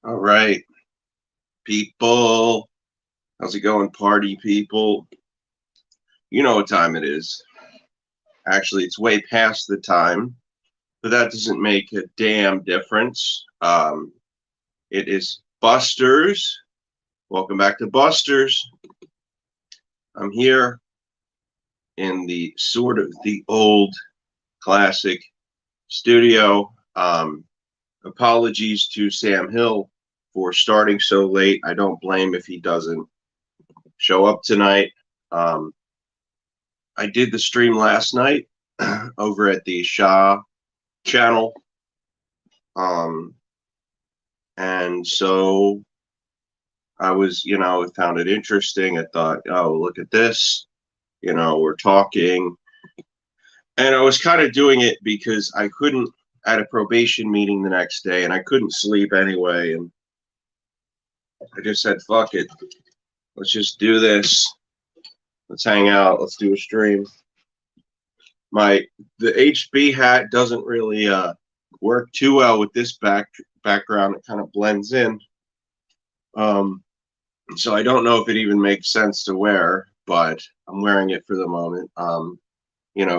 All right, people. How's it going, party people? You know what time it is. Actually, it's way past the time, but that doesn't make a damn difference. It is Busters. Welcome back to Busters. I'm here in the sort of the old classic studio. Apologies to Sam Hill for starting so late. I don't blame if he doesn't show up tonight. Um, I did the stream last night over at the Shaw channel. Um, and so I was, found it interesting. I thought, oh, look at this. We're talking. And I was kind of doing it because I couldn't, I had a probation meeting the next day and I couldn't sleep anyway. And I just said, fuck it. Let's just do this. Let's hang out. Let's do a stream. The HB hat doesn't really work too well with this background. It kind of blends in. So I don't know if it even makes sense to wear, but I'm wearing it for the moment.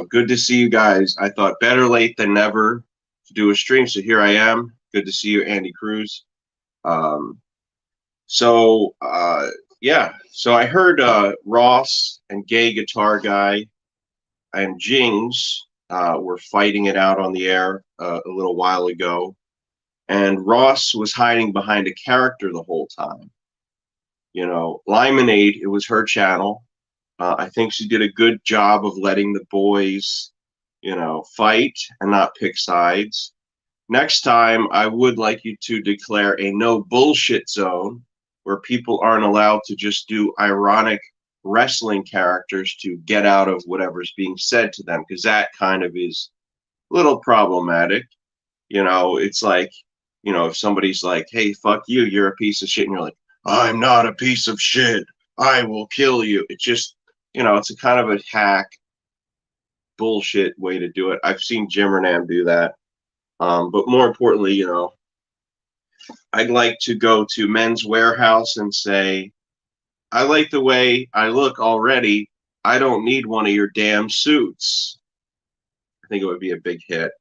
Good to see you guys. I thought better late than never to do a stream, so here I am. Good to see you, Andy Cruz. So I heard Ross and Gay Guitar Guy and Jings were fighting it out on the air a little while ago, and Ross was hiding behind a character the whole time. Limonade, it was her channel. I think she did a good job of letting the boys, fight and not pick sides. Next time, I would like you to declare a no bullshit zone where people aren't allowed to just do ironic wrestling characters to get out of whatever's being said to them, because that kind of is a little problematic. It's like, if somebody's like, hey, fuck you, you're a piece of shit, and you're like, I'm not a piece of shit, I will kill you. It's just, it's a kind of a hack bullshit way to do it. I've seen Jim Renam do that. But more importantly, I'd like to go to Men's Warehouse and say, I like the way I look already. I don't need one of your damn suits. I think it would be a big hit.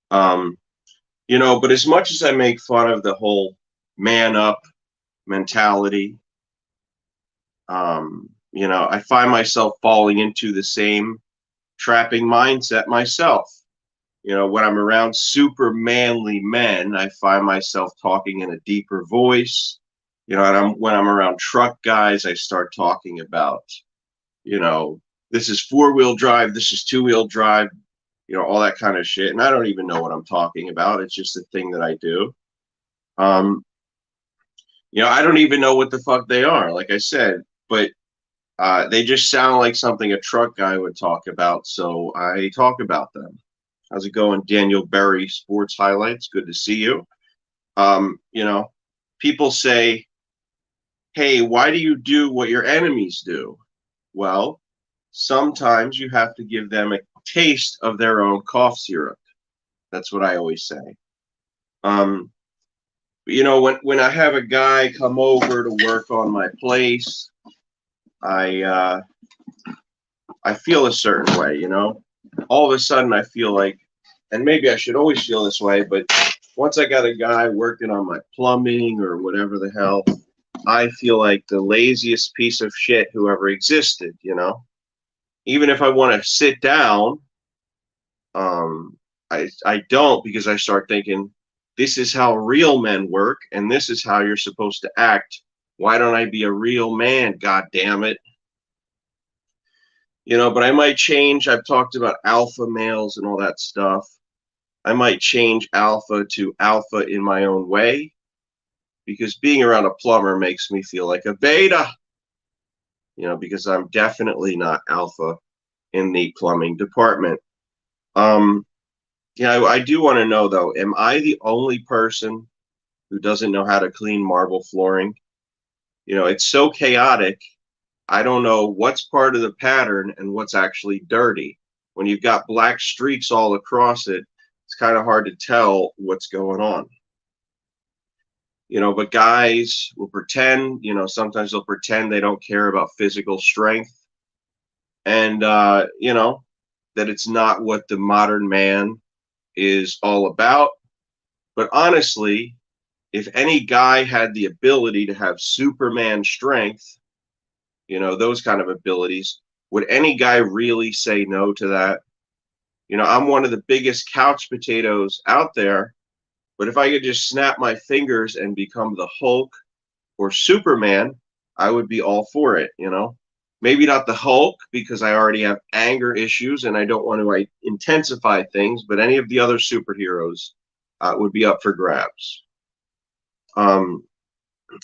But as much as I make fun of the whole man up mentality, I find myself falling into the same trapping mindset myself. When I'm around super manly men, I find myself talking in a deeper voice. And when I'm around truck guys, I start talking about, this is 4-wheel drive, this is 2-wheel drive, all that kind of shit. And I don't even know what I'm talking about. It's just a thing that I do. I don't even know what the fuck they are, like I said, but they just sound like something a truck guy would talk about. So I talk about them. How's it going, Daniel Berry Sports Highlights? Good to see you. People say, hey, why do you do what your enemies do? Well, sometimes you have to give them a taste of their own cough syrup. That's what I always say. When I have a guy come over to work on my place, I feel a certain way, all of a sudden I feel like, and maybe I should always feel this way, but once I got a guy working on my plumbing or whatever the hell, I feel like the laziest piece of shit who ever existed, Even if I want to sit down, I don't, because I start thinking, this is how real men work, and this is how you're supposed to act. Why don't I be a real man, god damn it? But I might change. I've talked about alpha males and all that stuff. I might change alpha to alpha in my own way, because being around a plumber makes me feel like a beta, because I'm definitely not alpha in the plumbing department. I do want to know, though, am I the only person who doesn't know how to clean marble flooring? It's so chaotic. I don't know what's part of the pattern and what's actually dirty. When you've got black streaks all across it, it's kind of hard to tell what's going on. But guys will pretend, sometimes they'll pretend they don't care about physical strength, and that it's not what the modern man is all about. But honestly, if any guy had the ability to have Superman strength, those kind of abilities, would any guy really say no to that? I'm one of the biggest couch potatoes out there, but if I could just snap my fingers and become the Hulk or Superman, I would be all for it. Maybe not the Hulk because I already have anger issues and I don't want to intensify things, but any of the other superheroes would be up for grabs. Um,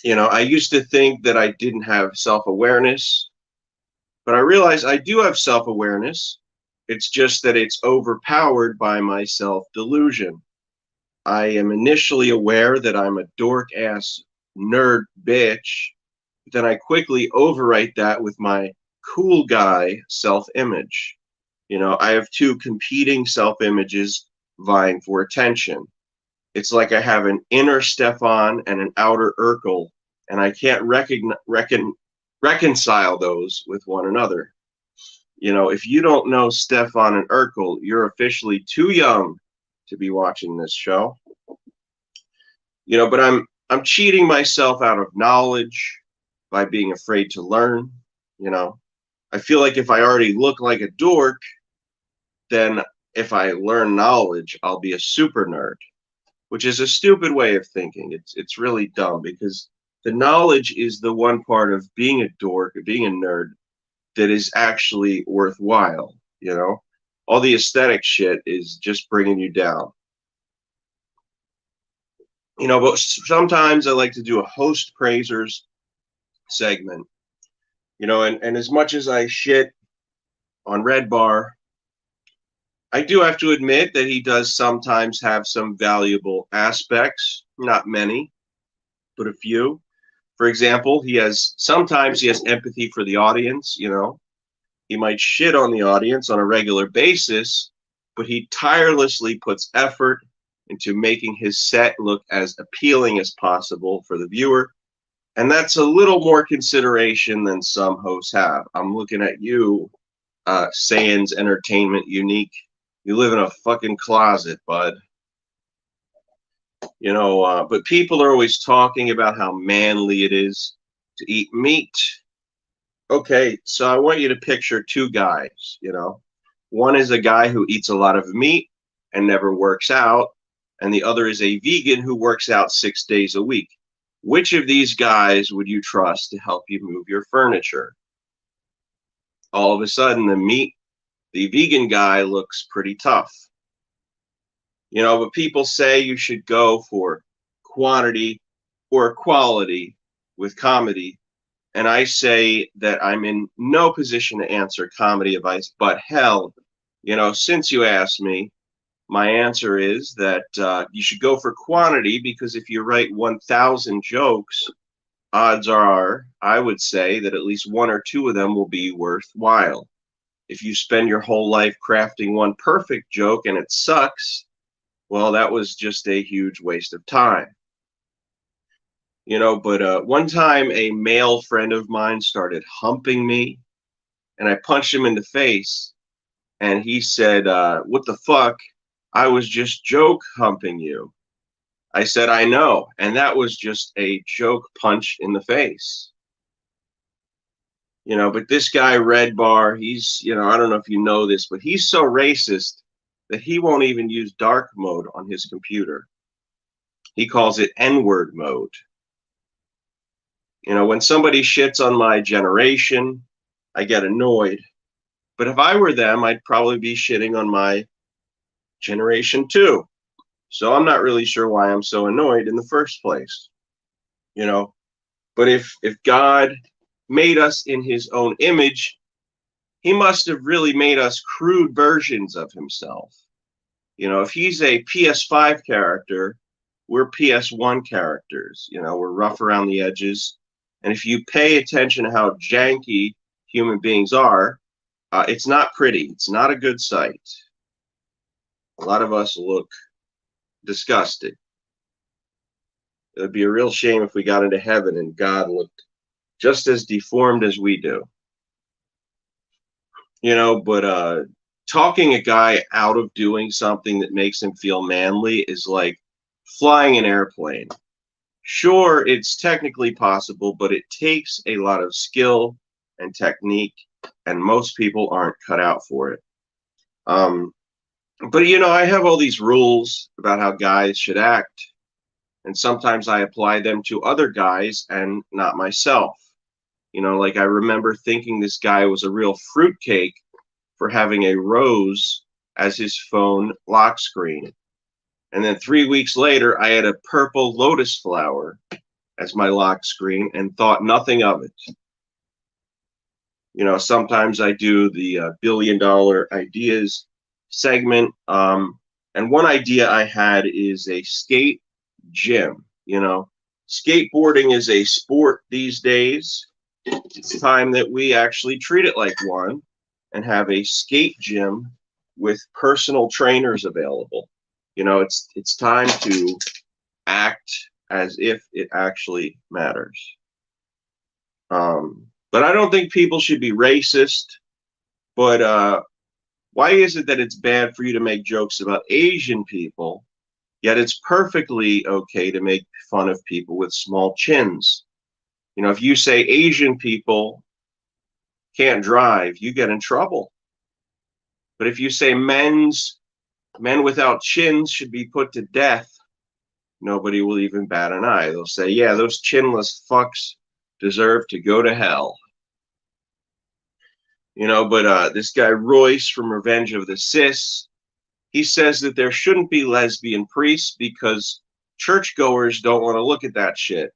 I used to think that I didn't have self-awareness, but I realize I do have self-awareness. It's just that it's overpowered by my self-delusion. I am initially aware that I'm a dork-ass nerd bitch, but then I quickly overwrite that with my cool guy self-image. I have two competing self-images vying for attention. It's like I have an inner Stefan and an outer Urkel, and I can't reconcile those with one another. If you don't know Stefan and Urkel, you're officially too young to be watching this show. But I'm cheating myself out of knowledge by being afraid to learn. I feel like if I already look like a dork, then if I learn knowledge, I'll be a super nerd, which is a stupid way of thinking. It's really dumb because the knowledge is the one part of being a dork, being a nerd, that is actually worthwhile. All the aesthetic shit is just bringing you down. But sometimes I like to do a host praisers segment. And as much as I shit on Red Bar, I do have to admit that he does sometimes have some valuable aspects. Not many, but a few. For example, sometimes he has empathy for the audience. He might shit on the audience on a regular basis, but he tirelessly puts effort into making his set look as appealing as possible for the viewer. And that's a little more consideration than some hosts have. I'm looking at you, Sans Entertainment Unique. You live in a fucking closet, bud. But people are always talking about how manly it is to eat meat. Okay, so I want you to picture two guys. One is a guy who eats a lot of meat and never works out, and the other is a vegan who works out 6 days a week. Which of these guys would you trust to help you move your furniture? All of a sudden, the vegan guy looks pretty tough. But people say you should go for quantity or quality with comedy. And I say that I'm in no position to answer comedy advice, but hell, since you asked me, my answer is that you should go for quantity because if you write 1,000 jokes, odds are, I would say that at least one or two of them will be worthwhile. If you spend your whole life crafting one perfect joke and it sucks, well, that was just a huge waste of time. But one time a male friend of mine started humping me and I punched him in the face and he said, what the fuck? I was just joke humping you. I said, I know. And that was just a joke punch in the face. But this guy, Red Bar, he's, I don't know if you know this, but he's so racist that he won't even use dark mode on his computer. He calls it N-word mode. When somebody shits on my generation, I get annoyed. But if I were them, I'd probably be shitting on my generation too. So I'm not really sure why I'm so annoyed in the first place. But if God made us in his own image, he must have really made us crude versions of himself. If he's a PS5 character, we're PS1 characters. We're rough around the edges. And if you pay attention to how janky human beings are, it's not pretty. It's not a good sight. A lot of us look disgusted. It would be a real shame if we got into heaven and God looked just as deformed as we do. But talking a guy out of doing something that makes him feel manly is like flying an airplane. Sure, it's technically possible, but it takes a lot of skill and technique, and most people aren't cut out for it. But I have all these rules about how guys should act, and sometimes I apply them to other guys and not myself. Like I remember thinking this guy was a real fruitcake for having a rose as his phone lock screen. And then 3 weeks later, I had a purple lotus flower as my lock screen and thought nothing of it. Sometimes I do the $1 billion ideas segment. And one idea I had is a skate gym. Skateboarding is a sport these days. It's time that we actually treat it like one and have a skate gym with personal trainers available. It's time to act as if it actually matters. But I don't think people should be racist. But why is it that it's bad for you to make jokes about Asian people, yet it's perfectly okay to make fun of people with small chins? If you say Asian people can't drive, you get in trouble. But if you say men without chins should be put to death, nobody will even bat an eye. They'll say, yeah, those chinless fucks deserve to go to hell. But this guy Royce from Revenge of the Cis, he says that there shouldn't be lesbian priests because churchgoers don't want to look at that shit.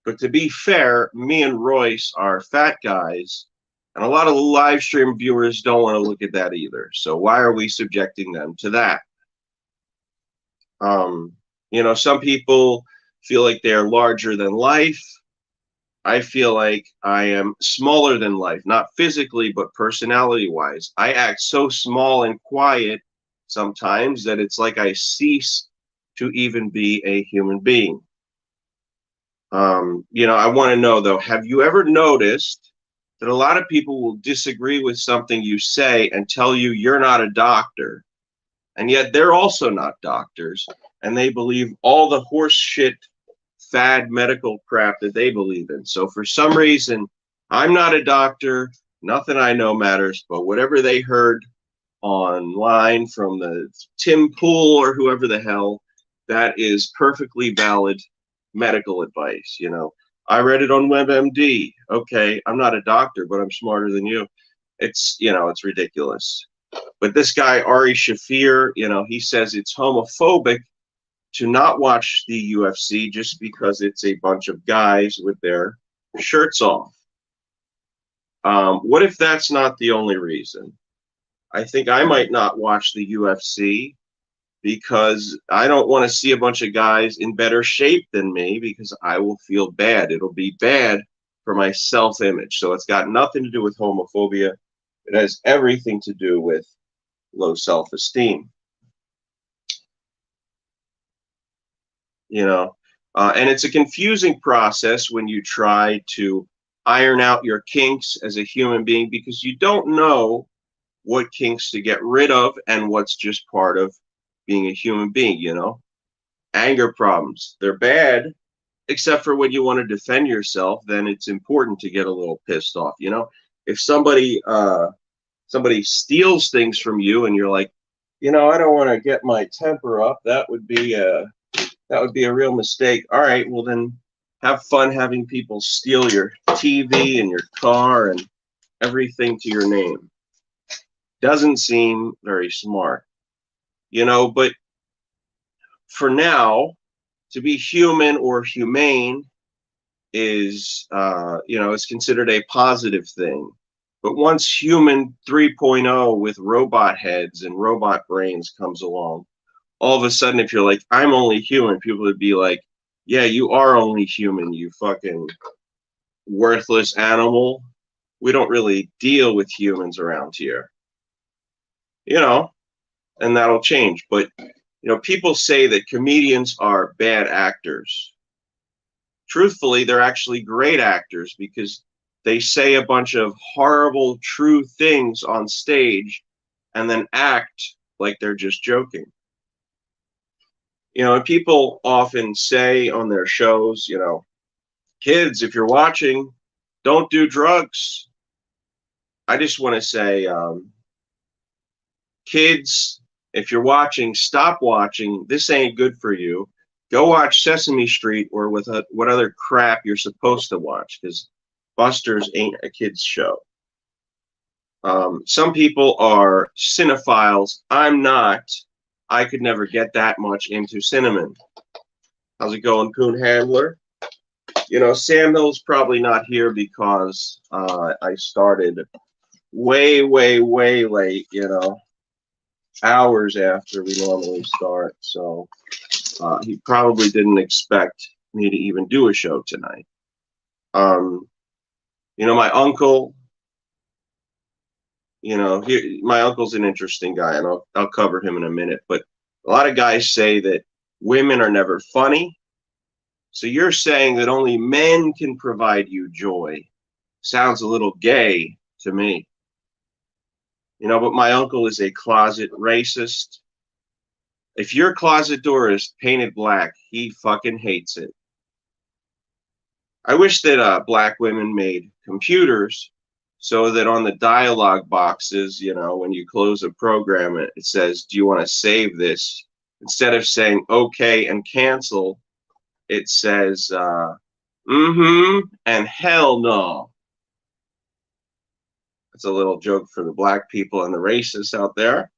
But to be fair, me and Royce are fat guys, and a lot of live stream viewers don't want to look at that either. So why are we subjecting them to that? Some people feel like they're larger than life. I feel like I am smaller than life, not physically, but personality-wise. I act so small and quiet sometimes that it's like I cease to even be a human being. I want to know, though, have you ever noticed that a lot of people will disagree with something you say and tell you you're not a doctor, and yet they're also not doctors, and they believe all the horse shit fad medical crap that they believe in. So for some reason, I'm not a doctor, nothing I know matters, but whatever they heard online from the Tim Pool or whoever the hell, that is perfectly valid medical advice. I read it on WebMD. Okay, I'm not a doctor, but I'm smarter than you. It's ridiculous. But this guy Ari Shafir, he says it's homophobic to not watch the UFC just because it's a bunch of guys with their shirts off. What if that's not the only reason? I think I might not watch the UFC because I don't want to see a bunch of guys in better shape than me because I will feel bad. It'll be bad for my self-image. So it's got nothing to do with homophobia. It has everything to do with low self-esteem. And it's a confusing process when you try to iron out your kinks as a human being because you don't know what kinks to get rid of and what's just part of being a human being. Anger problems, they're bad, except for when you want to defend yourself. Then it's important to get a little pissed off. If somebody steals things from you and you're like, I don't want to get my temper up, that would be a real mistake. All right, well then have fun having people steal your TV and your car and everything to your name. Doesn't seem very smart. But for now, to be human or humane is, it's considered a positive thing. But once human 3.0 with robot heads and robot brains comes along, all of a sudden, if you're like, I'm only human, people would be like, yeah, you are only human, you fucking worthless animal. We don't really deal with humans around here. And that'll change. But, people say that comedians are bad actors. truthfully, they're actually great actors because they say a bunch of horrible, true things on stage and then act like they're just joking. And people often say on their shows, kids, if you're watching, don't do drugs. I just want to say, kids, if you're watching, stop watching. This ain't good for you. Go watch Sesame Street or what other crap you're supposed to watch, because Buster's ain't a kid's show. Some people are cinephiles. I'm not. I could never get that much into cinnamon. How's it going, Coon Handler? Sam Hill's probably not here because I started way, way, way late, hours after we normally start. So he probably didn't expect me to even do a show tonight. My uncle, my uncle's an interesting guy, and I'll cover him in a minute. But a lot of guys say that women are never funny. So you're saying that only men can provide you joy. Sounds a little gay to me. But my uncle is a closet racist. If your closet door is painted black, he fucking hates it. I wish that black women made computers so that on the dialogue boxes, when you close a program, it says, do you want to save this? Instead of saying okay and cancel, it says, and hell no. That's a little joke for the black people and the racists out there.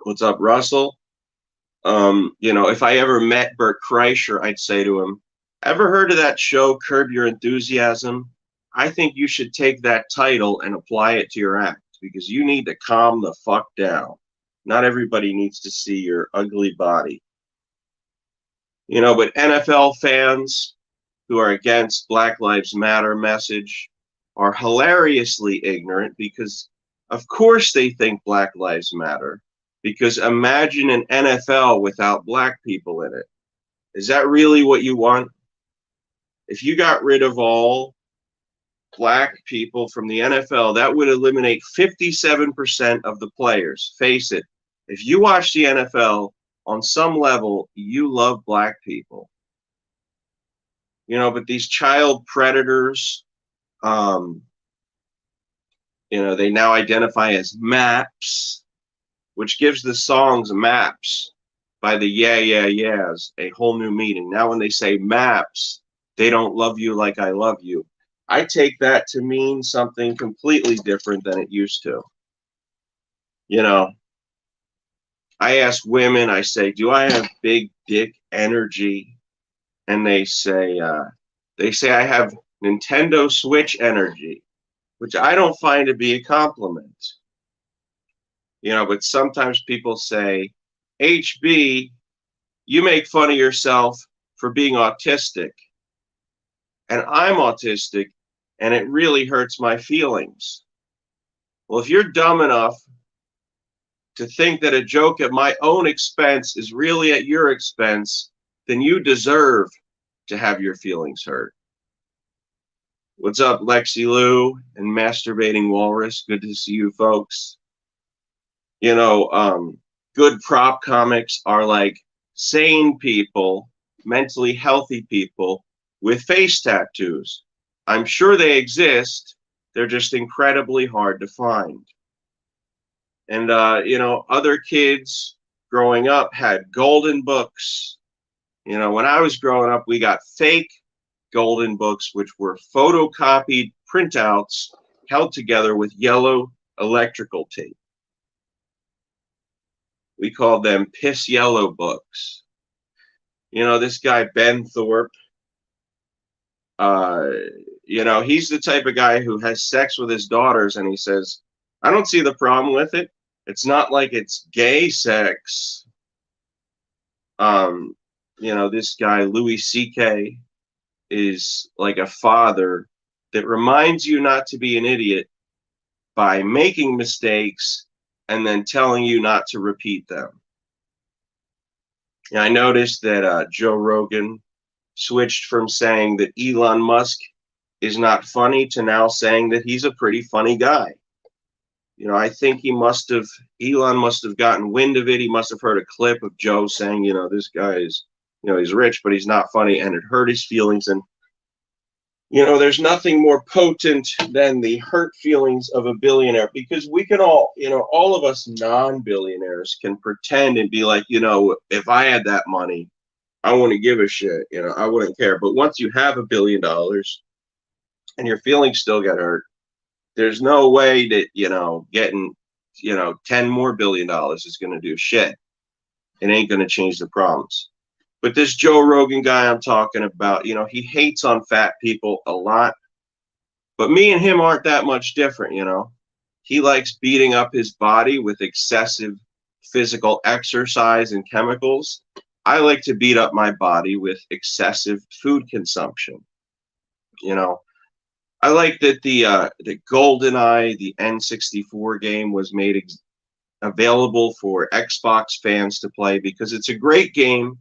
What's up, Russell? If I ever met Bert Kreischer, I'd say to him, ever heard of that show, Curb Your Enthusiasm? I think you should take that title and apply it to your act, because you need to calm the fuck down. Not everybody needs to see your ugly body. But NFL fans who are against Black Lives Matter message are hilariously ignorant, because of course they think Black Lives Matter, because imagine an NFL without black people in it. Is that really what you want? If you got rid of all black people from the NFL, that would eliminate 57% of the players. Face it, if you watch the NFL, on some level, you love black people. But these child predators, they now identify as MAPS, which gives the songs MAPS by the Yeah, Yeah, Yeahs a whole new meaning. Now when they say MAPS, they don't love you like I love you. I take that to mean something completely different than it used to. I ask women, I say, do I have big dick energy? And they say I have Nintendo Switch energy, which I don't find to be a compliment. But sometimes people say, HB, you make fun of yourself for being autistic. And I'm autistic, and it really hurts my feelings. Well, if you're dumb enough to think that a joke at my own expense is really at your expense, then you deserve to have your feelings hurt. What's up, Lexi Lou and Masturbating Walrus? Good to see you, folks. Good prop comics are like sane people, mentally healthy people with face tattoos. I'm sure they exist. They're just incredibly hard to find. And, other kids growing up had golden books. When I was growing up, we got fake golden books, which were photocopied printouts held together with yellow electrical tape. We called them piss yellow books. This guy, Ben Thorpe, he's the type of guy who has sex with his daughters, and he says, I don't see the problem with it. It's not like it's gay sex. This guy, Louis C.K., is like a father that reminds you not to be an idiot by making mistakes and then telling you not to repeat them. And I noticed that Joe Rogan switched from saying that Elon Musk is not funny to now saying that he's a pretty funny guy. I think Elon must have gotten wind of it. He must have heard a clip of Joe saying, this guy is, he's rich, but he's not funny. And it hurt his feelings. And, there's nothing more potent than the hurt feelings of a billionaire, because we can all of us non-billionaires can pretend and be like, if I had that money, I wouldn't give a shit. I wouldn't care. But once you have $1 billion and your feelings still get hurt, there's no way that, getting, $10 more billion is going to do shit. It ain't going to change the problems. But this Joe Rogan guy I'm talking about, he hates on fat people a lot. But me and him aren't that much different, He likes beating up his body with excessive physical exercise and chemicals. I like to beat up my body with excessive food consumption. I like that the GoldenEye, the N64 game, was made available for Xbox fans to play, because it's a great game,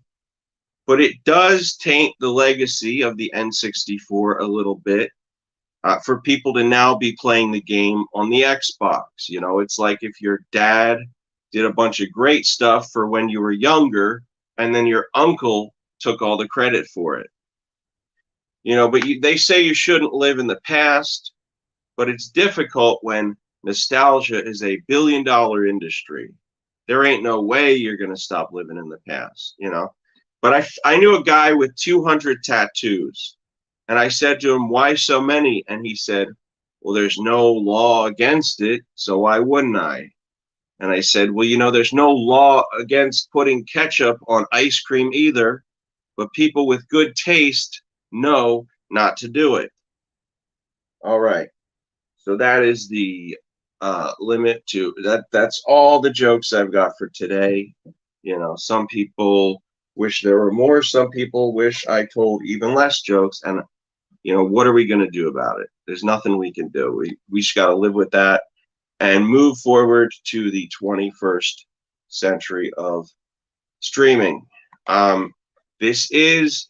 but it does taint the legacy of the N64 a little bit, for people to now be playing the game on the Xbox. It's like if your dad did a bunch of great stuff for when you were younger, and then your uncle took all the credit for it. But they say you shouldn't live in the past, but it's difficult when nostalgia is a billion-dollar industry. There ain't no way you're going to stop living in the past, But I knew a guy with 200 tattoos, and I said to him, why so many? And he said, well, there's no law against it, so why wouldn't I? And I said, well, there's no law against putting ketchup on ice cream either, but people with good taste know not to do it. All right. So that is the limit to that. That's all the jokes I've got for today. Some people wish there were more. Some people wish I told even less jokes. And, what are we going to do about it? There's nothing we can do. We just got to live with that and move forward to the 21st century of streaming. This is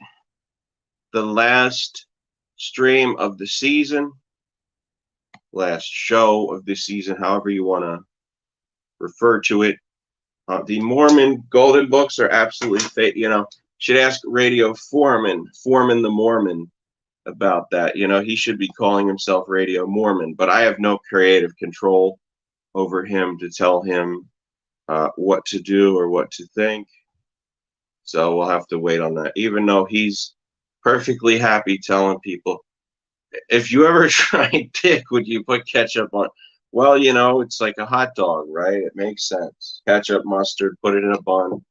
the last stream of the season, last show of the season, however you want to refer to it. The Mormon Golden Books are absolutely should ask Radio Foreman the Mormon about that. He should be calling himself Radio Mormon, but I have no creative control over him to tell him what to do or what to think. So we'll have to wait on that, even though he's perfectly happy telling people, if you ever try dick, would you put ketchup on? Well, it's like a hot dog, right? It makes sense. Ketchup, mustard, put it in a bun.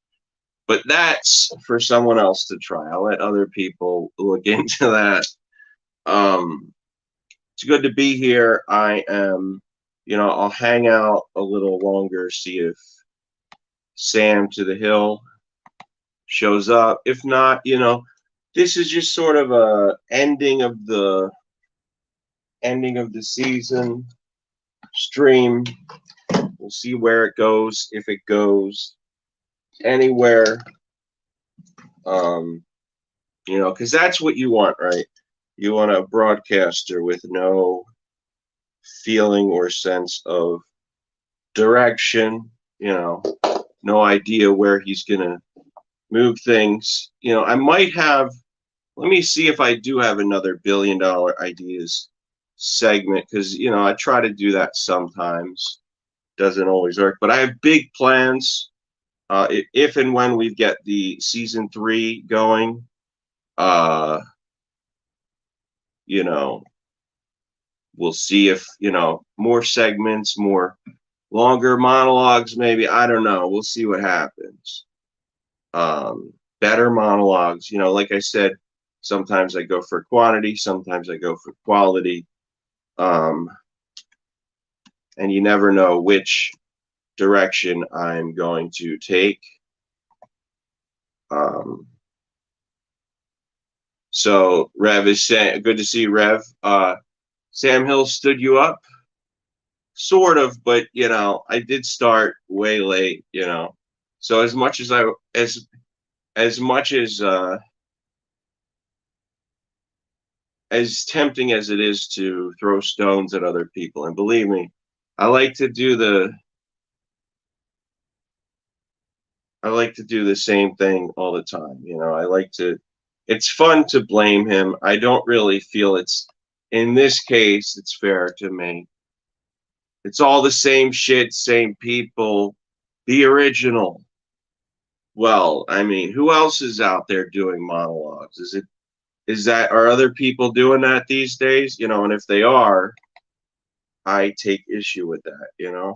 But that's for someone else to try. I'll let other people look into that. It's good to be here. I am, I'll hang out a little longer, see if Sam to the Hill shows up. If not, this is just sort of a ending of the season stream. We'll see where it goes, if it goes anywhere. Because that's what you want, right? You want a broadcaster with no feeling or sense of direction, no idea where he's gonna move things. I might have, let me see if I do have another $1 billion ideas segment, because I try to do that sometimes. Doesn't always work, but I have big plans. If and when we get the season 3 going, we'll see if more segments, more longer monologues, maybe. I don't know. We'll see what happens. Better monologues. Like I said, sometimes I go for quantity, sometimes I go for quality. And you never know which direction I'm going to take. So Rev is saying, good to see you, Rev. Sam Hill stood you up, sort of, but I did start way late. So as much as as tempting as it is to throw stones at other people, and believe me, I like to do the same thing all the time. You know, it's fun to blame him. I don't really feel in this case, it's fair to me. It's all the same shit, same people. Be original. Well, I mean, who else is out there doing monologues? Are other people doing that these days? You know, and if they are, I take issue with that, you know?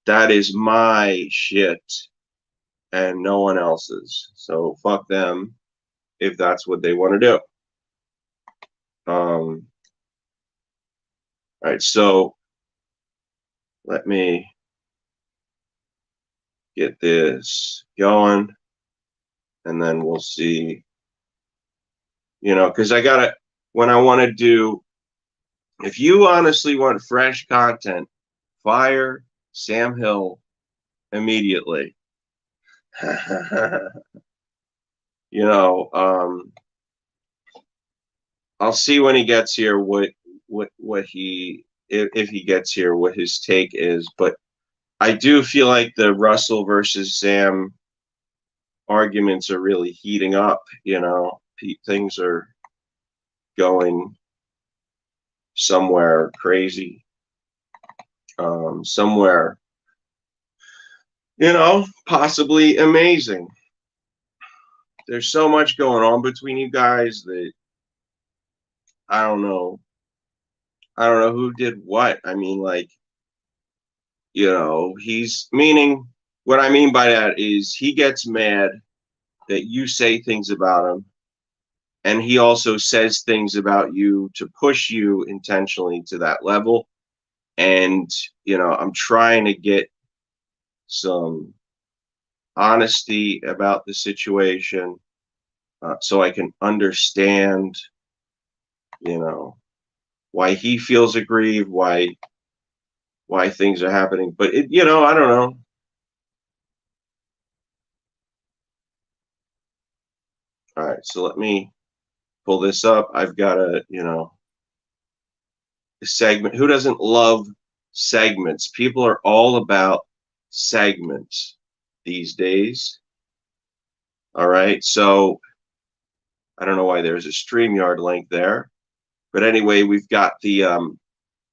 That is my shit and no one else's. So fuck them if that's what they want to do. All right, so let me get this going and then we'll see, you know, because when I want to do, if you honestly want fresh content, fire Sam Hill immediately. You know, I'll see when he gets here what he, if he gets here, what his take is. But I do feel like the Russell versus Sam arguments are really heating up. You know, things are going somewhere crazy, somewhere, you know, possibly amazing. There's so much going on between you guys that I don't know. I don't know who did what. I mean, like, you know, what I mean by that is he gets mad that you say things about him, and he also says things about you to push you intentionally to that level. And, you know, I'm trying to get some honesty about the situation so I can understand, you know, why he feels aggrieved, why things are happening. But you know, I don't know. All right, so let me pull this up. I've got a, you know, a segment. Who doesn't love segments? People are all about segments these days. All right, so I don't know why there's a StreamYard link there, but anyway, we've got the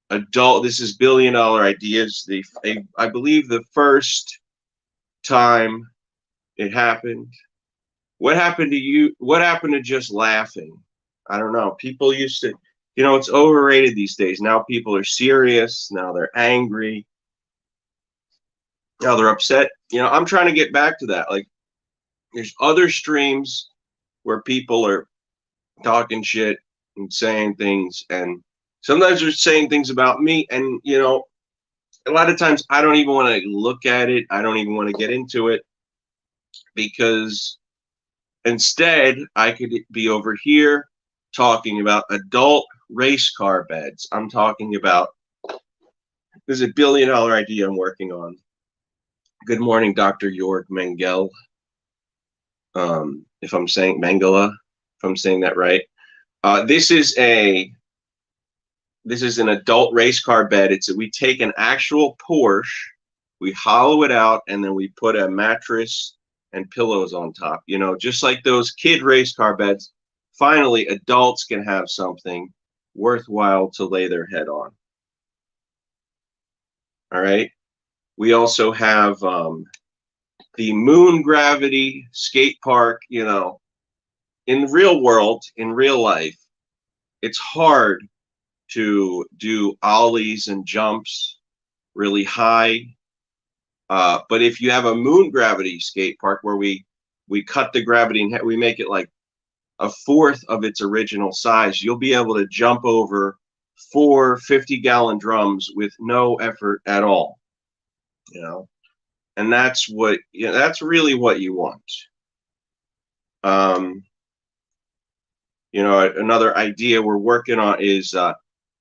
adult. This is $1 Billion Ideas. I believe the first time it happened. What happened to you? What happened to just laughing? I don't know. People used to, you know, it's overrated these days. Now people are serious. Now they're angry. Now they're upset. You know, I'm trying to get back to that. Like, there's other streams where people are talking shit and saying things, and sometimes they're saying things about me. And, you know, a lot of times I don't even want to look at it. I don't even want to get into it because instead I could be over here talking about adult race car beds. I'm talking about, there's $1 billion idea I'm working on. Good morning, Dr. Jorg Mengele. If I'm saying Mengele, if I'm saying that right. This is an adult race car bed. We take an actual Porsche, we hollow it out, and then we put a mattress and pillows on top. You know, just like those kid race car beds. Finally, adults can have something worthwhile to lay their head on. All right. We also have the Moon Gravity skate park. You know, in the real world, in real life, it's hard to do ollies and jumps really high. But if you have a Moon Gravity skate park where we cut the gravity and we make it like a fourth of its original size, you'll be able to jump over 4 50-gallon drums with no effort at all. You know, and that's what, you know, that's really what you want. You know, another idea we're working on is,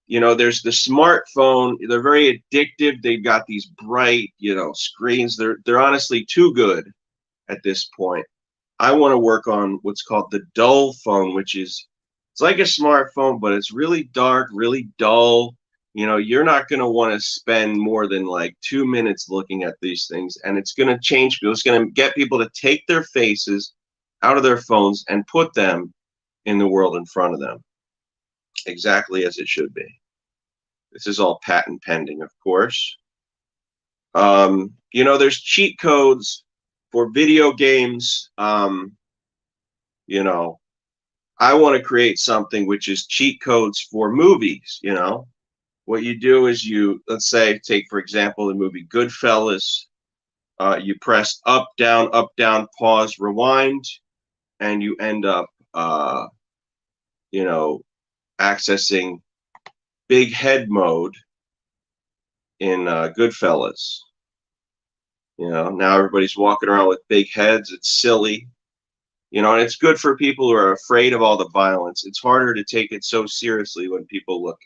you know, there's the smartphone. They're very addictive. They've got these bright, you know, screens. They're honestly too good at this point. I want to work on what's called the dull phone, which is It's like a smartphone, but it's really dark, really dull. You're not going to want to spend more than like 2 minutes looking at these things, and it's going to change people. It's going to get people to take their faces out of their phones and put them in the world in front of them, exactly as it should be. This is all patent pending, of course. There's cheat codes for video games. I want to create something which is cheat codes for movies. What you do is let's say, take for example the movie Goodfellas. You press up, down, pause, rewind, and you end up, accessing big head mode in Goodfellas. Now everybody's walking around with big heads. It's silly. And it's good for people who are afraid of all the violence. It's harder to take it so seriously when people look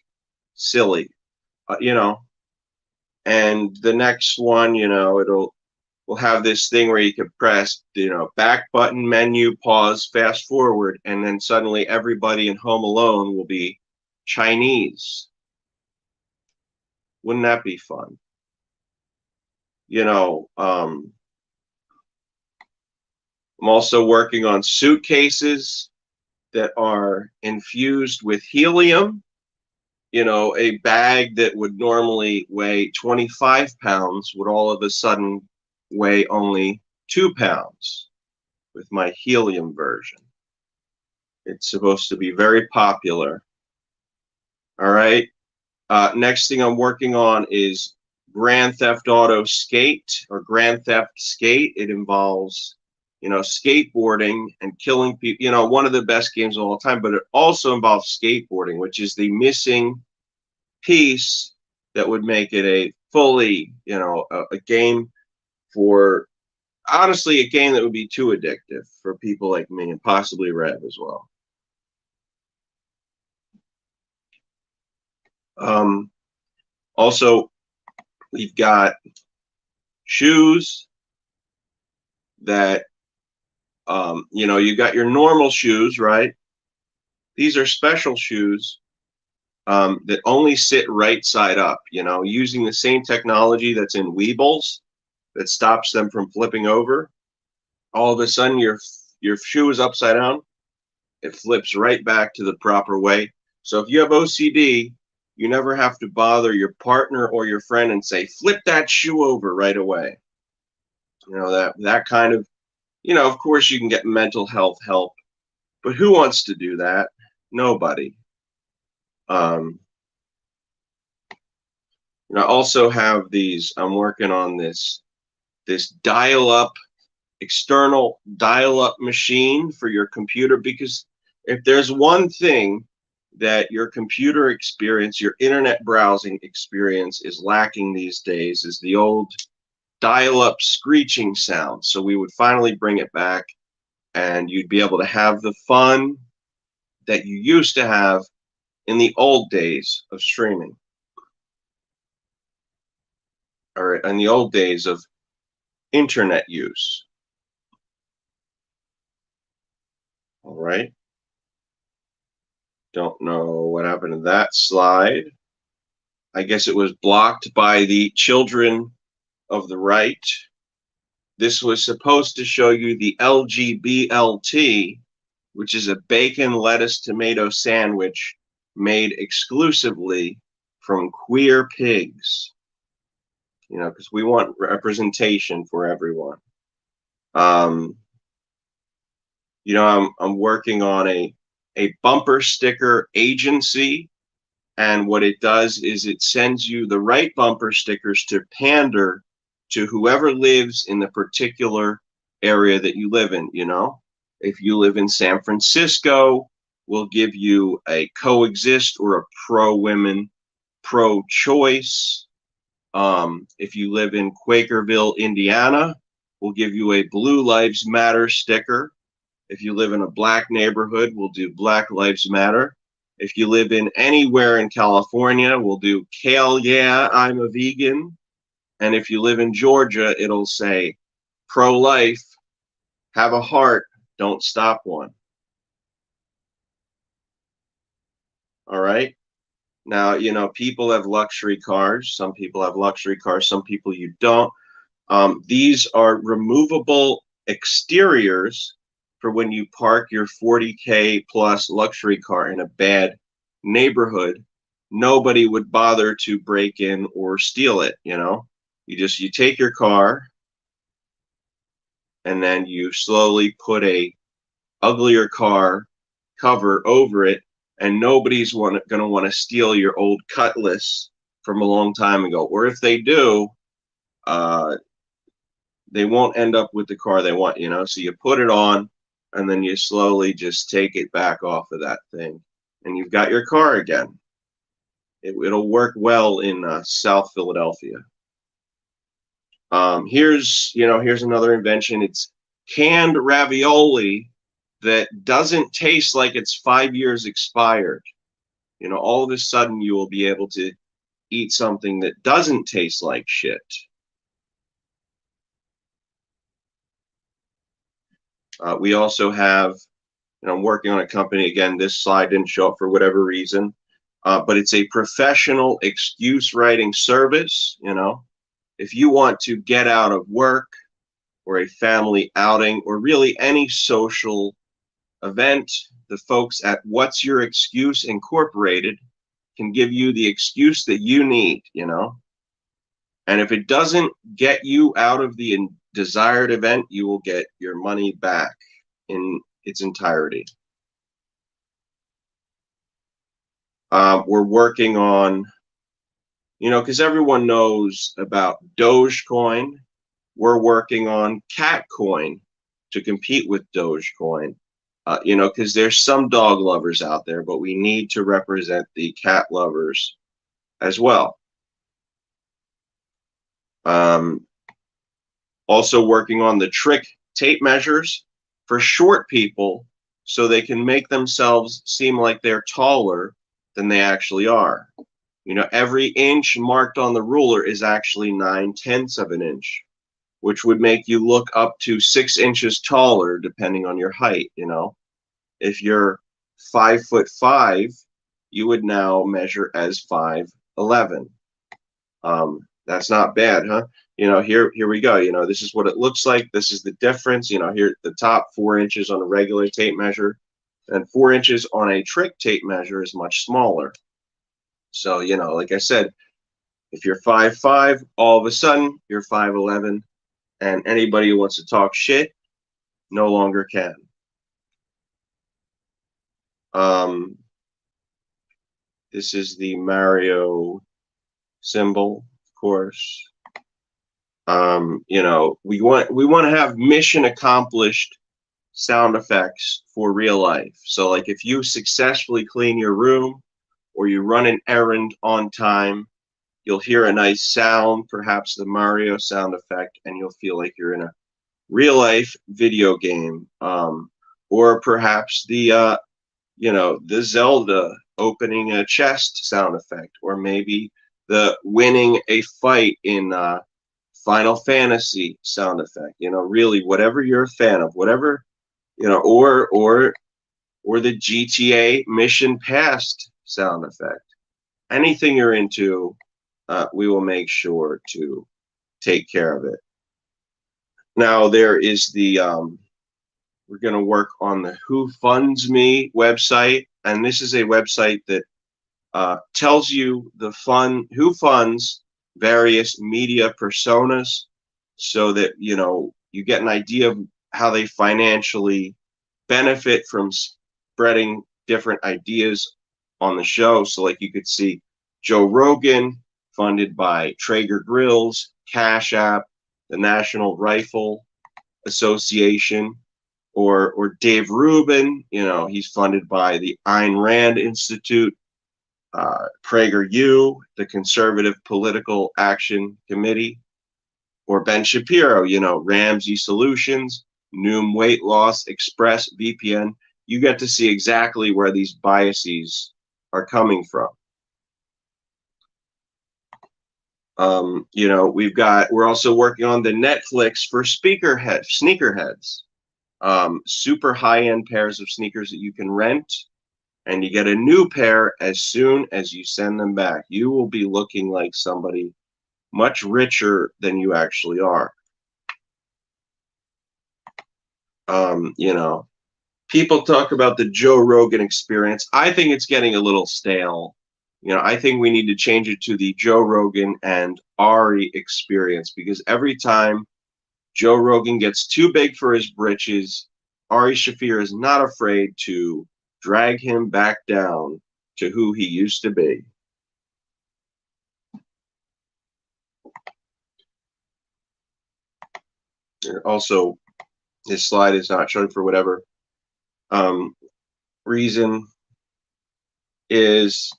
silly, And the next one, we'll have this thing where you can press, back button, menu, pause, fast forward, and then suddenly everybody in Home Alone will be Chinese. Wouldn't that be fun? I'm also working on suitcases that are infused with helium. A bag that would normally weigh 25 pounds would all of a sudden weigh only 2 pounds with my helium version. It's supposed to be very popular. All right. Next thing I'm working on is Grand Theft Auto Skate, or Grand Theft Skate. It involves skateboarding and killing people. One of the best games of all time, but it also involves skateboarding, which is the missing piece that would make it a fully, a game for, honestly, a game that would be too addictive for people like me, and possibly Rev as well. Also, we've got shoes that, you got your normal shoes, right? These are special shoes that only sit right side up, using the same technology that's in Weebles that stops them from flipping over. All of a sudden, your shoe is upside down. It flips right back to the proper way. So if you have OCD, you never have to bother your partner or your friend and say, flip that shoe over right away. That kind of, of course you can get mental health help, but who wants to do that? Nobody. I also have these, I'm working on this dial-up, external dial-up machine for your computer, because if there's one thing that your computer experience, your internet browsing experience is lacking these days, is the old dial-up screeching sound. So we would finally bring it back, and you'd be able to have the fun that you used to have in the old days of streaming, or in the old days of internet use. All right. Don't know what happened to that slide. I guess it was blocked by the children of the right. This was supposed to show you the LGBLT, which is a bacon, lettuce, tomato sandwich made exclusively from queer pigs. Because we want representation for everyone. I'm working on a bumper sticker agency, and what it does is it sends you the right bumper stickers to pander to whoever lives in the particular area that you live in. If you live in San Francisco, we'll give you a coexist or a pro-women, pro-choice. If you live in Quakerville, Indiana, we'll give you a Blue Lives Matter sticker. If you live in a black neighborhood, we'll do Black Lives Matter. If you live in anywhere in California, we'll do Kale, yeah, I'm a vegan. And if you live in Georgia, it'll say pro-life, have a heart, don't stop one. All right. Now, people have luxury cars. Some people have luxury cars. Some people you don't. These are removable exteriors for when you park your 40K plus luxury car in a bad neighborhood. Nobody would bother to break in or steal it. You take your car and then you slowly put a uglier car cover over it, and nobody's going to want to steal your old Cutlass from a long time ago. Or if they do, they won't end up with the car they want, So you put it on, and then you slowly just take it back off of that thing, and you've got your car again. It'll work well in South Philadelphia. Here's another invention. It's canned ravioli that doesn't taste like it's 5 years expired. All of a sudden you will be able to eat something that doesn't taste like shit. We also have, I'm working on a company, again, this slide didn't show up for whatever reason, but it's a professional excuse writing service. If you want to get out of work or a family outing or really any social event, the folks at What's Your Excuse Incorporated can give you the excuse that you need, And if it doesn't get you out of the desired event, you will get your money back in its entirety. We're working on, because everyone knows about Dogecoin. We're working on Catcoin to compete with Dogecoin. Because there's some dog lovers out there, but we need to represent the cat lovers as well. Also working on the trick tape measures for short people so they can make themselves seem like they're taller than they actually are. Every inch marked on the ruler is actually 9/10 of an inch, which would make you look up to 6 inches taller depending on your height. If you're 5'5", you would now measure as 5'11". That's not bad, huh? Here we go. This is what it looks like. This is the difference. Here at the top, 4 inches on a regular tape measure, and 4 inches on a trick tape measure is much smaller. So, like I said, if you're 5'5", all of a sudden you're 5'11", and anybody who wants to talk shit no longer can. This is the Mario symbol, of course. We want to have mission accomplished sound effects for real life. So like if you successfully clean your room or you run an errand on time, you'll hear a nice sound, perhaps the Mario sound effect, and you'll feel like you're in a real life video game. Or perhaps the Zelda opening a chest sound effect, or maybe the winning a fight in Final Fantasy sound effect. Really whatever you're a fan of, whatever, or the GTA Mission Passed sound effect. Anything you're into, we will make sure to take care of it. Now there is the we're going to work on the Who Funds Me website, and this is a website that tells you who funds various media personas, so that you get an idea of how they financially benefit from spreading different ideas on the show. So like you could see Joe Rogan funded by Traeger Grills, Cash App, the National Rifle Association, or Dave Rubin, he's funded by the Ayn Rand Institute, PragerU, the Conservative Political Action Committee, or Ben Shapiro, Ramsey Solutions, Noom Weight Loss, Express VPN. You get to see exactly where these biases are coming from. We're also working on the Netflix for sneakerheads. Super high-end pairs of sneakers that you can rent and you get a new pair as soon as you send them back. You will be looking like somebody much richer than you actually are. You know, people talk about the Joe Rogan experience. I think it's getting a little stale. You know, I think we need to change it to the Joe Rogan and Ari experience, because every time Joe Rogan gets too big for his britches, Ari Shaffir is not afraid to drag him back down to who he used to be. Also, his slide is not showing for whatever reason. Is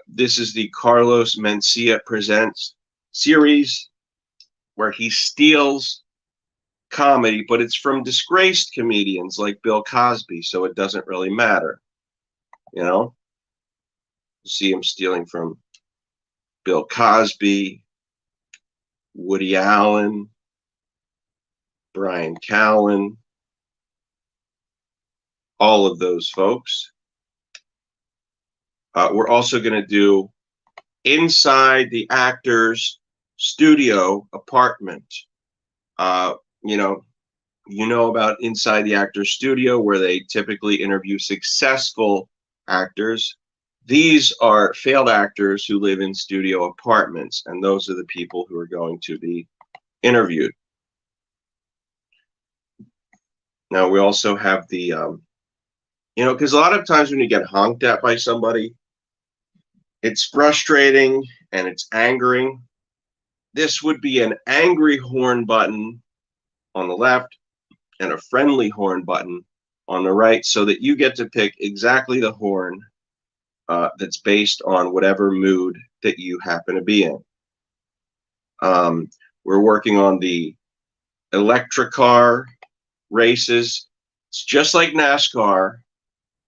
this is the Carlos Mencia Presents series, where he steals comedy, but it's from disgraced comedians like Bill Cosby, so it doesn't really matter. You know, you see him stealing from Bill Cosby, Woody Allen, Brian Callen, all of those folks. We're also going to do inside the actor's studio apartment. You know about inside the actor's studio, where they typically interview successful actors. These are failed actors who live in studio apartments, and those are the people who are going to be interviewed. Now, we also have the, because a lot of times when you get honked at by somebody, it's frustrating and it's angering. This would be an angry horn button on the left and a friendly horn button on the right, so that you get to pick exactly the horn that's based on whatever mood that you happen to be in. We're working on the electric car races. It's just like NASCAR,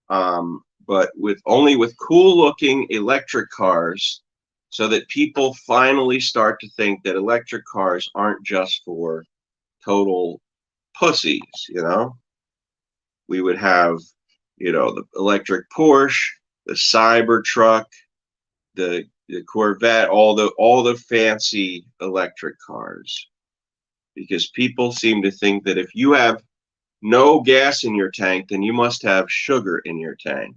but only with cool-looking electric cars, so that people finally start to think that electric cars aren't just for total pussies. We would have, the electric Porsche, the Cybertruck, the Corvette, all the fancy electric cars, because people seem to think that if you have no gas in your tank, then you must have sugar in your tank.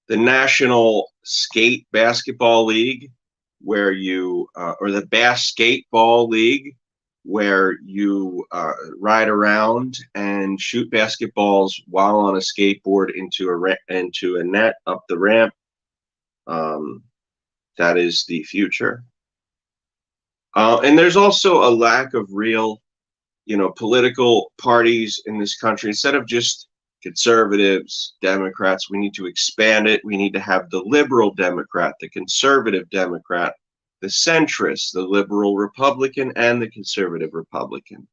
The National Skate Basketball League, where you, or the Basketball League, where you ride around and shoot basketballs while on a skateboard into a net up the ramp. That is the future. And there's also a lack of real, political parties in this country. Instead of just conservatives, Democrats, we need to expand it. We need to have the liberal Democrat, the conservative Democrat, the centrist, the liberal Republican, and the conservative Republican.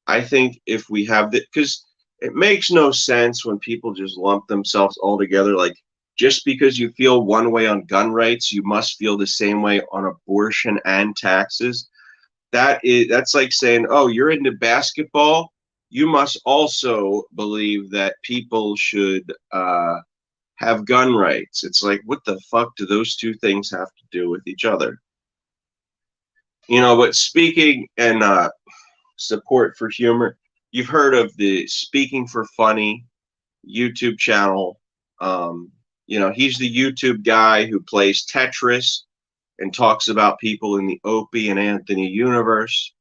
I think if we have that, because it makes no sense when people just lump themselves all together. Like, just because you feel one way on gun rights, you must feel the same way on abortion and taxes. That's like saying, oh, you're into basketball, you must also believe that people should have gun rights. It's like, what the fuck do those two things have to do with each other? But speaking and support for humor, you've heard of the Speaking for Funny YouTube channel. He's the YouTube guy who plays Tetris and talks about people in the Opie and Anthony universe.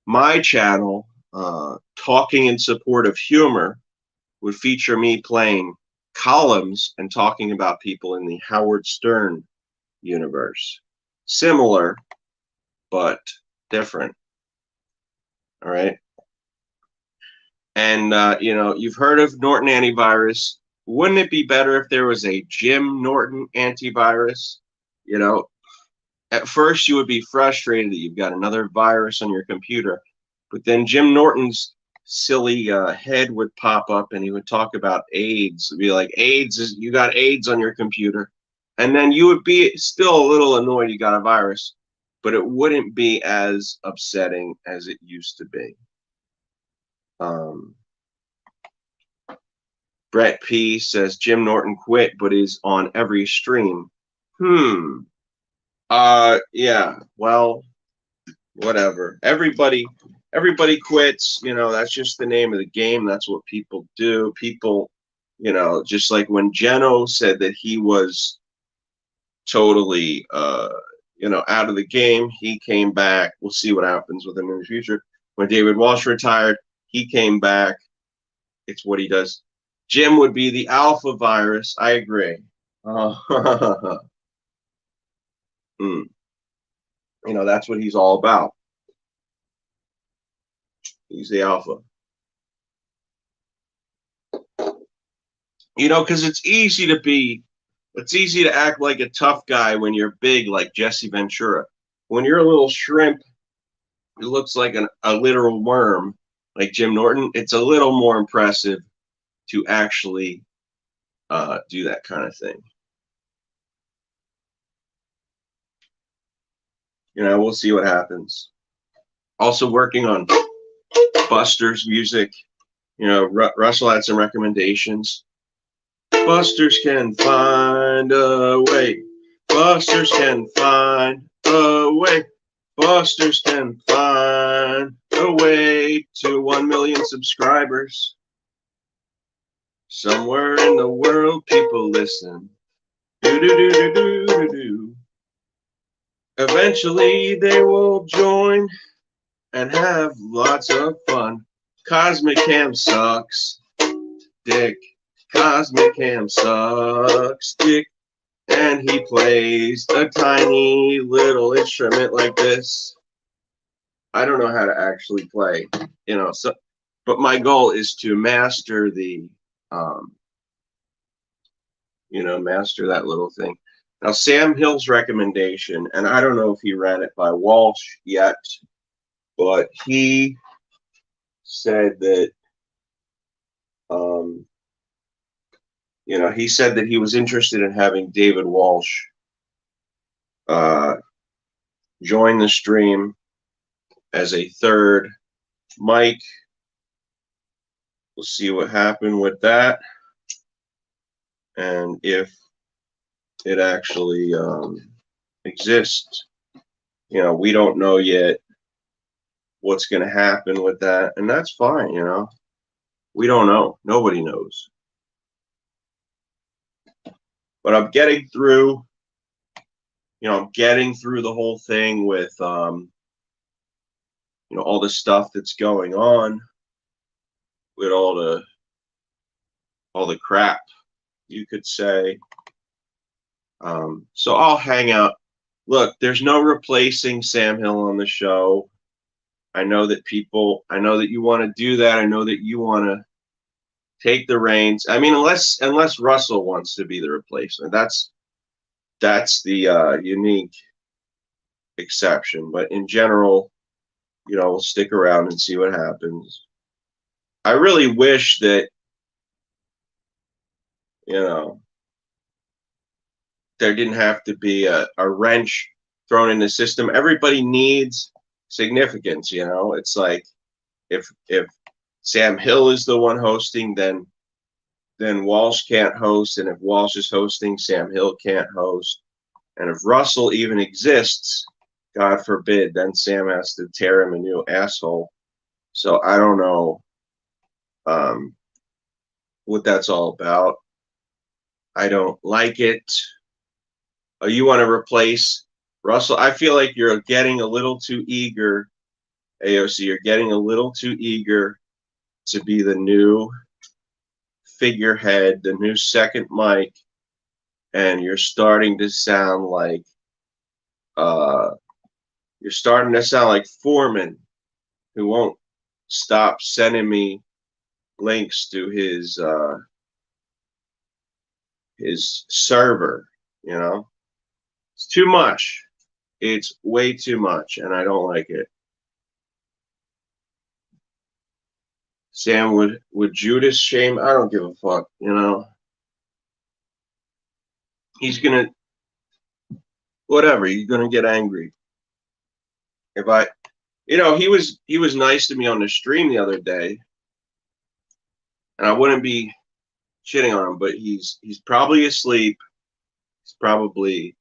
My channel, Talking in Support of Humor, would feature me playing columns and talking about people in the Howard Stern universe. Similar, but different. All right. And, you've heard of Norton antivirus. Wouldn't it be better if there was a Jim Norton antivirus? At first you would be frustrated that you've got another virus on your computer, but then Jim Norton's silly head would pop up and he would talk about AIDS. It'd be like, you got AIDS on your computer. And then you would be still a little annoyed you got a virus, but it wouldn't be as upsetting as it used to be. Brett P says Jim Norton quit, but is on every stream. Yeah. Well, whatever. Everybody quits. You know, that's just the name of the game. That's what people do. People, you know, just like when Jeno said that he was totally, you know, out of the game, he came back. We'll see what happens with him in the future. When David Walsh retired, he came back. It's what he does. Jim would be the alpha virus. I agree. You know, that's what he's all about. He's the alpha. You know, because it's easy to act like a tough guy when you're big, like Jesse Ventura. When you're a little shrimp, it looks like a literal worm, like Jim Norton. It's a little more impressive to actually do that kind of thing. You know, we'll see what happens. Also working on Buster's music. You know, Russell had some recommendations. Busters can find a way. Busters can find a way. Busters can find a way to 1 million subscribers. Somewhere in the world, people listen. Do do do do do do do. Eventually, they will join and have lots of fun. Cosmic Cam sucks dick. Cosmic Cam sucks dick. And he plays a tiny little instrument like this. I don't know how to actually play, you know. So, but my goal is to master the, you know, master that little thing. Now, Sam Hill's recommendation, and I don't know if he ran it by Walsh yet, but he said that, you know, he said that he was interested in having David Walsh join the stream as a third mic. We'll see what happened with that, and if it actually exists. You know, we don't know yet what's going to happen with that, and that's fine. You know, we don't know. Nobody knows. But I'm getting through. You know, I'm getting through the whole thing with, you know, all the stuff that's going on with all the crap, you could say. So I'll hang out. Look, there's no replacing Sam Hill on the show. I know that you want to do that. I know that you want to take the reins. I mean, unless Russell wants to be the replacement. That's the unique exception. But in general, you know, we'll stick around and see what happens. I really wish that, you know, there didn't have to be a wrench thrown in the system. Everybody needs significance, you know. It's like if Sam Hill is the one hosting, then Walsh can't host, and if Walsh is hosting, Sam Hill can't host. And if Russell even exists, God forbid, then Sam has to tear him a new asshole. So I don't know what that's all about. I don't like it. You want to replace Russell? I feel like you're getting a little too eager, AOC. You're getting a little too eager to be the new figurehead, the new second mic, and you're starting to sound like Foreman, who won't stop sending me links to his server. You know, it's too much. It's way too much, and I don't like it. Sam, would Judas shame? I don't give a fuck, you know. He's gonna, whatever, he's gonna get angry. If I, you know, he was nice to me on the stream the other day, and I wouldn't be shitting on him, but he's probably asleep. He's probably,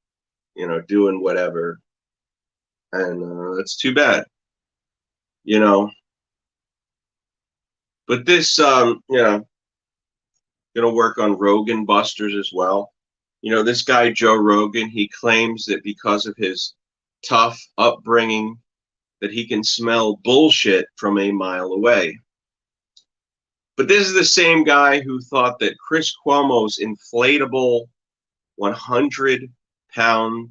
doing whatever, and it's too bad, you know. But this, gonna work on Rogan Busters as well. This guy Joe Rogan, he claims that because of his tough upbringing, that he can smell bullshit from a mile away. But this is the same guy who thought that Chris Cuomo's inflatable 100-pound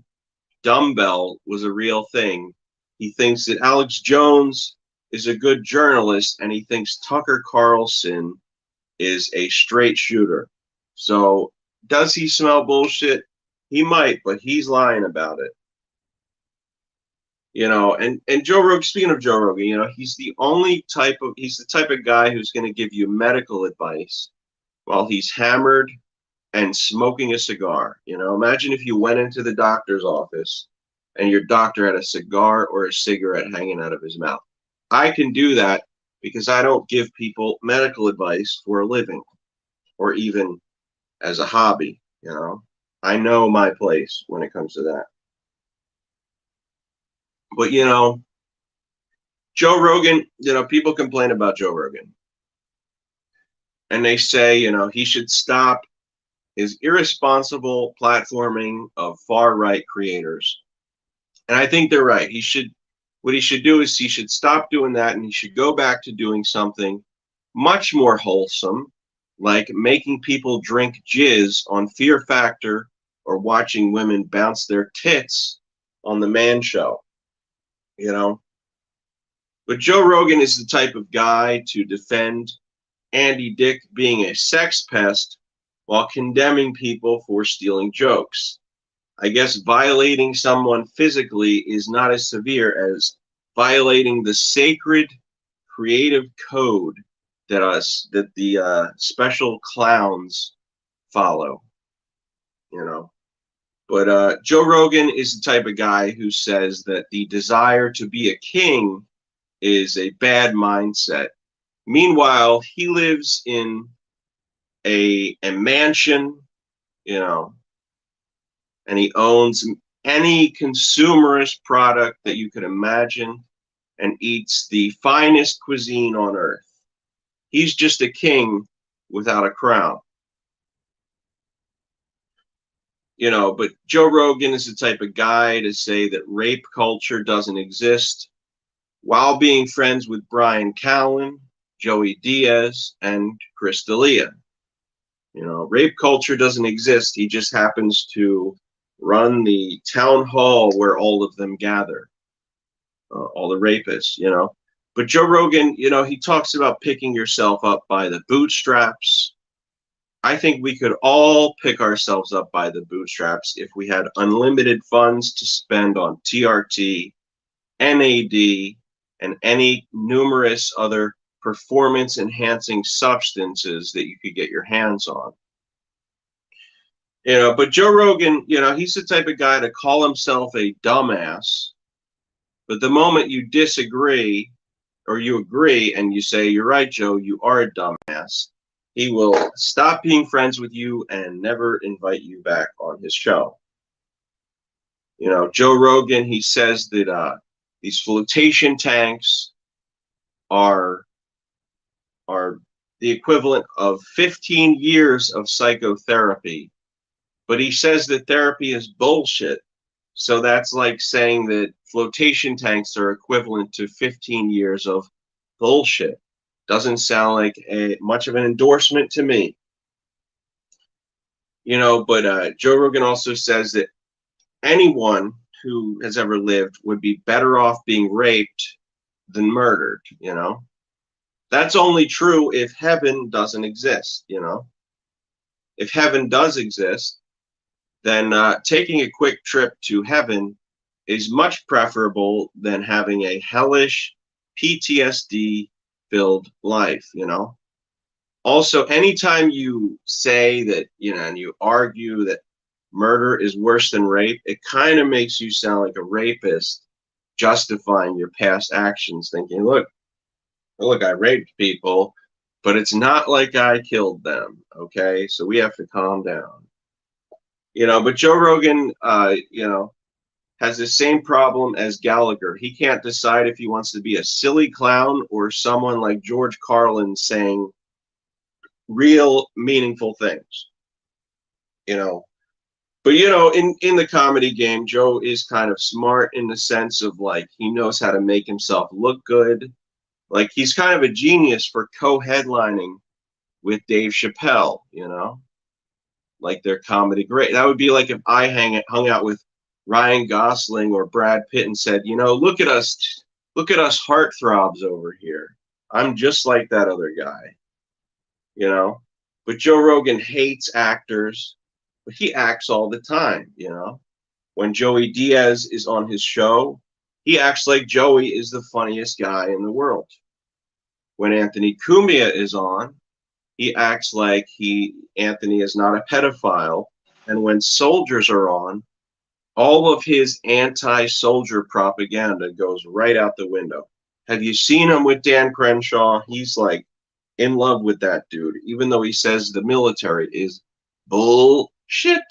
dumbbell was a real thing. He thinks that Alex Jones is a good journalist, and he thinks Tucker Carlson is a straight shooter. So does he smell bullshit? He might, but he's lying about it. And Joe Rogan, speaking of Joe Rogan, he's the type of guy who's going to give you medical advice while he's hammered and smoking a cigar. Imagine if you went into the doctor's office and your doctor had a cigar or a cigarette hanging out of his mouth. I can do that because I don't give people medical advice for a living or even as a hobby. I know my place when it comes to that. But, Joe Rogan, people complain about Joe Rogan. And they say, he should stop his irresponsible platforming of far-right creators. And I think they're right. What he should do is he should stop doing that, and he should go back to doing something much more wholesome, like making people drink jizz on Fear Factor or watching women bounce their tits on The Man Show. But Joe Rogan is the type of guy to defend Andy Dick being a sex pest while condemning people for stealing jokes. I guess violating someone physically is not as severe as violating the sacred creative code that the special clowns follow. But Joe Rogan is the type of guy who says that the desire to be a king is a bad mindset. Meanwhile, he lives in a mansion, and he owns any consumerist product that you could imagine and eats the finest cuisine on earth. He's just a king without a crown. But Joe Rogan is the type of guy to say that rape culture doesn't exist while being friends with Brian Callen, Joey Diaz, and Chris D'Elia. Rape culture doesn't exist. He just happens to run the town hall where all of them gather, all the rapists, But Joe Rogan, he talks about picking yourself up by the bootstraps. I think we could all pick ourselves up by the bootstraps if we had unlimited funds to spend on TRT, NAD, and any numerous other performance-enhancing substances that you could get your hands on. But Joe Rogan, he's the type of guy to call himself a dumbass, but the moment you disagree or you agree and you say, you're right, Joe, you are a dumbass, he will stop being friends with you and never invite you back on his show. Joe Rogan, he says that these flotation tanks are the equivalent of 15 years of psychotherapy. But he says that therapy is bullshit. So that's like saying that flotation tanks are equivalent to 15 years of bullshit. Doesn't sound like much of an endorsement to me. But Joe Rogan also says that anyone who has ever lived would be better off being raped than murdered, That's only true if heaven doesn't exist, If heaven does exist, then taking a quick trip to heaven is much preferable than having a hellish PTSD-filled life, Also, anytime you say that, and you argue that murder is worse than rape, it kind of makes you sound like a rapist justifying your past actions, thinking, look, I raped people, but it's not like I killed them. Okay, so we have to calm down. But Joe Rogan, has the same problem as Gallagher. He can't decide if he wants to be a silly clown or someone like George Carlin saying real meaningful things. You know, but in the comedy game, Joe is kind of smart in the sense of like he knows how to make himself look good. Like he's kind of a genius for co-headlining with Dave Chappelle, like their comedy great. That would be like if I hung out with Ryan Gosling or Brad Pitt and said, look at us heartthrobs over here. I'm just like that other guy, you know. But Joe Rogan hates actors, but he acts all the time, When Joey Diaz is on his show, he acts like Joey is the funniest guy in the world. When Anthony Cumia is on, he acts like Anthony is not a pedophile. And when soldiers are on, all of his anti-soldier propaganda goes right out the window. Have you seen him with Dan Crenshaw? He's like in love with that dude, even though he says the military is bullshit.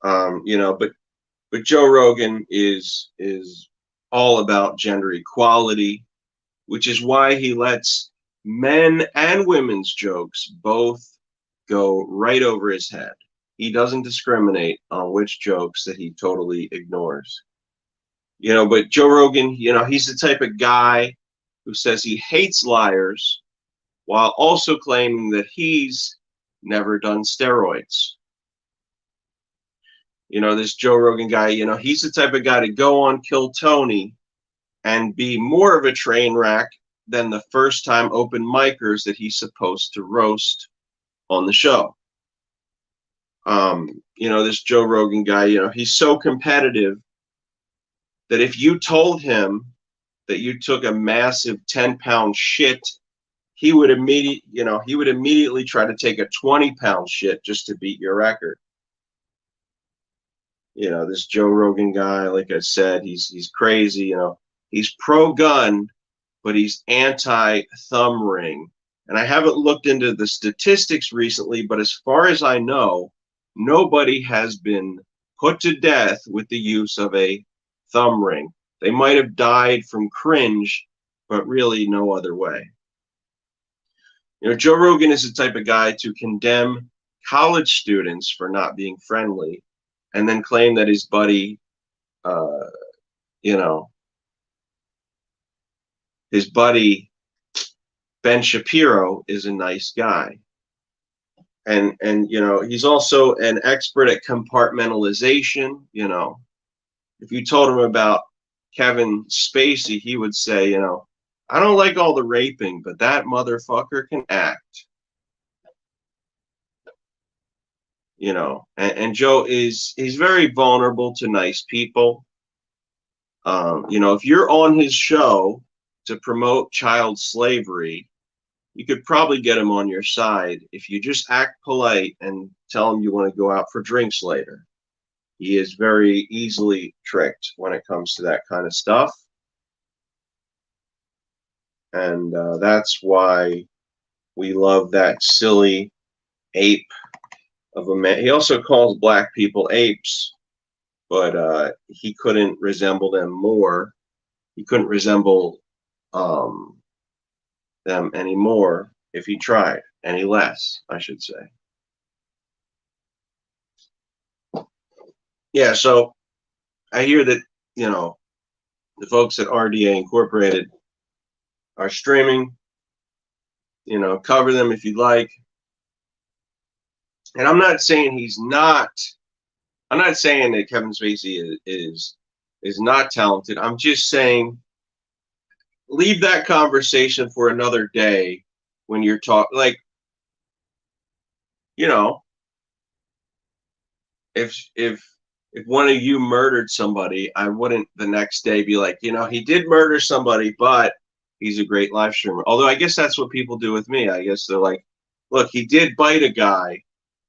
But Joe Rogan is all about gender equality, which is why he lets men and women's jokes both go right over his head. He doesn't discriminate on which jokes that he totally ignores. But Joe Rogan, he's the type of guy who says he hates liars while also claiming that he's never done steroids. This Joe Rogan guy, he's the type of guy to go on Kill Tony and be more of a train wreck than the first time open micers that he's supposed to roast on the show. This Joe Rogan guy, he's so competitive that if you told him that you took a massive 10-pound shit, he would immediately try to take a 20-pound shit just to beat your record. This Joe Rogan guy, like I said, he's crazy, he's pro-gun, but he's anti-thumb ring. And I haven't looked into the statistics recently, but as far as I know, nobody has been put to death with the use of a thumb ring. They might have died from cringe, but really no other way. Joe Rogan is the type of guy to condemn college students for not being friendly and then claim that his buddy, his buddy Ben Shapiro is a nice guy. And he's also an expert at compartmentalization. If you told him about Kevin Spacey, he would say, I don't like all the raping, but that motherfucker can act. And Joe he's very vulnerable to nice people. If you're on his show to promote child slavery, you could probably get him on your side if you just act polite and tell him you want to go out for drinks later. He is very easily tricked when it comes to that kind of stuff. And that's why we love that silly ape of a man. He also calls black people apes, but he couldn't resemble them more. He couldn't resemble them anymore if he tried, any less, I should say. Yeah, so I hear that, the folks at RDA Incorporated are streaming, cover them if you'd like. And I'm not saying I'm not saying that Kevin Spacey is not talented. I'm just saying leave that conversation for another day when you're talking, like, if one of you murdered somebody, I wouldn't the next day be like, he did murder somebody, but he's a great live streamer. Although I guess that's what people do with me. I guess they're like, look, he did bite a guy,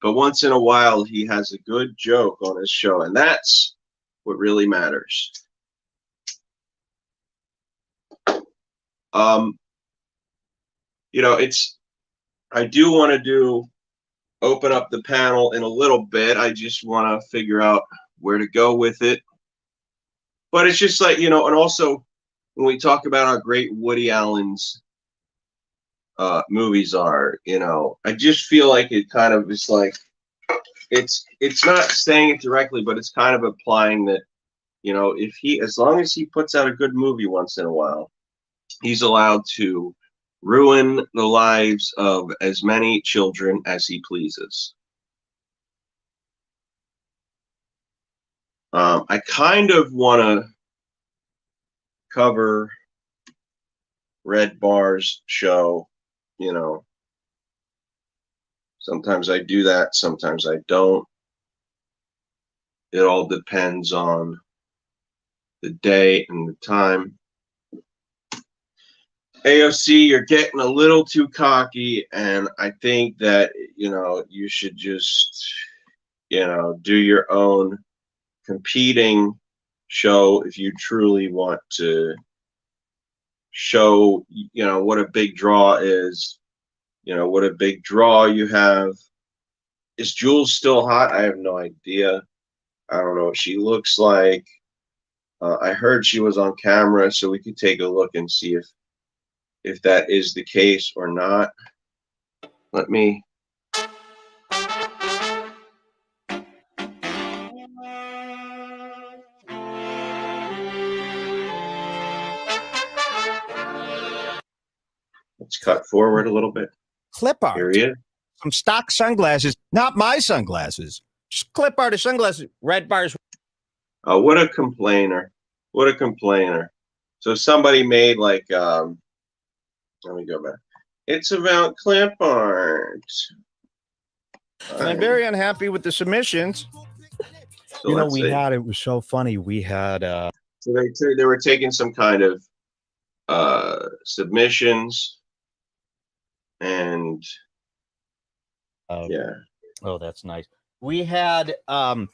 but once in a while he has a good joke on his show, and that's what really matters. Um, I do want to open up the panel in a little bit. I just want to figure out where to go with it. But it's just like, and also when we talk about how great Woody Allen's movies are, I just feel like it kind of is like, it's not saying it directly, but it's kind of implying that, as long as he puts out a good movie once in a while, he's allowed to ruin the lives of as many children as he pleases. I kind of want to cover Red Bar's show. Sometimes I do that, sometimes I don't. It all depends on the day and the time. AOC, you're getting a little too cocky, and I think that, you should just, do your own competing show if you truly want to show, what a big draw is, what a big draw you have. Is Jules still hot? I have no idea. I don't know what she looks like. I heard she was on camera, so we could take a look and see if that is the case or not. Let me. Let's cut forward a little bit. Clip art. Here he is. Some stock sunglasses, not my sunglasses. Just clip art of sunglasses. Red Bar's. Oh, what a complainer. What a complainer. So somebody made like, let me go back. It's about clip art. I'm very unhappy with the submissions. So it was so funny. We had so they were taking some kind of submissions, and yeah. Oh, that's nice. We had a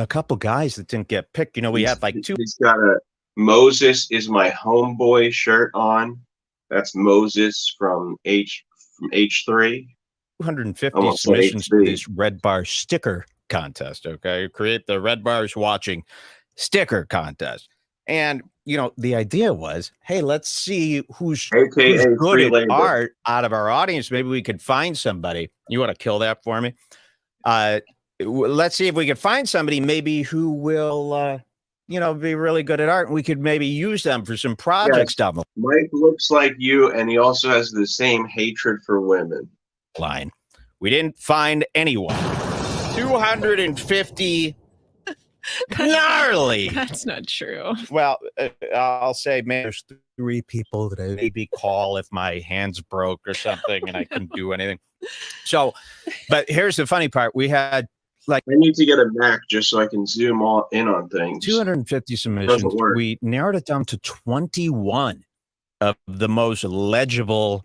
couple guys that didn't get picked. We had like two. He's got a Moses is my homeboy shirt on. That's Moses from H3. 250 submissions for this Red Bar sticker contest. Okay, create the Red Bars watching sticker contest, and the idea was, hey, let's see who's good at art out of our audience. Maybe we could find somebody. You want to kill that for me? Let's see if we could find somebody maybe who will, be really good at art, and we could maybe use them for some projects down the line. Mike looks like you, and he also has the same hatred for women. Line. We didn't find anyone. 250 gnarly. That's not true. Well, I'll say, man, there's 3 people that I maybe call if my hands broke or something and I couldn't do anything. So, but here's the funny part. We had I need to get a Mac just so I can zoom all in on things. 250 submissions. We narrowed it down to 21 of the most legible,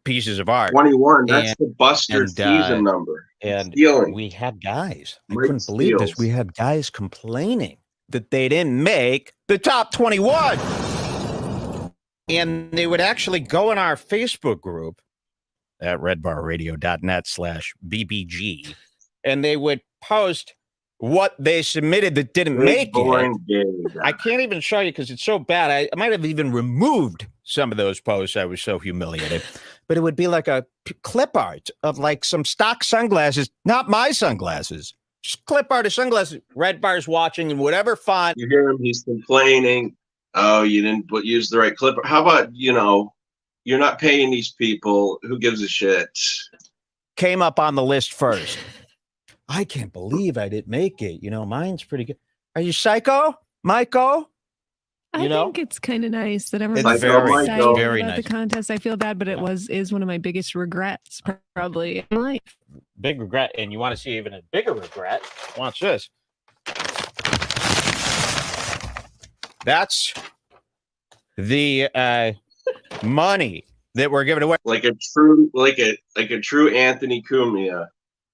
pieces of art. 21. That's the Buster season number. And Stealing. We had guys. I Mike couldn't believe this. We had guys complaining that they didn't make the top 21. And they would actually go in our Facebook group at redbarradio.net/BBG. And they would post what they submitted that didn't make it. I can't even show you because it's so bad. I might have even removed some of those posts. I was so humiliated. But it would be like a clip art of like some stock sunglasses, not my sunglasses. Just clip art of sunglasses. Red Bar's watching in whatever font. You hear him, he's complaining. Oh, you didn't use the right clip. How about, you're not paying these people. Who gives a shit? Came up on the list first. I can't believe I didn't make it. Mine's pretty good. Are you psycho, Michael? I think it's kind of nice that everyone's very excited about nice. the contest. I feel bad, but it is one of my biggest regrets probably in life. Big regret. And you want to see even a bigger regret? Watch this. That's the money that we're giving away. Like a true Anthony Cumia.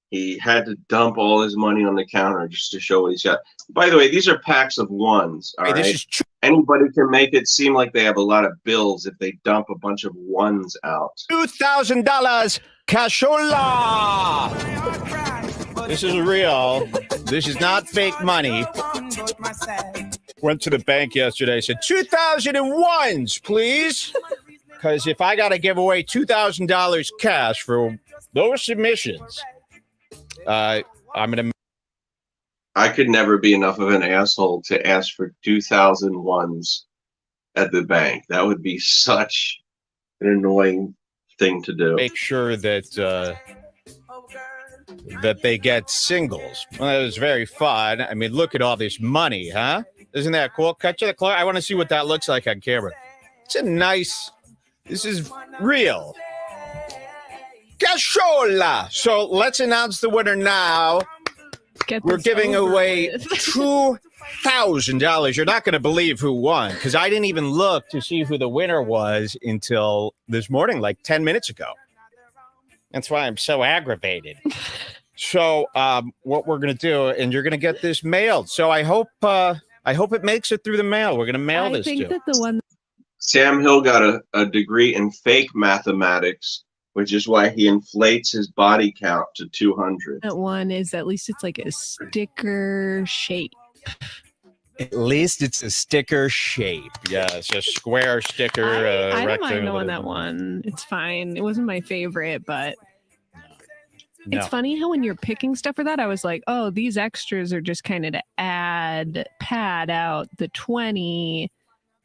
he had to dump all his money on the counter just to show what he's got. By the way, these are packs of ones. All right. Anybody can make it seem like they have a lot of bills if they dump a bunch of ones out. $2,000 cashola. This is real. This is not fake money. Went to the bank yesterday. Said 2,001s, please. Because if I got to give away $2,000 cash for those submissions, I'm going to. I could never be enough of an asshole to ask for 2,001s at the bank. That would be such an annoying thing to do. Make sure that that they get singles. Well, that was very fun. I mean, look at all this money, huh? Isn't that cool? Cut to the clock. I want to see what that looks like on camera. It's a nice. This is real. Cashola. So let's announce the winner now. We're giving away $2,000. You're not going to believe who won because I didn't even look to see who the winner was until this morning, like 10 minutes ago. That's why I'm so aggravated. So what we're going to do, and you're going to get this mailed. So I hope it makes it through the mail. We're going to mail this to you. I think that the one. Sam Hill got a degree in fake mathematics, which is why he inflates his body count to 200. That one is at least it's like a sticker shape. At least it's a sticker shape. Yeah, it's a square sticker. I don't mind knowing that one. It's fine. It wasn't my favorite, but it's funny how when you're picking stuff for that, I was like, oh, these extras are just kind of to pad out the 20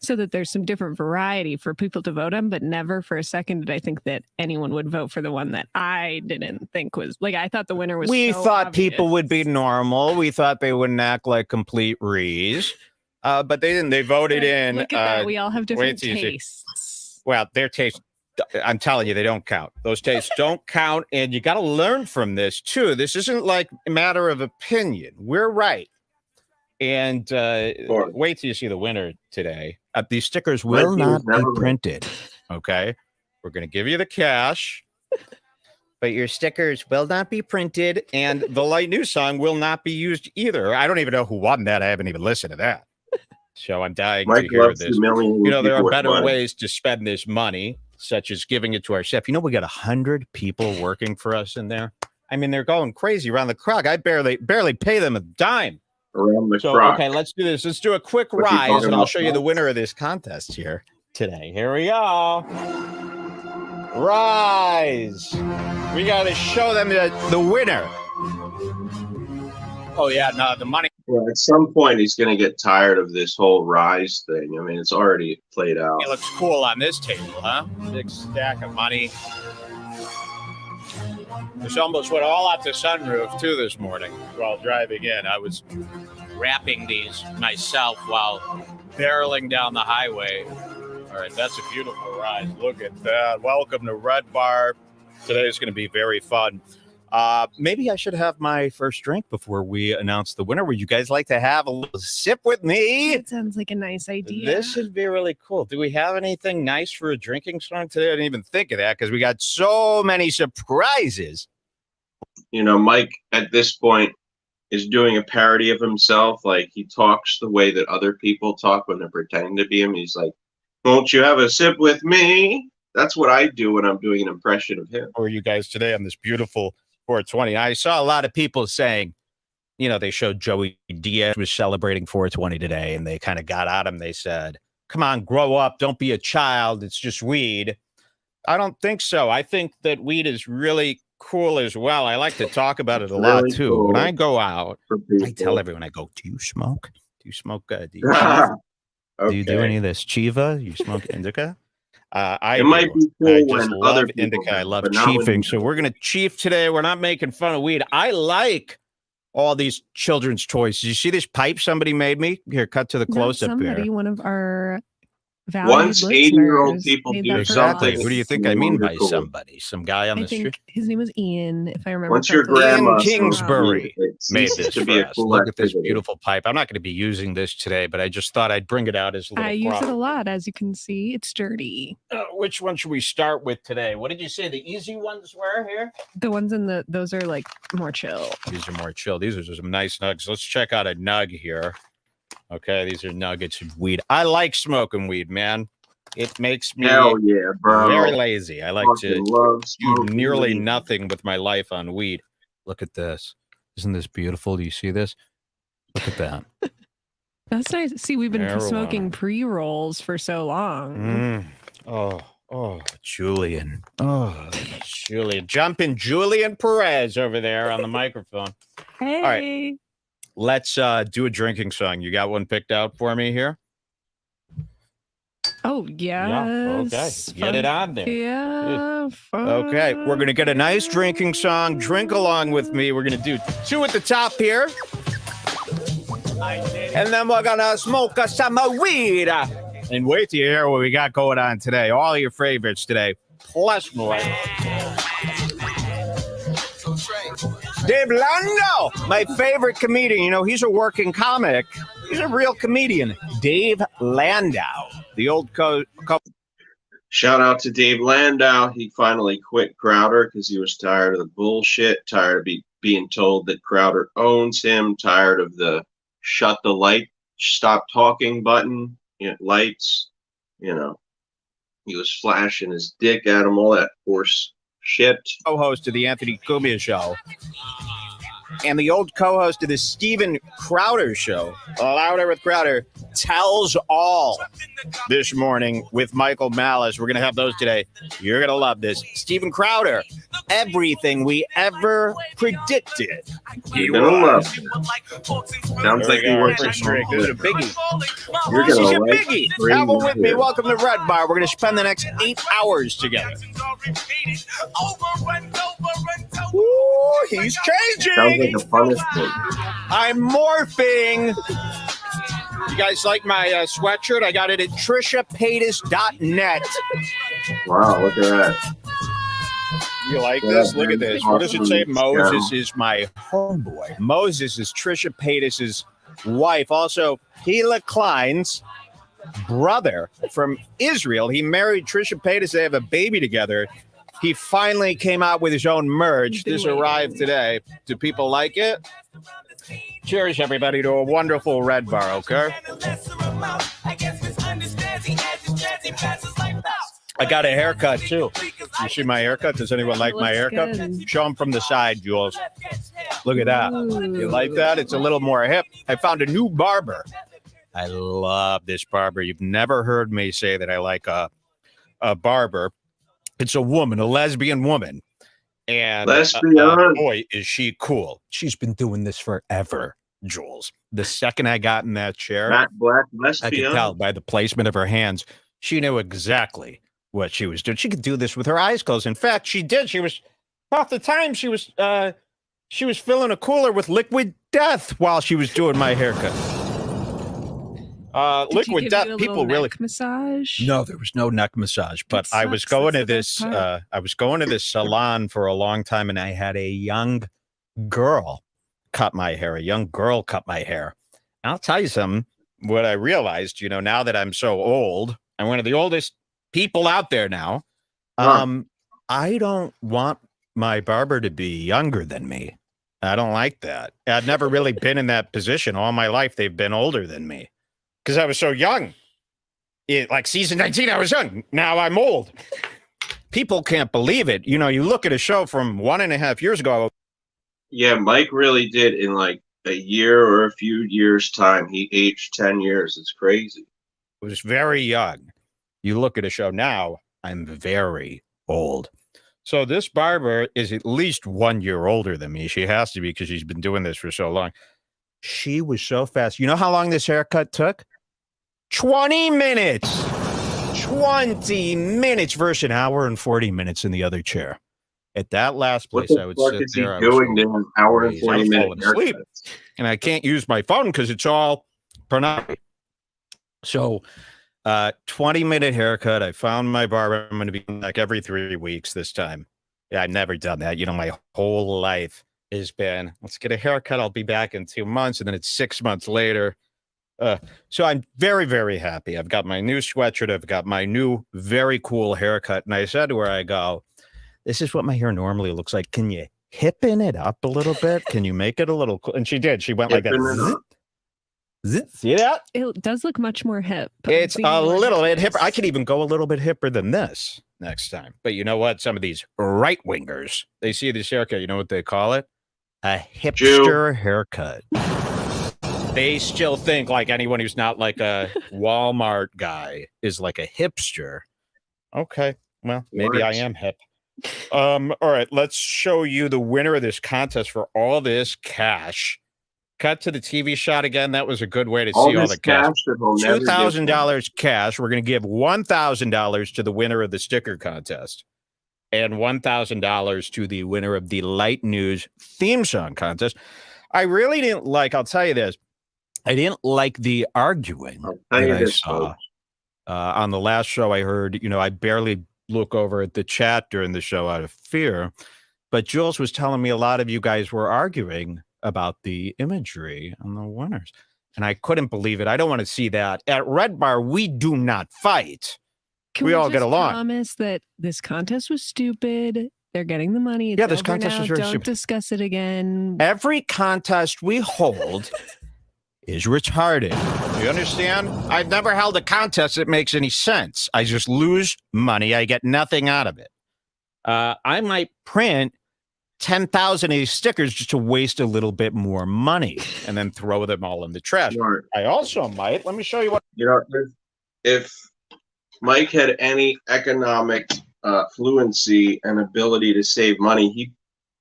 so that there's some different variety for people to vote on, but never for a second did I think that anyone would vote for the one that I didn't think was, like, I thought the winner was We so thought obvious. people would be normal. We thought they wouldn't act like complete rees. But they didn't. They voted in. Look at that. We all have different tastes. Well, their tastes, I'm telling you, they don't count. Those tastes don't count. And you got to learn from this, too. This isn't like a matter of opinion. We're right. And wait till you see the winner today. These stickers will not be printed. Okay. We're going to give you the cash, but your stickers will not be printed. And the Light News song will not be used either. I don't even know who won that. I haven't even listened to that. So I'm dying to hear this. You know, there are better ways to spend this money, such as giving it to our chef. You know, we got 100 people working for us in there. I mean, they're going crazy around the clock. I barely pay them a dime. Okay, let's do this. Let's do a quick rise, and I'll show you the winner of this contest here today. Here we go. Rise. We got to show them the winner. Oh, yeah, no, the money. Well, at some point, he's going to get tired of this whole rise thing. I mean, it's already played out. It looks cool on this table, huh? Big stack of money. This almost went all out the sunroof, too, this morning while driving in. I was wrapping these myself while barreling down the highway. All right, that's a beautiful ride. Look at that. Welcome to Red Bar. Today is going to be very fun. Maybe I should have my first drink before we announce the winner. Would you guys like to have a little sip with me? That sounds like a nice idea. This should be really cool. Do we have anything nice for a drinking song today? I didn't even think of that because we got so many surprises. You know, Mike, at this point, is doing a parody of himself. Like, he talks the way that other people talk when they're pretending to be him. He's like, won't you have a sip with me? That's what I do when I'm doing an impression of him. Or you guys today on this beautiful 420. I saw a lot of people saying, you know, they showed Joey Diaz was celebrating 420 today, and they kind of got at him. They said, come on, grow up. Don't be a child. It's just weed. I don't think so. I think that weed is really cool as well. I like to talk about it a lot too. Cool. When I go out, I tell everyone, I go, do you smoke? Do you smoke? Do you, okay. Do you do any of this Chiva? You smoke indica? I might be cool. I just love indica. I love chiefing. So we're going to chief today. We're not making fun of weed. I like all these children's toys. Did you see this pipe somebody made me? Here, cut to the close-up here. One of our Once 80-year-old people do exactly. something, Who do you think I mean by somebody? Some guy on the street? His name was Ian, if I remember. Once your grandma Ian Kingsbury made this to be a cool Look at this beautiful pipe. I'm not going to be using this today, but I just thought I'd bring it out as a little use it a lot, as you can see. It's sturdy. Which one should we start with today? What did you say the easy ones were here? The ones those are like more chill. These are more chill. These are just some nice nugs. Let's check out a nug here. Okay, these are nuggets of weed. I like smoking weed, man. It makes me very lazy. I like to do nearly nothing with my life on weed. Look at this. Isn't this beautiful? Do you see this? Look at that. That's nice. See, we've been smoking pre-rolls for so long. Oh, Julian. Oh, Julian. Jumping Julian Perez over there on the microphone. Hey. All right. Let's do a drinking song. You got one picked out for me here? Oh, yes. Okay. Get it on there. Yeah. Okay. We're going to get a nice drinking song. Drink along with me. We're going to do 2 at the top here. And then we're going to smoke some weed. And wait till you hear what we got going on today. All your favorites today. Plus more. Dave Landau, my favorite comedian. You know, he's a working comic. He's a real comedian. Dave Landau, the old Shout out to Dave Landau. He finally quit Crowder because he was tired of the bullshit, tired of being told that Crowder owns him, tired of the shut the light, stop talking button, lights. You know, he was flashing his dick at him, all that horse shit. Co-host of the Anthony Cumia Show. And the old co-host of the Steven Crowder Show, Louder with Crowder, tells all this morning with Michael Malice. We're going to have those today. You're going to love this. Steven Crowder, everything we ever predicted. You're going to love it. Sounds like you work for Strick. This is a biggie. You're This is going a to biggie. Have one with me. Welcome to Red Bar. We're going to spend the next 8 hours together. Ooh, he's changing. Sounds like a punishment. I'm morphing. You guys like my sweatshirt? I got it at trishapaytas.net. Wow, look at that. You like this? Look at this. What does it say? Moses is my homeboy. Moses is Trisha Paytas' wife. Also, Hila Klein's brother from Israel. He married Trisha Paytas. They have a baby together. He finally came out with his own merch. This arrived today. Do people like it? Cheers, everybody, to a wonderful Red Bar, okay? I got a haircut, too. You see my haircut? Does anyone like my haircut? Good. Show them from the side, Jules. Look at that. Ooh. You like that? It's a little more hip. I found a new barber. I love this barber. You've never heard me say that I like a barber. It's a woman, a lesbian woman. And boy, is she cool. She's been doing this forever, Jules. The second I got in that chair, black lesbian. I could tell by the placement of her hands. She knew exactly what she was doing. She could do this with her eyes closed. In fact, she did. She was half the time she was filling a cooler with liquid death while she was doing my haircut. Liquid death. People really massage. No, there was no neck massage. But I was going to this. I was going to this salon for a long time, and I had a young girl cut my hair. A young girl cut my hair. And I'll tell you something. What I realized, now that I'm so old, I'm one of the oldest people out there now. I don't want my barber to be younger than me. I don't like that. I've never really been in that position. All my life, they've been older than me. Because I was so young. Like season 19, I was young. Now I'm old. People can't believe it. You look at a show from 1.5 years ago. Yeah, Mike really did in like a year or a few years' time. He aged 10 years. It's crazy. I was very young. You look at a show now, I'm very old. So this barber is at least 1 year older than me. She has to be because she's been doing this for so long. She was so fast. You know how long this haircut took? 20 minutes. 20 minutes versus an hour and 40 minutes in the other chair. At that last place, I would sit there. What the fuck is he doing in an hour and 40 minutes? Asleep. And I can't use my phone because it's all pornography. So 20-minute haircut. I found my barber. I'm going to be like every 3 weeks this time. Yeah, I've never done that. My whole life has been, let's get a haircut. I'll be back in 2 months. And then it's 6 months later. So I'm very, very happy. I've got my new sweatshirt. I've got my new, very cool haircut. And I said to her, I go, this is what my hair normally looks like. Can you hippen it up a little bit? Can you make it a little cool? And she did. She went like that. See that? It does look much more hip. It's a little bit hipper. I could even go a little bit hipper than this next time. But you know what? Some of these right-wingers, they see this haircut. You know what they call it? A hipster haircut. They still think like anyone who's not like a Walmart guy is like a hipster. Okay. Well, maybe I am hip. All right. Let's show you the winner of this contest for all this cash. Cut to the TV shot again. That was a good way to see all the cash. $2,000 cash. We're going to give $1,000 to the winner of the sticker contest and $1,000 to the winner of the Light News theme song contest. I really didn't like, I'll tell you this. I didn't like the arguing that I saw on the last show. I heard, I barely look over at the chat during the show out of fear, but Jules was telling me a lot of you guys were arguing about the imagery on the winners, and I couldn't believe it. I don't want to see that. At Red Bar, we do not fight. We all get along. Promise that this contest was stupid. They're getting the money. Yeah, this contest was very stupid. Don't discuss it again. Every contest we hold is retarded. You understand? I've never held a contest that makes any sense. I just lose money. I get nothing out of it. I might print 10,000 of these stickers just to waste a little bit more money and then throw them all in the trash. Right. I also might, let me show you what. If Mike had any economic fluency and ability to save money, he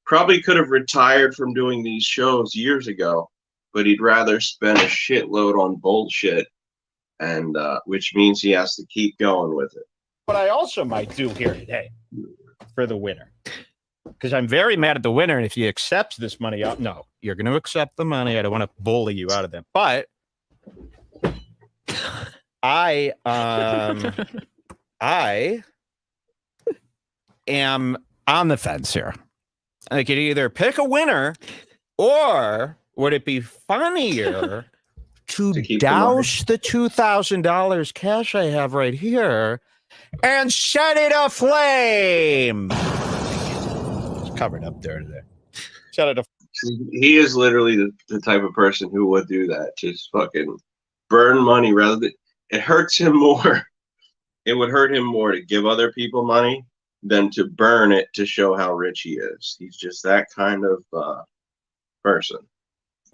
probably could have retired from doing these shows years ago. But he'd rather spend a shitload on bullshit, and which means he has to keep going with it. What I also might do here today for the winner, because I'm very mad at the winner, and if he accepts this money, no, you're going to accept the money. I don't want to bully you out of them, but I am on the fence here. I could either pick a winner, or would it be funnier to douse the $2,000 cash I have right here and set it aflame? It's covered up there today. Set it aflame. He is literally the type of person who would do that. Just fucking burn money rather than. It hurts him more. It would hurt him more to give other people money than to burn it to show how rich he is. He's just that kind of person.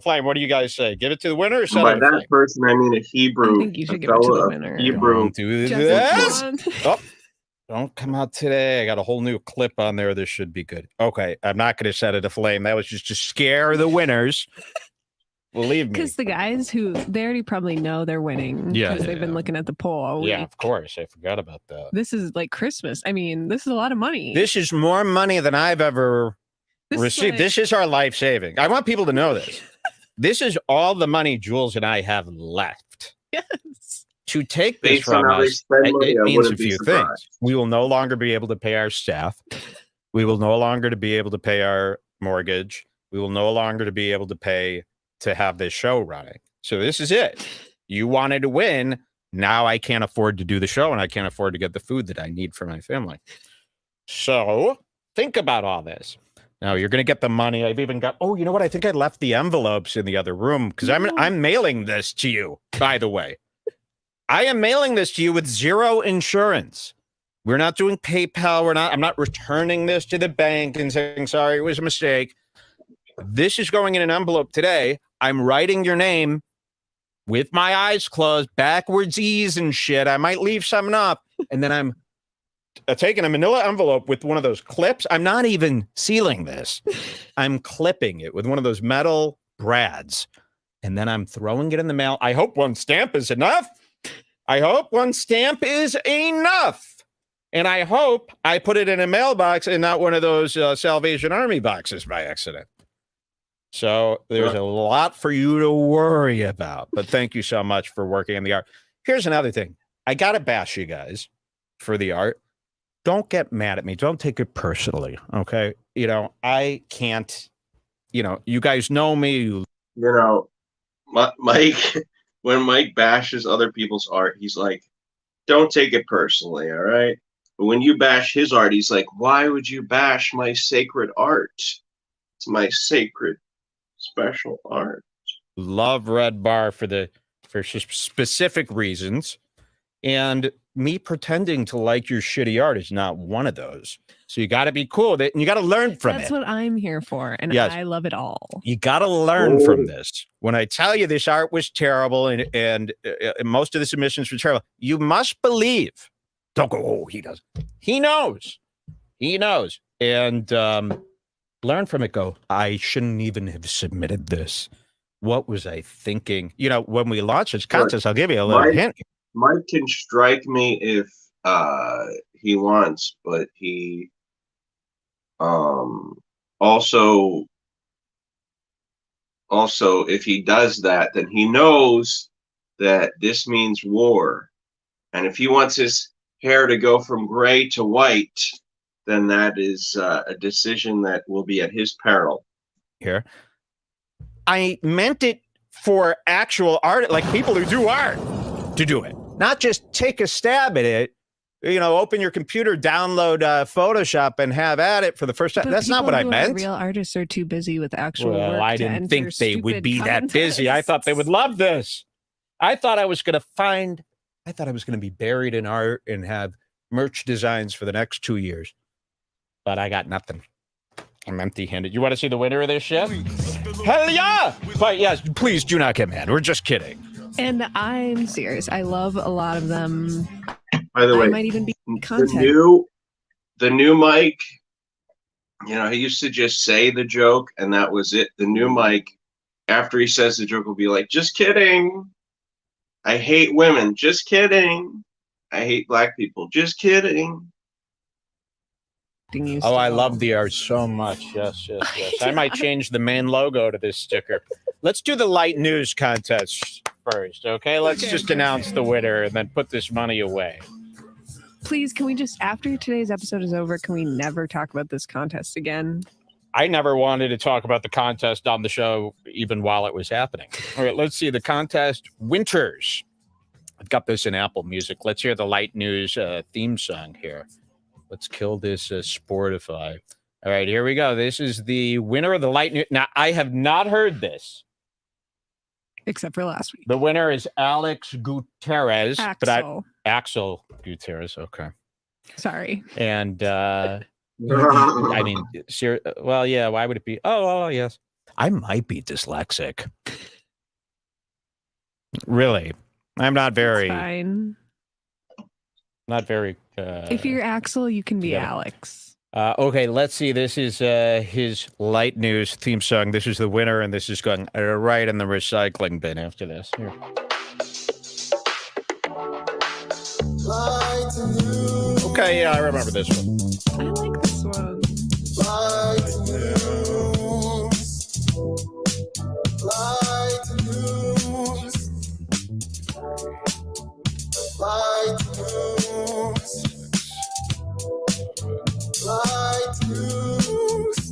Flame, what do you guys say? Give it to the winner? Or by that person, I mean a Hebrew. I think you should give it to the winner. Hebrew. Do this. Oh, don't come out today. I got a whole new clip on there. This should be good. Okay, I'm not going to set it aflame. That was just to scare the winners. Believe me. Because the guys they already probably know they're winning. Yeah. Because they've been looking at the poll all week. Yeah, of course. I forgot about that. This is like Christmas. I mean, this is a lot of money. This is more money than I've ever received. This is our life saving. I want people to know this. This is all the money Jules and I have left. Yes. To take this from us, it means a few things. We will no longer be able to pay our staff. We will no longer be able to pay our mortgage. We will no longer be able to pay to have this show running. So this is it. You wanted to win. Now I can't afford to do the show, and I can't afford to get the food that I need for my family. So think about all this. Now you're going to get the money. I've even got, you know what? I think I left the envelopes in the other room because I'm mailing this to you, by the way. I am mailing this to you with zero insurance. We're not doing PayPal. I'm not returning this to the bank and saying, sorry, it was a mistake. This is going in an envelope today. I'm writing your name with my eyes closed, backwards E's and shit. I might leave something up. And then I'm taking a manila envelope with one of those clips. I'm not even sealing this. I'm clipping it with one of those metal brads. And then I'm throwing it in the mail. I hope one stamp is enough. I hope one stamp is enough. And I hope I put it in a mailbox and not one of those Salvation Army boxes by accident. So there's a lot for you to worry about. But thank you so much for working in the art. Here's another thing. I gotta bash you guys for the art. Don't get mad at me. Don't take it personally. Okay. I can't, you guys know me. Mike, when Mike bashes other people's art, he's like, don't take it personally. All right. But when you bash his art, he's like, why would you bash my sacred art? It's my sacred special art. Love Red Bar for specific reasons. And me pretending to like your shitty art is not one of those. So you got to be cool with it, and you got to learn from it. That's what I'm here for, and yes. I love it all. You got to learn from this. When I tell you this art was terrible and most of the submissions were terrible, you must believe. Don't go, oh, he does. He knows. He knows. And learn from it. Go, I shouldn't even have submitted this. What was I thinking? When we launch this contest, I'll give you a little hint. Mike can strike me if he wants, but he also if he does that, then he knows that this means war. And if he wants his hair to go from gray to white, then that is a decision that will be at his peril. Here. I meant it for actual art, like people who do art to do it. Not just take a stab at it, open your computer, download Photoshop, and have at it for the first time. But that's not what I meant. Real artists are too busy with actual work. Well, I didn't think they would be that busy. I thought they would love this. I thought I was going to be buried in art and have merch designs for the next 2 years. But I got nothing. I'm empty-handed. You want to see the winner of this shit? Hell yeah! But yes, please do not get mad. We're just kidding. And I'm serious. I love a lot of them. By the way, I might even be content. The new Mike, he used to just say the joke and that was it. The new Mike, after he says the joke, will be like, just kidding. I hate women. Just kidding. I hate black people. Just kidding. Oh, I love the art so much. Yes. I might change the main logo to this sticker. Let's do the light news contest first, okay? Let's just announce the winner and then put this money away. Please, can we just, after today's episode is over, can we never talk about this contest again? I never wanted to talk about the contest on the show, even while it was happening. All right, let's see. The contest, Winters. I've got this in Apple Music. Let's hear the light news theme song here. Let's kill this Sportify. All right, here we go. This is the winner of the light news. Now, I have not heard this. Except for last week. The winner is Alex Gutierrez. Axel. Axel Gutierrez, okay. Sorry. And, well, yeah, why would it be? Oh, yes. I might be dyslexic. Really. I'm not very. That's fine. Not very. If you're Axel, you can be Alex. Okay, let's see. This is his light news theme song. This is the winner, and this is going right in the recycling bin after this. Here. Okay, yeah, I remember this one. I like this one.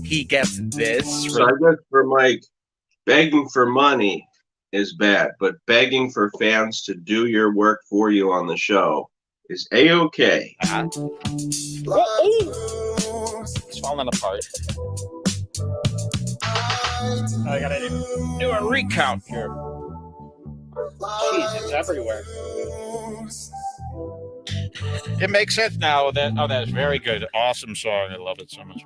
He gets this. So I guess for Mike, begging for money is bad, but begging for fans to do your work for you on the show is A-okay. It's falling apart. I gotta do a recount here. Jeez, it's everywhere. It makes sense now. That's very good. Awesome song. I love it so much.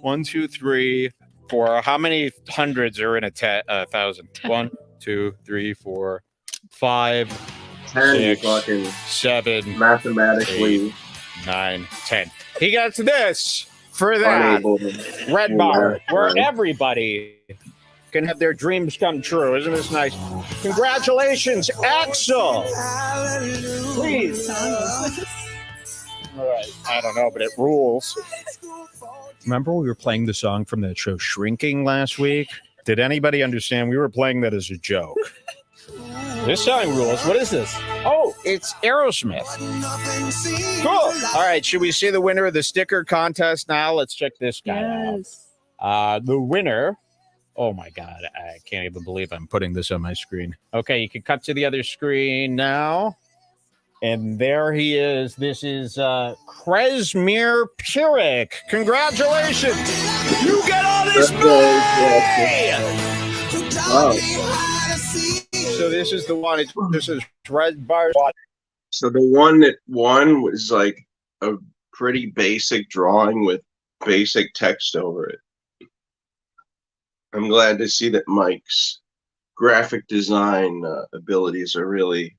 1, 2, 3, 4. How many hundreds are in a 1,000? 1, 2, 3, 4, 5, 10, 6, 7, mathematically 8, 9, 10. He gets this for that Red Bar, where everybody can have their dreams come true. Isn't this nice? Congratulations, Axel. Please. All right. I don't know, but it rules. Remember we were playing the song from that show Shrinking last week? Did anybody understand? We were playing that as a joke. This song rules. What is this? Oh, It's Aerosmith. Cool. All right. Should we see the winner of the sticker contest now? Let's check this guy out. The winner. Oh my God. I can't even believe I'm putting this on my screen. Okay. You can cut to the other screen now. And there he is. This is Krezmir Pirik. Congratulations. You get all this money. Wow. So this is the one. This is Red Bar. So the one that won was like a pretty basic drawing with basic text over it. I'm glad to see that Mike's graphic design abilities are really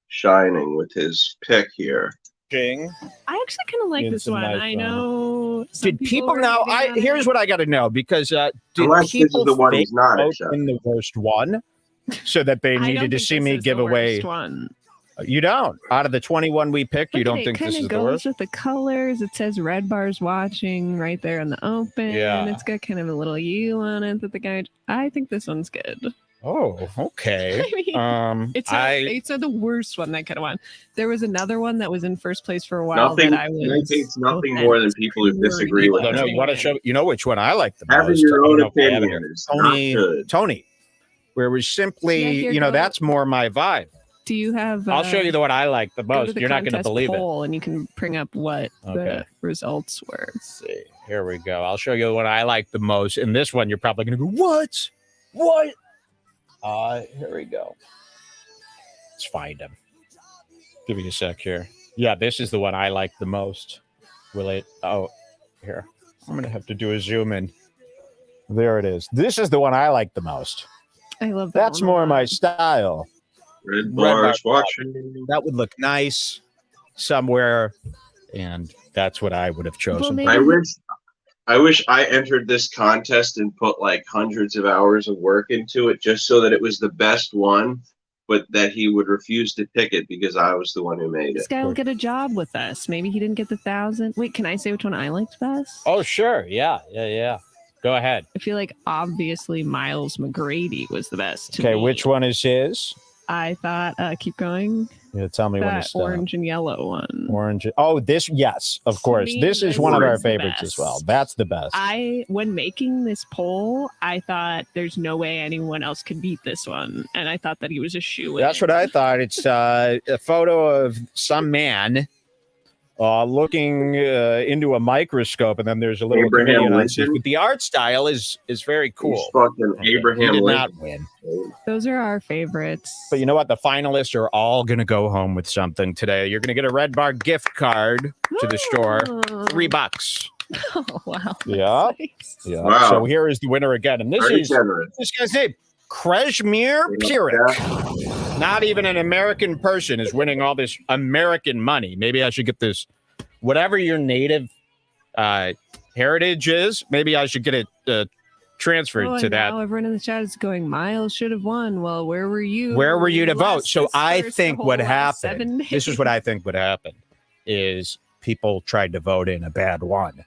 shining with his pick here. I actually kind of like this one. Nice I know. Did people now? Here's what I got to know, because did Unless people this is the one fake he's not vote in the worst one, so that they needed to see me give away? One. You don't. Out of the 21 we picked, you don't think this is the worst? It goes with the colors. It says Red Bar's watching right there in the open. Yeah. And it's got kind of a little U on it that the guy. I think this one's good. Oh, okay. I mean, it's not the worst one that could have won. There was another one that was in first place for a while. Nothing more than people who disagree with it. No, you want to show? You know which one I like the most? Having your own opinion is Tony, where we simply, that's more my vibe. Do you have? I'll show you the one I like the most. You're not going to believe it. And you can bring up what the results were. Let's see. Here we go. I'll show you the one I like the most. And this one, you're probably going to go, what? What? Here we go. Let's find him. Give me a sec here. Yeah, this is the one I like the most. Will it? Oh, here. I'm going to have to do a zoom in. There it is. This is the one I like the most. I love that. That's more my style. Red Bar's watching. That would look nice somewhere, and that's what I would have chosen. Well, I wish I entered this contest and put like hundreds of hours of work into it just so that it was the best one, but that he would refuse to pick it because I was the one who made it. This guy will get a job with us. Maybe he didn't get the 1,000. Wait, can I say which one I liked best? Oh, sure. Yeah. Go ahead. I feel like obviously Miles McGrady was the best. Okay, which one is his? I thought, keep going. Yeah, tell me when to stop. Orange and yellow one. Orange. Oh, this, yes, of course. This is one of our favorites as well. That's the best. When making this poll, I thought there's no way anyone else could beat this one. And I thought that he was a shoo-in. That's what I thought. It's a photo of some man looking into a microscope, and then there's a little Abraham Lincoln. But the art style is very cool. He's fucking Abraham Lincoln. He did Lincoln. not win. Those are our favorites. But you know what? The finalists are all going to go home with something today. You're going to get a Red Bar gift card to the store. $3. Oh, wow. Yeah. Nice. Yeah. Wow. So here is the winner again. And this is this guy's name, Krezmir Pirik. Not even an American person is winning all this American money. Maybe I should get this, whatever your native heritage is, maybe I should get it transferred to that. Now everyone in the chat is going, Miles should have won. Well, where were you? Where were you to vote? So I think what happened, this is what I think would happen, is people tried to vote in a bad one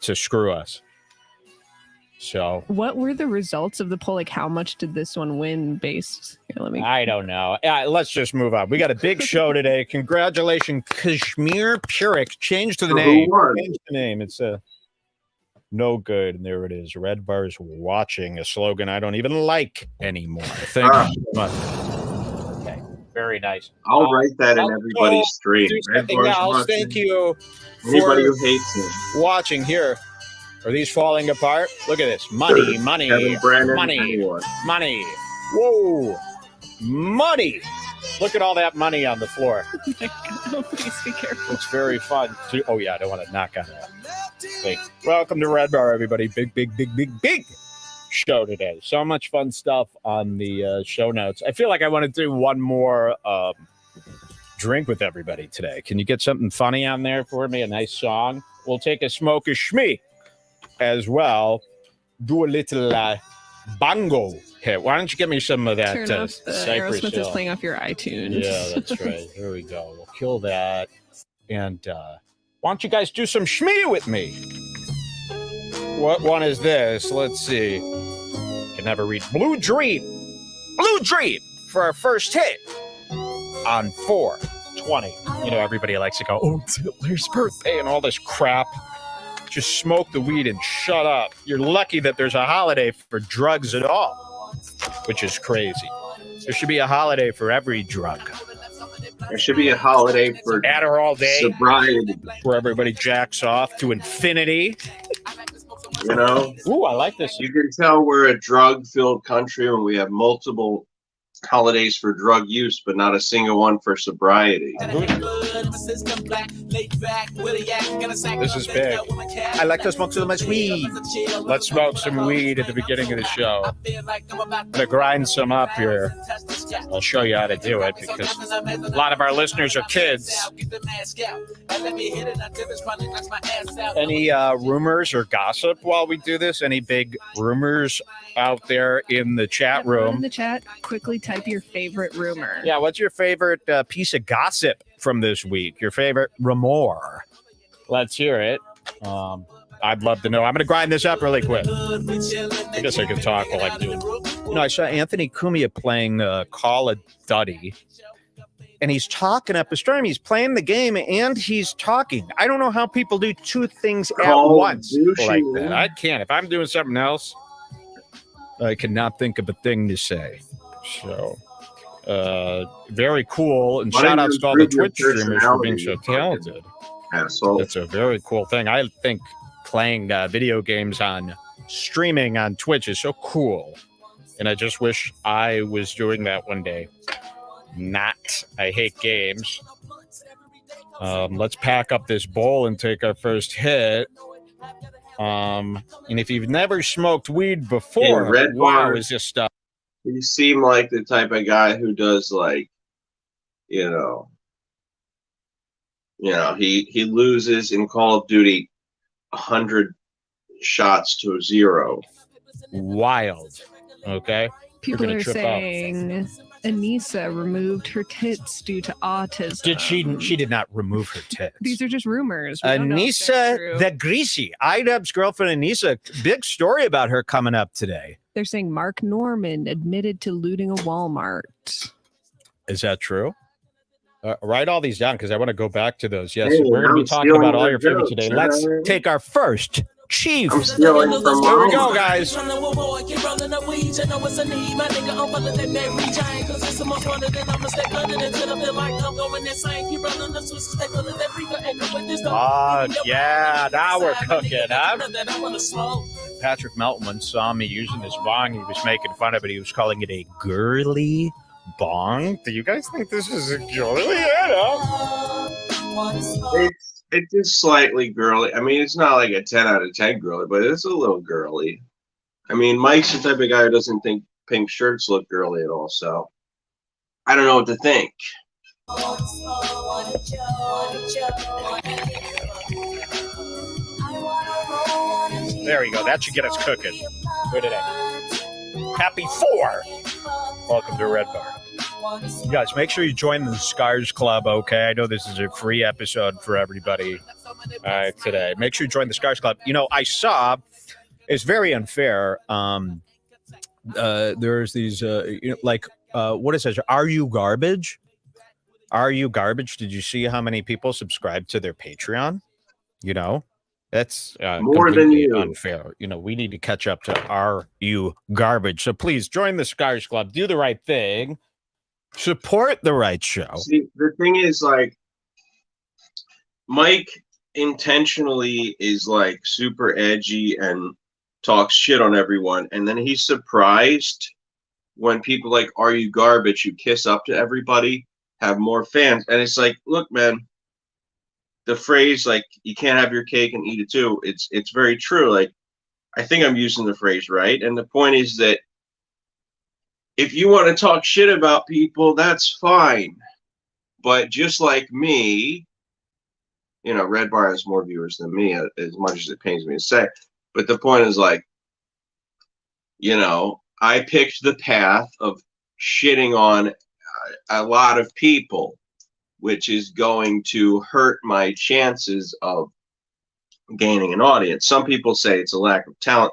to screw us. So what were the results of the poll? Like, how much did this one win based? Here, I don't know. Let's just move on. We got a big show today. Congratulations, Krezmir Pirik. Change to the name. Change the name. It's no good. And there it is. Red Bar's watching, a slogan I don't even like anymore. Thank you so much. Okay. Very nice. I'll write that in everybody's stream. Red Bar's else. Thank you. Anybody who hates him. Watching here. Are these falling apart? Look at this. Money. Money. Whoa. Money. Look at all that money on the floor. Oh, please be careful. It's very fun. Oh, yeah. I don't want to knock on that. Wait. Welcome to Red Bar, everybody. Big show today. So much fun stuff on the show notes. I feel like I want to do one more drink with everybody today. Can you get something funny on there for me? A nice song? We'll take a smoke of shmee as well. Do a little bongo hit. Why don't you give me some of that? Turn off the Aerosmith is playing off your iTunes. Yeah, that's right. Here we go. We'll kill that. And why don't you guys do some shmee with me? What one is this? Let's see. Can never read. Blue Dream for our first hit on 4 20. You know, everybody likes to go, oh, it's Hitler's birthday and all this crap. Just smoke the weed and shut up. You're lucky that there's a holiday for drugs at all, which is crazy. There should be a holiday for every drug. There should be a holiday for Adderall Day, sobriety, where everybody jacks off to infinity. You know? Ooh, I like this. You can tell we're a drug-filled country when we have multiple holidays for drug use, but not a single one for sobriety. This is big. I like to smoke so much weed. Let's smoke some weed at the beginning of the show. I'm gonna grind some up here. I'll show you how to do it because a lot of our listeners are kids. Any rumors or gossip while we do this? Any big rumors out there in the chat room? In the chat, quickly type your favorite rumor. Yeah, what's your favorite piece of gossip from this week? Your favorite rumor? Let's hear it. I'd love to know. I'm going to grind this up really quick. I guess I can talk while I'm doing it. You know, I saw Anthony Cumia playing Call of Duty, and he's talking up a storm. He's playing the game, and he's talking. I don't know how people do two things at once like that. I can't. If I'm doing something else, I cannot think of a thing to say. So, very cool. And shout outs to all the Twitch streamers for being so talented. Asshole. It's a very cool thing. I think playing video games on streaming on Twitch is so cool. And I just wish I was doing that one day. Not. I hate games. Let's pack up this bowl and take our first hit. And if you've never smoked weed before, wow, is this stuff? You seem like the type of guy who does like, he loses in Call of Duty 100 shots to 0. Wild. Okay. People are saying Anissa removed her tits due to autism. Did she? She did not remove her tits. These are just rumors. Anissa the Greasy, IDubbbz girlfriend Anissa. Big story about her coming up today. They're saying Mark Norman admitted to looting a Walmart. Is that true? Write all these down because I want to go back to those. Yes, we're going to be talking about all your favorites today. Let's take our first Chief. I'm stealing from Here we go, guys. Yeah, now we're cooking, huh? Patrick Melton once saw me using this bong. He was making fun of it. He was calling it a girly bong. Do you guys think this is a girly? It's just slightly girly. I mean, it's not like a 10 out of 10 girly, but it's a little girly. I mean, Mike's the type of guy who doesn't think pink shirts look girly at all, so I don't know what to think. There we go. That should get us cooking. Good today. Happy 4. Welcome to Red Bar. You guys, make sure you join the Scars Club, okay? I know this is a free episode for everybody today. Make sure you join the Scars Club. You know, I saw, it's very unfair. There's these, what is it? Are You Garbage? Are You Garbage? Did you see how many people subscribe to their Patreon? You know, that's more than you. Unfair. You know, we need to catch up to Are You Garbage. So please join the Scars Club. Do the right thing. Support the right show. See, the thing is, like, Mike intentionally is like super edgy and talks shit on everyone, and then he's surprised when people like Are You Garbage, who kiss up to everybody, have more fans. And it's like, look, man, the phrase like you can't have your cake and eat it too, it's very true. Like, I think I'm using the phrase right, and the point is that if you want to talk shit about people, that's fine. But just like me, you know, Red Bar has more viewers than me, as much as it pains me to say. But the point is, like, you know, I picked the path of shitting on a lot of people, which is going to hurt my chances of gaining an audience. Some people say it's a lack of talent,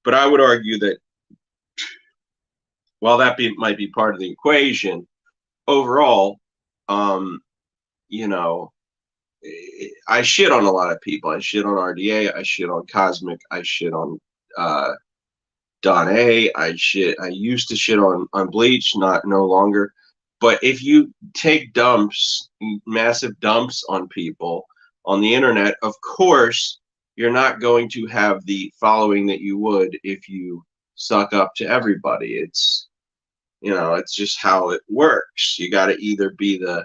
but I would argue that while that might be part of the equation, overall, you know, I shit on a lot of people. I shit on RDA. I shit on Cosmic. I shit on Don A. I used to shit on Bleach, no longer. But if you take massive dumps on people on the internet, of course you're not going to have the following that you would if you suck up to everybody. It's just how it works. You got to either be the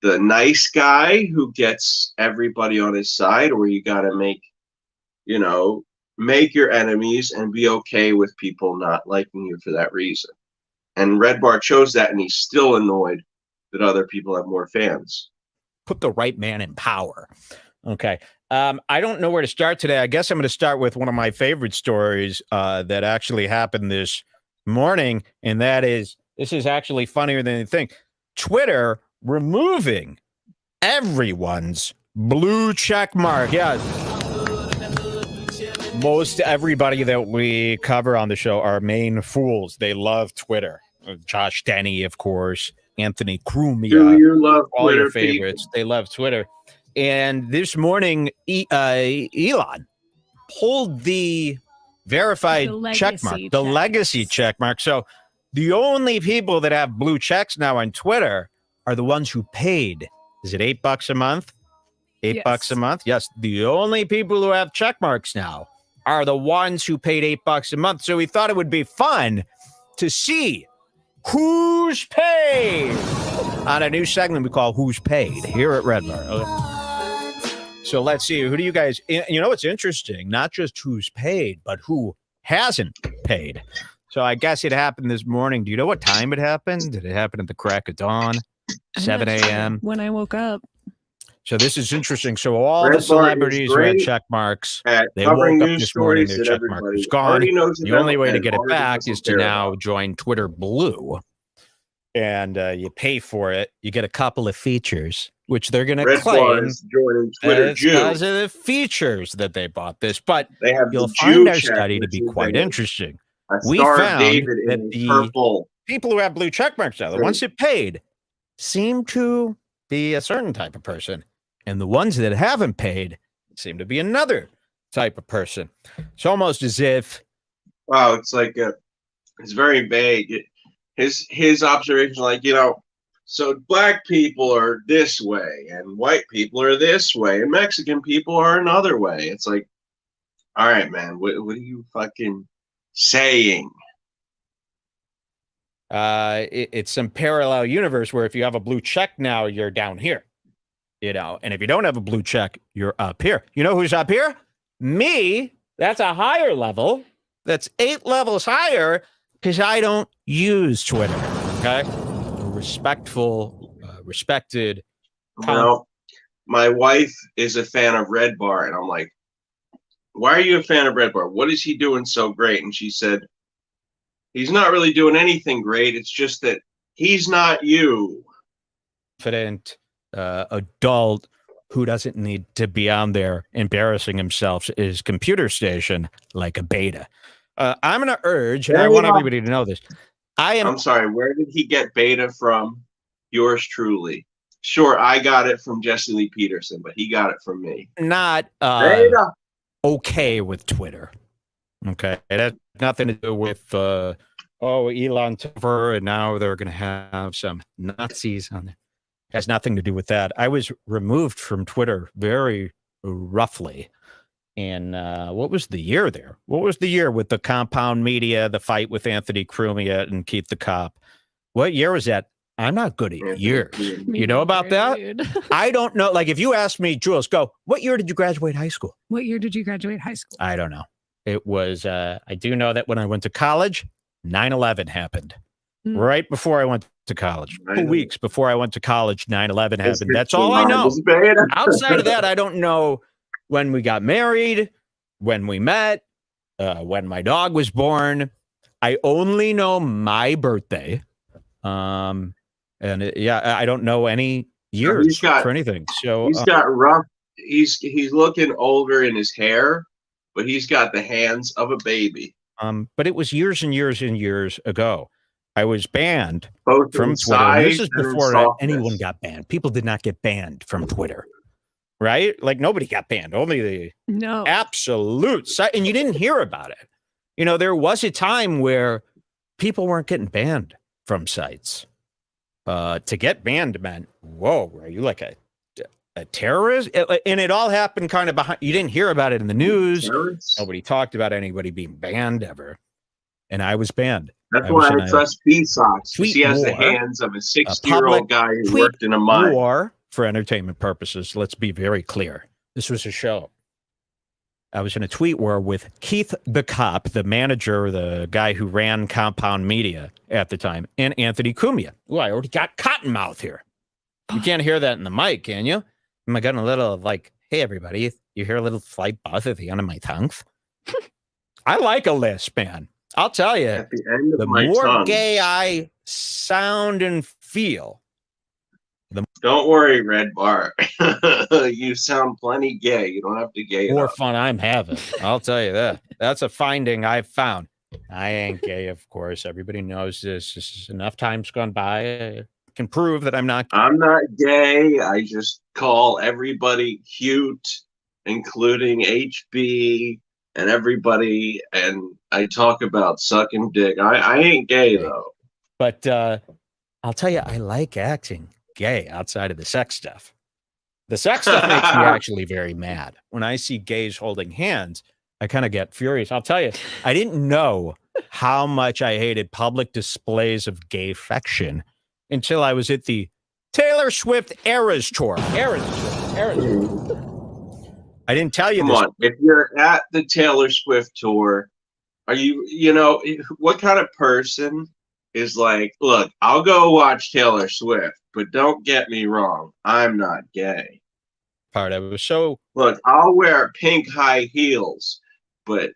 nice guy who gets everybody on his side, or you got to make your enemies and be okay with people not liking you for that reason. And Red Bar chose that, and he's still annoyed that other people have more fans. Put the right man in power. Okay. I don't know where to start today. I guess I'm going to start with one of my favorite stories that actually happened this morning, and that is, this is actually funnier than you think. Twitter removing everyone's blue check mark. Yeah. Most everybody that we cover on the show are main fools. They love Twitter. Josh Denny, of course, Anthony Crumia. Do you love all Twitter, your favorites? people? They love Twitter. And this morning, Elon pulled the verified check mark, the legacy check mark. So the only people that have blue checks now on Twitter are the ones who paid. Is it $8 a month? $8 a month? Yes. The only people who have check marks now are the ones who paid $8 a month. So we thought it would be fun to see who's paid on a new segment we call Who's Paid here at Red Bar. Okay. So let's see. Who do you guys, what's interesting, not just who's paid, but who hasn't paid. So I guess it happened this morning. Do you know what time it happened? Did it happen at the crack of dawn? 7 a.m.? When I woke up. So this is interesting. So all the celebrities who had check marks, they woke up this morning, their check mark was gone. The only way to get it back is to now join Twitter Blue. And you pay for it. You get a couple of features, which they're going to claim because of the features that they bought this. But you'll find our study to be quite interesting. We found that the people who have blue check marks now, the ones that paid, seem to be a certain type of person. And the ones that haven't paid seem to be another type of person. It's almost as if... Wow, it's like it's very vague. His observation, so black people are this way, and white people are this way, and Mexican people are another way. It's like, all right, man, what are you fucking saying? It's some parallel universe where if you have a blue check now, you're down here. And if you don't have a blue check, you're up here. You know who's up here? Me. That's a higher level. That's 8 levels higher because I don't use Twitter. Okay. Respected. Well, my wife is a fan of Red Bar, and I'm like, why are you a fan of Red Bar? What is he doing so great? And she said, he's not really doing anything great. It's just that he's not you. Confident adult who doesn't need to be on there embarrassing himself at his computer station like a beta. I'm going to urge, and I want everybody to know this. I'm sorry, where did he get beta from? Yours truly. Sure, I got it from Jesse Lee Peterson, but he got it from me. Not okay with Twitter. Okay, it has nothing to do with Elon Tuffer, and now they're going to have some Nazis on there. It has nothing to do with that. I was removed from Twitter very roughly. And what was the year there? What was the year with the Compound Media, the fight with Anthony Crumia and Keith the Cop? What year was that? I'm not good at years. You know about that? I don't know. Like if you ask me, Jules, what year did you graduate high school? What year did you graduate high school? I don't know. It was, I do know that when I went to college, 9/11 happened. Right before I went to college. 2 weeks before I went to college, 9/11 happened. That's all I know. Outside of that, I don't know when we got married, when we met, when my dog was born. I only know my birthday. I don't know any years for anything. So he's got rough. He's looking older in his hair, but he's got the hands of a baby. But it was years and years and years ago. I was banned Both from in Twitter. And this size is and in before softness. anyone got banned. People did not get banned from Twitter, right? Like nobody got banned. Only the absolute. And you didn't hear about it. You know, there was a time where people weren't getting banned from sites. To get banned meant, whoa, are you like a terrorist? And it all happened kind of behind. You didn't hear about it in the news. Terrorists? Nobody talked about anybody being banned ever. And I was banned. That's why I trust PSOX. He has the hands of a 60-year-old guy who worked in a mine. War for entertainment purposes. Let's be very clear. This was a show. I was in a tweet war with Keith the Cop, the manager, the guy who ran Compound Media at the time, and Anthony Cumia. Oh, I already got Cottonmouth here. You can't hear that in the mic, can you? Am I getting a little like, hey, everybody, you hear a little slight buzz at the end of my tongue? I like a lisp, man. I'll tell you, at the end of the my more tongue. gay I sound and feel. Don't worry, Red Bar. You sound plenty gay. You don't have to gay it more up. fun I'm having. I'll tell you that. That's a finding I've found. I ain't gay, of course. Everybody knows this. This is enough time's gone by. I can prove that I'm not gay. I'm not gay. I just call everybody cute, including HB and everybody. And I talk about sucking dick. I ain't gay, though. But I'll tell you, I like acting gay outside of the sex stuff. The sex stuff makes me actually very mad. When I see gays holding hands, I kind of get furious. I'll tell you, I didn't know how much I hated public displays of gay affection until I was at the Taylor Swift Eras Tour. I didn't tell you Come this. on. If you're at the Taylor Swift tour, are you know, what kind of person is like, look, I'll go watch Taylor Swift, but don't get me wrong, I'm not gay. Part of it was so. Look, I'll wear pink high heels, but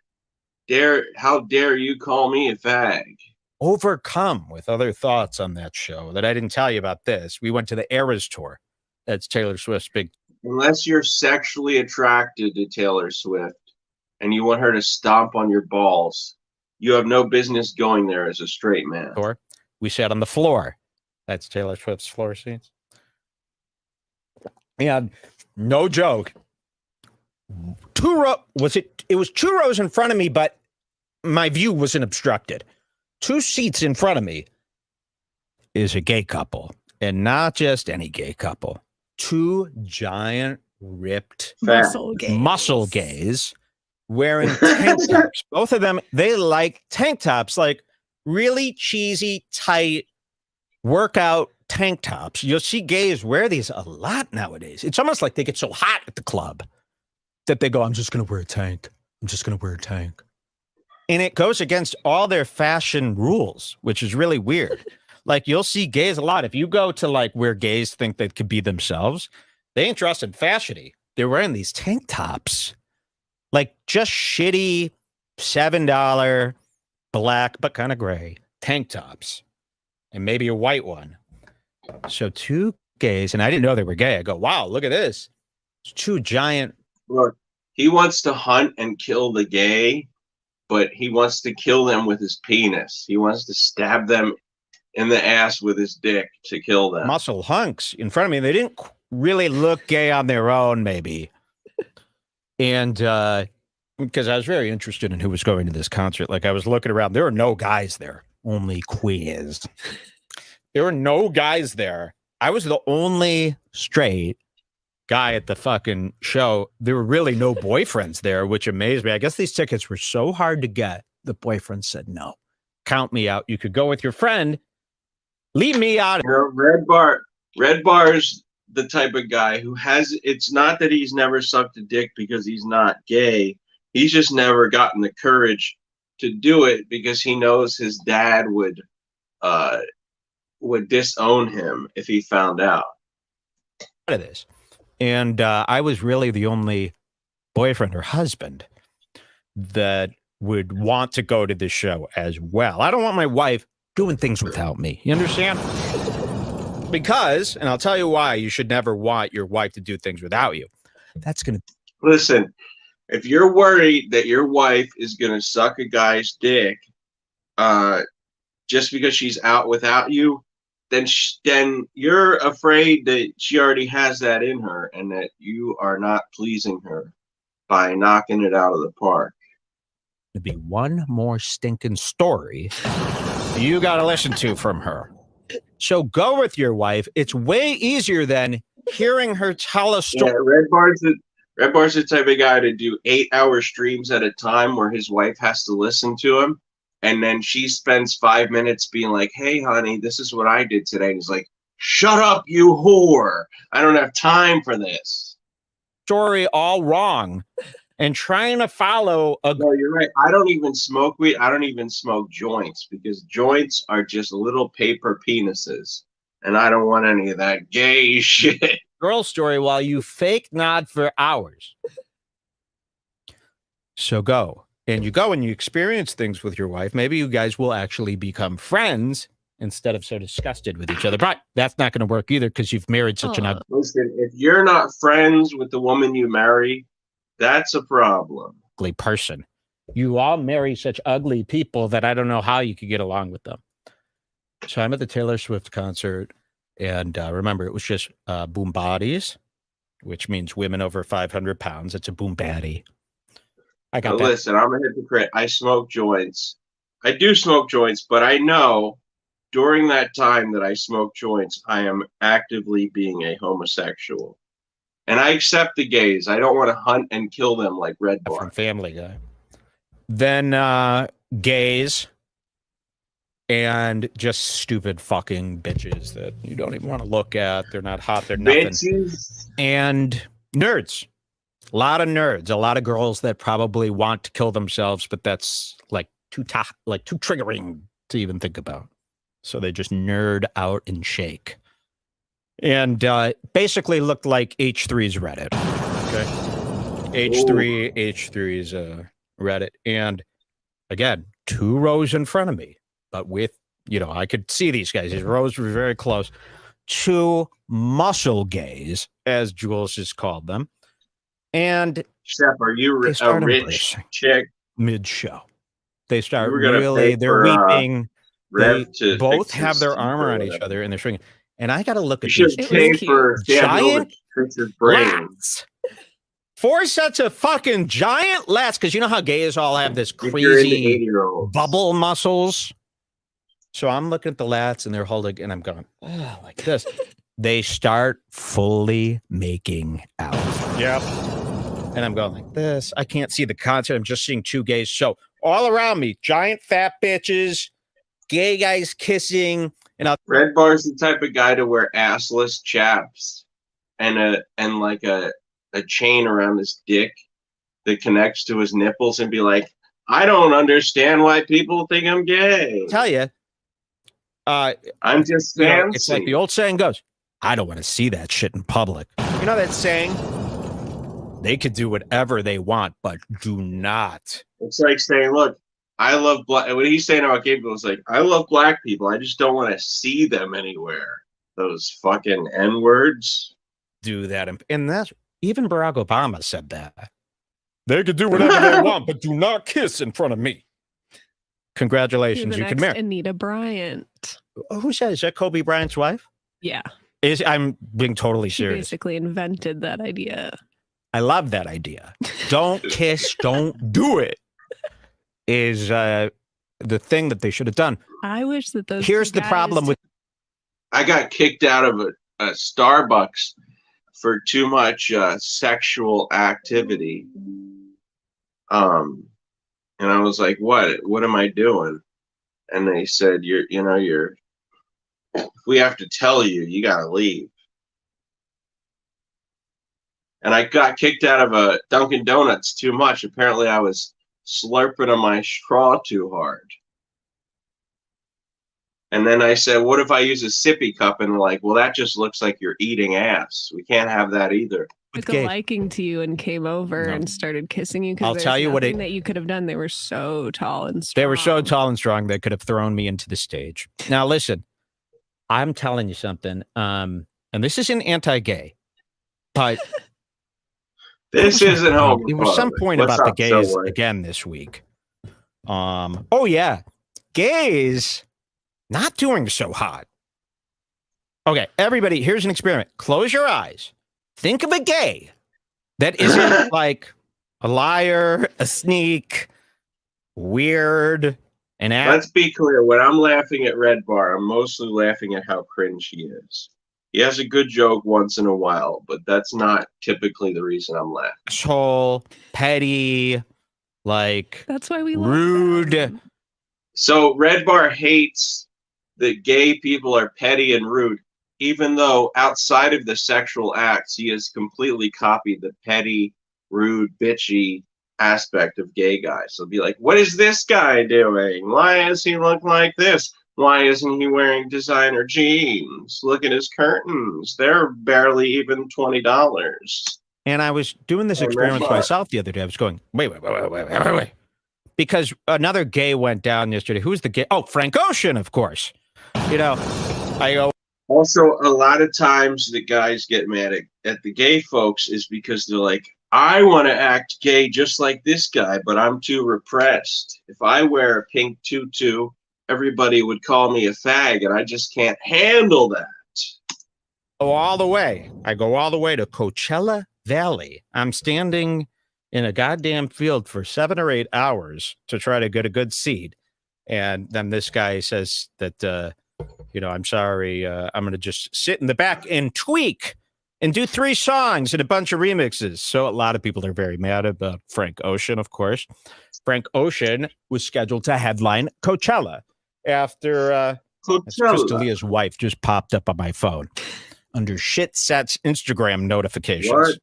how dare you call me a fag? Overcome with other thoughts on that show that I didn't tell you about this. We went to the Eras Tour. That's Taylor Swift's big. Unless you're sexually attracted to Taylor Swift and you want her to stomp on your balls, you have no business going there as a straight man. Tour. We sat on the floor. That's Taylor Swift's floor seats. And no joke. It was 2 rows in front of me, but my view wasn't obstructed. 2 seats in front of me is a gay couple, and not just any gay couple. 2 giant, ripped muscle gays wearing tank tops. Both of them, they like tank tops, like really cheesy, tight workout tank tops. You'll see gays wear these a lot nowadays. It's almost like they get so hot at the club that they go, I'm just going to wear a tank. I'm just going to wear a tank. And it goes against all their fashion rules, which is really weird. Like you'll see gays a lot. If you go to like where gays think they could be themselves, they ain't dressed in fashion-y. They're wearing these tank tops, like just shitty $7 black, but kind of gray tank tops, and maybe a white one. So 2 gays, and I didn't know they were gay. I go, wow, look at this. It's 2 giant. Look, he wants to hunt and kill the gay, but he wants to kill them with his penis. He wants to stab them in the ass with his dick to kill them. Muscle hunks in front of me. They didn't really look gay on their own, maybe. And because I was very interested in who was going to this concert. Like I was looking around. There were no guys there, only queers. There were no guys there. I was the only straight guy at the fucking show. There were really no boyfriends there, which amazed me. I guess these tickets were so hard to get. The boyfriend said, no, count me out. You could go with your friend. Leave me out. You know, Red Bar's the type of guy who has, it's not that he's never sucked a dick because he's not gay. He's just never gotten the courage to do it because he knows his dad would disown him if he found out. Of this. And I was really the only boyfriend or husband that would want to go to this show as well. I don't want my wife doing things without me. You understand? Because, and I'll tell you why you should never want your wife to do things without you. That's going to... Listen, if you're worried that your wife is going to suck a guy's dick, just because she's out without you, then you're afraid that she already has that in her and that you are not pleasing her by knocking it out of the park. To be one more stinking story you got to listen to from her. So go with your wife. It's way easier than hearing her tell a story. Yeah, Red Bar's the type of guy to do 8-hour streams at a time where his wife has to listen to him. And then she spends 5 minutes being like, hey, honey, this is what I did today. And he's like, shut up, you whore. I don't have time for this. Story all wrong. And trying to follow No, you're right. I don't even smoke weed. I don't even smoke joints because joints are just little paper penises. And I don't want any of that gay shit. Girl story while you fake nod for hours. So go. And you go and you experience things with your wife. Maybe you guys will actually become friends instead of so disgusted with each other. But that's not going to work either because you've married such an ugly. Listen, if you're not friends with the woman you marry, that's a problem. Ugly person. You all marry such ugly people that I don't know how you could get along with them. So I'm at the Taylor Swift concert, and remember, it was just boom bodies, which means women over 500 pounds. It's a boom baddie. I got that. Listen, I'm a hypocrite. I smoke joints. I do smoke joints, but I know during that time that I smoke joints, I am actively being a homosexual. And I accept the gays. I don't want to hunt and kill them like Red Bar. From Family Guy. Then gays and just stupid fucking bitches that you don't even want to look at. They're not hot. They're nothing. Bitches. And nerds. A lot of nerds. A lot of girls that probably want to kill themselves, but that's like too triggering to even think about. So they just nerd out and shake. And basically looked like H3's Reddit. Okay. H3's Reddit. And again, 2 rows in front of me, but with, I could see these guys. These rows were very close. 2 muscle gays, as Jules just called them. And Shep, are you a rich chick? Mid-show. They start really, they're weeping. They both have their armor on each other and they're swinging. And I got to look at these giant lats. 4 sets of fucking giant lats, because you know how gays all have this crazy bubble muscles. So I'm looking at the lats and they're holding, and I'm going, like this. They start fully making out. Yep. And I'm going like this. I can't see the content. I'm just seeing 2 gays. So all around me, giant fat bitches, gay guys kissing. Red Bar's the type of guy to wear assless chaps and a chain around his dick that connects to his nipples and be like, I don't understand why people think I'm gay. Tell you, I'm just fancy. It's like the old saying goes, I don't want to see that shit in public. You know that saying? They could do whatever they want, but do not. It's like saying, look, I love black. What he's saying about gay people is like, I love black people. I just don't want to see them anywhere. Those fucking N-words. Do that. And that's, even Barack Obama said that. They could do whatever they want, but do not kiss in front of me. Congratulations, you can marry Anita Bryant. Who said? Is that Kobe Bryant's wife? Yeah. I'm being totally serious. She basically invented that idea. I love that idea. Don't kiss, don't do it. Is the thing that they should have done. I wish that those. Here's the problem with. I got kicked out of a Starbucks for too much sexual activity. And I was like, what am I doing? And they said, if we have to tell you, you got to leave. And I got kicked out of a Dunkin' Donuts too much. Apparently I was slurping on my straw too hard. And then I said, what if I use a sippy cup? And they're like, well, that just looks like you're eating ass. We can't have that either. Took a liking to you and came over and started kissing you. I'll tell you what that you could have done. They were so tall and strong. They were so tall and strong they could have thrown me into the stage. Now, listen, I'm telling you something. And this isn't anti-gay, but this isn't home. There was some point about the gays again this week. Oh yeah, gays not doing so hot. Okay, everybody, here's an experiment. Close your eyes. Think of a gay that isn't like a liar, a sneak, weird, an ass. Let's be clear. When I'm laughing at Red Bar, I'm mostly laughing at how cringe he is. He has a good joke once in a while, but that's not typically the reason I'm laughing. Asshole, petty, like that's why we rude. So Red Bar hates that gay people are petty and rude, even though outside of the sexual acts, he has completely copied the petty, rude, bitchy aspect of gay guys. So be like, what is this guy doing? Why does he look like this? Why isn't he wearing designer jeans? Look at his curtains. They're barely even $20. And I was doing this experiment myself the other day. I was going, wait. Because another gay went down yesterday. Who's the gay? Oh, Frank Ocean, of course. You know, I go. Also, a lot of times the guys get mad at the gay folks is because they're like, I want to act gay just like this guy, but I'm too repressed. If I wear a pink tutu, everybody would call me a fag, and I just can't handle that. I go all the way to Coachella Valley. I'm standing in a goddamn field for 7 or 8 hours to try to get a good seat. And then this guy says that, I'm sorry, I'm going to just sit in the back and tweak and do 3 songs and a bunch of remixes. So a lot of people are very mad about Frank Ocean, of course. Frank Ocean was scheduled to headline Coachella after Chris D'Elia's wife just popped up on my phone under Shit Sets Instagram notifications. What?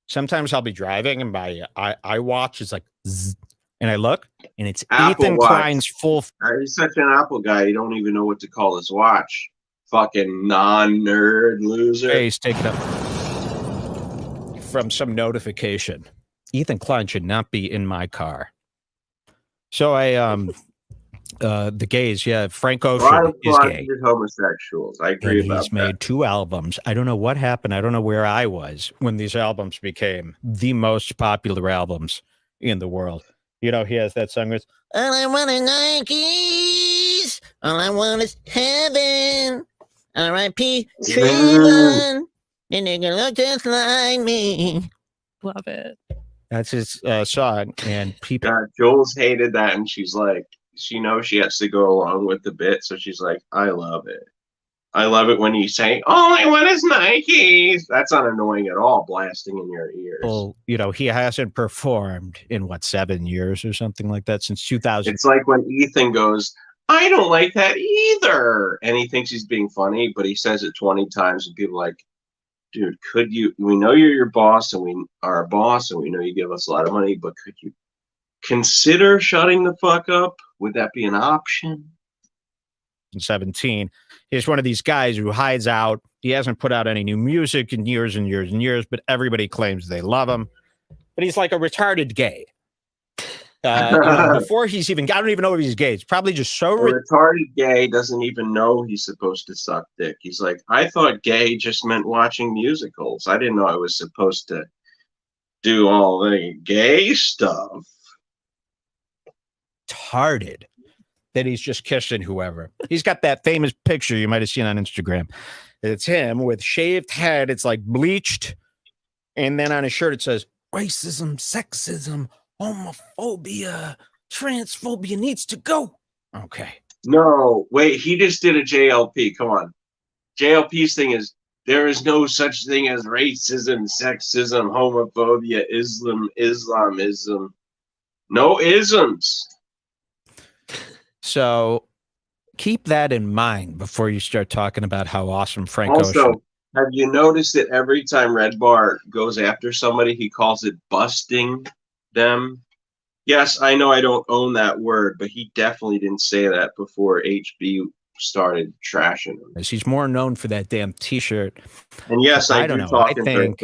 Sometimes I'll be driving and my iWatch is like, zzz, and I look and it's Apple Ethan Watch. Klein's full. He's such an Apple guy. You don't even know what to call his watch. Fucking non-nerd loser. Hey, he's taken up from some notification. Ethan Klein should not be in my car. So the gays, yeah, Frank Ocean is gay. Homosexuals. I agree and about he's made 2 albums. I don't know what happened. I don't know where I was when these albums became the most popular albums in the world. You know, he has that song with all I want is Nikes. All I want is heaven. R.I.P. Trayvon. And they can look just like me. Love it. That's his song. And people. Jules hated that, and she's like, she knows she has to go along with the bit, so she's like, I love it. I love it when you say, all I want is Nikes. That's not annoying at all, blasting in your ears. Well, he hasn't performed in, 7 years or something like that since 2000. It's like when Ethan goes, I don't like that either. And he thinks he's being funny, but he says it 20 times, and people are like, dude, we know you're your boss, and we are a boss, and we know you give us a lot of money, but could you consider shutting the fuck up? Would that be an option? 17. He's one of these guys who hides out. He hasn't put out any new music in years and years and years, but everybody claims they love him. But he's like a retarded gay. Before he's even, I don't even know if he's gay. It's probably just so retarded gay doesn't even know he's supposed to suck dick. He's like, I thought gay just meant watching musicals. I didn't know I was supposed to do all the gay stuff. Retarded that he's just kissing whoever. He's got that famous picture you might have seen on Instagram. It's him with shaved head. It's like bleached. And then on his shirt, it says racism, sexism, homophobia, transphobia needs to go. Okay. No, wait, he just did a JLP. Come on. JLP's thing is there is no such thing as racism, sexism, homophobia, Islamism. No isms. So keep that in mind before you start talking about how awesome Frank Ocean. Also, have you noticed that every time Red Bar goes after somebody, he calls it busting them? Yes, I know I don't own that word, but he definitely didn't say that before HB started trashing him. He's more known for that damn T-shirt. And yes, I don't know. I think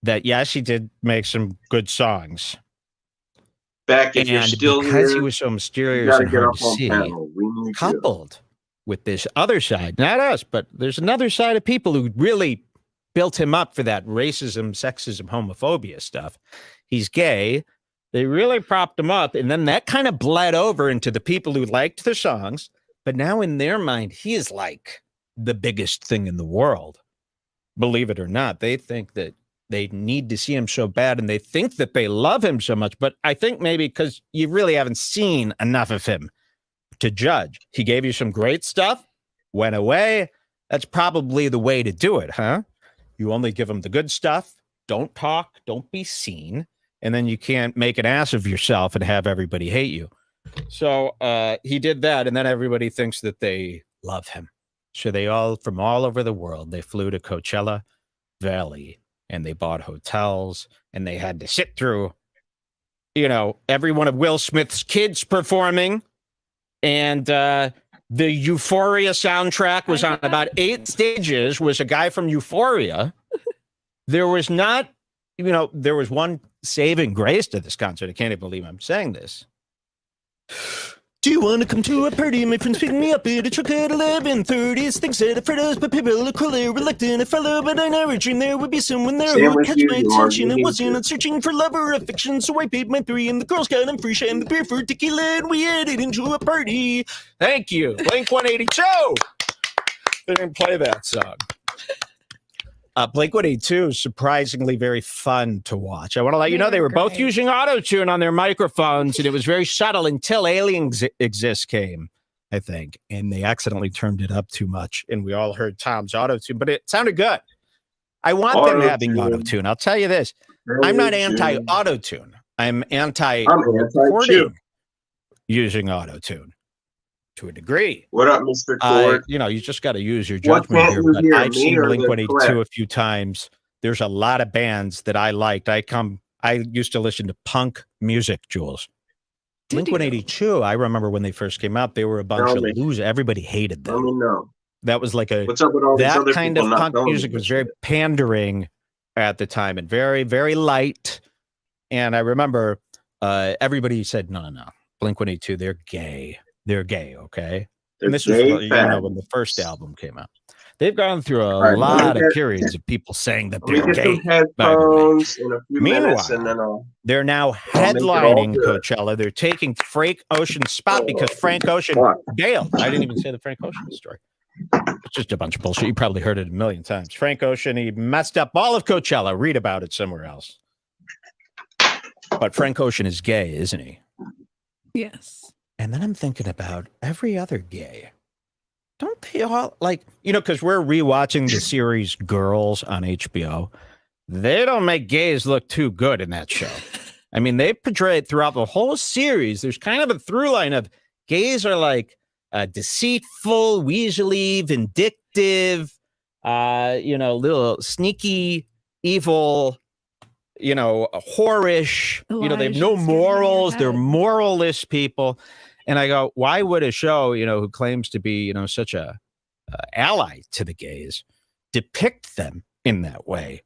that yes, he did make some good songs. Beck, if you're still because here, he was so mysterious and hard to see, coupled with this other side, not us, but there's another side of people who really built him up for that racism, sexism, homophobia stuff. He's gay. They really propped him up. And then that kind of bled over into the people who liked the songs But now in their mind, he is like the biggest thing in the world. Believe it or not, they think that they need to see him so bad, and they think that they love him so much. But I think maybe because you really haven't seen enough of him to judge. He gave you some great stuff, went away. That's probably the way to do it, huh? You only give him the good stuff. Don't talk. Don't be seen. And then you can't make an ass of yourself and have everybody hate you. So he did that, and then everybody thinks that they love him. So they all, from all over the world, they flew to Coachella Valley, and they bought hotels, and they had to sit through, every one of Will Smith's kids performing. And the Euphoria soundtrack was on about 8 stages, was a guy from Euphoria. There was not, there was one saving grace to this concert. I can't even believe I'm saying this. Do you want to come to a party? My friends pick me up at a truck at 11:30. Things that I've heard us, but people are cruelly reluctant to follow. But I never dreamed there would be someone there who would catch my attention. And wasn't out searching for love or affection, so I paid my 3, and the girls got them free shine the beer for tequila, and we headed into a party. Thank you, Blink-182. They didn't play that song. Blink-182 is surprisingly very fun to watch. I want to let you know they were both using auto-tune on their microphones, and it was very subtle until Alien Exist came, I think, and they accidentally turned it up too much, and we all heard Tom's auto-tune, but it sounded good. I want them having auto-tune. I'll tell you this. I'm not anti-auto-tune. I'm anti-recording using auto-tune. To a degree. What up, Mr. Cord? You just got to use your judgment here. But I've seen Blink-182 a few times. There's a lot of bands that I liked. I used to listen to punk music, Jules. Blink-182, I remember when they first came out, they were a bunch of losers. Everybody hated them. That was like what's up with all that other kind of punk music was very pandering at the time and very, very light. And I remember everybody said, no. Blink-182, they're gay. They're gay, okay? And this was when the first album came out. They've gone through a lot of periods of people saying that they're gay. Meanwhile, they're now headlining Coachella. They're taking Frank Ocean's spot because Frank Ocean bailed. I didn't even say the Frank Ocean story. It's just a bunch of bullshit. You probably heard it a million times. Frank Ocean, he messed up all of Coachella. Read about it somewhere else. But Frank Ocean is gay, isn't he? Yes. And then I'm thinking about every other gay. Don't they all because we're rewatching the series Girls on HBO. They don't make gays look too good in that show. I mean, they portray it throughout the whole series. There's kind of a through line of gays are like deceitful, weaselly, vindictive, little sneaky, evil, whorish, they have no morals. They're moralless people. And I go, why would a show, who claims to be, such a ally to the gays depict them in that way?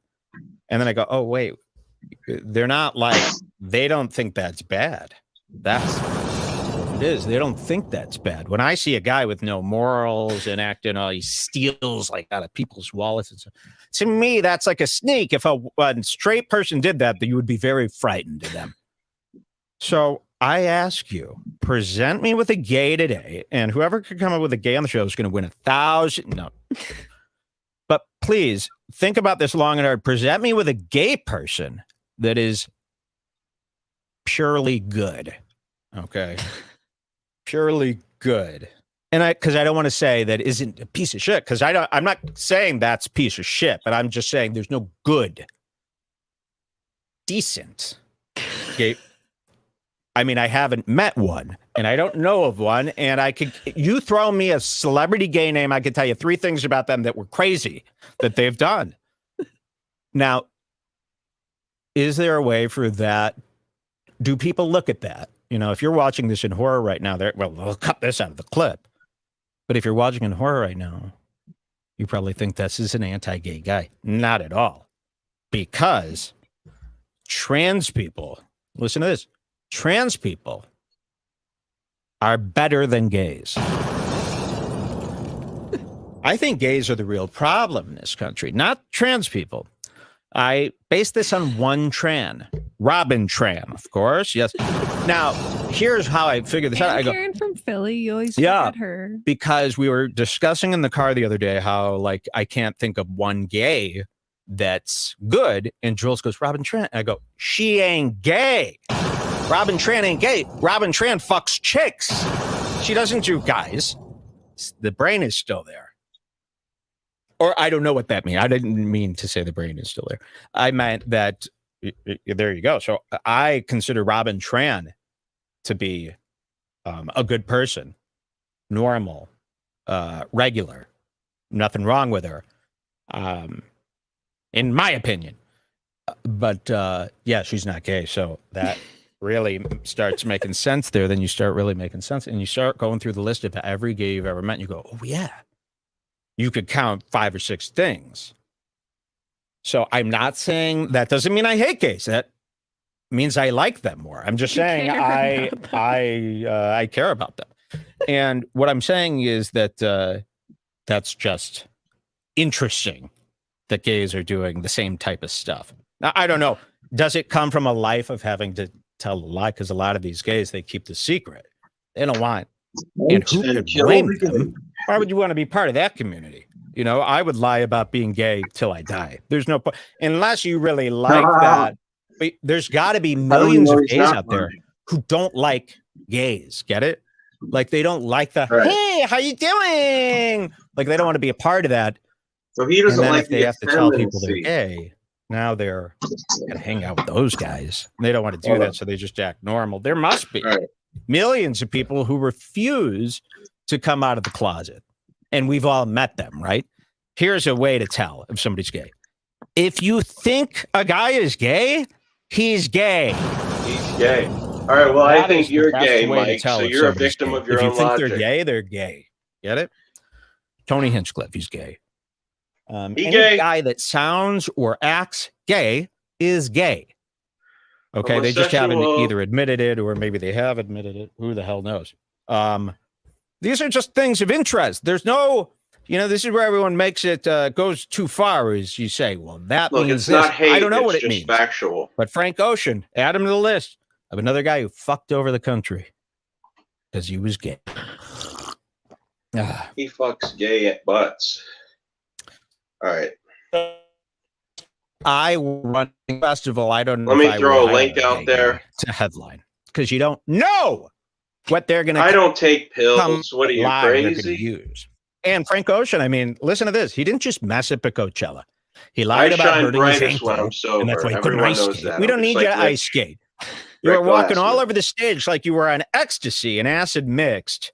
And then I go, oh, wait, they're not they don't think that's bad. That's what it is. They don't think that's bad. When I see a guy with no morals and acting, he steals out of people's wallets and stuff. To me, that's like a sneak. If a straight person did that, then you would be very frightened of them. So I ask you, present me with a gay today, and whoever could come up with a gay on the show is going to win 1,000. No. But please think about this long and hard. Present me with a gay person that is purely good. Okay. Purely good. And because I don't want to say that isn't a piece of shit, because I'm not saying that's a piece of shit, but I'm just saying there's no good, decent gay. I mean, I haven't met one, and I don't know of one, and you throw me a celebrity gay name, I could tell you 3 things about them that were crazy that they've done. Now, is there a way for that? Do people look at that? If you're watching this in horror right now, they'll cut this out of the clip. But if you're watching in horror right now, you probably think this is an anti-gay guy. Not at all. Because trans people, listen to this, trans people are better than gays. I think gays are the real problem in this country, not trans people. I base this on one Robin Tran, of course. Yes. Now, here's how I figured this out. I go, Karen from Philly. You always Yeah. forget her. Because we were discussing in the car the other day how, like, I can't think of one gay that's good. And Jules goes, Robin Trent. I go, she ain't gay. Robin Trent ain't gay. Robin Trent fucks chicks. She doesn't do guys. The brain is still there. Or I don't know what that means. I didn't mean to say the brain is still there. I meant that, there you go. So I consider Robin Tran to be a good person, normal, regular, nothing wrong with her, in my opinion. But yeah, she's not gay. So that really starts making sense there. Then you start really making sense, and you start going through the list of every gay you've ever met. And you go, oh yeah. You could count 5 or 6 things. So I'm not saying that doesn't mean I hate gays. That means I like them more. I'm just saying I care about them. And what I'm saying is that that's just interesting that gays are doing the same type of stuff. Now, I don't know. Does it come from a life of having to tell a lie? Because a lot of these gays, they keep the secret. They don't want. And who could blame them? Why would you want to be part of that community? You know, I would lie about being gay till I die. There's no point, unless you really like that. But there's got to be millions of gays out there who don't like gays. Get it? Like they don't like the, hey, how you doing? Like they don't want to be a part of that. So he doesn't like if they have to tell people they're gay. Now they're gonna hang out with those guys. They don't want to do that, so they just act normal. There must be millions of people who refuse to come out of the closet, and we've all met them, right? Here's a way to tell if somebody's gay. If you think a guy is gay, he's gay. He's gay. All right, well, I think you're gay, Mike, so you're a victim of your own logic. If you think they're gay, they're gay. Get it? Tony Hinchcliffe, he's gay. Any guy that sounds or acts gay is gay. Okay, they just haven't either admitted it or maybe they have admitted it. Who the hell knows? These are just things of interest. There's no, this is where everyone makes it goes too far, as you say. Well, that means it's not hate. I don't know what it just means. Factual. But Frank Ocean, add him to the list of another guy who fucked over the country because he was gay. He fucks gay at butts. All right. I run a festival. I don't know. Let me throw a link out there to headline because you don't know what they're going to. I don't take pills. What are you, crazy? Use. And Frank Ocean, I mean, listen to this. He didn't just mess up at Coachella. He lied about hurting his ankle, when I'm sober. And that's why he couldn't ice skate. We don't need you to ice skate. You were walking all over the stage like you were on ecstasy and acid mixed.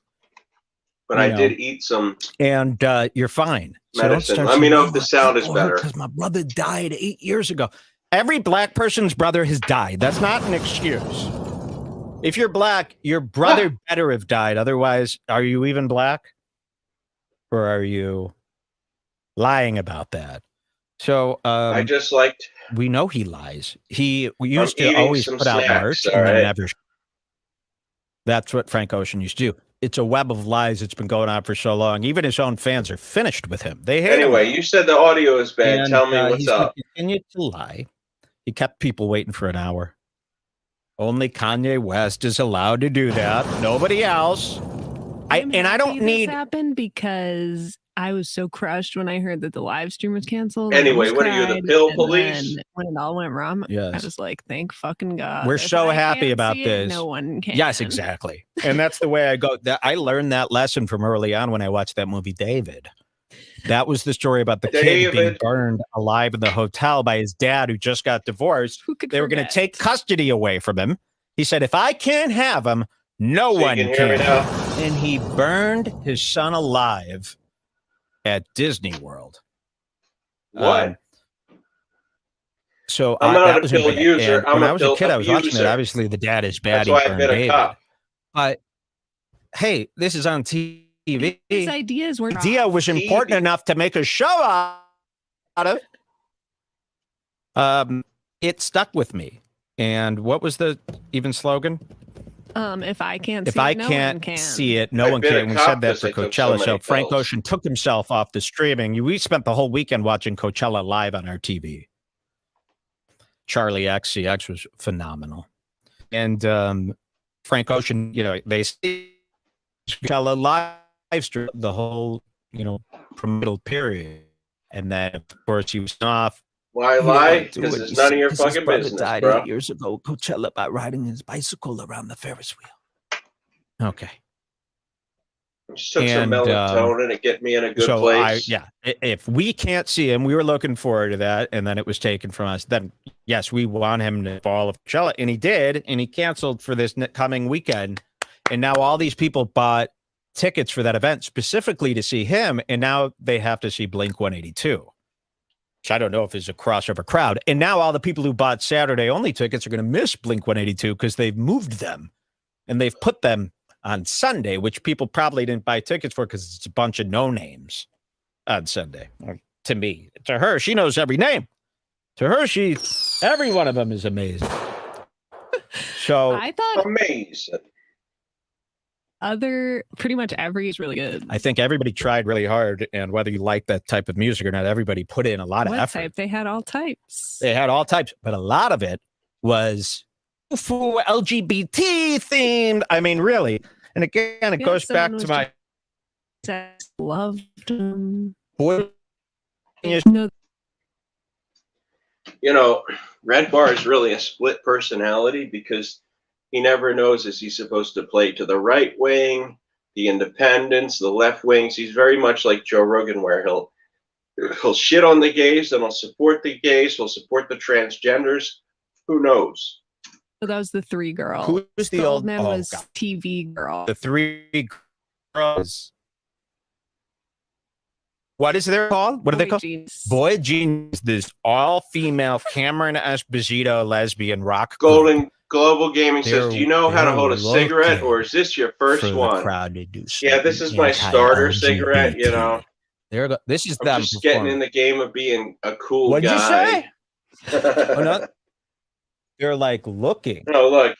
But I did eat some. And you're fine. Medicine. So let me know if the sound is better. Because my brother died 8 years ago. Every black person's brother has died. That's not an excuse. If you're black, your brother better have died. Otherwise, are you even black? Or are you lying about that? So I just liked. We know he lies. We used to always put out merch and then never. That's what Frank Ocean used to do. It's a web of lies. It's been going on for so long. Even his own fans are finished with him. They hate him. You said the audio is bad. And, tell me what's up. He continued to lie. He kept people waiting for an hour. Only Kanye West is allowed to do that. Nobody else. I don't need. This happened because I was so crushed when I heard that the live stream was canceled. Anyway, what are you, the pill police? When it all went wrong, yes. I was like, thank fucking God. We're so happy about this. No one can. Yes, exactly. And that's the way I go. I learned that lesson from early on when I watched that movie, David. That was the story about the kid being burned alive in the hotel by his dad who just got divorced. They were going to take custody away from him. He said, if I can't have him, no one can. And he burned his son alive at Disney World. What? So I'm not a pill user. When I was a kid, I was watching it. Obviously, the dad is bad. That's why I've been a cop. Hey, this is on TV. His ideas were was important enough to make a show out of. It stuck with me. And what was the even slogan? If I can't see it, no one can. We said that for Coachella. So Frank Ocean took himself off the streaming. We spent the whole weekend watching Coachella live on our TV. Charlie XCX was phenomenal. And Frank Ocean, they say Coachella live stream the whole, promotional period. And then, of course, he was off. Why lie? Because it's none of your fucking business, died bro. 8 years ago, Coachella, by riding his bicycle around the Ferris wheel. Okay. Just took some melatonin to get me in a good place. If we can't see him, we were looking forward to that, and then it was taken from us. Then, yes, we want him to fall of Coachella, and he did, and he canceled for this coming weekend. And now all these people bought tickets for that event specifically to see him, and now they have to see Blink-182, which I don't know if is a crossover crowd. And now all the people who bought Saturday-only tickets are going to miss Blink-182 because they've moved them, and they've put them on Sunday, which people probably didn't buy tickets for because it's a bunch of no-names on Sunday. To me, to her, she knows every name. To her, every one of them is amazing. So I thought amazing. Pretty much every is really good. I think everybody tried really hard, and whether you like that type of music or not, everybody put in a lot of effort. Type? They had all types. They had all types, but a lot of it was LGBT themed. I mean, really. And again, it goes back to my loved them. Boy, Red Bar is really a split personality because he never knows is he supposed to play to the right wing, the independents, the left wings. He's very much like Joe Rogan, where he'll shit on the gays, then he'll support the gays, he'll support the transgenders. Who knows? So that was the three girl. Who was the old man? Was TV girl. The three girls. What is their called? What are they called? Boy Genius. This all-female Cameron Esposito lesbian rock group. Global Gaming says, do you know how to hold a cigarette, or is this your first one? Yeah, this is my starter cigarette, This is I'm them just getting in the game of being a cool What'd guy. What'd you say? No, they're like looking. No, look.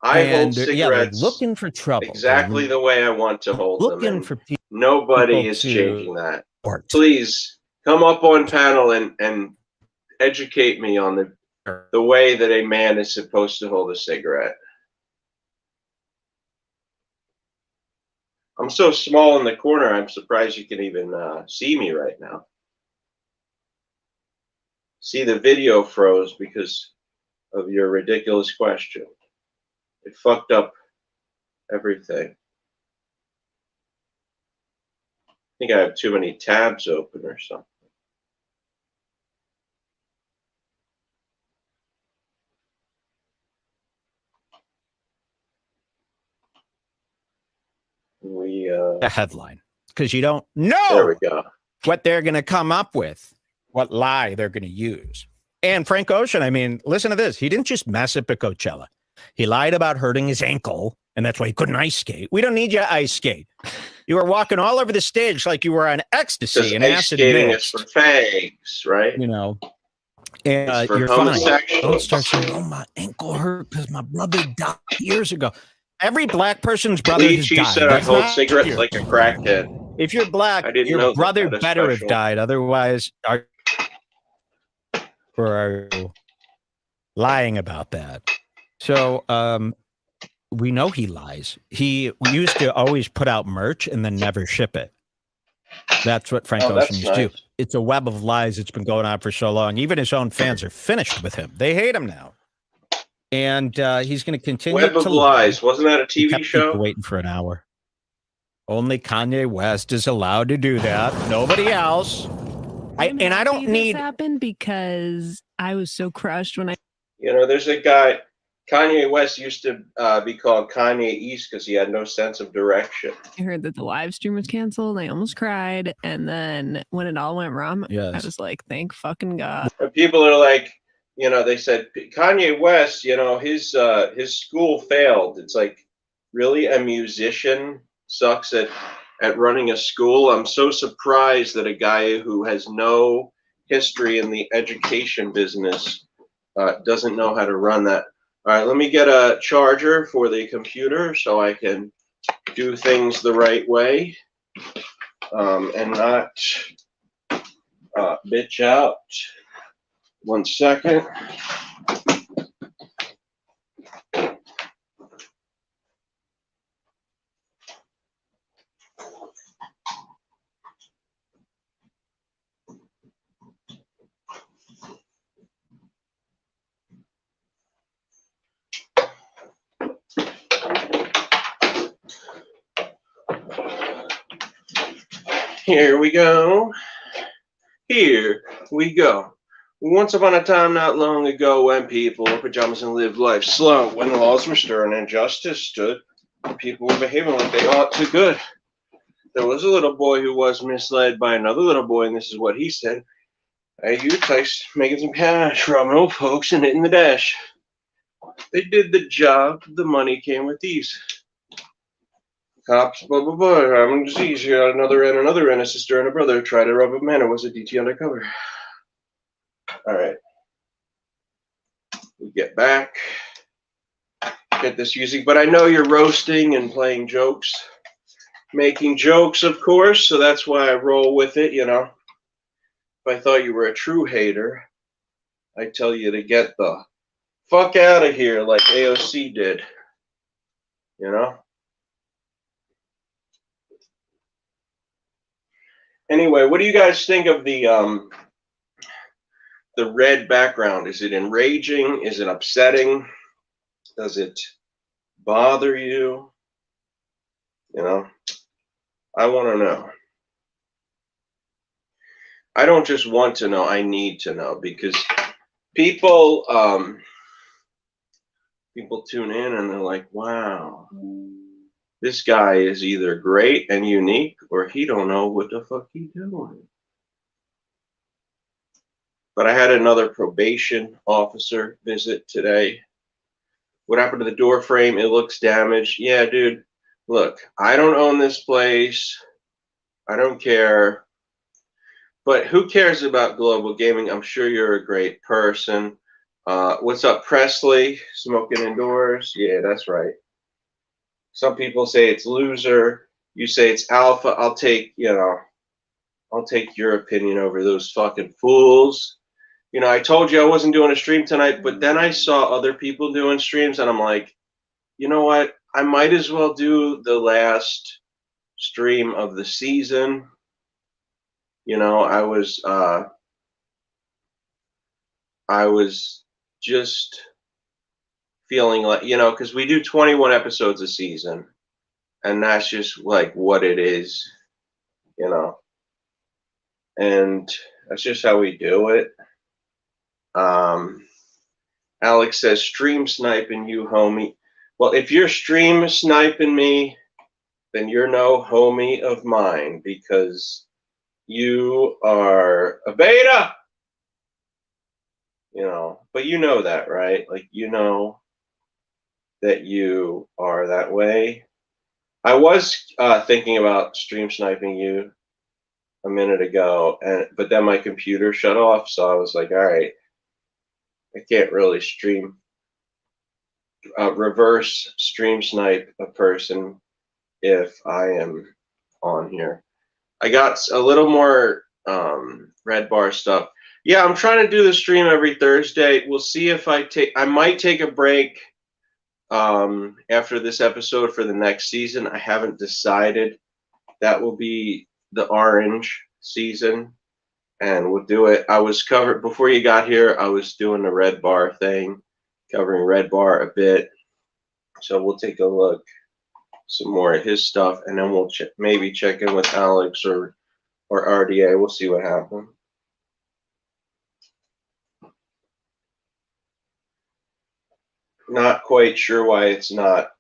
I hold cigarettes they're looking for trouble. Exactly the way I want to hold them. Looking for people. Nobody is changing that. Please come up on panel and educate me on the way that a man is supposed to hold a cigarette. I'm so small in the corner, I'm surprised you can even see me right now. See, the video froze because of your ridiculous question. It fucked up everything. I think I have too many tabs open or something. A headline, because you don't know there we go. What they're going to come up with, what lie they're going to use. And Frank Ocean, I mean, listen to this. He didn't just mess up at Coachella. He lied about hurting his ankle, and that's why he couldn't ice skate. We don't need you to ice skate. You were walking all over the stage like you were on ecstasy and acid skating is for fags, right? And you're fine. Don't start saying, "Oh, my ankle hurt because my brother died years ago." Every black person's brother has died. Said I hold cigarettes like a crackhead. If you're black, your brother better have died. Otherwise, are you lying about that? So we know he lies. He used to always put out merch and then never ship it. That's what Frank Ocean used to do. It's a web of lies that's been going on for so long. Even his own fans are finished with him. They hate him now. And he's going to continue Web of Lies. Wasn't that a TV show? Waiting for an hour. Only Kanye West is allowed to do that. Nobody else. I don't need. This happened because I was so crushed when I. There's a guy. Kanye West used to be called Kanye East because he had no sense of direction. I heard that the live stream was canceled. I almost cried, and then when it all went wrong, I was like, "Thank fucking God." And people are like. They said Kanye West, his school failed. It's like, really, a musician sucks at running a school? I'm so surprised that a guy who has no history in the education business doesn't know how to run that. All right, let me get a charger for the computer so I can do things the right way and not bitch out. 1 second. Here we go. Here we go. Once upon a time not long ago, when people wore pajamas and lived life slow, when the laws were stern and justice stood, people were behaving like they ought to good. There was a little boy who was misled by another little boy, and this is what he said. Hey, you Tice, making some cash, robbing old folks and hitting the dash. They did the job, the money came with ease. Cops, blah, blah, blah, having disease. You got another and a sister and a brother. Tried to rob a man, it was a DT undercover. All right. We get back. Get this music, but I know you're roasting and playing jokes. Making jokes, of course, so that's why I roll with it, you know. If I thought you were a true hater, I'd tell you to get the fuck out of here like AOC did. You know? Anyway, what do you guys think of the red background? Is it enraging? Is it upsetting? Does it bother you? You know? I want to know. I don't just want to know, I need to know, because people people tune in and they're like, wow, this guy is either great and unique or he don't know what the fuck he doing. But I had another probation officer visit today. What happened to the door frame? It looks damaged. Yeah, dude, look, I don't own this place. I don't care. But who cares about global gaming? I'm sure you're a great person. What's up, Presley? Smoking indoors? Yeah, that's right. Some people say it's loser. You say it's alpha. I'll take, you know, I'll take your opinion over those fucking fools. You know, I told you I wasn't doing a stream tonight, but then I saw other people doing streams, and I'm like, you know what? I might as well do the last stream of the season. You know, I was just feeling like, you know, because we do 21 episodes a season, and that's just like what it is, you know, and that's just how we do it. Alex says, stream sniping you, homie. Well, if you're stream sniping me, then you're no homie of mine, because you are a beta, you know, but you know that, right? Like, you know that you are that way. I was thinking about stream sniping you a minute ago, but then my computer shut off, so I was like, all right, I can't really reverse stream snipe a person if I am on here. I got a little more red bar stuff. Yeah, I'm trying to do the stream every Thursday. We'll see if I might take a break after this episode for the next season. I haven't decided. That will be the orange season, and we'll do it. I was covered before you got here. I was doing the red bar thing, covering red bar a bit. So we'll take a look some more at his stuff, and then we'll maybe check in with Alex or RDA. We'll see what happens. Not quite sure why it's not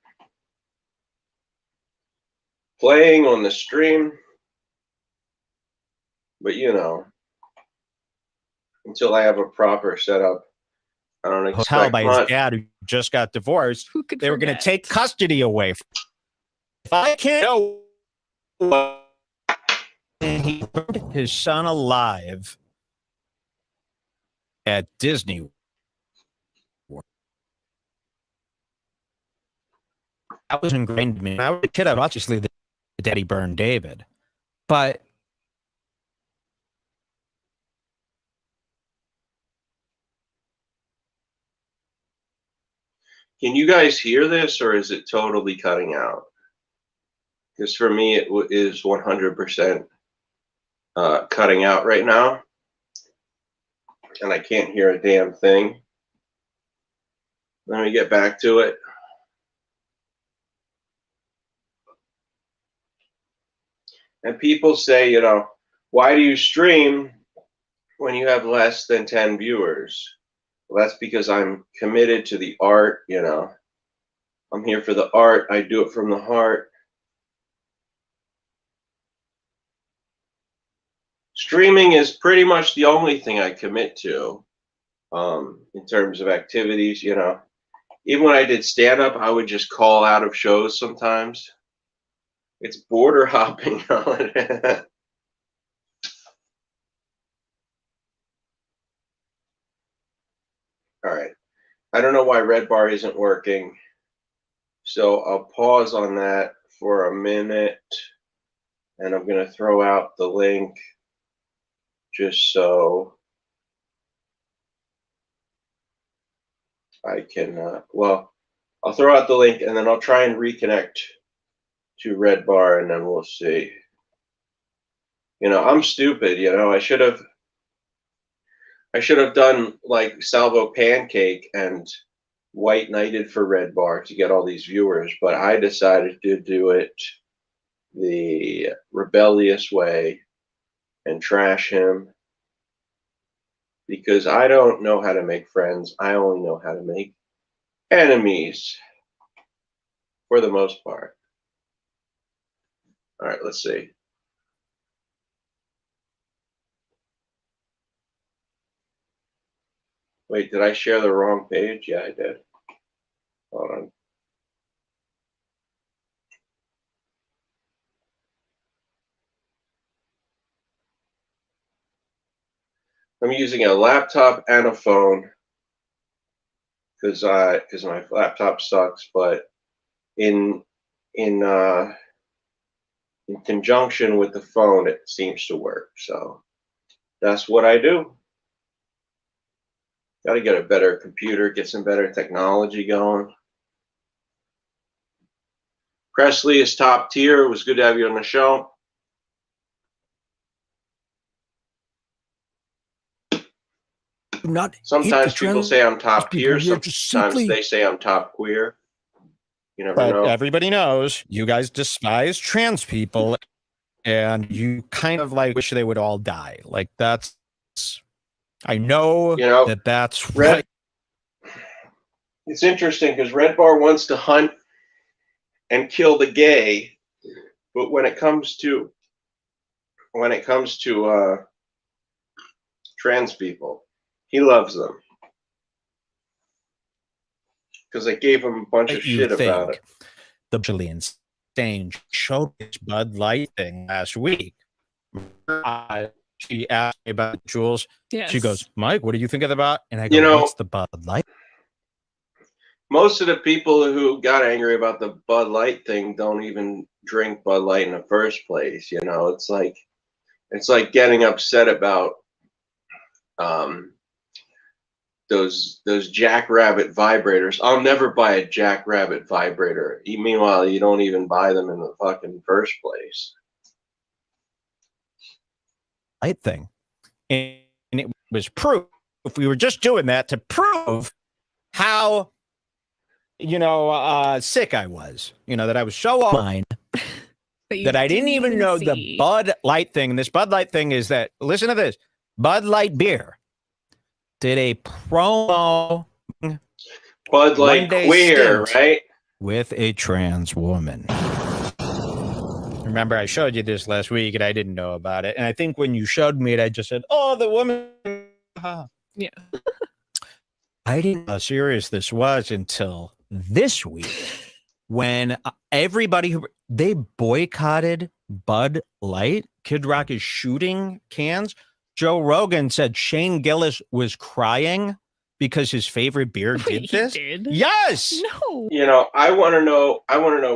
playing on the stream, but you know, until I have a proper setup, I don't expect hotel by much. His dad, who just got divorced. Who could they were going to take custody away from. If I can't know, and he burned his son alive at Disney. That was ingrained in me. When I was a kid, I'd obviously the daddy burned David, but can you guys hear this, or is it totally cutting out? Because for me, it is 100% cutting out right now, and I can't hear a damn thing. Let me get back to it. And people say, you know, why do you stream when you have less than 10 viewers? Well, that's because I'm committed to the art, you know. I'm here for the art. I do it from the heart. Streaming is pretty much the only thing I commit to in terms of activities, you know. Even when I did stand-up, I would just call out of shows sometimes. It's border hopping. All right. I don't know why Red Bar isn't working. So I'll pause on that for a minute. And I'm going to throw out the link just so I can, well, I'll throw out the link and then I'll try and reconnect to Red Bar and then we'll see. You know, I'm stupid, you know, I should have done like Salvo Pancake and white knighted for Red Bar to get all these viewers, but I decided to do it the rebellious way and trash him because I don't know how to make friends. I only know how to make enemies for the most part. All right, let's see. Wait, did I share the wrong page? Yeah, I did. Hold on. I'm using a laptop and a phone because my laptop sucks, but in conjunction with the phone, it seems to work. So that's what I do. Got to get a better computer, get some better technology going. Presley is top tier. It was good to have you on the show. Sometimes people say I'm top tier. Sometimes they say I'm top queer. You never know. Everybody knows you guys despise trans people, and you kind of like wish they would all die. Like that's, I know, you know that's right. It's interesting because Red Bar wants to hunt and kill the gay, but when it comes to trans people, he loves them because I gave him a bunch of shit about it. The Chilean Stain showed this Bud Light thing last week. She asked me about Jules. Yes. She goes, Mike, what do you think of that? And I go, what's the Bud Light? Most of the people who got angry about the Bud Light thing don't even drink Bud Light in the first place. You know, it's like getting upset about those Jackrabbit vibrators. I'll never buy a Jackrabbit vibrator. Meanwhile, you don't even buy them in the fucking first place. Light thing, and it was proof. If we were just doing that to prove how, you know, sick I was, you know, that I was so online that I didn't even know the Bud Light thing. And this Bud Light thing is that, listen to this, Bud Light beer did a promo. Bud Light queer, right? With a trans woman. Remember, I showed you this last week and I didn't know about it. And I think when you showed me it, I just said, oh, the woman. Yeah. I didn't know how serious this was until this week when everybody, they boycotted Bud Light. Kid Rock is shooting cans. Joe Rogan said Shane Gillis was crying because his favorite beer did this. Did? Yes. No. You know, I want to know,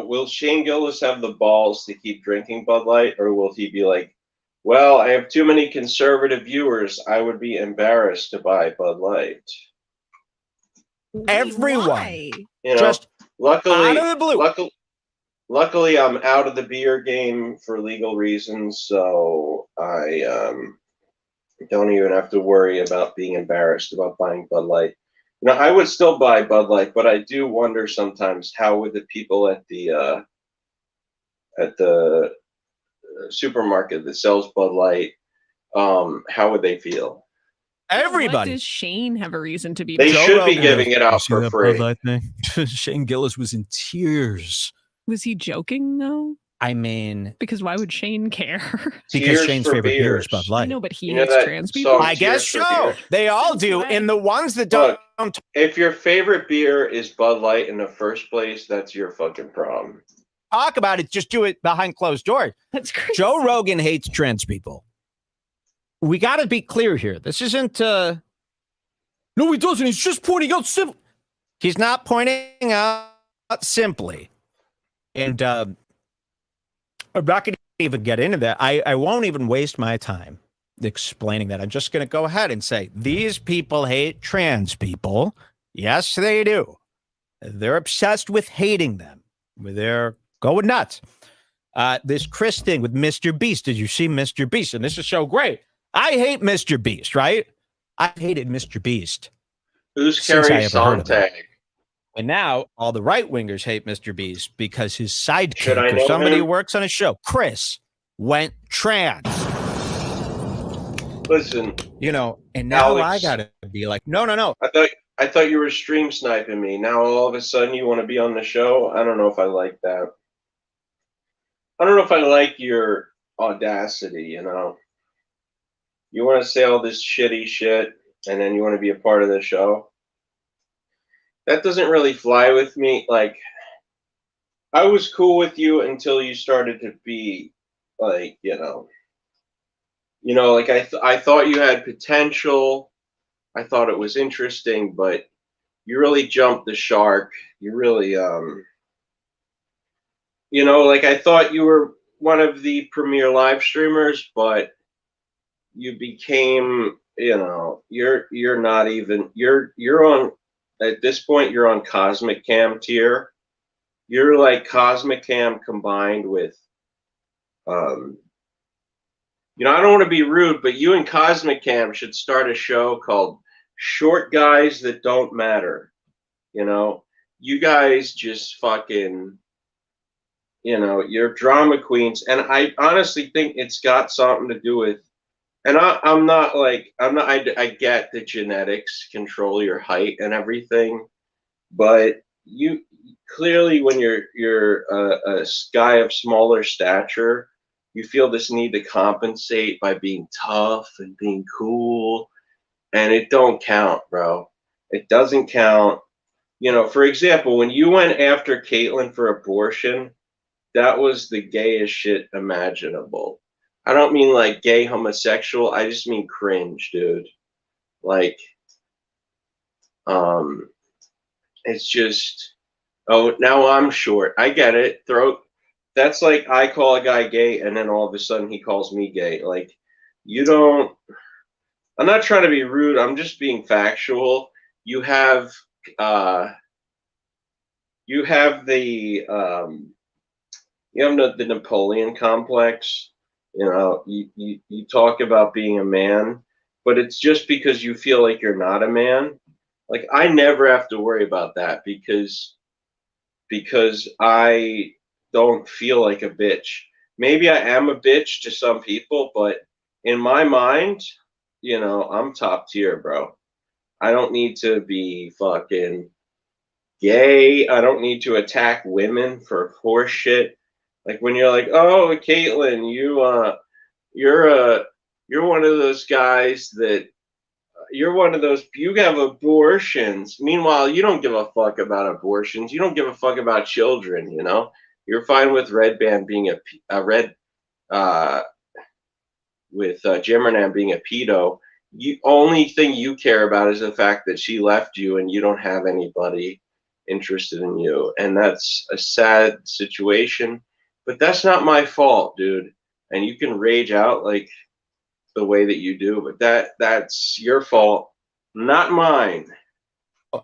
will Shane Gillis have the balls to keep drinking Bud Light, or will he be like, well, I have too many conservative viewers. I would be embarrassed to buy Bud Light. Everyone. Why? You know, just luckily, out of the blue. Luckily, I'm out of the beer game for legal reasons, so I don't even have to worry about being embarrassed about buying Bud Light. You know, I would still buy Bud Light, but I do wonder sometimes how would the people at the supermarket that sells Bud Light, how would they feel? Everybody. What does Shane have a reason to be? They should be giving it out for free. Shane Gillis was in tears. Was he joking though? I mean, because why would Shane care? Because Shane's favorite beer is Bud Light. I know, but he hates trans people. I guess so. They all do. And the ones that don't. Look, if your favorite beer is Bud Light in the first place, that's your fucking problem. Talk about it. Just do it behind closed doors. That's crazy. Joe Rogan hates trans people. We got to be clear here. This isn't. No, he doesn't. He's just pointing out simply. He's not pointing out simply. And I'm not going to even get into that. I won't even waste my time explaining that. I'm just going to go ahead and say these people hate trans people. Yes, they do. They're obsessed with hating them. They're going nuts. This Chris thing with Mr. Beast. Did you see Mr. Beast? And this is so great. I hate Mr. Beast, right? I've hated Mr. Beast. Who's Carrie Sontag? And now all the right-wingers hate Mr. Beast because his sidekick or somebody who works on a show, Chris, went trans. Listen, you know, and now Alex, I gotta be like, no. I thought you were stream sniping me. Now all of a sudden you want to be on the show. I don't know if I like that. I don't know if I like your audacity. You know, you want to say all this shitty shit, and then you want to be a part of the show. That doesn't really fly with me. Like, I was cool with you until you started to be like, you know, like I thought you had potential. I thought it was interesting, but you really jumped the shark. You really, you know, like I thought you were one of the premier live streamers, but you became, you know, you're not even, you're on, at this point, you're on Cosmic Cam tier. You're like Cosmic Cam combined with, you know, I don't want to be rude, but you and Cosmic Cam should start a show called Short Guys That Don't Matter. You know, you guys just fucking, you know, you're drama queens. And I honestly think it's got something to do with, and I get that genetics control your height and everything, but you clearly, when you're a guy of smaller stature, you feel this need to compensate by being tough and being cool, and it don't count, bro. It doesn't count. You know, for example, when you went after Caitlyn for abortion, that was the gayest shit imaginable. I don't mean like gay homosexual. I just mean cringe, dude. Like, it's just, oh, now I'm short. I get it. That's like I call a guy gay and then all of a sudden he calls me gay. Like, you don't, I'm not trying to be rude. I'm just being factual. You have the Napoleon complex. You know, you talk about being a man, but it's just because you feel like you're not a man. Like, I never have to worry about that because I don't feel like a bitch. Maybe I am a bitch to some people, but in my mind, you know, I'm top tier, bro. I don't need to be fucking gay. I don't need to attack women for horse shit. Like when you're like, oh, Caitlyn, you're one of those guys that you have abortions. Meanwhile, you don't give a fuck about abortions. You don't give a fuck about children. You know, you're fine with Red Band being with Jimmernan being a pedo. Only thing you care about is the fact that she left you and you don't have anybody interested in you, and that's a sad situation. But that's not my fault, dude. And you can rage out like the way that you do, but that's your fault, not mine.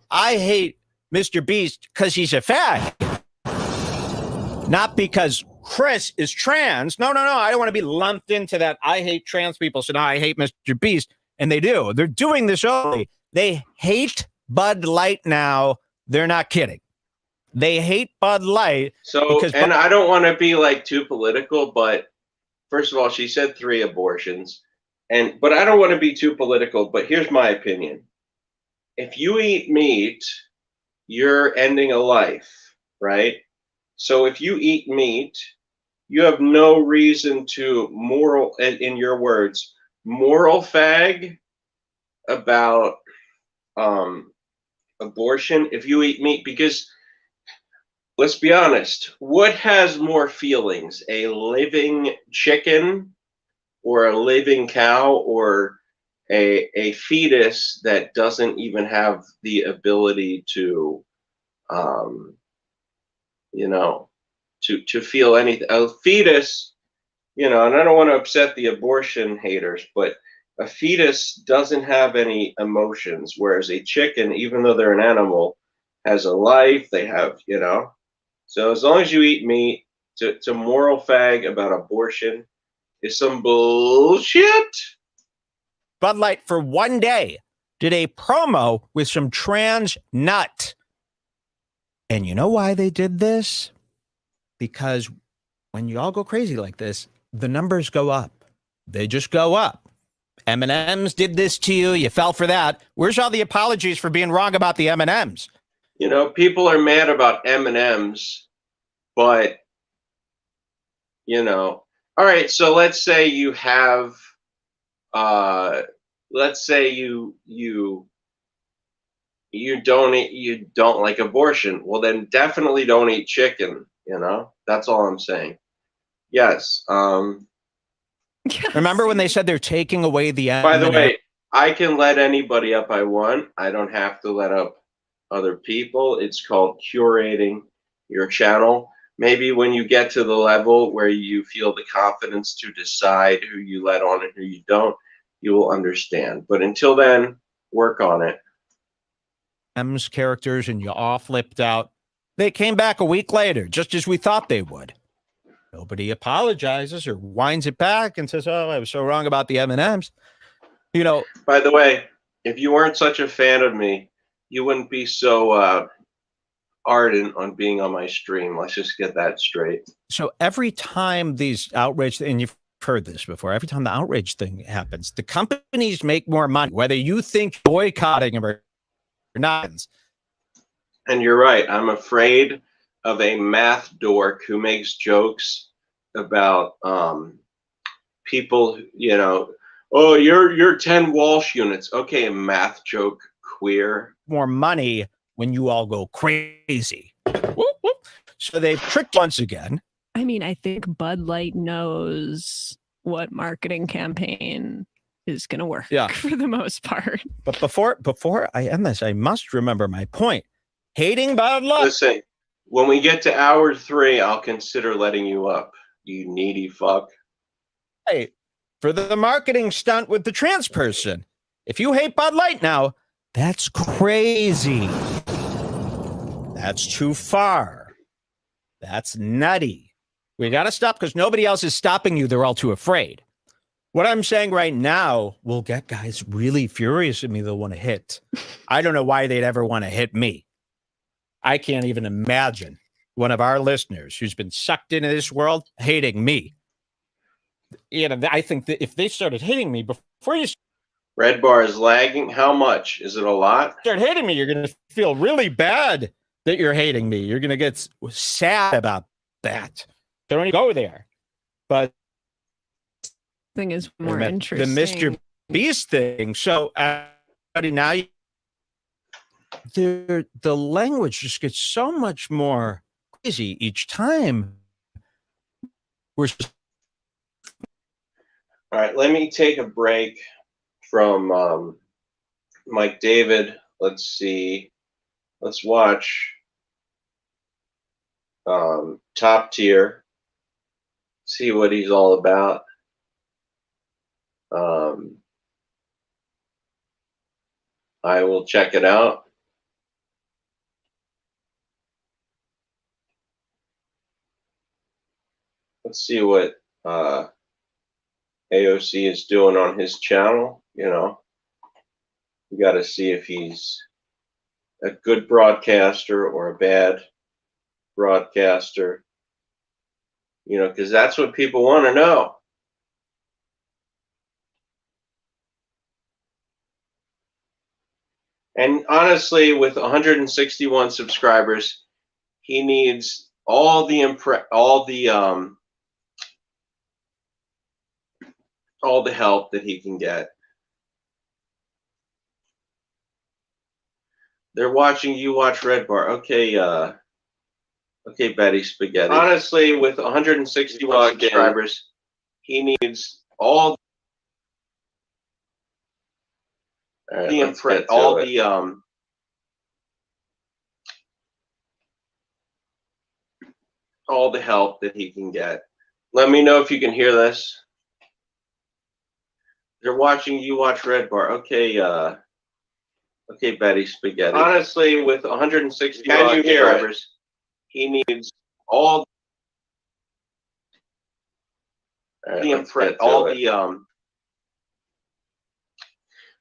I hate Mr. Beast because he's a fag, not because Chris is trans. No. I don't want to be lumped into that. I hate trans people, so now I hate Mr. Beast. And they do. They're doing this early. They hate Bud Light now. They're not kidding. They hate Bud Light. So, and I don't want to be like too political, but first of all, she said 3 abortions, but I don't want to be too political. But here's my opinion: if you eat meat, you're ending a life, right? So if you eat meat, you have no reason to in your words, moral fag about abortion if you eat meat, because let's be honest, what has more feelings, a living chicken or a living cow, or a fetus that doesn't even have the ability to you know, to feel anything? A fetus, and I don't want to upset the abortion haters, but a fetus doesn't have any emotions, whereas a chicken, even though they're an animal, has a life. They have, So as long as you eat meat, to moral fag about abortion is some bullshit. Bud Light for one day did a promo with some trans nut. And you know why they did this? Because when you all go crazy like this, the numbers go up. They just go up. M&Ms did this to you. You fell for that. Where's all the apologies for being wrong about the M&Ms? People are mad about M&Ms, but, all right, so let's say you have, let's say you don't like abortion. Well, then definitely don't eat chicken, That's all I'm saying. Yes. Remember when they said they're taking away the M&M? By the way, I can let anybody up I want. I don't have to let up other people. It's called curating your channel. Maybe when you get to the level where you feel the confidence to decide who you let on and who you don't, you will understand. But until then, work on it. M's characters, and you all flipped out. They came back a week later, just as we thought they would. Nobody apologizes or winds it back and says, "Oh, I was so wrong about the M&Ms." By the way, if you weren't such a fan of me, you wouldn't be so ardent on being on my stream. Let's just get that straight. So every time these outrage, and you've heard this before, every time the outrage thing happens, the companies make more money, whether you think boycotting them or not. And you're right. I'm afraid of a math dork who makes jokes about people, oh, you're 10 Walsh units. Okay, a math joke, queer. More money when you all go crazy. Whoop, whoop. So they've tricked once again. I mean, I think Bud Light knows what marketing campaign is going to work for the most part. But before I end this, I must remember my point. Hating Bud Light. Listen, when we get to hour 3, I'll consider letting you up, you needy fuck. Hey, for the marketing stunt with the trans person, if you hate Bud Light now, that's crazy. That's too far. That's nutty. We got to stop because nobody else is stopping you. They're all too afraid. What I'm saying right now will get guys really furious at me. They'll want to hit. I don't know why they'd ever want to hit me. I can't even imagine one of our listeners who's been sucked into this world hating me. I think that if they started hitting me before you... Red bar is lagging. How much? Is it a lot? Start hitting me, you're going to feel really bad that you're hating me. You're going to get sad about that. Don't even go there. But thing is more interesting. The Mr. Beast thing. So now the language just gets so much more crazy each time. All right, let me take a break from Mike David. Let's see. Let's watch Top Tier. See what he's all about. I will check it out. Let's see what AOC is doing on his channel. You got to see if he's a good broadcaster or a bad broadcaster. Because that's what people want to know. And honestly, with 161 subscribers, he needs all the help that he can get. They're watching you watch Red Bar. Okay, okay, Betty Spaghetti. Honestly, with 161 subscribers, he needs all the help that he can get. Let me know if you can hear this. They're watching you watch Red Bar. Okay, okay, Betty Spaghetti. Honestly, with 160 subscribers, he needs all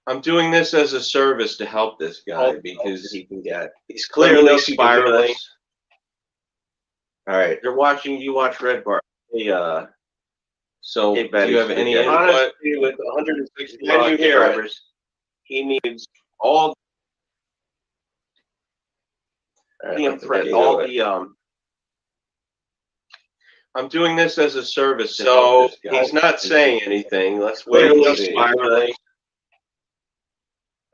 I'm doing this as a service to help this guy because he can get. He's clearly spiraling. All right, they're watching you watch RedBar. Hey, so hey, Betty, do you have any input? Honestly, with 160 subscribers, he needs all I'm doing this as a service. So he's not saying anything. Let's wait and see.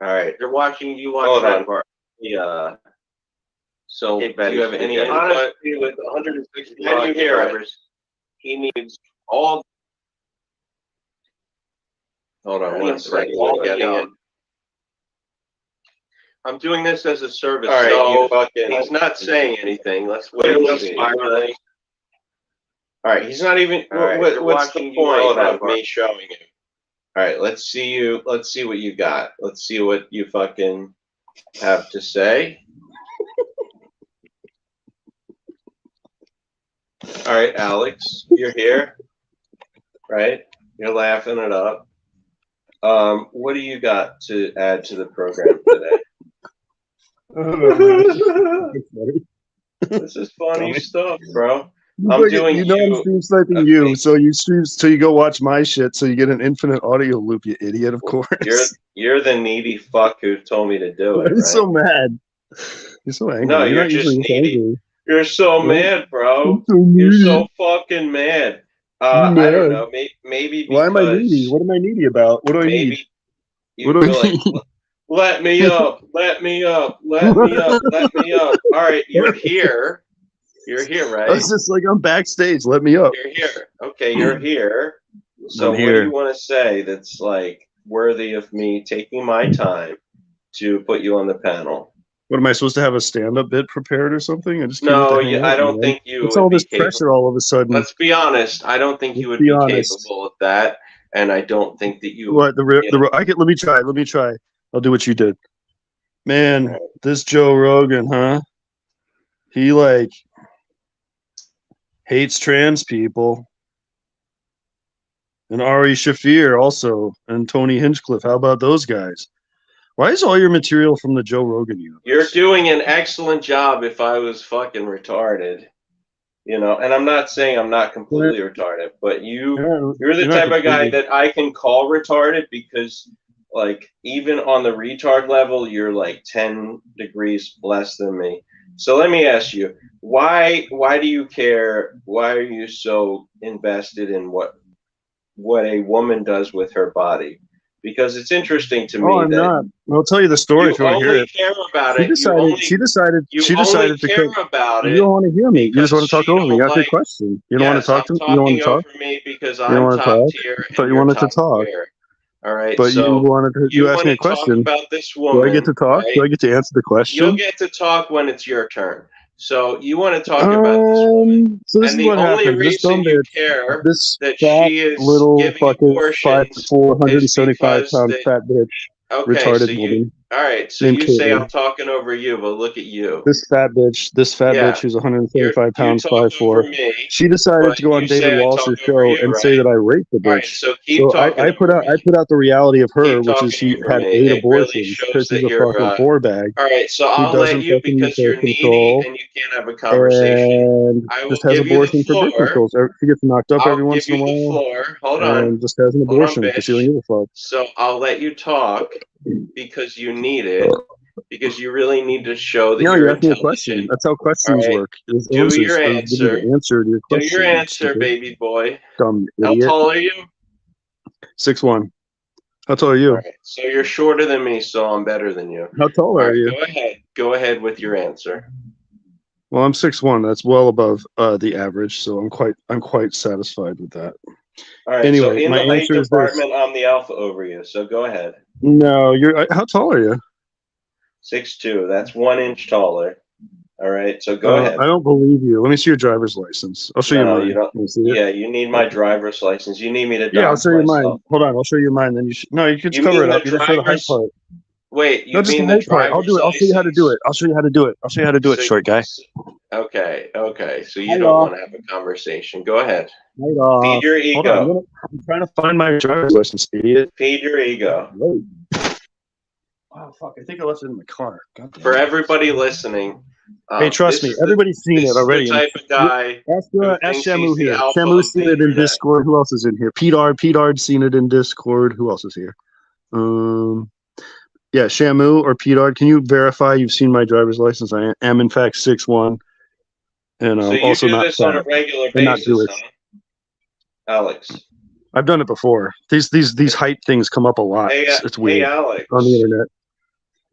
All right, they're watching you watch Red Bar. Yeah. So hey, Betty, do you have any input? Honestly, with 160 subscribers, he needs all. Hold on one second. I'm doing this as a service. All right, so he's not saying anything. Let's wait and see. All right, he's not even. Right, what's the point of me showing him? All right, let's see you. Let's see what you got. Let's see what you fucking have to say. All right, Alex, you're here, right? You're laughing it up. What do you got to add to the program today? This is funny stuff, bro. I'm doing you know I'm stream sniping you, so you go watch my shit, so you get an infinite audio loop, you idiot. Of course, you're the needy fuck who told me to do it. I'm so mad. You're so angry. No, you're just needy. Angry. You're so mad, bro. You're so fucking mad. I don't know. Maybe because, why am I needy? What am I needy about? What do I need? What do I need? Let me up. Let me up. Let me up. Let me up. All right, you're here. You're here, right? It's just like I'm backstage. Let me up. You're here. Okay, you're here. So what do you want to say that's like worthy of me taking my time to put you on the panel? What am I supposed to have a stand-up bit prepared or something? I don't think you. It's all this pressure all of a sudden. Let's be honest. I don't think you would be capable of that, and I don't think that you. What let me try. Let me try. I'll do what you did. Man, this Joe Rogan, huh? He like hates trans people. And Ari Shaffir also, and Tony Hinchcliffe. How about those guys? Why is all your material from the Joe Rogan universe? You're doing an excellent job if I was fucking retarded. You know, and I'm not saying I'm not completely retarded, but you're the type of guy that I can call retarded because, like, even on the retard level, you're like 10 degrees less than me. So let me ask you, why do you care? Why are you so invested in what a woman does with her body? Because it's interesting to me I'm not. I'll tell you the story if you want to hear it. Care about it. She decided to care about it. You don't want to hear me. You just want to talk over me. Ask me a question. You don't want to talk to me. You don't want to talk over me because I'm top tier. I thought you wanted to talk. All right. But you asked me a question. About this woman, do I get to talk? Right? Do I get to answer the question? You'll get to talk when it's your turn. So you want to talk about this woman. So this is what happened. This dumb bitch, this fat little fucking 475-pound fat bitch, retarded woman. All right, so you say I'm talking over you, but look at you. This fat bitch who's 175 pounds, 5'4". She decided to go on David Walsh's show and say that I raped the bitch. Right, so keep talking. I put out the reality of her, which is she had 8 abortions because she's a fucking whore bag. All right, so I'll let you because you're needy and you can't have a conversation. And just has abortion for birth control. She gets knocked up every once in a while. Hold on. And just has an abortion because she don't give a fuck. So I'll let you talk because you need it. because you really need to show that No, you're you asked me a question. intelligent. That's how questions All right. work. There's Do answers. your There's answer. an answer to your Do question. your answer, stupid. baby boy. Dumb How idiot. tall are you? 6'1". How tall are you? All right. So you're shorter than me, so I'm better than you. How tall All are right, you? go ahead. Go ahead with your answer. Well, I'm 6'1". That's well above the average, so I'm quite satisfied with that. All right. Anyway, so in my the height answer is department, I'm the alpha over you. So go ahead. No, you're. How tall are you? 6'2". That's 1 inch taller. All right. So go ahead. I don't believe you. Let me see your driver's license. I'll show you No, mine. you don't. Can you see it? Yeah, you need my driver's license. You need me to Yeah, I'll dox show you myself. mine. Hold on, I'll show you mine. Then you should. No, you can just You cover mean it up. the You just show the high driver's- part. Wait, you No, just the mean the high part. I'll driver's do it. I'll show you how to do it. license? I'll show you how to do it. I'll show you how to do it, So- short guy. Okay. So you Hello. don't want to have a conversation. Go ahead. Feed your Hold on, ego. I'm trying to find my driver's license, idiot. Feed your ego. Wait. Oh fuck! I think I left it in my car. God damn For it. everybody listening. Hey, trust me, everybody's seen this it already. is the type of guy. Ask who ask thinks Shamu he's the here. alpha Shamu's of the seen it in internet. Discord. Who else is in here? Pedard's seen it in Discord. Who else is here? Yeah, Shamu or Pedard. Can you verify you've seen my driver's license? I am in fact 6'1", and So you also do not this on a fat. regular and not basis, Jewish. huh? Alex. I've done it before. These height things come up a lot. Hey, It's hey, weird Alex. on the internet.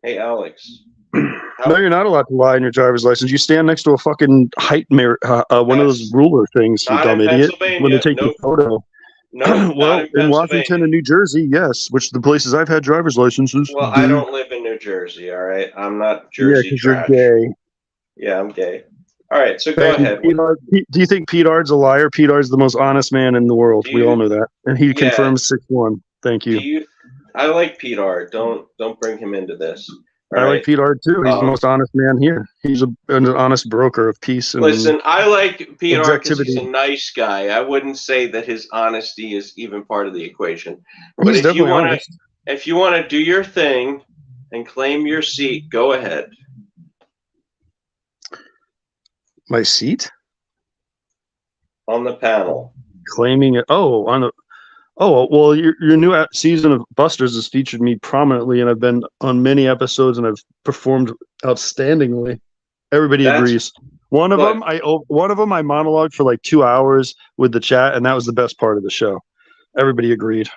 Hey, Alex. No, you're not allowed to lie in your driver's license. You stand next to a fucking height mirror, one of those ruler things, you Not dumb in idiot. Pennsylvania. When they take Nope. the photo. No, Well, not in Washington Pennsylvania. and New Jersey, yes, which the places I've had driver's licenses. Well, I don't live in New Jersey, all right? I'm not Jersey because you're trash. gay. Yeah, I'm gay. All right, so go Hey, ahead. Do you think Pedard's a liar? Pedard's the most honest man in the world. We all know that, and he Yeah. confirms 6'1". Thank you. I like Pedard. Don't bring him into this. All I right? like Pedard too. He's the most honest man here. He's an honest broker of peace. And Listen, I like Pedard because he's a objectivity. nice guy. I wouldn't say that his honesty is even part of the equation. But he's if you definitely want honest. to, if you want to do your thing and claim your seat, go ahead. My seat? On the panel. Claiming it. Oh, on the. Oh well, your new season of Busters has featured me prominently, and I've been on many episodes, and I've performed outstandingly. Everybody agrees. One of them, I monologued for like 2 hours with the chat, and that was the best part of the show. Everybody agreed.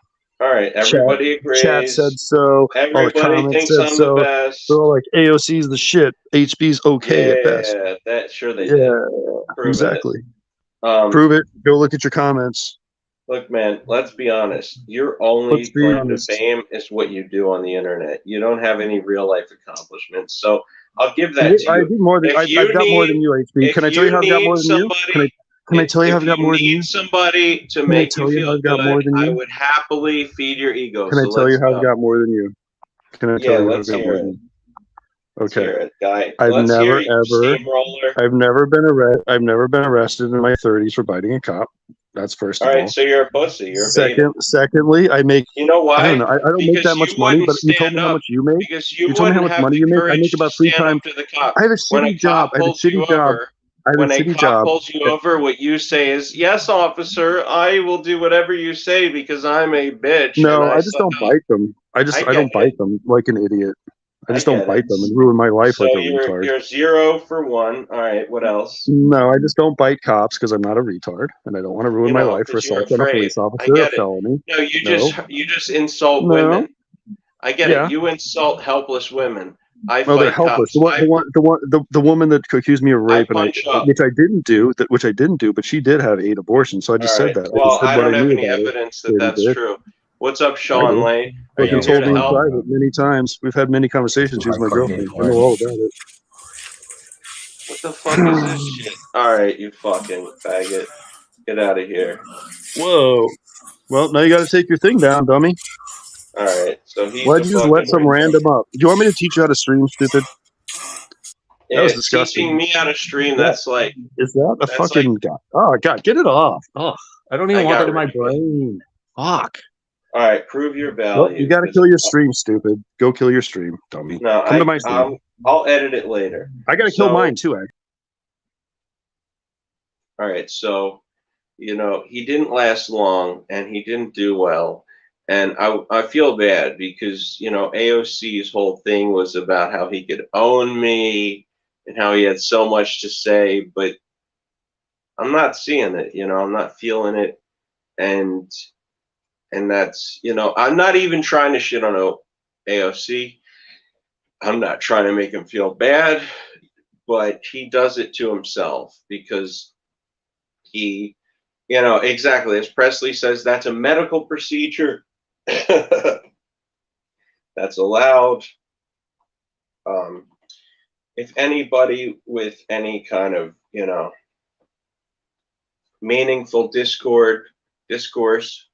All right, everybody agrees. Chat said so. Everybody all the comments thinks said I'm so. the best. They're all like, AOC's the shit. HB's okay at best. Yeah, that sure they Yeah, did. exactly. It. Prove it. Go look at your comments. Look, man, let's be honest. Your only claim to fame is what you do on the internet. You don't have any real life accomplishments. So I'll give that to you. I do more than I've got more than you, HB. Can I tell you how I've got more than you? Can I tell you how I've got more than you? Somebody to make you feel good, I would happily feed your ego. Can I tell you how I've got more than you? Can I tell you how I've got more than you? Okay. I've never been arrested in my 30s for biting a cop. That's first of all. All right, so you're a pussy. You're a baby. Secondly, I make. You know why? I don't know. I don't make that much money, but you told me how much you make. Because you told me how much money you make. I make about 3 times. I have a shitty job. I have a shitty job. When a cop pulls you over, what you say is, "Yes, officer, I will do whatever you say because I'm a bitch." No, I just don't bite them. I don't bite them like an idiot. I just don't bite them and ruin my life like a retard. You're 0 for 1. All right, what else? No, I just don't bite cops because I'm not a retard and I don't want to ruin my life for assault on a police officer or a felony. No, you just insult women. I get it. You insult helpless women. They're helpless. The woman that accused me of rape, which I didn't do, but she did have 8 abortions. So I just said that. Well, I don't have any evidence that that's true. What's up, Sean Lay? You told me in private many times. We've had many conversations. She's my girlfriend. I know all about it. What the fuck is this shit? All right, you fucking faggot. Get out of here. Whoa. Well, now you got to take your thing down, dummy. All right, so he's. Why'd you just let some random up? Do you want me to teach you how to stream, stupid? That was disgusting. Teaching me how to stream, that's like. Is that a fucking god? Oh god, get it off! Oh, I don't even want it in my brain. Fuck. All right, prove your value. Well, you got to kill your stream, stupid. Go kill your stream, dummy. No, come to my stream. I'll edit it later. I got to kill mine too, Ed. All right, so he didn't last long, and he didn't do well, And I feel bad because, you know, AOC's whole thing was about how he could own me and how he had so much to say, but I'm not seeing it, you know, I'm not feeling it. And that's, you know, I'm not even trying to shit on AOC. I'm not trying to make him feel bad, but he does it to himself because he, you know, exactly as Presley says, that's a medical procedure. That's allowed. If anybody with any kind of, you know, meaningful discourse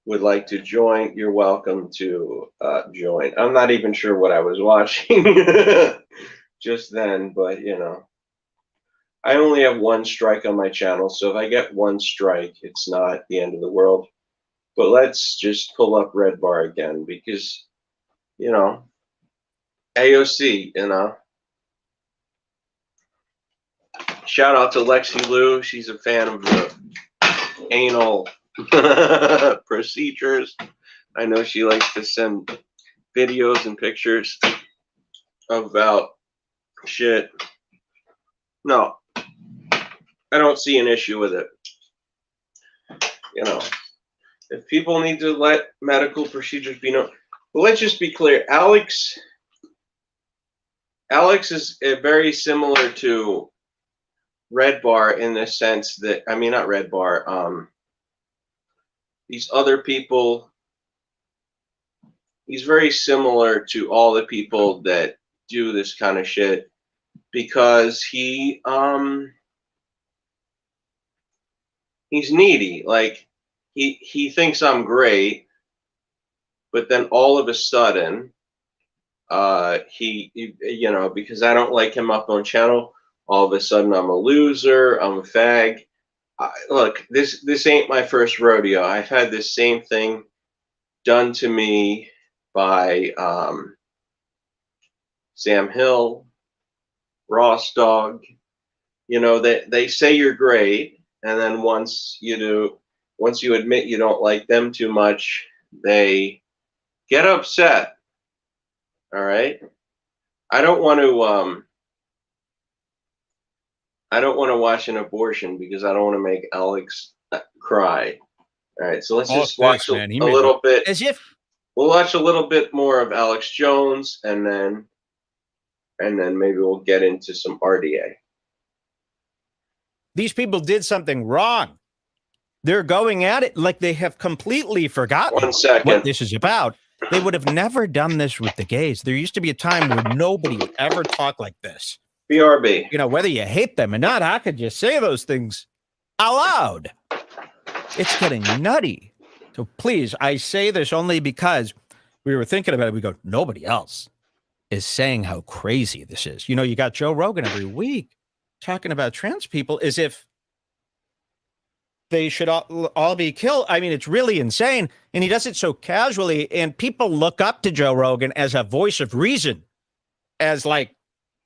would like to join, you're welcome to join. I'm not even sure what I was watching just then, but you know, I only have one strike on my channel, so if I get one strike, it's not the end of the world. But let's just pull up Red Bar again because, you know, AOC, you know. Shout out to Lexi Lou. She's a fan of the anal procedures. I know she likes to send videos and pictures about shit. No, I don't see an issue with it. You know, if people need to let medical procedures be known, well, let's just be clear. Alex is very similar to Red Bar in the sense that, I mean, not Red Bar, these other people, he's very similar to all the people that do this kind of shit because he's needy. Like, he thinks I'm great, but then all of a sudden, he you know, because I don't like him up on channel, all of a sudden I'm a loser, I'm a fag. Look, this ain't my first rodeo. I've had this same thing done to me by Sam Hill, Ross Dog. You know, they say you're great, and then once you admit you don't like them too much, they get upset. All right? I don't want to watch an abortion because I don't want to make Alex cry. All right, so let's just watch a little bit. As if we'll watch a little bit more of Alex Jones, and then maybe we'll get into some RDA. These people did something wrong. They're going at it like they have completely forgotten what this is about. They would have never done this with the gays. There used to be a time where nobody would ever talk like this. BRB. You know, whether you hate them or not, how could you say those things out loud? It's getting nutty. So please, I say this only because we were thinking about it. We go, nobody else is saying how crazy this is. You know, you got Joe Rogan every week talking about trans people as if they should all be killed. I mean, it's really insane. And he does it so casually. And people look up to Joe Rogan as a voice of reason, as like,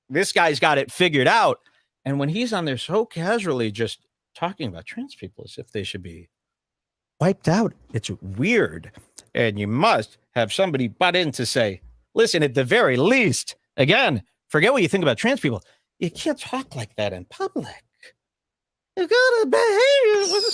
this guy's got it figured out. And when he's on there so casually just talking about trans people as if they should be wiped out, it's weird. And you must have somebody butt in to say, listen, at the very least, again, forget what you think about trans people. You can't talk like that in public. You gotta behave.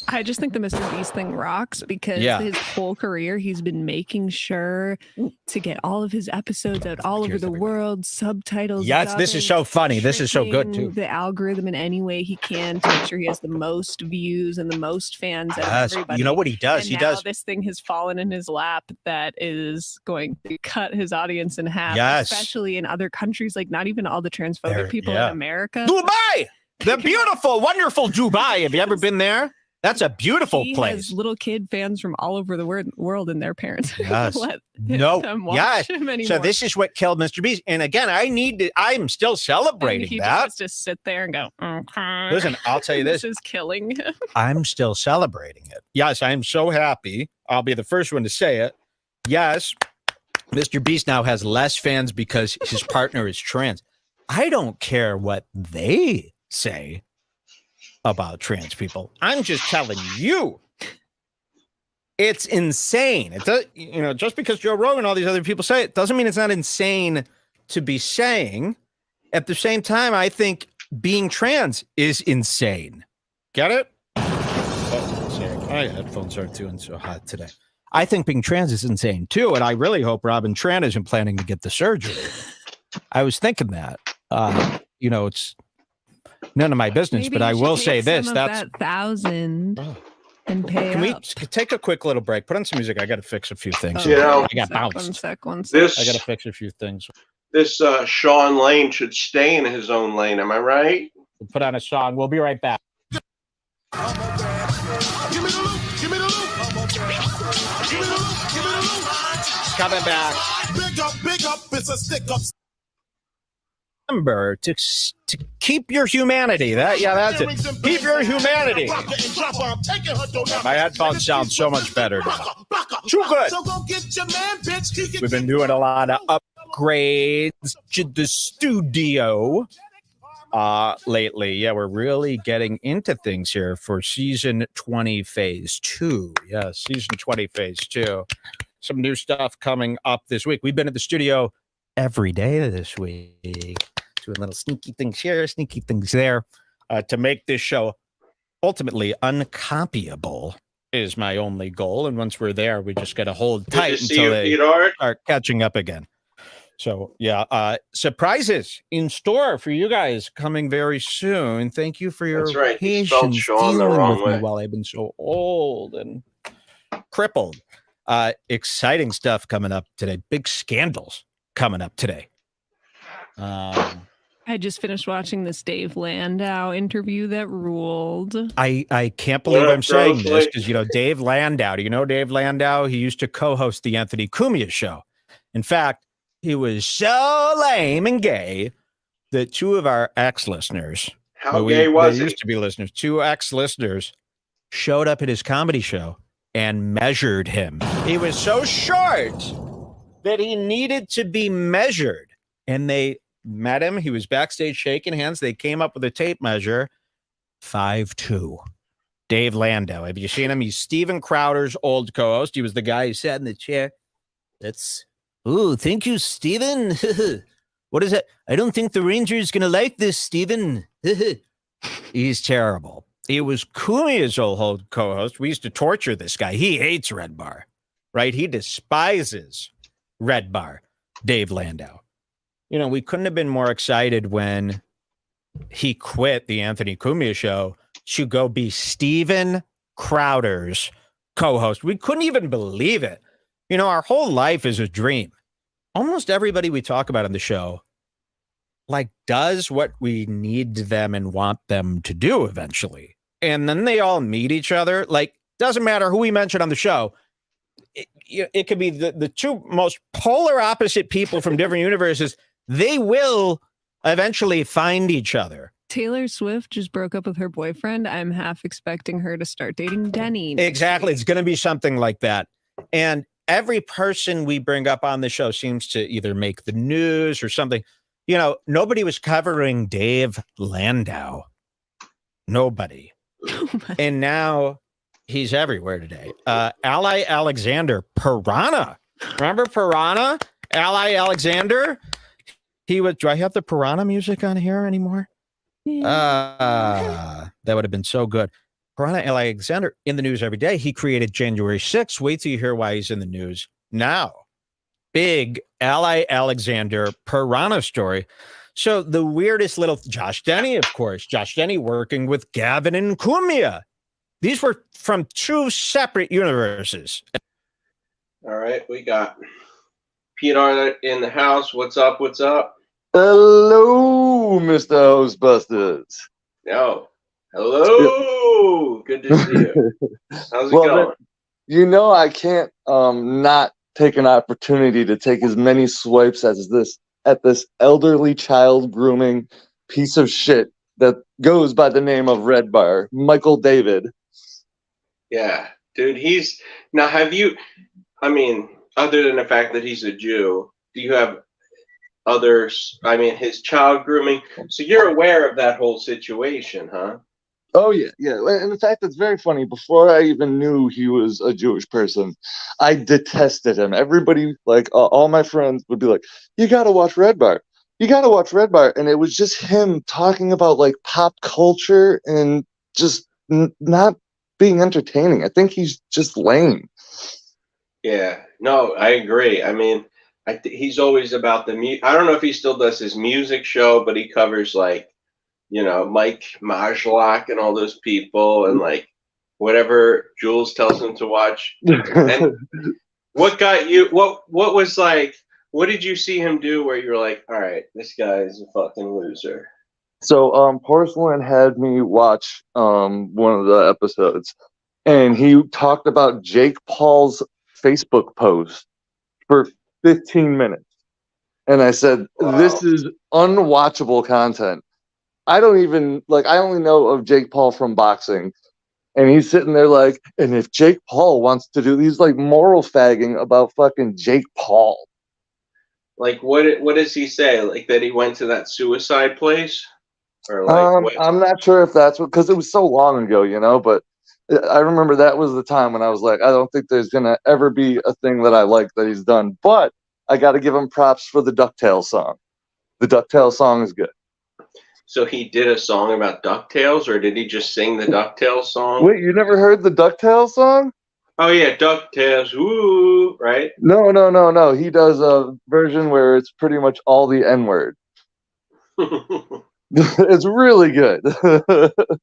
I just think the Mr. Beast thing rocks because his whole career, he's been making sure to get all of his episodes out all over the world, subtitles. Yes, this is so funny. This is so good, too. The algorithm in any way he can to make sure he has the most views and the most fans. Yes, you know what he does? And he now does. This thing has fallen in his lap that is going to cut his audience in half, especially in other countries, like not even all the transphobic people in America. Dubai! The beautiful, wonderful Dubai. Have you ever been there? That's a beautiful place. He has little kid fans from all over the world, and their parents yes. let them watch him anymore. So this is what killed Mr. Beast. And again, I'm still celebrating he that. He just has to sit there and go, okay. Listen, I'll tell you this. This is killing him. I'm still celebrating it. Yes, I'm so happy. I'll be the first one to say it. Yes, Mr. Beast now has less fans because his partner is trans. I don't care what they say about trans people. I'm just telling you It's insane. It does, you know, just because Joe Rogan and all these other people say it doesn't mean it's not insane to be saying. At the same time, I think being trans is insane. Get it? Oh, sorry. My headphones aren't doing so hot today. I think being trans is insane too, and I really hope Robin Tran isn't planning to get the surgery. I was thinking that. You know, it's none of my business, Maybe but I will say this: that's that 1,000 and pay. Can we up. take a quick little break? Put on some music. I got to fix a few things. You know, I got bounced. One sec. This, I got to fix a few things. This Sean Lane should stay in his own lane. Am I right? We'll put on a song. We'll be right back. Coming back. Big up, it's a stick up. Remember to keep your humanity. That's it. Keep your humanity. My headphones sound so much better now. Too good. We've been doing a lot of upgrades to the studio lately. Yeah, we're really getting into things here for season 20 phase 2. Yeah, season 20 phase 2. Some new stuff coming up this week. We've been at the studio every day this week, doing little sneaky things here, sneaky things there, to make this show ultimately uncopyable is my only goal. And once we're there, we just got to hold tight until they start catching up again. So yeah, surprises in store for you guys coming very soon. Thank you for your patience dealing with me while I've been so old and crippled. Exciting stuff coming up today. Big scandals coming up today. I just finished watching this Dave Landau interview that ruled. I can't believe I'm saying this because, you know, Dave Landau, do you know Dave Landau? He used to co-host the Anthony Cumia show. In fact, he was so lame and gay that two of our ex-listeners, gay was he? Used to be listeners, two ex-listeners showed up at his comedy show and measured him. He was so short that he needed to be measured. And they met him. He was backstage shaking hands. They came up with a tape measure, 5'2". Dave Landau. Have you seen him? He's Steven Crowder's old co-host. He was the guy who sat in the chair. Thank you, Steven. What is it? I don't think the Rangers going to like this, Steven. He's terrible. He was Cumia's old co-host. We used to torture this guy. He hates Red Bar, right? He despises Red Bar, Dave Landau. You know, we couldn't have been more excited when he quit the Anthony Cumia show to go be Steven Crowder's co-host. We couldn't even believe it. You know, our whole life is a dream. Almost everybody we talk about on the show, like, does what we need them and want them to do eventually. And then they all meet each other. Like, doesn't matter who we mention on the show. It could be the two most polar opposite people from different universes. They will eventually find each other. Taylor Swift just broke up with her boyfriend. I'm half expecting her to start dating Denny. Exactly. It's going to be something like that. And every person we bring up on the show seems to either make the news or something. You know, nobody was covering Dave Landau. Nobody. And now he's everywhere today. Ally Alexander, Piranha. Remember Piranha? Ally Alexander? He was. Do I have the Piranha music on here anymore? That would have been so good. Piranha Alexander in the news every day. He created January 6th. Wait till you hear why he's in the news now. Big Ally Alexander Piranha story. So the weirdest little Josh Denny, of course. Josh Denny working with Gavin and Cumia. These were from two separate universes. All right, we got Peter in the house. What's up? What's up? Hello, Mr. Hostbusters. Yo, hello. Good to see you. How's it going? You know, I can't not take an opportunity to take as many swipes as this at this elderly child grooming piece of shit that goes by the name of Red Bar, Michael David. Yeah, dude, he's now. Have you? I mean, other than the fact that he's a Jew, do you have others? I mean, his child grooming. So you're aware of that whole situation, huh? Oh yeah, yeah. And in fact, it's very funny. Before I even knew he was a Jewish person, I detested him. Everybody, like all my friends, would be like, "You got to watch Red Bar. You got to watch Red Bar." And it was just him talking about like pop culture and just not being entertaining. I think he's just lame. Yeah, no, I agree. I mean, he's always about the I don't know if he still does his music show, but he covers like, Mike Majlak and all those people, and like whatever Jules tells him to watch. And what got you? What was like? What did you see him do where you were like, all right, this guy is a fucking loser? So, Porcelain had me watch one of the episodes, and he talked about Jake Paul's Facebook post for 15 minutes. And I said, Wow. This is unwatchable content. I only know of Jake Paul from boxing. And he's sitting there like, and if Jake Paul wants to do, he's like moral fagging about fucking Jake Paul. Like, what does he say? Like that he went to that suicide place? Or like, I'm not sure if that's what, because it was so long ago, but I remember that was the time when I was like, I don't think there's going to ever be a thing that I like that he's done. But I got to give him props for the DuckTales song. The DuckTales song is good. So he did a song about DuckTales, or did he just sing the DuckTales song? Wait, you never heard the DuckTales song? Oh yeah, DuckTales, woo, right? No. He does a version where it's pretty much all the N-word. It's really good.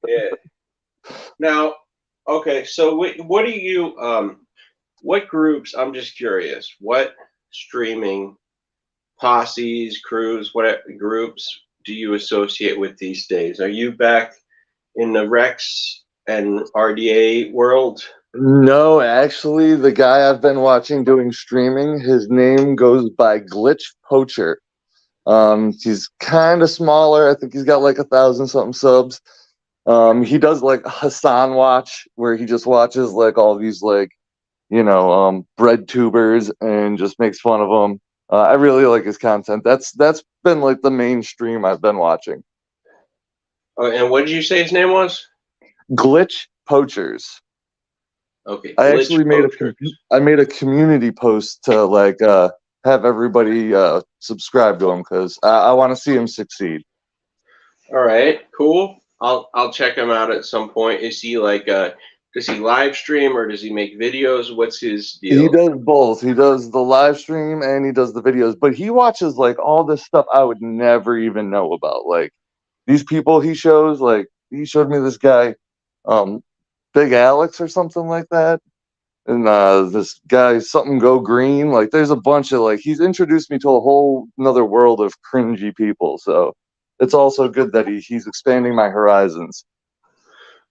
Yeah. Now, okay, so what do you what groups? I'm just curious. What streaming posses, crews, what groups do you associate with these days? Are you back in the Rex and RDA world? No, actually, the guy I've been watching doing streaming, his name goes by Glitch Poacher. He's kind of smaller. I think he's got like 1,000 something subs. He does like Hassan Watch, where he just watches like all these like, bread tubers and just makes fun of them. I really like his content. That's been like the mainstream I've been watching. Oh, and what did you say his name was? Glitch Poachers. Okay. I actually made a community post to like have everybody subscribe to him because I want to see him succeed. All right, cool. I'll check him out at some point. Is he like does he live stream or does he make videos? What's his deal? He does both. He does the live stream and he does the videos, but he watches like all this stuff I would never even know about. Like these people he shows, like he showed me this guy, Big Alex or something like that. And this guy, something go green. Like there's a bunch of like he's introduced me to a whole another world of cringy people. So it's also good that he's expanding my horizons.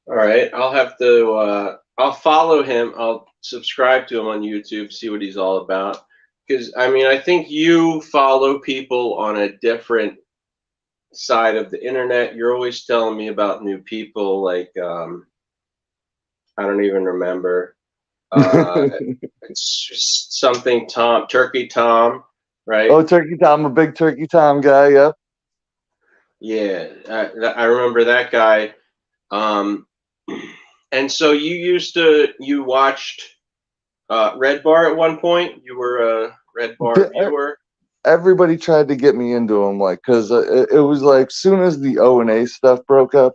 All right, I'll have to. I'll follow him. I'll subscribe to him on YouTube, see what he's all about. Because I mean, I think you follow people on a different side of the internet. You're always telling me about new people. Like I don't even remember. It's just something Turkey Tom, right? Oh, Turkey Tom, a big Turkey Tom guy. Yep. Yeah, I remember that guy. And so you watched Red Bar at one point. You were a Red Bar viewer. Everybody tried to get me into him, like, because it was like soon as the O&A stuff broke up,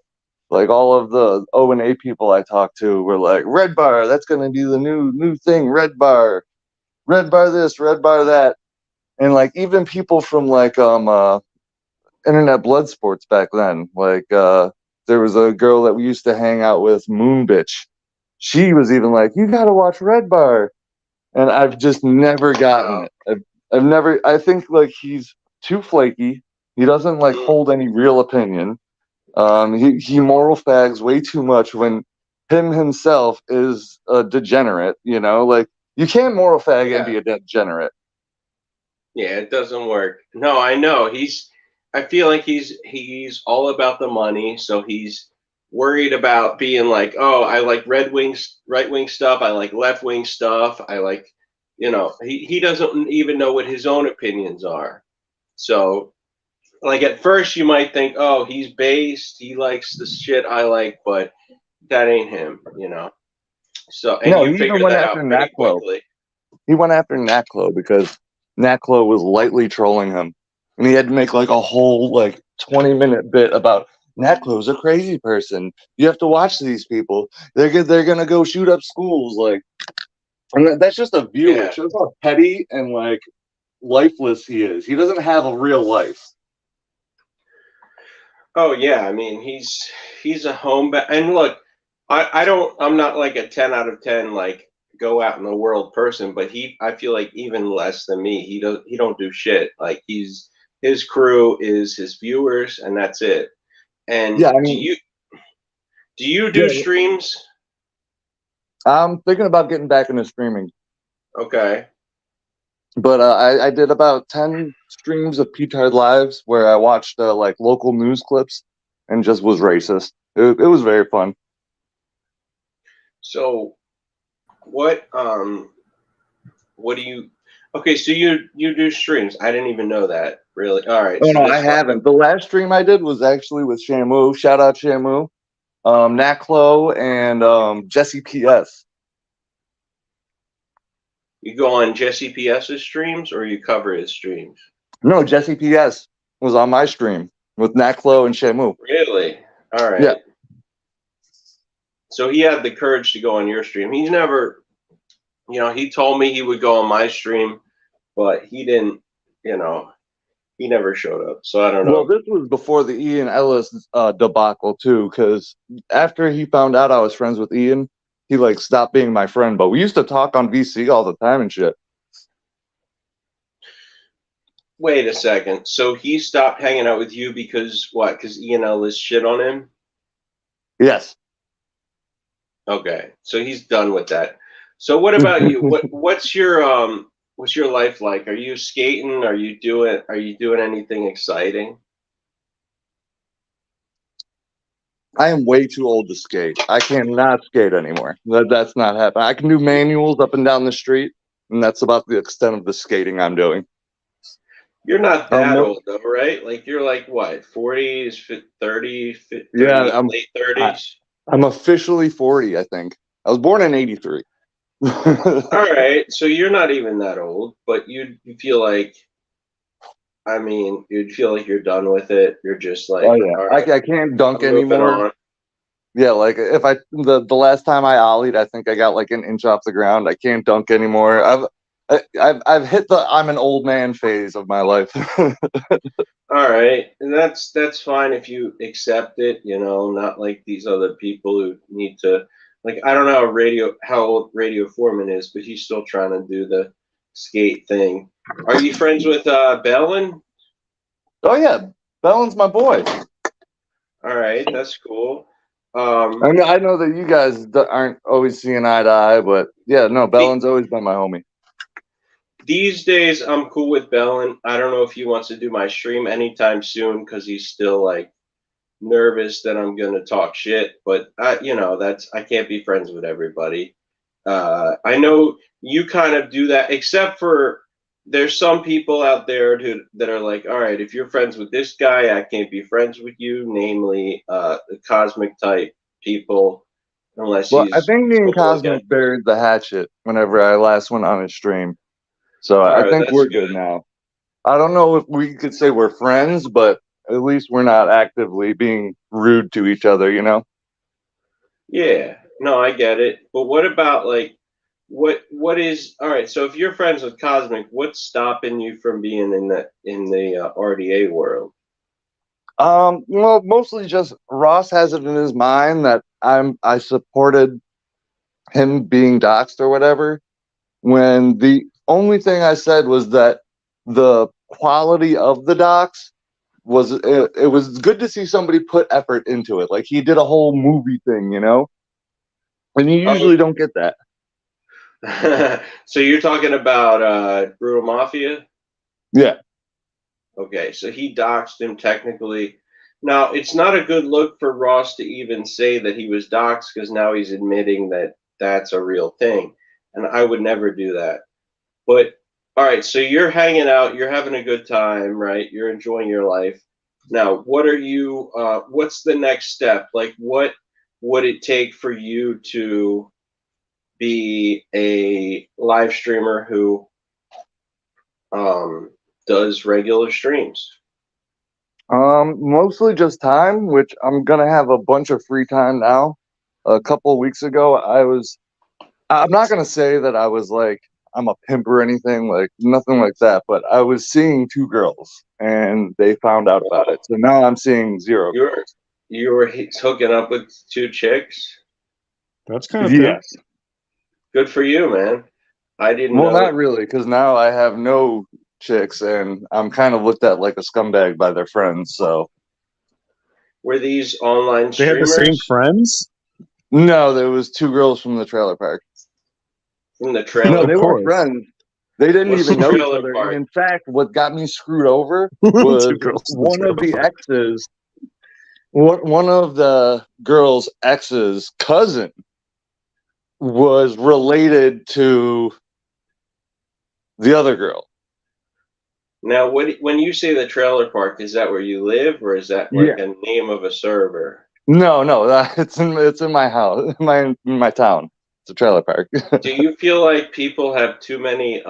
like all of the O&A people I talked to were like, Red Bar, that's going to be the new thing. Red Bar this, Red Bar that. And like even people from like Internet Blood Sports back then, like there was a girl that we used to hang out with, Moon Bitch. She was even like, you got to watch Red Bar. And I've just never gotten it. I've never, I think like he's too flaky. He doesn't like hold any real opinion. He moral fags way too much when him himself is a degenerate, like you can't moral fag and be a degenerate. Yeah, it doesn't work. No, I know. I feel like he's all about the money, so he's worried about being like, oh, I like right wing stuff, I like left wing stuff, I like, he doesn't even know what his own opinions are. So like at first you might think, oh, he's based, he likes the shit I like, but that ain't him, you know. So, and No, you he even figure went that after out pretty Naklo. quickly. He went after Naklo because Naklo was lightly trolling him, and he had to make like a whole like 20-minute bit about Naklo's a crazy person. You have to watch these people. They're gonna go shoot up schools. Like, and that's just a view. Yeah. It shows how petty and like lifeless he is. He doesn't have a real life. Oh yeah, I mean he's a and look, I'm not like a 10 out of 10 like go out in the world person, but I feel like even less than me. He don't do shit. Like his crew is his viewers and that's it. And Yeah, I do mean, you do streams? I'm thinking about getting back into streaming. Okay. But I did about 10 streams of P-Tard Lives where I watched like local news clips and just was racist. It was very fun. So what do you okay, so you do streams. I didn't even know that. Really? All right. Oh So no, I haven't. The last stream I did was actually with Shamu. Shout out Shamu. Naklo and Jesse PS. You go on Jesse PS's streams or you cover his streams? No, Jesse PS was on my stream with Naklo and Shamu. Really? All right. Yeah. So he had the courage to go on your stream. He's never, he told me he would go on my stream, but he didn't, he never showed up. So I don't know. Well, this was before the Ian Ellis debacle too, because after he found out I was friends with Ian, he like stopped being my friend. But we used to talk on VC all the time and shit. Wait a second. So he stopped hanging out with you because what? Because Ian Ellis shit on him? Yes. Okay. So he's done with that. So what about you? What's your life like? Are you skating? Are you doing anything exciting? I am way too old to skate. I cannot skate anymore. That's not happening. I can do manuals up and down the street, and that's about the extent of the skating I'm doing. You're not that old though, right? Like you're like what, 40s, 30, 30 yeah, I'm late 30s? I'm officially 40, I think. I was born in 83. All right, so you're not even that old, but you feel like, I mean, you'd feel like you're done with it. You're just like, oh yeah, right, I can't dunk anymore. Yeah, like if the last time I ollied, I think I got like an inch off the ground. I can't dunk anymore. I've hit the I'm an old man phase of my life. All right, and that's fine if you accept it. Not like these other people who need to. Like I don't know how old Radio Foreman is, but he's still trying to do the skate thing. Are you friends with Bellin? Oh yeah, Bellin's my boy. All right, that's cool. I know that you guys aren't always seeing eye to eye, but yeah, no, Bellin's always been my homie. These days, I'm cool with Bellin. I don't know if he wants to do my stream anytime soon because he's still like nervous that I'm gonna talk shit. But I can't be friends with everybody. I know you kind of do that, except for there's some people out there that are like, all right, if you're friends with this guy, I can't be friends with you. Namely, the Cosmic type people, unless I think me and Cosmic buried the hatchet whenever I last went on his stream. So I think we're good now. I don't know if we could say we're friends, but at least we're not actively being rude to each other, Yeah, no, I get it. But what about like, what is all right? So if you're friends with Cosmic, what's stopping you from being in the RDA world? Well, mostly just Ross has it in his mind that I supported him being doxxed or whatever, when the only thing I said was that the quality of the docs was it was good to see somebody put effort into it. Like he did a whole movie thing, and you usually don't get that. So you're talking about Brutal Mafia? Yeah. Okay, so he doxed him technically. Now, it's not a good look for Ross to even say that he was doxed because now he's admitting that that's a real thing. And I would never do that. But, all right, so you're hanging out, you're having a good time, right? You're enjoying your life. Now, what are you? What's the next step? Like, what would it take for you to be a live streamer who does regular streams? Mostly just time, which I'm gonna have a bunch of free time now. A couple of weeks ago, I'm not gonna say that I was like, I'm a pimp or anything, like nothing like that, but I was seeing 2 girls and they found out about it. So now I'm seeing 0 girls. You were hooking up with 2 chicks? That's kind of Yes. Good for you, man. I didn't Well, know. not really, because now I have no chicks and I'm kind of looked at like a scumbag by their friends. So Were these online They streamers? have the same friends? no, there was 2 girls from the trailer park. From the trailer? No, they Of weren't course. friends. They didn't What's even the know each trailer other. park? And in fact, what got me screwed over was 2 girls in the one of the trailer park. exes. One of the girl's ex's cousin was related to the other girl. Now, when you say the trailer park, is that where you live, or is that like a name of a server? No, it's in my house, in my town. It's a trailer park. Do you feel like people have too many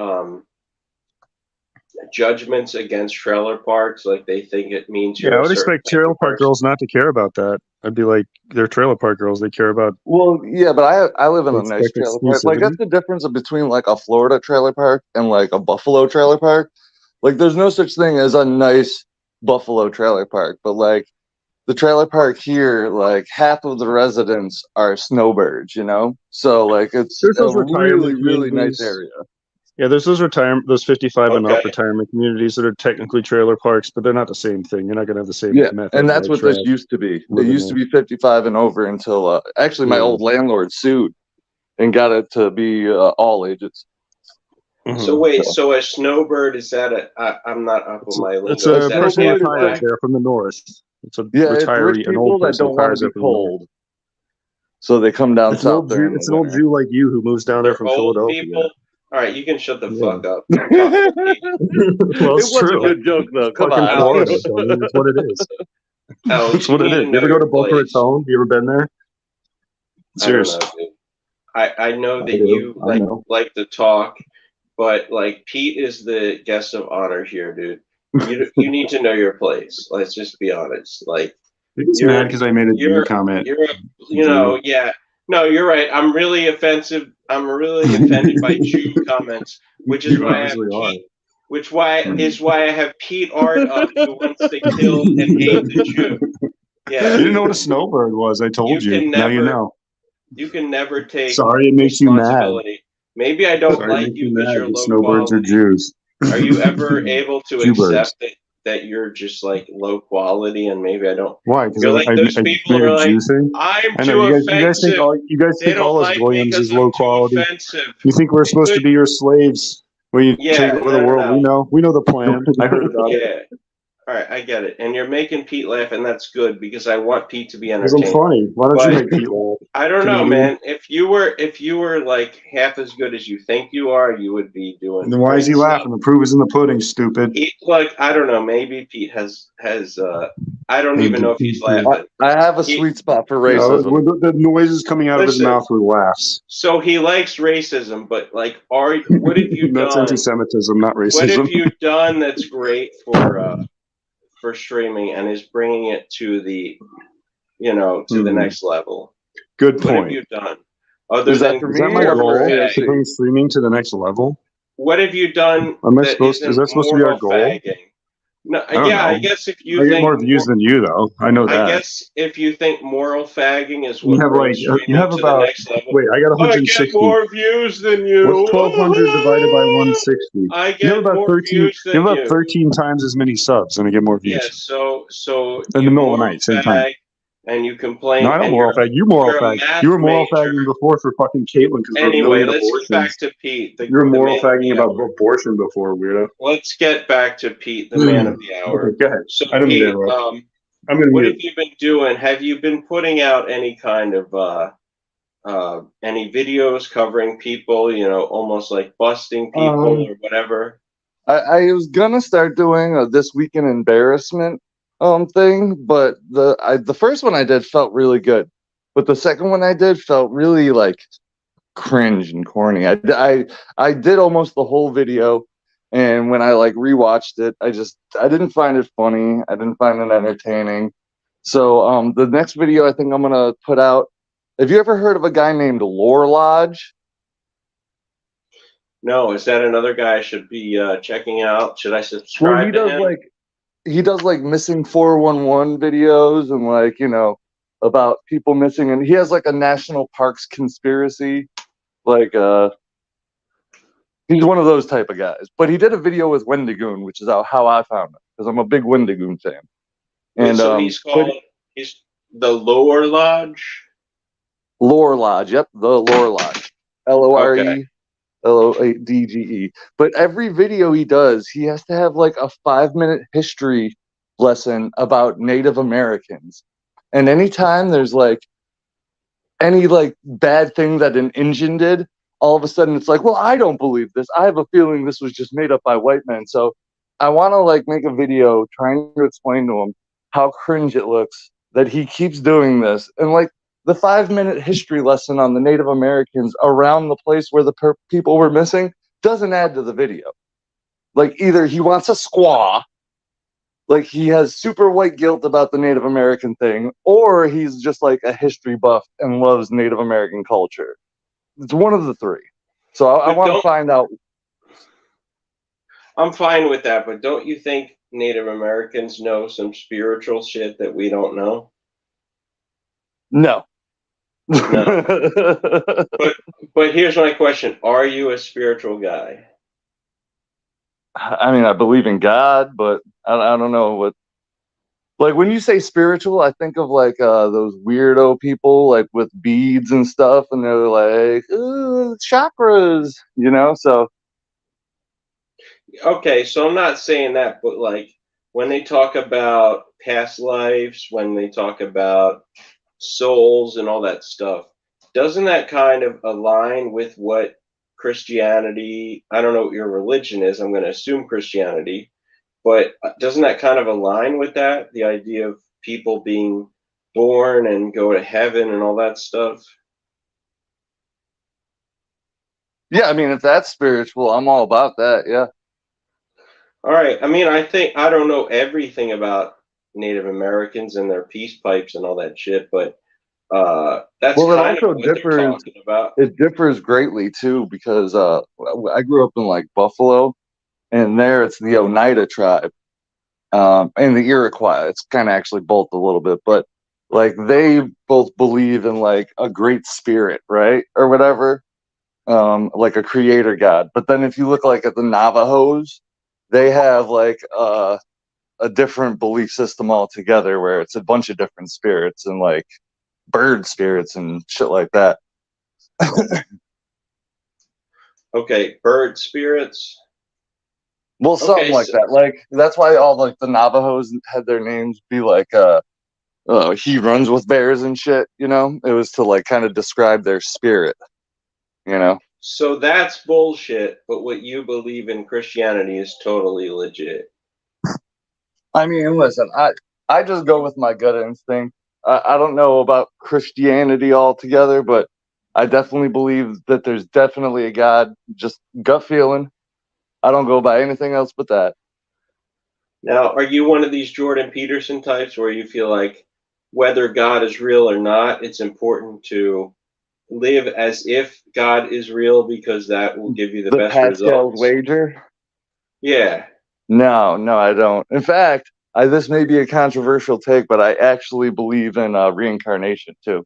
judgments against trailer parks? Like they think it means Yeah, you're I would a certain expect type trailer of park person? girls not to care about that. I'd be like, they're trailer park girls. They care about. Well, yeah, but I live in a They nice expect trailer park. Like exclusivity? that's the difference between like a Florida trailer park and like a Buffalo trailer park. Like there's no such thing as a nice Buffalo trailer park, but like the trailer park here, like half of the residents are snowbirds, you know? So like it's There's a those retirement really nice communities. area. Yeah, there's those 55 and up Okay. retirement communities that are technically trailer parks, but they're not the same thing. You're not gonna have the same Yeah, method. and that's what this trash used to be. It living used to there. be 55 and over until actually my Yeah. old landlord sued and got it to be all ages. So wait, so a snowbird, is that I'm not up on my lingo. It's a Is that person who snowbird is retired like- there from the north. It's a Yeah, it's rich retiree, an old people that person don't want retires to there be from the north. cold. So they come down It's an south old there. Jew. in the It's an old winter. Jew like you who moves down there they're from old Philadelphia. people? All right, you can shut the Yeah. fuck up. Well, It it's was true. a good joke though. Come Fucking on. Florida, dummy. That's what it is. Alex, That's what it you is. need You to ever know go to your Boca place. Raton? You ever been there? I don't Serious. know, dude. I know that I do. you I know. like to talk, but like Pete is the guest of honor here, dude. You need to know your place. Let's just be honest. Like He's You're- mad because I made a Jew you're comment. yeah. No, you're right. I'm really offensive. I'm really offended by Jew comments, which is You why I have obviously are. Pete, why I have Pete Art up who wants to kill and hate the Jew. You Yeah, didn't know what a snowbird was. I told You you. can Now you never know. you can never take Sorry it makes you mad. responsibility. Maybe I don't Sorry it like makes you you because mad. you're The low snowbirds are quality. Jews. Are you ever able to Jew birds. accept that you're just like low quality and maybe I don't? Why? Because You're like those people made who are a like, Jew thing? I'm I too know. You guys think offensive. They don't all us like me Williams because is I'm low too quality. offensive. You think we're supposed to be your slaves when you Yeah, take over the no, world? no. We know the plan. I heard about it. Yeah. All right, I get it. And you're making Pete laugh, and that's good because I want Pete to be Because I'm entertained. funny. Why don't you But- make Pete laugh? I don't know, Comedian. man. If you were like half as good as you think you are, you would be doing. Then why is he great stuff. laughing? The proof is in the pudding, stupid. Like I don't know. Maybe Pete has. I don't even know if he's laughing. I have a sweet spot for racism. The noises coming out of his Listen. mouth were laughs. So he likes racism, but like, what have you That's done? anti-Semitism, not What racism. have you done that's great for streaming and is bringing it to the, to the next level? Good What have point. you done? Other Is that than for Is me that my or goal? for fag? To bring streaming to the next level? What have you done? Am I that supposed? Is isn't that supposed to be our moral goal? fagging? No, I don't I know. guess if you I think get more views than you, though. I know that. I guess if you think moral fagging is You what have, brings like, streaming you have to about- the next level. Wait, I got I 160. get more views than you. What's 1,200 divided by 160? I You get have about more 13. views You than have about 13 times as many subs, and I get more Yeah, views. so In you the middle of the moral night, same time. fag, and you complain. No, I don't and moral you're- fag. You moral you're a fag. math You were moral major. fagging before for fucking Caitlyn because there were a Anyway, million let's get abortions. back to Pete. You were moral the man of fagging the about hour. abortion before, weirdo. Let's get back to Pete, the man of the hour. Okay, go ahead. So I don't mean to Pete, interrupt. I'm gonna what mute. have you been doing? Have you been putting out any kind of any videos covering people? Almost like busting people or whatever. I was gonna start doing a This Week in Embarrassment thing, but the first one I did felt really good, but the second one I did felt really like cringe and corny. I did almost the whole video, and when I like rewatched it, I didn't find it funny. I didn't find it entertaining. So the next video I think I'm gonna put out. Have you ever heard of a guy named Lore Lodge? No, is that another guy I should be checking out? Should I subscribe to him? He does like missing 411 videos and like, about people missing, and he has like a national parks conspiracy. Like he's one of those type of guys. But he did a video with Wendigoon, which is how I found it, because I'm a big Wendigoon fan. And so he's the Lore Lodge? Lore Lodge, yep, the Lore Lodge. LORE LOADGE. But every video he does, he has to have like a 5-minute history lesson about Native Americans. And anytime there's like any like bad thing that an Indian did, all of a sudden it's like, well, I don't believe this. I have a feeling this was just made up by white men. So I want to like make a video trying to explain to him how cringe it looks that he keeps doing this. And like the 5-minute history lesson on the Native Americans around the place where the people were missing doesn't add to the video. Like either he wants a squaw, like he has super white guilt about the Native American thing, or he's just like a history buff and loves Native American culture. It's one of the three. So I want to find out. I'm fine with that, but don't you think Native Americans know some spiritual shit that we don't know? No. But here's my question. Are you a spiritual guy? I mean, I believe in God, but I don't know what. Like when you say spiritual, I think of like those weirdo people like with beads and stuff, and they're like chakras, So okay, so I'm not saying that, but like when they talk about past lives, when they talk about souls and all that stuff, doesn't that kind of align with what Christianity? I don't know what your religion is. I'm going to assume Christianity. But doesn't that kind of align with that? The idea of people being born and go to heaven and all that stuff? Yeah, I mean, if that's spiritual, I'm all about that, yeah. All right. I mean, I don't know everything about Native Americans and their peace pipes and all that shit, but that's kind of what they're talking about. It differs greatly, too, because I grew up in, like, Buffalo, and there it's the Oneida tribe and the Iroquois. It's kind of actually both a little bit, but like they both believe in like a great spirit, right? Or whatever, like a creator god. But then if you look like at the Navajos, they have like a different belief system altogether where it's a bunch of different spirits and like bird spirits and shit like that. Okay, bird spirits. Well, something like that. Like that's why all like the Navajos had their names be like he runs with bears and shit, It was to like kind of describe their spirit, So that's bullshit, but what you believe in Christianity is totally legit. I mean, listen, I just go with my gut instinct. I don't know about Christianity altogether, but I definitely believe that there's definitely a God, just gut feeling. I don't go by anything else but that. Now, are you one of these Jordan Peterson types where you feel like whether God is real or not, it's important to live as if God is real because that will give you the best Pascal's results? wager? Yeah. No, I don't. In fact, this may be a controversial take, but I actually believe in reincarnation too.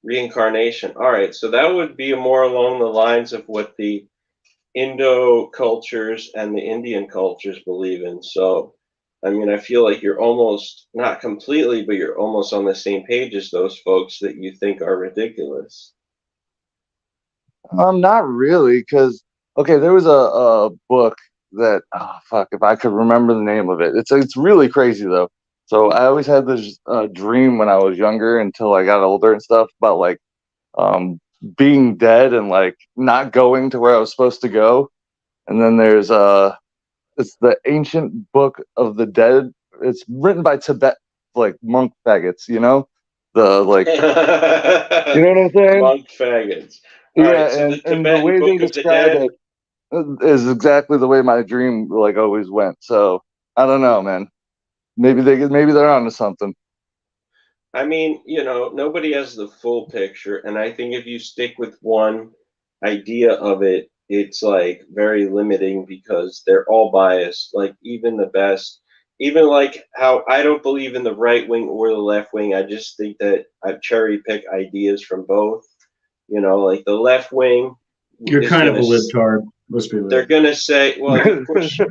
Reincarnation. All right. So that would be more along the lines of what the Indo cultures and the Indian cultures believe in. So, I mean, I feel like you're almost, not completely, but you're almost on the same page as those folks that you think are ridiculous. Not really, because, okay, there was a book that, if I could remember the name of it. It's really crazy, though. So I always had this dream when I was younger until I got older and stuff about, like, being dead and like not going to where I was supposed to go. And then there's it's the Ancient Book of the Dead it's written by Tibet like monk faggots, you know, the like, you know what I'm saying? Monk faggots. All right, so and the way they describe it is exactly the way my dream like always went. So I don't know, man. Maybe they're onto something. I mean, nobody has the full picture, and I think if you stick with one idea of it, it's like very limiting because they're all biased. Like even the best, even like how I don't believe in the right wing or the left wing. I just think that I cherry pick ideas from both. Like the left wing. You're kind of a libtard. Let's be real. They're gonna say, well,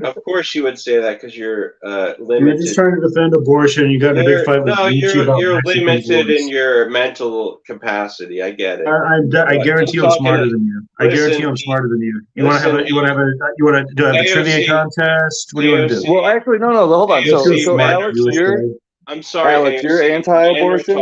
of course you would say that because you're limited. You're just trying to defend abortion. You got in a big fight with Nietzsche about you're Mexican limited boys. in your mental capacity. I get it. I guarantee I'm smarter than you. I guarantee I'm smarter than you. You want to have a trivia contest? What do you want to do? Well, actually, no. Hold on. So Alex, I'm sorry, Alex, you're anti-abortion.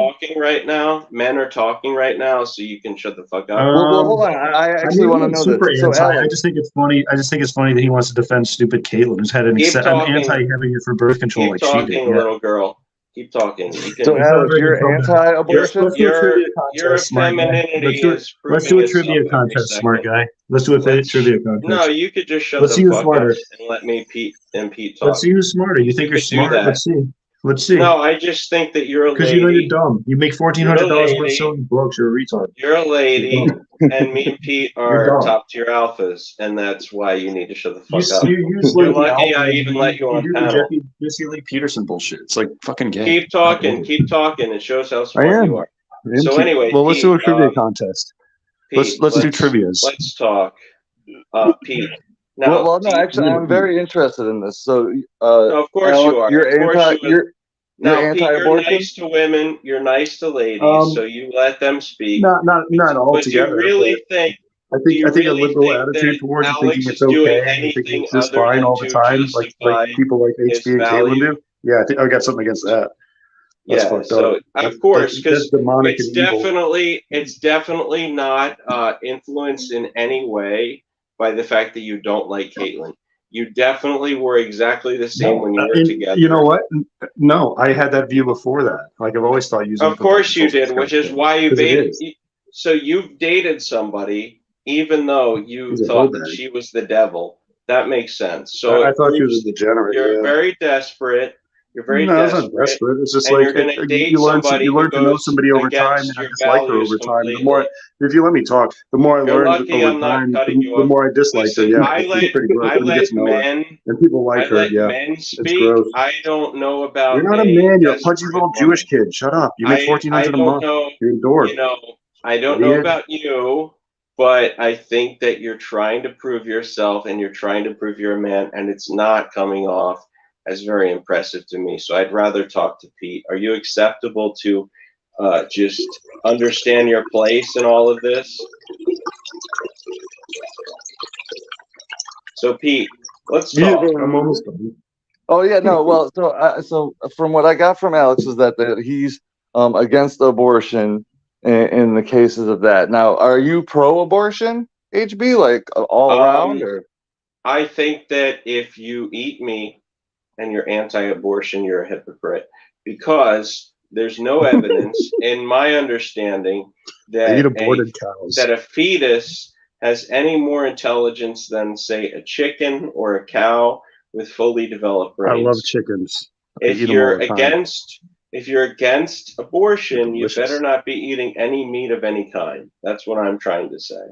Men are talking right now, so you can shut the fuck up. Well, hold on. I actually want to know this. So, Alex, I just think it's funny. I just think it's funny that he wants to defend stupid Caitlyn, who's had an anti-having it for birth control. Keep talking, little girl. Keep talking. So, Alex, you're anti-abortion. Your femininity is proving Let's do a trivia contest, smart guy. Let's do a trivia contest. No, you could just shut the fuck up and let me Pete talk. Let's see who's smarter. You think you're smart? Let's see. No, I just think that you're a lady. Because you know you're dumb. You make $1,400 worth selling books. You're a retard. You're a lady, and me and Pete are top tier alphas, and that's why you need to shut the fuck up. You're lucky I even let you on panel. Jesse Lee Peterson bullshit. It's like fucking gay. Keep talking. It shows how smart you are. So anyway, well, let's do a trivia contest. Pete, let's do trivias. Let's talk, Pete. Now, well, no, actually, I'm very interested in this. So, of course Alex, you are. You're anti-abortion. You're nice to women. You're nice to ladies. So you let them speak. Not all but together. Do you really think? I think a liberal attitude towards it, thinking it's okay, and thinking it's just fine all the time, like people like HB and Caitlyn do. Yeah, I think I got something against that. That's fucked up. Of course, because it's it's definitely not influenced in any way by the fact that you don't like Caitlyn. You definitely were exactly the same when you were together. You know what? No, I had that view before that. Like I've always thought using. Of course you did, which is why you dated. So you've dated somebody even though you thought that she was the devil. That makes sense. So I thought she was a degenerate. You're very desperate. You're very desperate. It's not desperate. It's just like you learn to know somebody over time, and I just like her over time. And the more, if you let me talk, the more I learn over time, the more I dislike her. Yeah, it's pretty gross. I let men, and people like her. Yeah, men speak. I don't know about. You're not a man. You're a pudgy little Jewish kid. Shut up. You make $1,400 a month. You're a dork. I don't know about you. But I think that you're trying to prove yourself and you're trying to prove you're a man, and it's not coming off as very impressive to me. So I'd rather talk to Pete. Are you acceptable to just understand your place in all of this? So Pete, let's talk. I'm almost done. Oh yeah, no. Well, so from what I got from Alex is that he's against abortion. In the cases of that. Now, are you pro-abortion, HB, like all around? Or? I think that if you eat meat and you're anti-abortion, you're a hypocrite because there's no evidence, in my understanding, that a fetus has any more intelligence than, say, a chicken or a cow with fully developed brains. I love chickens. If you're against abortion, you better not be eating any meat of any kind. That's what I'm trying to say.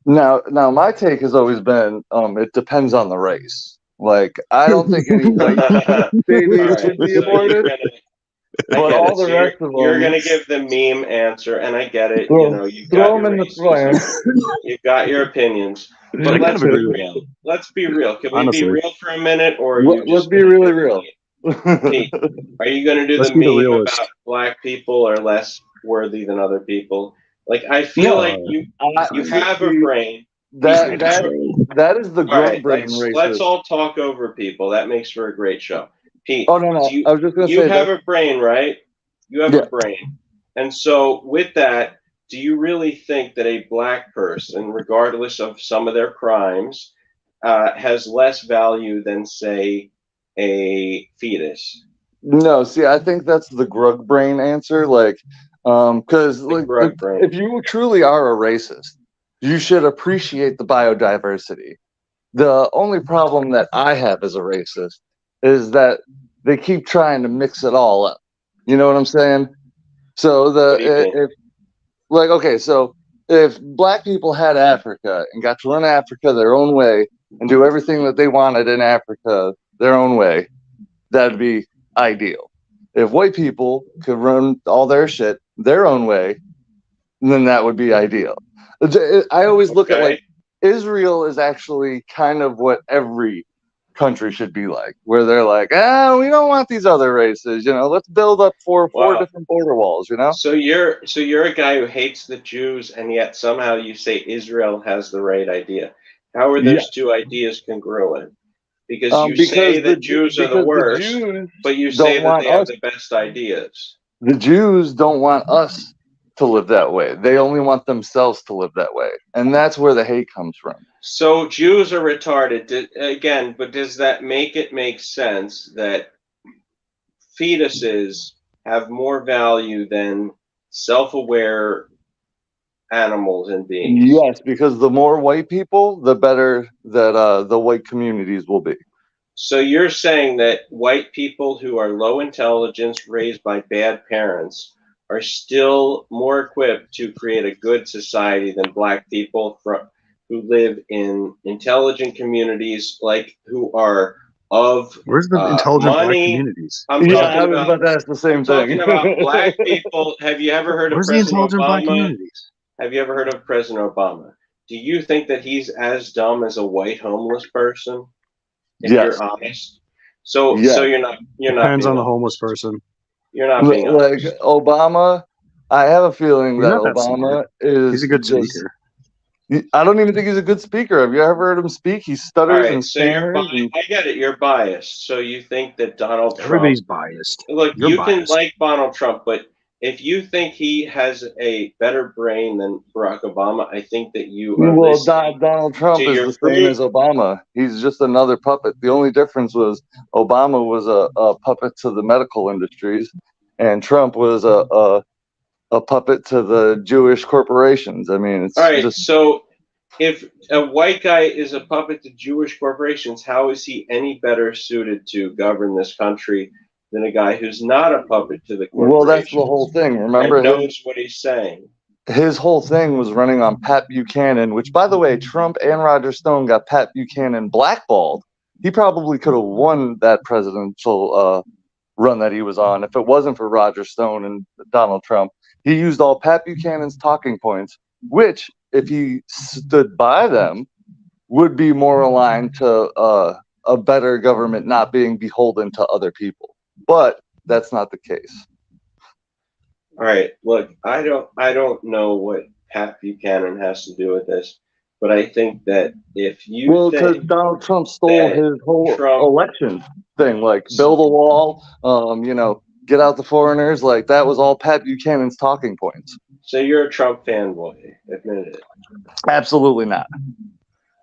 Now, my take has always been, it depends on the race. Like, I don't think any baby should be aborted. But all the rest of them, you're going to give the meme answer, and I get it. You've got them in the fire. You've got your opinions. But let's be real. Let's be real. Can we be real for a minute, or let's be really real? Pete, are you going to do the meme about black people are less worthy than other people? Like, I feel like you have a brain. That is the great brain racist. Let's all talk over people. That makes for a great show. Pete, I was just going to say, you have a brain, right? You have a brain. And so with that, do you really think that a black person, regardless of some of their crimes, has less value than, say, a fetus? No, see, I think that's the Grug brain answer. Like, because if you truly are a racist, you should appreciate the biodiversity. The only problem that I have as a racist is that they keep trying to mix it all up. You know what I'm saying? So if black people had Africa and got to run Africa their own way and do everything that they wanted in Africa their own way, that'd be ideal. If white people could run all their shit their own way, then that would be ideal. I always look at like Israel is actually kind of what every country should be like, where they're like, we don't want these other races, let's build up four different border walls, So you're a guy who hates the Jews, and yet somehow you say Israel has the right idea. How are those two ideas congruent? Because you say the Jews are the worst, but you say that they have the best ideas. The Jews don't want us to live that way. They only want themselves to live that way. And that's where the hate comes from. So Jews are retarded. But does that make sense that fetuses have more value than self-aware animals and beings? Yes, because the more white people, the better that the white communities will be. So you're saying that white people who are low intelligence, raised by bad parents, are still more equipped to create a good society than black people who live in intelligent communities, like who are of where's the intelligent money. Black communities? I was about to ask the same thing. Talking about black people. Have you ever heard of President Obama? Have you ever heard of President Obama? Do you think that he's as dumb as a white homeless person? If you're honest. So you're not. Depends on the homeless person. You're not being honest. Like Obama. I have a feeling that Obama is. He's a good speaker. I don't even think he's a good speaker. Have you ever heard him speak? He stutters and stammers. I get it. You're biased. So you think that Donald Trump. Everybody's biased. Look, you can like Donald Trump, but if you think he has a better brain than Barack Obama, I think that you are Donald Trump is the same as Obama. He's just another puppet. The only difference was Obama was a puppet to the medical industries, and Trump was a puppet to the Jewish corporations. I mean, it's all right. So if a white guy is a puppet to Jewish corporations, how is he any better suited to govern this country than a guy who's not a puppet to the corporations? Well, that's the whole thing. Remember, and knows what he's saying. His whole thing was running on Pat Buchanan, which, by the way, Trump and Roger Stone got Pat Buchanan blackballed. He probably could have won that presidential run that he was on if it wasn't for Roger Stone and Donald Trump. He used all Pat Buchanan's talking points, which, if he stood by them, would be more aligned to a better government not being beholden to other people. But that's not the case. All right. Look, I don't know what Pat Buchanan has to do with this, but I think that if you because Donald Trump stole his whole election thing, like build a wall, get out the foreigners, like that was all Pat Buchanan's talking points. So you're a Trump fanboy, admit it. Absolutely not.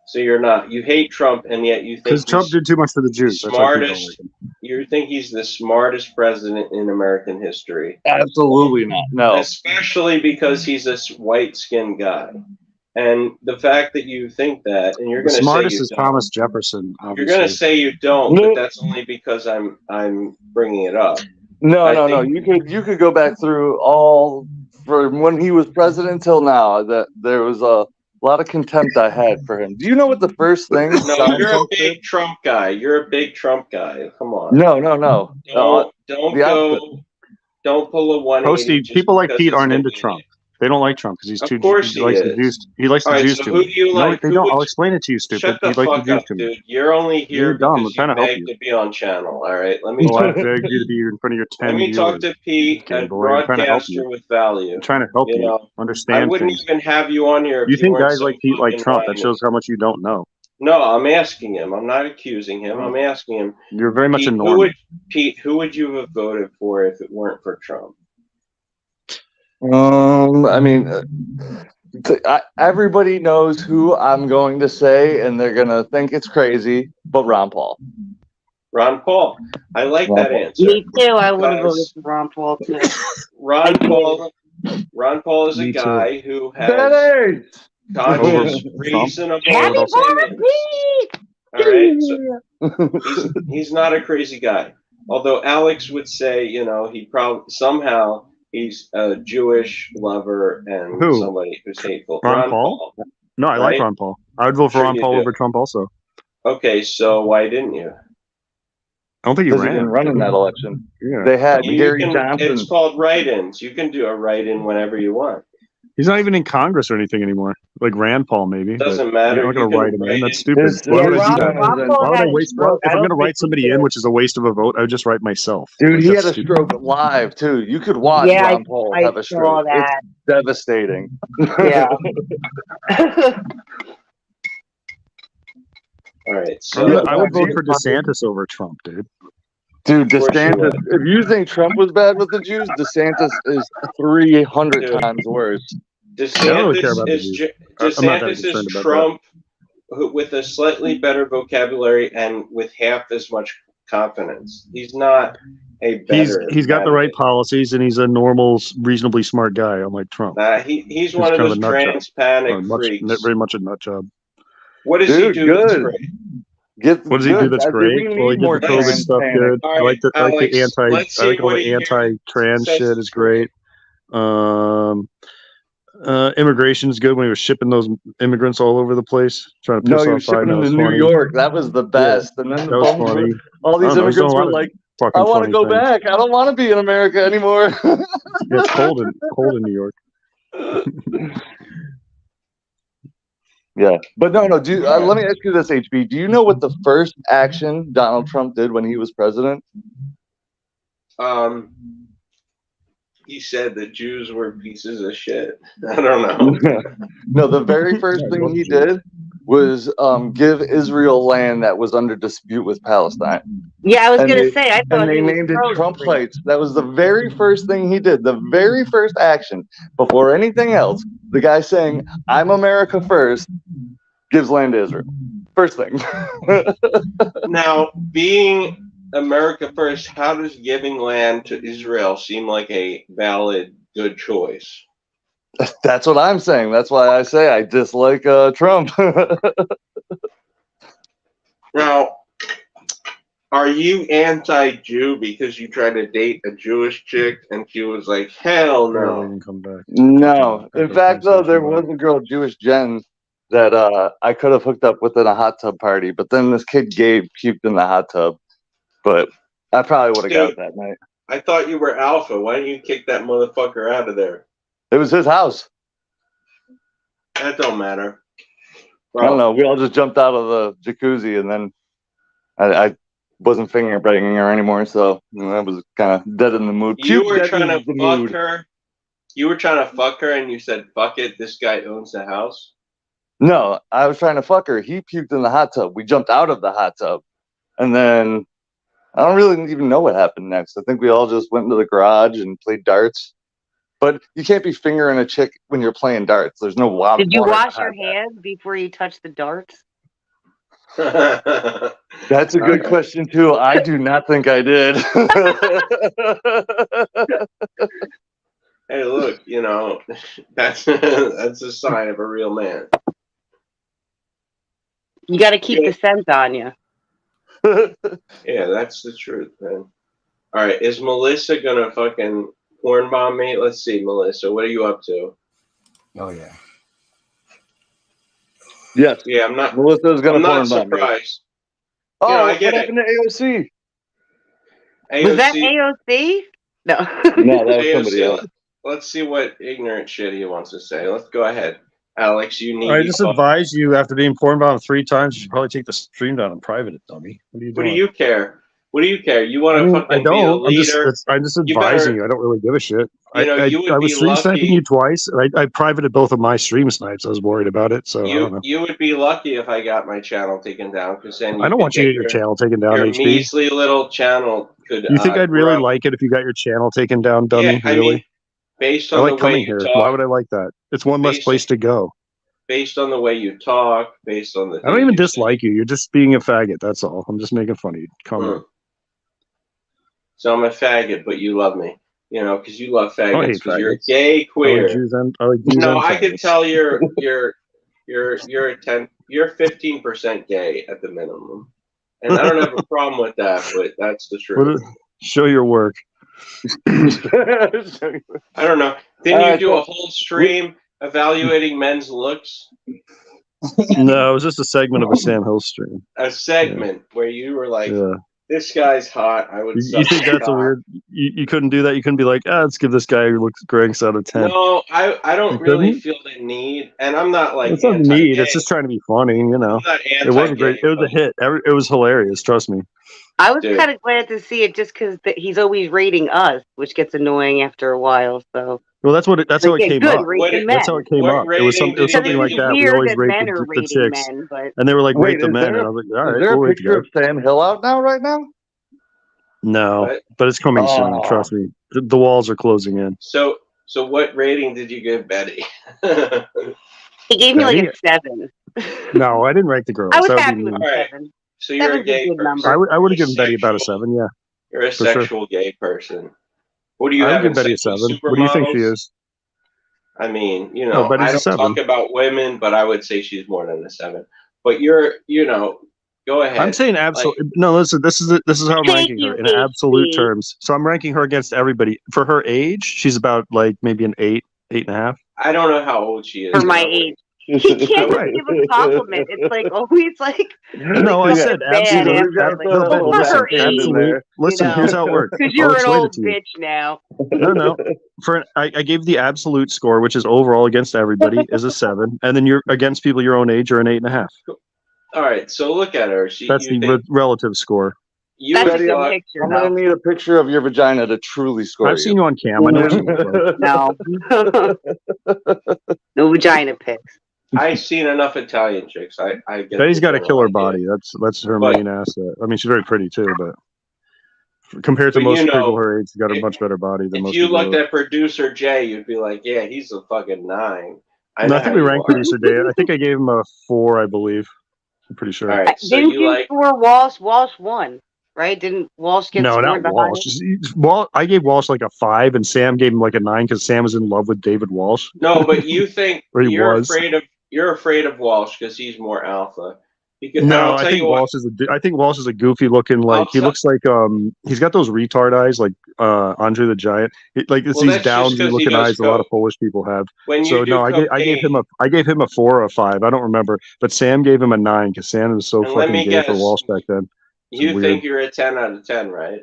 So you're not. You hate Trump, and yet you think because Trump did too much for the Jews. Smartest. You think he's the smartest president in American history? Absolutely not. No. Especially because he's this white-skinned guy. And the fact that you think that, and you're going to say smartest is Thomas Jefferson. Obviously. You're going to say you don't, but that's only because I'm bringing it up. No. You could go back through all from when he was president till now. That there was a lot of contempt I had for him. Do you know what the first thing? No, you're a big Trump guy. You're a big Trump guy. Come on. No. Don't pull a 180. Posty, people like Pete aren't into Trump. They don't like Trump because he's too. He likes the Jews. He likes the Jews too. Who do you like? No, they don't. I'll explain it to you, stupid. Shut the fuck up, dude. You're only here because you begged to be on channel. All right, let me. Well, I begged you to be in front of your 10 Let me talk to Pete, a broadcaster with value. I'm trying to help you understand. I wouldn't even have you on here. You think guys like Pete like Trump? That shows how much you don't know. No, I'm asking him. I'm not accusing him. I'm asking him. You're very much a Norman. Pete, who would you have voted for if it weren't for Trump? I mean, everybody knows who I'm going to say, and they're gonna think it's crazy. But Ron Paul. Ron Paul. I like that answer. Me too. I would have voted for Ron Paul too. Ron Paul is a guy who has conscious, reasonable opinions. All right, so he's not a crazy guy. Although Alex would say, he probably somehow he's a Jewish lover and somebody who's hateful. Ron Paul? No, I like Ron Paul. I would vote for Ron Paul over Trump also. Okay, so why didn't you? I don't think he ran. Didn't run in that election. Yeah. They had Gary Johnson. It's called write-ins. You can do a write-in whenever you want. He's not even in Congress or anything anymore. Like Rand Paul, maybe. Doesn't matter. I'm not going to write him in. That's stupid. Why would I do that? Why would I waste? If I'm going to write somebody in, which is a waste of a vote, I would just write myself. Dude, he had a stroke live too. You could watch Ron Paul have a stroke. It's devastating. Yeah. All right. So I would vote for DeSantis over Trump, dude. Dude, DeSantis. If you think Trump was bad with the Jews, DeSantis is 300 times worse. DeSantis is Trump with a slightly better vocabulary and with half as much confidence. He's not a better. He's got the right policies and he's a normal, reasonably smart guy, unlike Trump. He's one of those trans-panic freaks. Very much a nut job. What does he do that's great? What does he do that's great? Well, he did the COVID stuff good. Right, I like the anti-trans shit is great. Immigration's good when he was shipping those immigrants all over the place, trying to piss off shipping them to New York. That was the best. And then all these immigrants were like, I want to go back. I don't want to be in America anymore. It's cold in New York. Yeah, but no. Let me ask you this, HB. Do you know what the first action Donald Trump did when he was president? He said that Jews were pieces of shit. I don't know. No, the very first thing he did was give Israel land that was under dispute with Palestine. Yeah, I was going to say. I thought they named it Trump Heights. That was the very first thing he did. The very first action before anything else. The guy saying, "I'm America first," gives land to Israel. First thing. Now, being America first, how does giving land to Israel seem like a valid, good choice? That's what I'm saying. That's why I say I dislike Trump. Now, are you anti-Jew because you tried to date a Jewish chick and she was like, hell no? No. In fact, though, there was a girl, Jewish Jen, that I could have hooked up with in a hot tub party, but then this kid Gabe puked in the hot tub. But I probably would have got it that night. I thought you were alpha. Why didn't you kick that motherfucker out of there? It was his house. That don't matter. Bro. I don't know. We all just jumped out of the jacuzzi, and then I wasn't finger banging her anymore, so I was kind of dead in the mood. You were trying to fuck her. You were trying to fuck her, and you said, "Fuck it, this guy owns the house." No, I was trying to fuck her. He puked in the hot tub. We jumped out of the hot tub, and then I don't really even know what happened next. I think we all just went into the garage and played darts. But you can't be fingering a chick when you're playing darts. There's no water. Did you wash your hands before you touched the darts? That's a good question too. I do not think I did. Hey, look, that's a sign of a real man. You got to keep the scent on you. Yeah, that's the truth, man. All right, is Melissa gonna fucking porn bomb me? Let's see, Melissa, what are you up to? Oh yeah. Yes. Yeah, I'm not. Melissa's gonna porn bomb me. Surprised. Oh, I get what happened to AOC? Was that AOC? No. No, that was somebody else. Let's see what ignorant shit he wants to say. Let's go ahead. Alex, you need. I just advise you, after being porn bombed 3 times, you should probably take the stream down and private it, dummy. What are you doing? What do you care? What do you care? You want to fucking be a leader? I'm just advising you. I don't really give a shit. You I was stream sniping you twice. I privated both of my stream snipes. I was worried about it. So you would be lucky if I got my channel taken down, because then I don't want you to get your channel taken down. Your HB. measly little channel could. You think I'd really like it if you got your channel taken down, dummy? Yeah, I really? mean, based on I like the coming way here. you talk, Why would I like that? It's one less place to go. based on the way you talk, based on the. I don't even dislike you. You're just being a faggot. That's all. I'm just making fun of you. Come on. So I'm a faggot, but you love me. You know, because you love faggots. Because you're gay queer. I could tell you're a 10. You're 15% gay at the minimum, and I don't have a problem with that. But that's the truth. Show your work. I don't know. Didn't you do a whole stream evaluating men's looks? No, it was just a segment of a Sam Hill stream. A segment where you were like, "This guy's hot." I would. You think that's a weird? You couldn't do that. You couldn't be like, let's give this guy who looks Greg's out of 10. No, I don't really feel the need, and I'm not like. It's not need. It's just trying to be funny, you know. It wasn't great. It was a hit. It was hilarious. Trust me. I was kind of glad to see it just because he's always rating us, which gets annoying after a while. So. Well, that's how it came up. That's how it came up. It was something like that. We always rate the chicks, and they were like, rate the men. And I was like, all right. Is there a picture of Sam Hill out now? Right now? No, but it's coming soon. Trust me. The walls are closing in. So what rating did you give Betty? He gave me like a 7. No, I didn't rank the girls. I was happy with 7. So you're a gay person. I would have given Betty about a 7. Yeah. You're a sexual gay person. What do you have? I would give Betty a 7. What do you think she is? I mean, you know, I don't talk about women, but I would say she's more than a 7. But go ahead. I'm saying absolute. No, listen. This is how I'm ranking her in absolute terms. So I'm ranking her against everybody. For her age, she's about like maybe an 8, 8.5. I don't know how old she is. For my age. He can't just give a compliment. It's like always like. No, I said absolute. Listen, here's how it works. Because you're an old bitch now. No. I gave the absolute score, which is overall against everybody, is a 7, and then you're against people your own age, you're an 8.5. All right, so look at her. That's the relative score. Betty, I'm gonna need a picture of your vagina to truly score. I've seen you on cam. I know what you look like. No vagina pics. I've seen enough Italian chicks. I get. Betty's got a killer body. That's her main asset. I mean, she's very pretty too, but compared to most people her age, she's got a much better body than most people. If you looked at producer Jay, you'd be like, "Yeah, he's a fucking 9." I think we ranked producer Jay. I think I gave him a 4, I believe. I'm pretty sure. All right, so didn't you score Walsh? Walsh won, right? Didn't Walsh get scored? No, not Walsh. I gave Walsh like a 5, and Sam gave him like a 9 because Sam was in love with David Walsh. No, but you think you're afraid of Walsh because he's more alpha. No, I think Walsh is a goofy looking, like he looks like he's got those retard eyes like Andre the Giant. These down looking eyes a lot of Polish people have. I gave him a 4 or a 5. I don't remember, but Sam gave him a 9 because Sam was so fucking gay for Walsh back then. You think you're a 10 out of 10, right?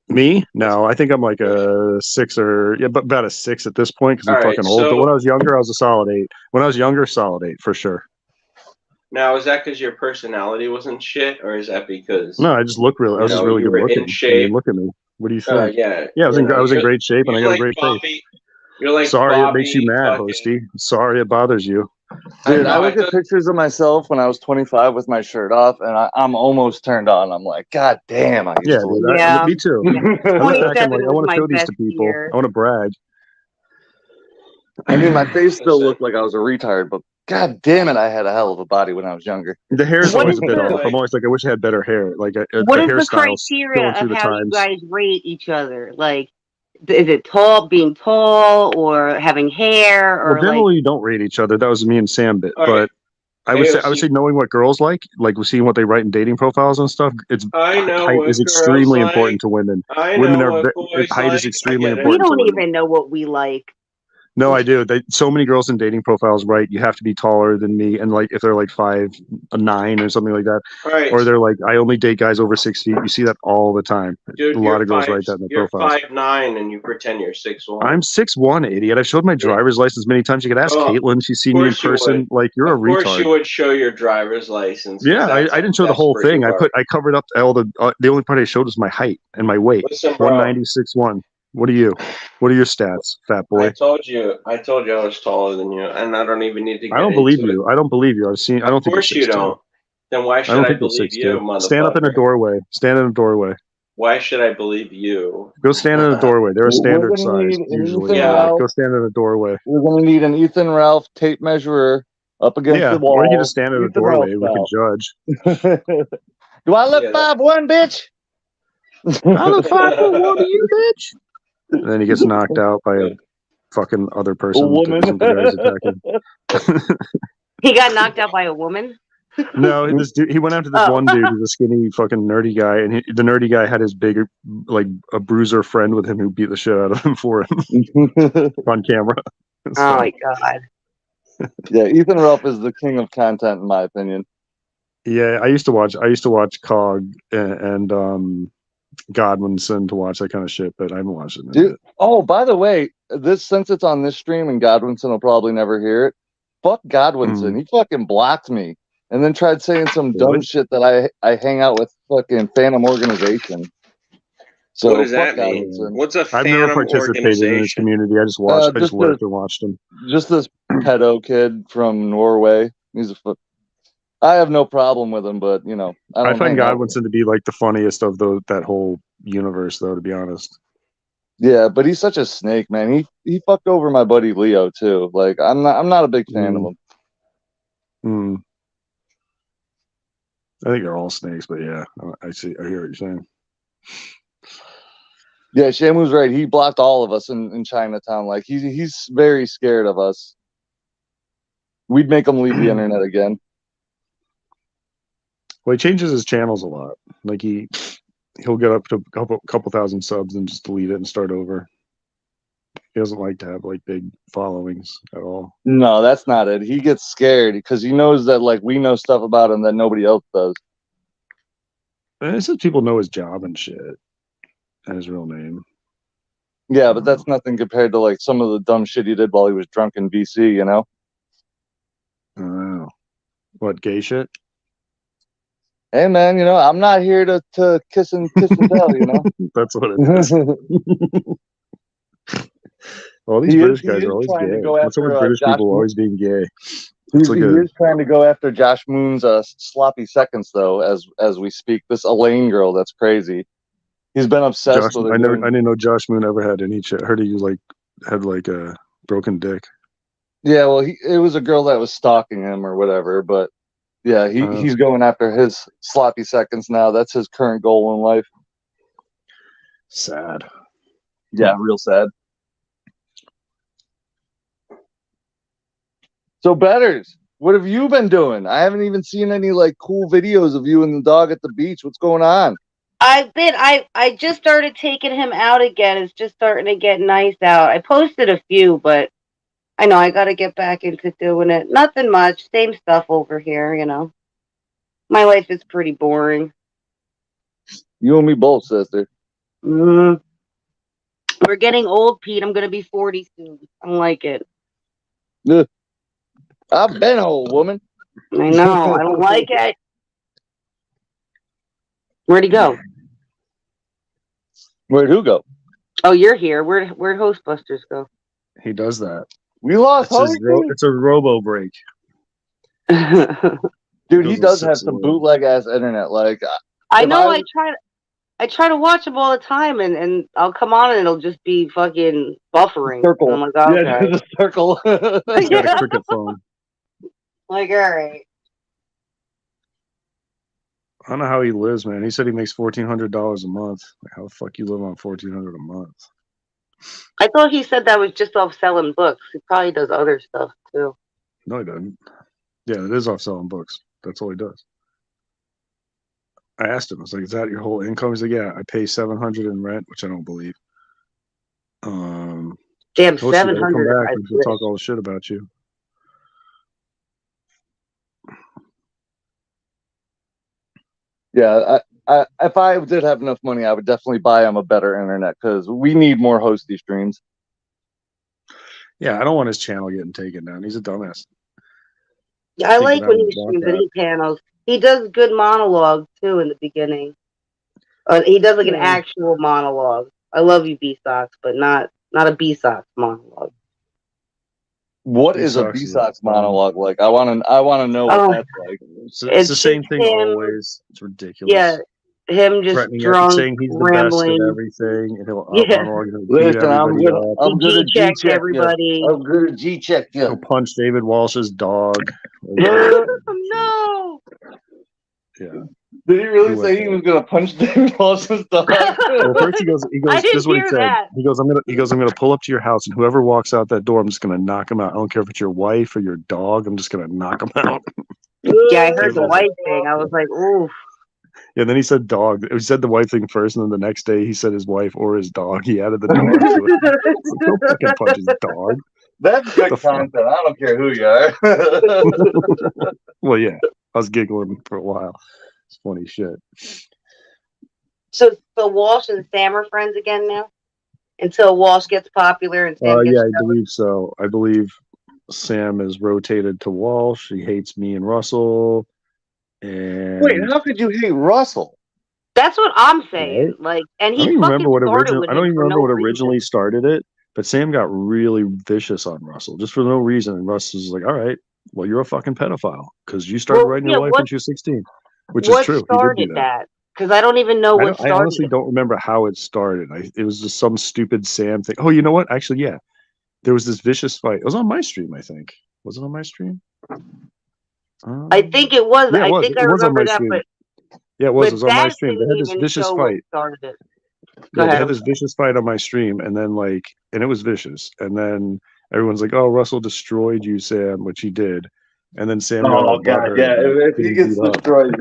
Me? No, I think I'm like a 6 but about a 6 at this point because I'm fucking old. But when I was younger, I was a solid 8. When I was younger, solid 8 for sure. Now, is that because your personality wasn't shit, or is that because? No, I just look really. I was just really good looking. Shape. Look at me. What do you think? Yeah, I was in great shape, and I got a great face. You're like sorry, it makes you mad, Hosty. Sorry, it bothers you. Dude, I look at pictures of myself when I was 25 with my shirt off, and I'm almost turned on. I'm like, God damn! Me too. I look back, I'm like, I want to show these to people. I want to brag. I mean, my face still looked like I was a retard, but God damn it, I had a hell of a body when I was younger. The hair's always a bit off. I'm always like, I wish I had better hair. Like, what is the criteria of how you guys rate each other? Like, is it being tall, or having hair, or generally you don't rate each other. That was me and Sam bit, but I would say knowing what girls like seeing what they write in dating profiles and stuff. Height is extremely important to women. Height is extremely important. We don't even know what we like. No, I do. So many girls in dating profiles write, you have to be taller than me, and like if they're like 5'9" or something like that, or they're like, I only date guys over 6 feet. You see that all the time. Dude, a lot of girls write that in their profiles. You're 5'9" and you pretend you're 6'1". I'm 6'1", idiot. I've showed my driver's license many times. You could ask Caitlin. She's seen me in person. Like, you're a retard. Of course, you would show your driver's license. Yeah, I didn't show the whole thing. I covered up all the only part I showed was my height and my weight. Listen, 190, 6'1". What are you? What are your stats, fat boy? I told you I was taller than you, and I don't even need to. I don't believe you. I don't believe you. I've seen. I don't think. Of course you don't. Then why should I believe you, motherfucker? Stand up in a doorway. Stand in a doorway. Why should I believe you? Go stand in a doorway. They're a standard size usually. Go stand in a doorway. We're gonna need an Ethan Ralph tape measurer, up against the wall. Or he just stand at a doorway with a judge. Do I look 5'1", bitch? I look 5'1" to you, bitch. And then he gets knocked out by a fucking other person. A woman. The He got knocked out by a woman? No, this dude, he went after this one dude who's a skinny fucking nerdy guy, and the nerdy guy had his bigger, like a bruiser friend with him who beat the shit out of him for him on camera. Oh my god! Yeah, Ethan Ralph is the king of content, in my opinion. Yeah, I used to watch Cog and Godwinson to watch that kind of shit, but I haven't watched it. Dude, oh, by the way, since it's on this stream and Godwinson will probably never hear it, fuck Godwinson. He fucking blocked me. And then tried saying some dumb shit that I hang out with fucking Phantom Organization. So what does that mean? What's a Phantom I've never participated in this community. I just watched. I just lurked and watched him. Just this pedo kid from Norway. I have no problem with him, but you know, I find Godwinson to be like the funniest of that whole universe, though. To be honest. Yeah, but he's such a snake, man. He fucked over my buddy Leo too. Like I'm not a big fan of him. I think they're all snakes, but yeah, I hear what you're saying. Yeah, Shamu's right. He blocked all of us in Chinatown. Like he's very scared of us. We'd make him leave the internet again. Well, he changes his channels a lot. Like he'll get up to a couple thousand subs and just delete it and start over. He doesn't like to have like big followings at all. No, that's not it. He gets scared because he knows that like we know stuff about him that nobody else does. And it's just people know his job and shit and his real name. Yeah, but that's nothing compared to like some of the dumb shit he did while he was drunk in BC, you know? Oh. What, gay shit? Hey man, you know, I'm not here to kiss and tell, you know? That's what it is. All these British guys are always gay. What's up with British people always being gay? He is trying to go after Josh Moon's sloppy seconds, though, as we speak. This Elaine girl, that's crazy. He's been obsessed with her. I didn't know Josh Moon ever had any shit. I heard he had like a broken dick. Yeah, well, it was a girl that was stalking him or whatever. But yeah, he's going after his sloppy seconds now. That's his current goal in life. Sad. Yeah, real sad. So, Betters, what have you been doing? I haven't even seen any like cool videos of you and the dog at the beach. What's going on? I just started taking him out again. It's just starting to get nice out. I posted a few, but I know I got to get back into doing it. Nothing much. Same stuff over here, you know. My life is pretty boring. You and me both, sister. We're getting old, Pete. I'm going to be 40 soon. I don't like it. Yeah. I've been an old woman. I know. I don't like it. Where'd he go? Where'd who go? Oh, you're here. Where'd Hostbusters go? He does that. We lost it's a robo break. Dude, he does have some bootleg ass internet. Like I know. I try to watch him all the time, and I'll come on and it'll just be fucking buffering. Circle. I'm like, okay. Yeah, the circle. He's got a cricket phone. Like, all right. I don't know how he lives, man. He said he makes $1,400 a month. Like, how the fuck you live on $1,400 a month? I thought he said that was just off selling books. He probably does other stuff too. No, he doesn't. Yeah, it is off selling books. That's all he does. I asked him, I was like, is that your whole income? He's like, yeah, I pay $700 in rent, which I don't believe. Damn, $700. Come back and he'll talk all the shit about you. Yeah, I if I did have enough money, I would definitely buy him a better internet because we need more hosty streams. Yeah, I don't want his channel getting taken down. He's a dumbass. Yeah, I like when he streams and he panels. He does good monologues too in the beginning. He does like an actual monologue. I love you, B-Sox, but not a B-Sox monologue. What is a B-Sox monologue like? I want to know what that's like. It's the same thing always. It's ridiculous. Yeah, him just drunk, saying he's rambling. The best at everything, and he'll Listen, I'm good at G-check everybody. I'm good at G-check. He'll punch David Walsh's dog. No. Yeah. Did he really say he was gonna punch David Walsh's dog? Well, first he goes. I This is what he didn't said. hear that. He goes, I'm gonna pull up to your house, and whoever walks out that door, I'm just gonna knock him out. I don't care if it's your wife or your dog. I'm just gonna knock him out. Yeah, I heard the wife thing. I was like, oof. Yeah, then he said dog. He said the wife thing first, and then the next day he said his wife or his dog. He added the dog to it. Don't fucking punch his dog. That's good content. I don't care who you are. Well, yeah, I was giggling for a while. It's funny shit. So Walsh and Sam are friends again now? Until Walsh gets popular and Sam gets I believe so. I believe Sam is rotated to Walsh. He hates me and Russell. And wait, how could you hate Russell? That's what I'm saying. Right? Like, and he I don't even remember what originally originally started it. But Sam got really vicious on Russell just for no reason. And Russ was like, "All right, well, you're a fucking pedophile because you started writing your wife when she was 16," which is true. What started that? Because I don't even know what started. I honestly don't remember how it started. It was just some stupid Sam thing. Oh, you know what? Actually, yeah, there was this vicious fight. It was on my stream, I think. Was it on my stream? I think it was. Yeah, I think I remember that. But yeah, it was. It was on my stream. They had this vicious fight. Started it. They had this vicious fight on my stream, and then and it was vicious. And then everyone's like, "Oh, Russell destroyed you, Sam," which he did. And then Sam. Oh God, yeah. If he gets destroyed,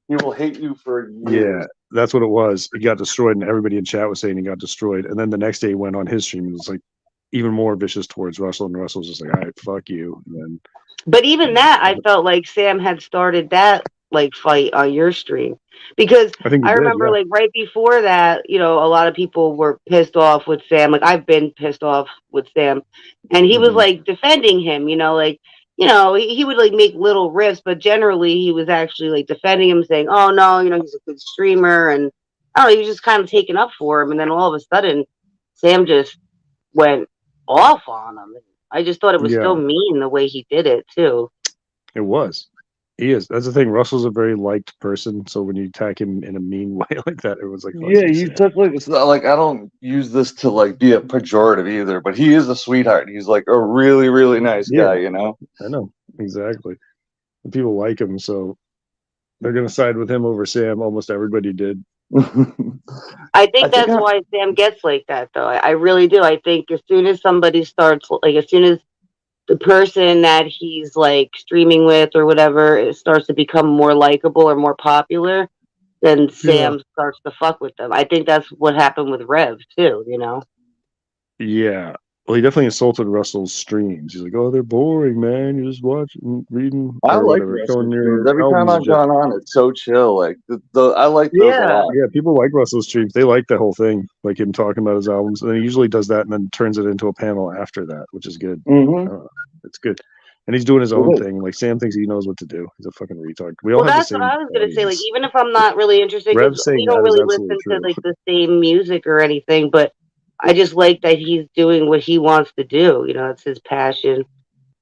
he will hate you for years. Yeah, that's what it was. He got destroyed, and everybody in chat was saying he got destroyed. And then the next day, he went on his stream and was like even more vicious towards Russell, and Russell was just like, "All right, fuck you." And then, but even that, I felt like Sam had started that fight on your stream, because I remember right before that, a lot of people were pissed off with Sam. Like, I've been pissed off with Sam, and he was defending him. He would make little riffs, but generally he was actually defending him, saying, "Oh no, he's a good streamer," and I don't know, he was just kind of taking up for him. And then all of a sudden, Sam just went off on him. I just thought it was so mean the way he did it too. It was. He is. That's the thing. Russell's a very liked person, so when you attack him in a mean way like that, it was like, yeah, he's such I don't use this to be a pejorative either, but he is a sweetheart. He's a really, really nice guy, I know exactly. And people like him, so they're gonna side with him over Sam. Almost everybody did. I think that's why Sam gets like that, though. I really do. I think as soon as somebody starts, as soon as the person that he's streaming with or whatever, it starts to become more likable or more popular, then Sam starts to fuck with them. I think that's what happened with Rev too, Yeah. Well, he definitely insulted Russell's streams. He's like, "Oh, they're boring, man. You're just watching, reading." I like Russell's streams. Every time I've gone on, it's so chill. I like those a lot. Yeah, people like Russell's streams. They like the whole thing, like him talking about his albums. And he usually does that and then turns it into a panel after that, which is good. It's good. And he's doing his own thing. Like, Sam thinks he knows what to do. He's a fucking retard. That's what I was gonna say. Even if I'm not really interested, we don't really listen to the same music or anything, but I just like that he's doing what he wants to do. It's his passion.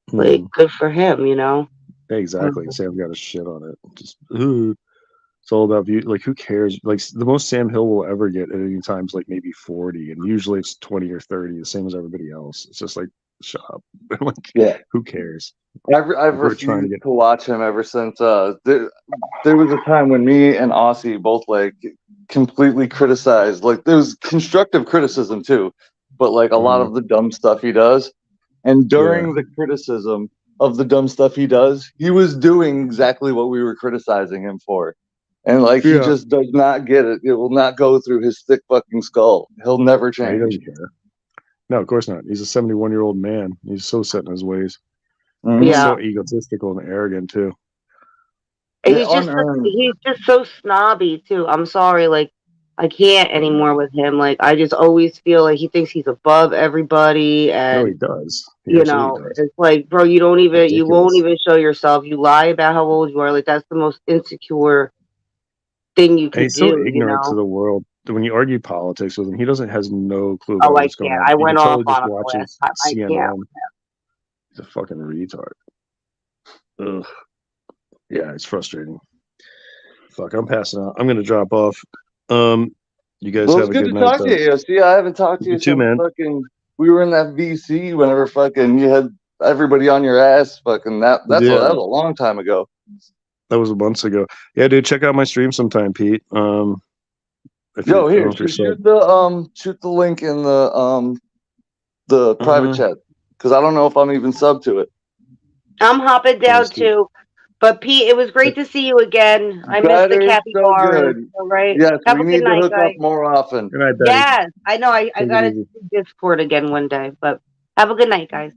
Good for him. Yeah, exactly. Sam got his shit on it. Just it's all about view. Who cares? The most Sam Hill will ever get at any time is maybe 40, and usually it's 20 or 30, the same as everybody else. It's just shut up. Who cares? I've refused to watch him ever since. There was a time when me and Aussie both completely criticized. There was constructive criticism too, but a lot of the dumb stuff he does. And during the criticism of the dumb stuff he does, he was doing exactly what we were criticizing him for. And he just does not get it. It will not go through his thick fucking skull. He'll never change. He doesn't care. No, of course not. He's a 71-year-old man. He's so set in his ways. He's so egotistical and arrogant too. He's just so snobby too. I'm sorry, I can't anymore with him. I just always feel like he thinks he's above everybody, and no, he does. It's bro, you won't even show yourself. You lie about how old you are. That's the most insecure thing you can do. He's so ignorant to the world. When you argue politics with him, he has no clue about what's going on. I went off on him last time. CNN. He's a fucking retard. Ugh. Yeah, it's frustrating. Fuck, I'm passing out. I'm gonna drop off. You guys Well, have it's a good good to night. talk to you. See, I haven't talked to you You too, since man. fucking we were in that VC whenever fucking you had everybody on your ass. Fucking that was a long time ago. That was months ago. Yeah, dude, check out my stream sometime, Pete. Here, shoot the link in the private chat, because I don't know if I'm even sub to it. I'm hopping down too. But Pete, it was great to see you again. I missed the capybara. All right. Yes, have we a need good night, to hook guys. up more often. Good night, yes, I know. I got to do Discord again one day. But have a good night, guys.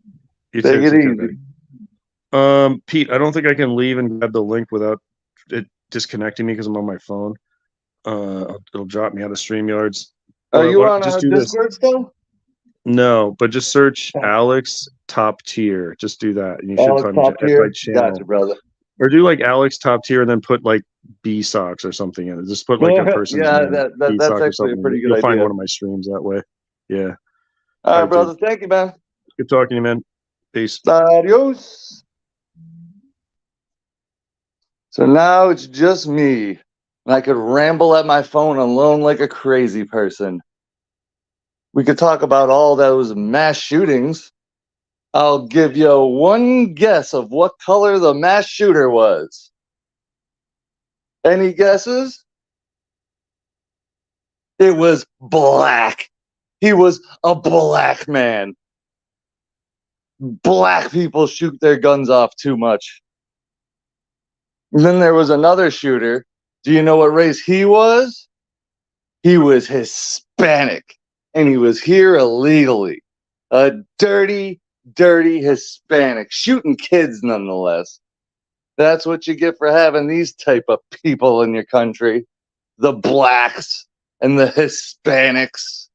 You Take it easy. Pete, I don't think I can leave and grab the link without it disconnecting me because I'm on my phone. It'll drop me out of StreamYards. Are you on Discord still? No, but just search Alex Top Tier. Just do that, and you should find my channel. Gotcha, brother. Or do like Alex Top Tier and then put like B Socks or something in it. Just put like a person's name. That's actually a pretty good idea. You'll find one of my streams that way. Yeah. All right, brother. Thank you, man. Good talking to you, man. Peace. Adios. So now it's just me, and I could ramble at my phone alone like a crazy person. We could talk about all those mass shootings. I'll give you one guess of what color the mass shooter was. Any guesses? It was black. He was a black man. Black people shoot their guns off too much. And then there was another shooter. Do you know what race he was? He was Hispanic, and he was here illegally. A dirty Hispanic, shooting kids nonetheless. That's what you get for having these type of people in your country. The blacks and the Hispanics.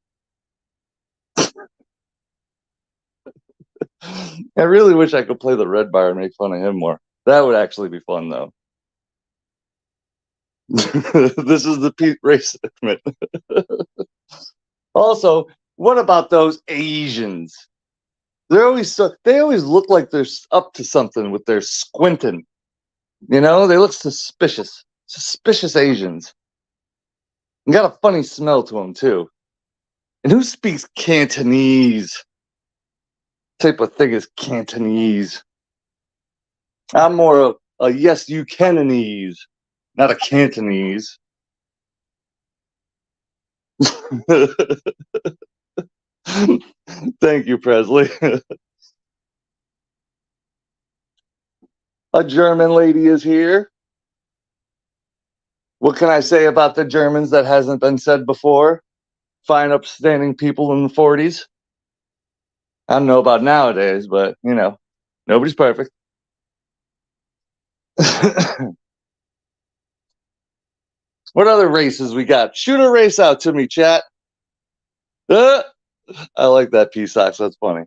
I really wish I could play the Red Bar and make fun of him more. That would actually be fun, though. This is the Pete race segment. Also, what about those Asians? They always look like they're up to something with their squinting. You know, they look suspicious. Suspicious Asians. And got a funny smell to them, too. And who speaks Cantonese? Type of thing is Cantonese. I'm more of a yes, you Cantonese, not a Cantonese. Thank you, Presley. A German lady is here. What can I say about the Germans that hasn't been said before? Fine, upstanding people in the 40s. I don't know about nowadays, but, you know, nobody's perfect. What other races we got? Shoot a race out to me, chat. I like that P-Sox. That's funny.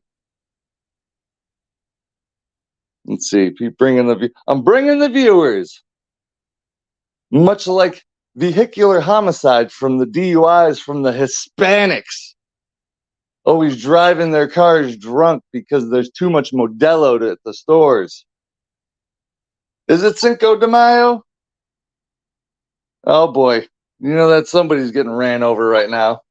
Let's see. I'm bringing the viewers. Much like vehicular homicide from the DUIs from the Hispanics. Always driving their cars drunk because there's too much Modelo at the stores. Is it Cinco de Mayo? Oh boy. You know that somebody's getting ran over right now.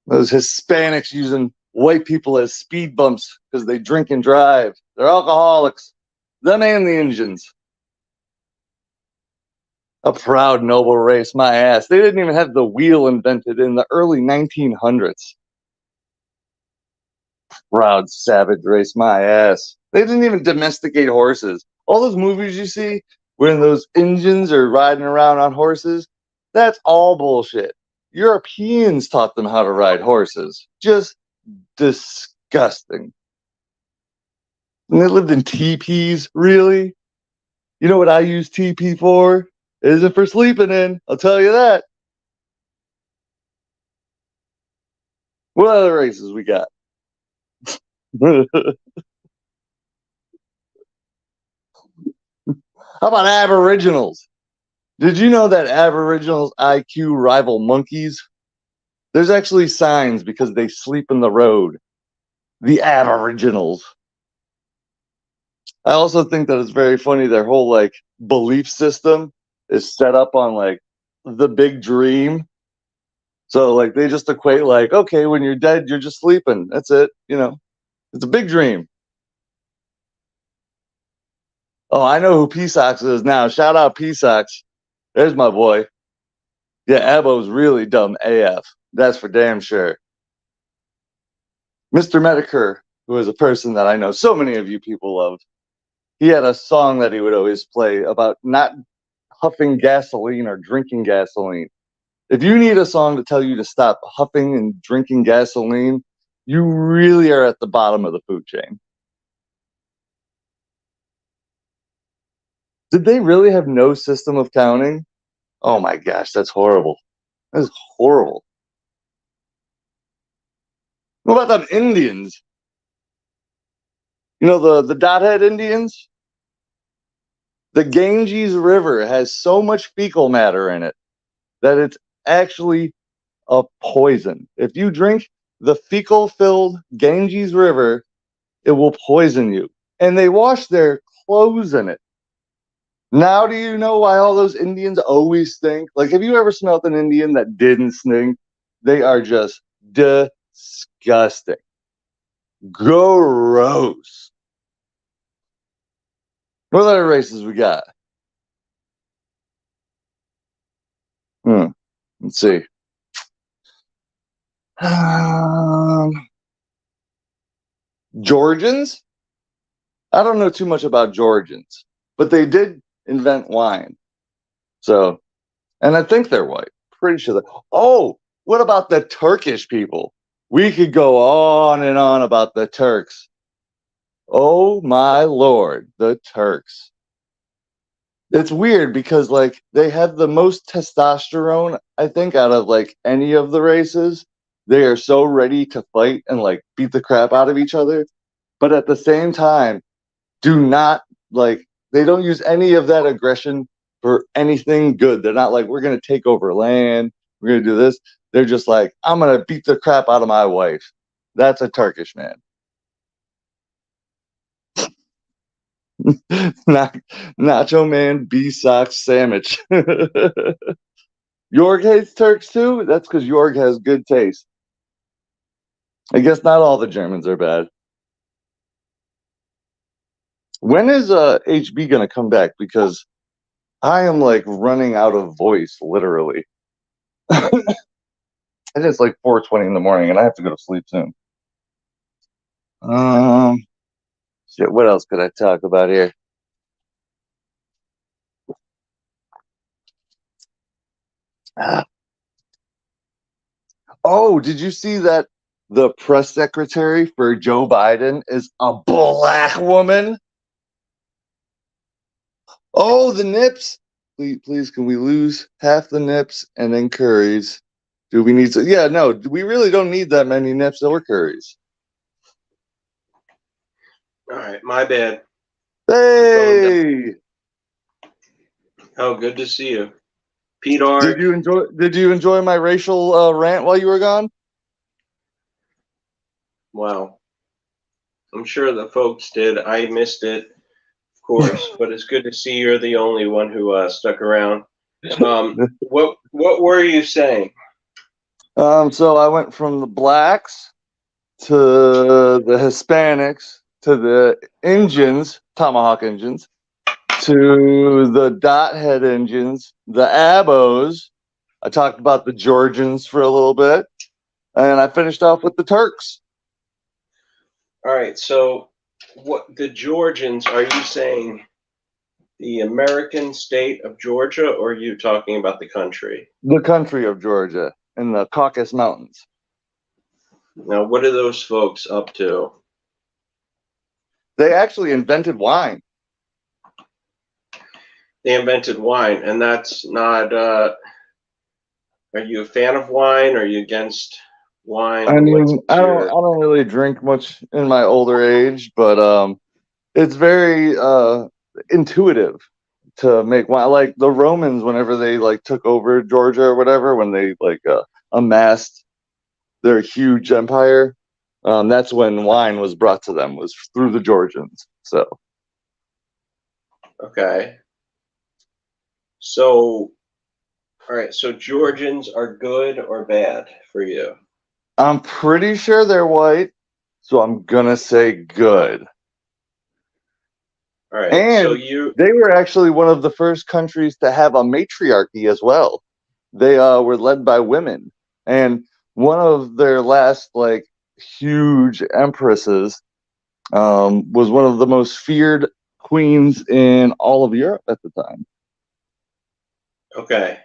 Those Hispanics using white people as speed bumps because they drink and drive. They're alcoholics. Them and the Indians. A proud, noble race, my ass. They didn't even have the wheel invented in the early 1900s. Proud, savage race, my ass. They didn't even domesticate horses. All those movies you see when those Indians are riding around on horses, that's all bullshit. Europeans taught them how to ride horses. Just disgusting. And they lived in teepees, really? You know what I use teepee for? It isn't for sleeping in, I'll tell you that. What other races we got? How about Aboriginals? Did you know that Aboriginals' IQ rival monkeys? There's actually signs because they sleep in the road. The Aboriginals. I also think that it's very funny. Their whole like belief system is set up on like the big dream. So like they just equate like, okay, when you're dead, you're just sleeping. That's it. You know, it's a big dream. Oh, I know who P-Sox is now. Shout out P-Sox. There's my boy. Yeah, Abbo's really dumb AF. That's for damn sure. Mr. Medicare, who is a person that I know so many of you people love, he had a song that he would always play about not huffing gasoline or drinking gasoline. If you need a song to tell you to stop huffing and drinking gasoline, you really are at the bottom of the food chain. Did they really have no system of counting? Oh my gosh, that's horrible. That's horrible. What about them Indians? You know, the Dothead Indians? The Ganges River has so much fecal matter in it that it's actually a poison. If you drink the fecal-filled Ganges River, it will poison you. And they wash their clothes in it. Now do you know why all those Indians always stink? Like, have you ever smelled an Indian that didn't stink? They are just disgusting. Gross. What other races we got? Let's see. Georgians? I don't know too much about Georgians, but they did invent wine. So, and I think they're white. Pretty sure that. Oh, what about the Turkish people? We could go on and on about the Turks. Oh my Lord, the Turks. It's weird because like they have the most testosterone, I think, out of like any of the races. They are so ready to fight and like beat the crap out of each other. But at the same time, do not like, they don't use any of that aggression for anything good. They're not like, we're going to take over land. We're going to do this. They're just like, I'm going to beat the crap out of my wife. That's a Turkish man. Nacho Man B-Sox sandwich. Jorg hates Turks too? That's because Jorg has good taste. I guess not all the Germans are bad. When is HB gonna come back? Because I am like running out of voice, literally. And it's like 4:20 in the morning, and I have to go to sleep soon. Shit, what else could I talk about here? Oh, did you see that the press secretary for Joe Biden is a black woman? Oh, the nips. Please, can we lose half the nips and then curries? Do we need to? Yeah, no, we really don't need that many nips or curries. All right, my bad. Hey. Oh, good to see you. Pete R. Did you enjoy my racial rant while you were gone? Wow. I'm sure the folks did. I missed it, of course, but it's good to see you're the only one who stuck around. What were you saying? So I went from the blacks to the Hispanics to the Indians, Tomahawk Indians, to the Dothead Indians, the Abos. I talked about the Georgians for a little bit, and I finished off with the Turks. All right, so what the Georgians, are you saying the American state of Georgia, or are you talking about the country? The country of Georgia in the Caucasus Mountains. Now, what are those folks up to? They actually invented wine. They invented wine, and that's not. Are you a fan of wine? Are you against wine? I mean, I don't really drink much in my older age, but it's very intuitive to make wine. Like the Romans, whenever they like took over Georgia or whatever, when they like amassed their huge empire, that's when wine was brought to them, was through the Georgians. So Okay. So, all right. So Georgians are good or bad for you? I'm pretty sure they're white, so I'm gonna say good. All right. And so they were actually one of the first countries to have a matriarchy as well. They were led by women, and one of their last like huge empresses was one of the most feared queens in all of Europe at the time. Okay.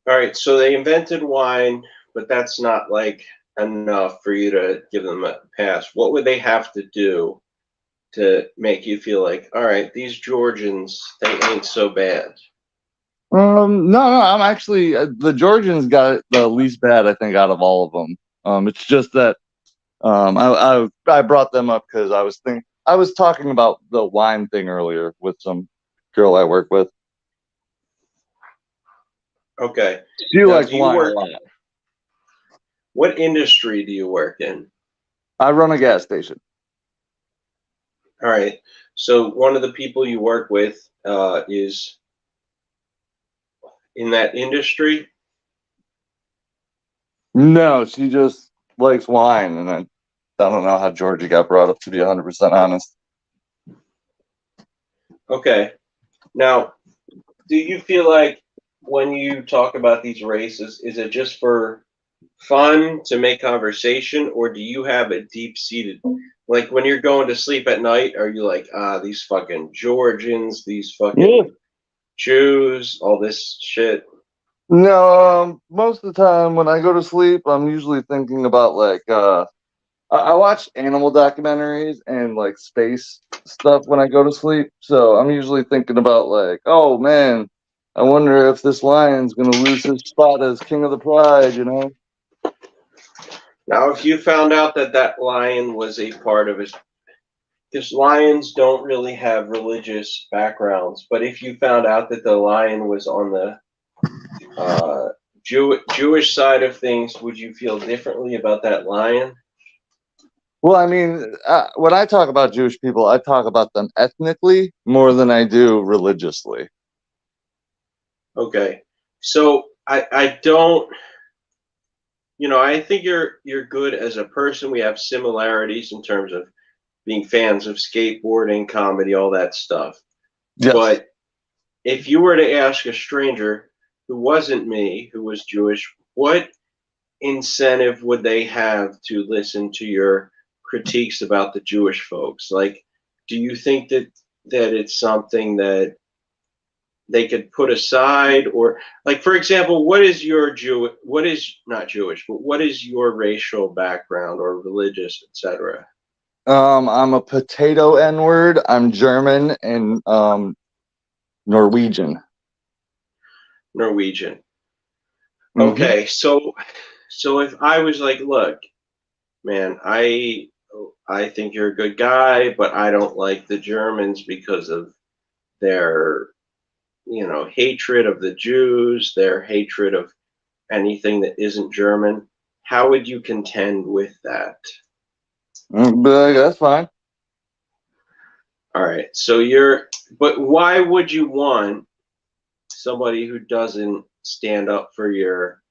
All right. So they invented wine, but that's not like enough for you to give them a pass. What would they have to do to make you feel like, all right, these Georgians, they ain't so bad? No, I'm actually the Georgians got it the least bad, I think, out of all of them. It's just that I brought them up because I was talking about the wine thing earlier with some girl I work with. Okay. She likes wine a lot. What industry do you work in? I run a gas station. All right. So one of the people you work with is in that industry? No, she just likes wine, and I don't know how Georgie got brought up, to be 100% honest. Okay. Now, do you feel like when you talk about these races, is it just for fun to make conversation, or do you have a deep-seated, like when you're going to sleep at night, are you like, these fucking Georgians, these fucking Jews, all this shit? No, most of the time when I go to sleep, I'm usually thinking about like I watch animal documentaries and like space stuff when I go to sleep. So I'm usually thinking about like, oh man, I wonder if this lion's gonna lose his spot as king of the pride, you know? Now, if you found out that that lion was a part of his, because lions don't really have religious backgrounds, but if you found out that the lion was on the Jewish side of things, would you feel differently about that lion? Well, I mean, when I talk about Jewish people, I talk about them ethnically more than I do religiously. Okay, so I don't, you know, I think you're good as a person. We have similarities in terms of being fans of skateboarding, comedy, all that stuff. Yes. But if you were to ask a stranger who wasn't me, who was Jewish, what incentive would they have to listen to your critiques about the Jewish folks? Like, do you think that it's something that they could put aside, or like, for example, what is your not Jewish, but what is your racial background or religious, etc.? I'm a potato N-word. I'm German and Norwegian. Norwegian. Okay, so if I was like, look, man, I think you're a good guy, but I don't like the Germans because of their, you know, hatred of the Jews, their hatred of anything that isn't German. How would you contend with that? That's fine. All right. So but why would you want somebody who doesn't stand up for your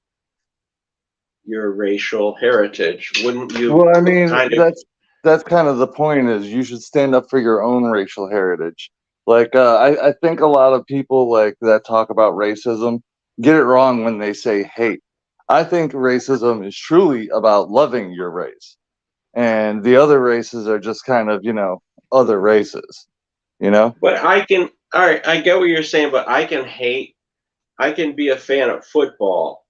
racial heritage? Wouldn't you? Well, I mean, that's kind of the point, is you should stand up for your own racial heritage. Like, I think a lot of people like that talk about racism get it wrong when they say hate. I think racism is truly about loving your race, and the other races are just kind of, you know, other races, you know? But all right, I get what you're saying, but I can be a fan of football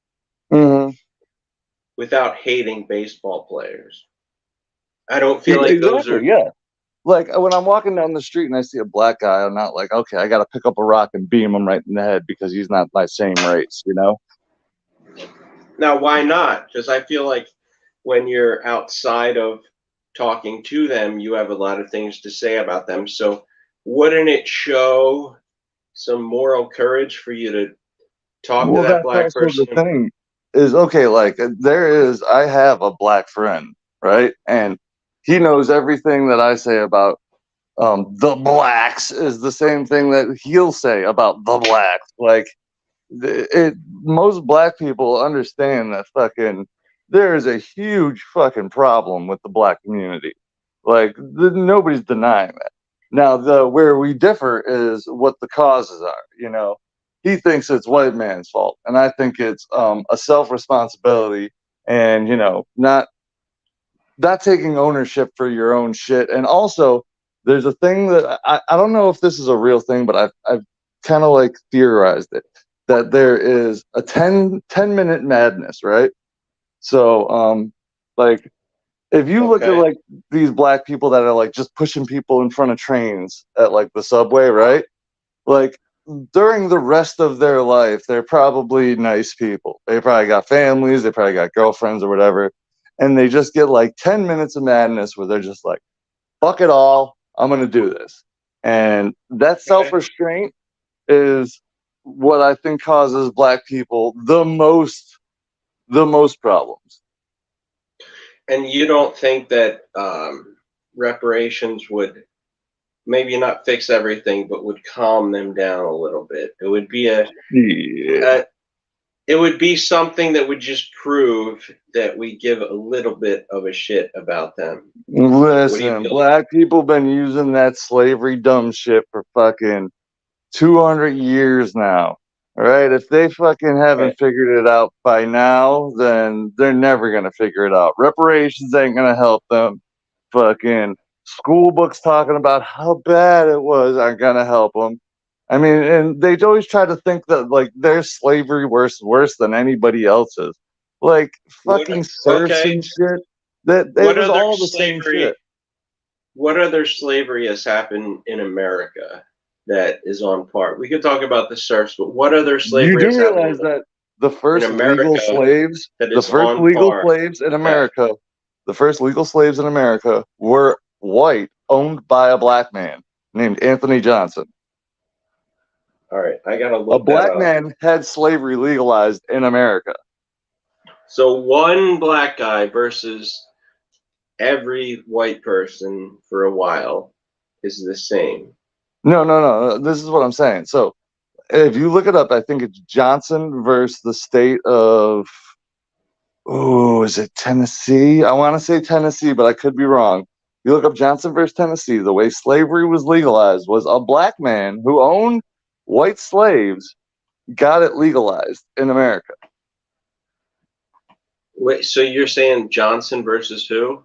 without hating baseball players. I don't feel like those are... Yeah. Like, when I'm walking down the street and I see a black guy, I'm not like, okay, I got to pick up a rock and beam him right in the head because he's not my same race, you know? Now, why not? Because I feel like when you're outside of talking to them, you have a lot of things to say about them. So wouldn't it show some moral courage for you to talk to that black person? The thing is, okay, like, I have a black friend, right? And he knows everything that I say about the blacks is the same thing that he'll say about the blacks. Like, most black people understand that fucking there is a huge fucking problem with the black community. Like, nobody's denying that. Now, where we differ is what the causes are. You know, he thinks it's white man's fault, and I think it's a self-responsibility, and not taking ownership for your own shit. And also, there's a thing that I don't know if this is a real thing, but I've kind of like theorized it, that there is a 10-minute madness, right? So, like, if you look at like these black people that are like just pushing people in front of trains at like the subway, right? Like, during the rest of their life, they're probably nice people. They probably got families, they probably got girlfriends or whatever. And they just get like 10 minutes of madness where they're just like, fuck it all, I'm going to do this. And that self-restraint is what I think causes black people the most problems. And you don't think that reparations would maybe not fix everything, but would calm them down a little bit? It would be it would be something that would just prove that we give a little bit of a shit about them. Listen, black people been using that slavery dumb shit for fucking 200 years now. All right, if they fucking haven't figured it out by now, then they're never gonna figure it out. Reparations ain't gonna help them. Fucking school books talking about how bad it was aren't gonna help them. I mean, and they always try to think that like their slavery worse than anybody else's. Like fucking serfs and shit. That it was all the same shit. What other slavery has happened in America that is on par? We could talk about the serfs, but what other slavery? You do realize that the first legal slaves, in America, the first legal slaves in America were white, owned by a black man named Anthony Johnson. All right, I gotta look. A black man had slavery legalized in America. So one black guy versus every white person for a while is the same. No. This is what I'm saying. So if you look it up, I think it's Johnson versus the state of, is it Tennessee? I want to say Tennessee, but I could be wrong. You look up Johnson versus Tennessee, the way slavery was legalized was a black man who owned white slaves got it legalized in America. Wait, so you're saying Johnson versus who?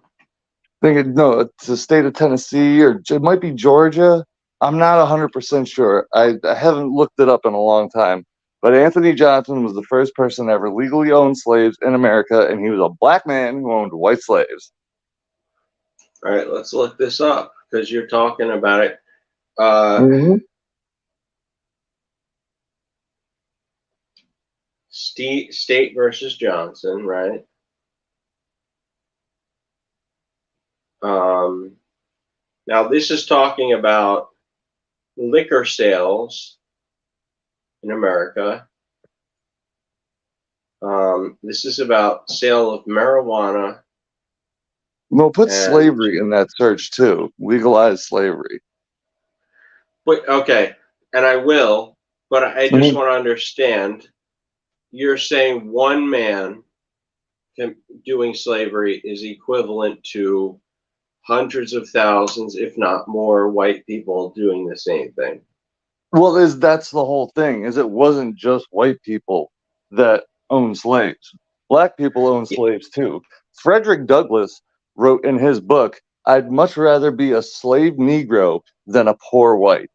It's the state of Tennessee, or it might be Georgia. I'm not 100% sure. I haven't looked it up in a long time. But Anthony Johnson was the first person to ever legally own slaves in America, and he was a black man who owned white slaves. All right, let's look this up because you're talking about it. State versus Johnson, right? Now this is talking about liquor sales in America. This is about sale of marijuana. Well, put slavery in that search too. Legalize slavery. But okay, and I will, but I just want to understand. You're saying one man doing slavery is equivalent to hundreds of thousands, if not more, white people doing the same thing. Well, that's the whole thing, is it wasn't just white people that owned slaves. Black people owned slaves too. Frederick Douglass wrote in his book, "I'd much rather be a slave Negro than a poor white."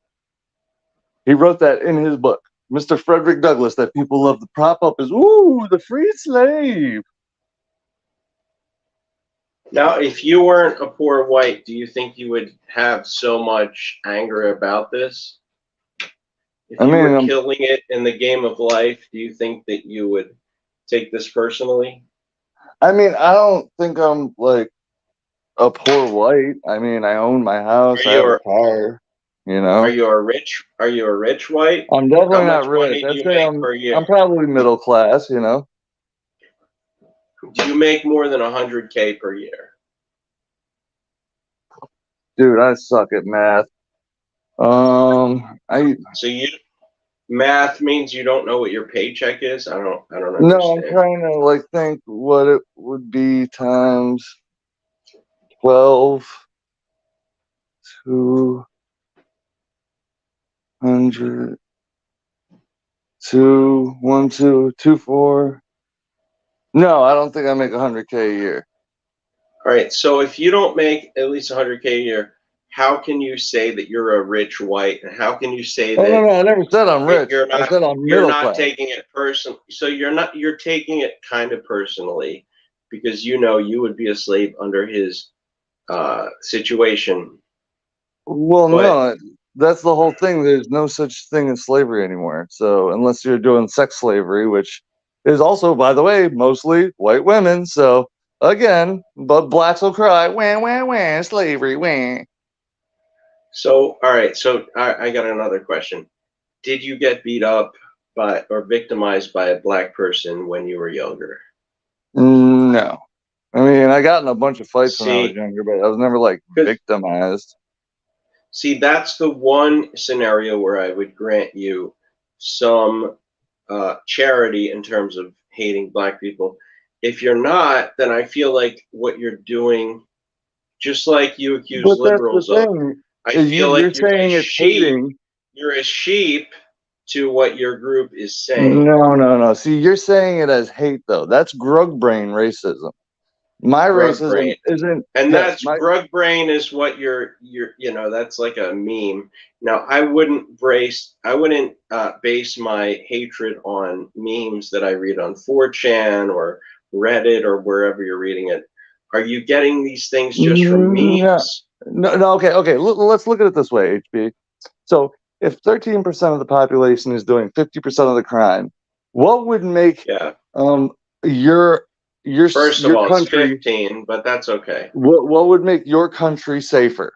He wrote that in his book. Mr. Frederick Douglass, that people love to prop up as, ooh, the free slave. Now, if you weren't a poor white, do you think you would have so much anger about this? If you were killing it in the game of life, do you think that you would take this personally? I mean, I don't think I'm like a poor white. I mean, I own my house, I have a car. You know, Are you a rich white? I'm definitely not rich. I'd say I'm probably middle class. You know. Do you make more than $100K per year? Dude, I suck at math. Math means you don't know what your paycheck is? I don't understand. No, I'm trying to like think what it would be times 12, 200, 2, 1, 2, 2, 4. No, I don't think I make 100K a year. All right, so if you don't make at least 100K a year, how can you say that you're a rich white? And how can you say that? No, I never said I'm rich. I said I'm middle class. You're not taking it personally. So you're taking it kind of personally because you know you would be a slave under his situation. Well, no, that's the whole thing. There's no such thing as slavery anymore. So unless you're doing sex slavery, which is also, by the way, mostly white women. So again, but blacks will cry, wah, wah, wah, slavery, wah. So, all right. So I got another question. Did you get beat up by or victimized by a black person when you were younger? No. I mean, I got in a bunch of fights when I was younger, but I was never like victimized. See, that's the one scenario where I would grant you some charity in terms of hating black people. If you're not, then I feel like what you're doing, just like you accuse liberals of, I feel like you're saying it's hating. You're a sheep to what your group is saying. No. See, you're saying it as hate, though. That's grug brain racism. My racism isn't, and that's grug brain is what you're that's like a meme. Now I wouldn't base my hatred on memes that I read on 4chan or Reddit or wherever you're reading it. Are you getting these things just from memes? No. Okay. Let's look at it this way, HB. So if 13% of the population is doing 50% of the crime, what would make your first of all, country, it's 15, but that's okay. What would make your country safer?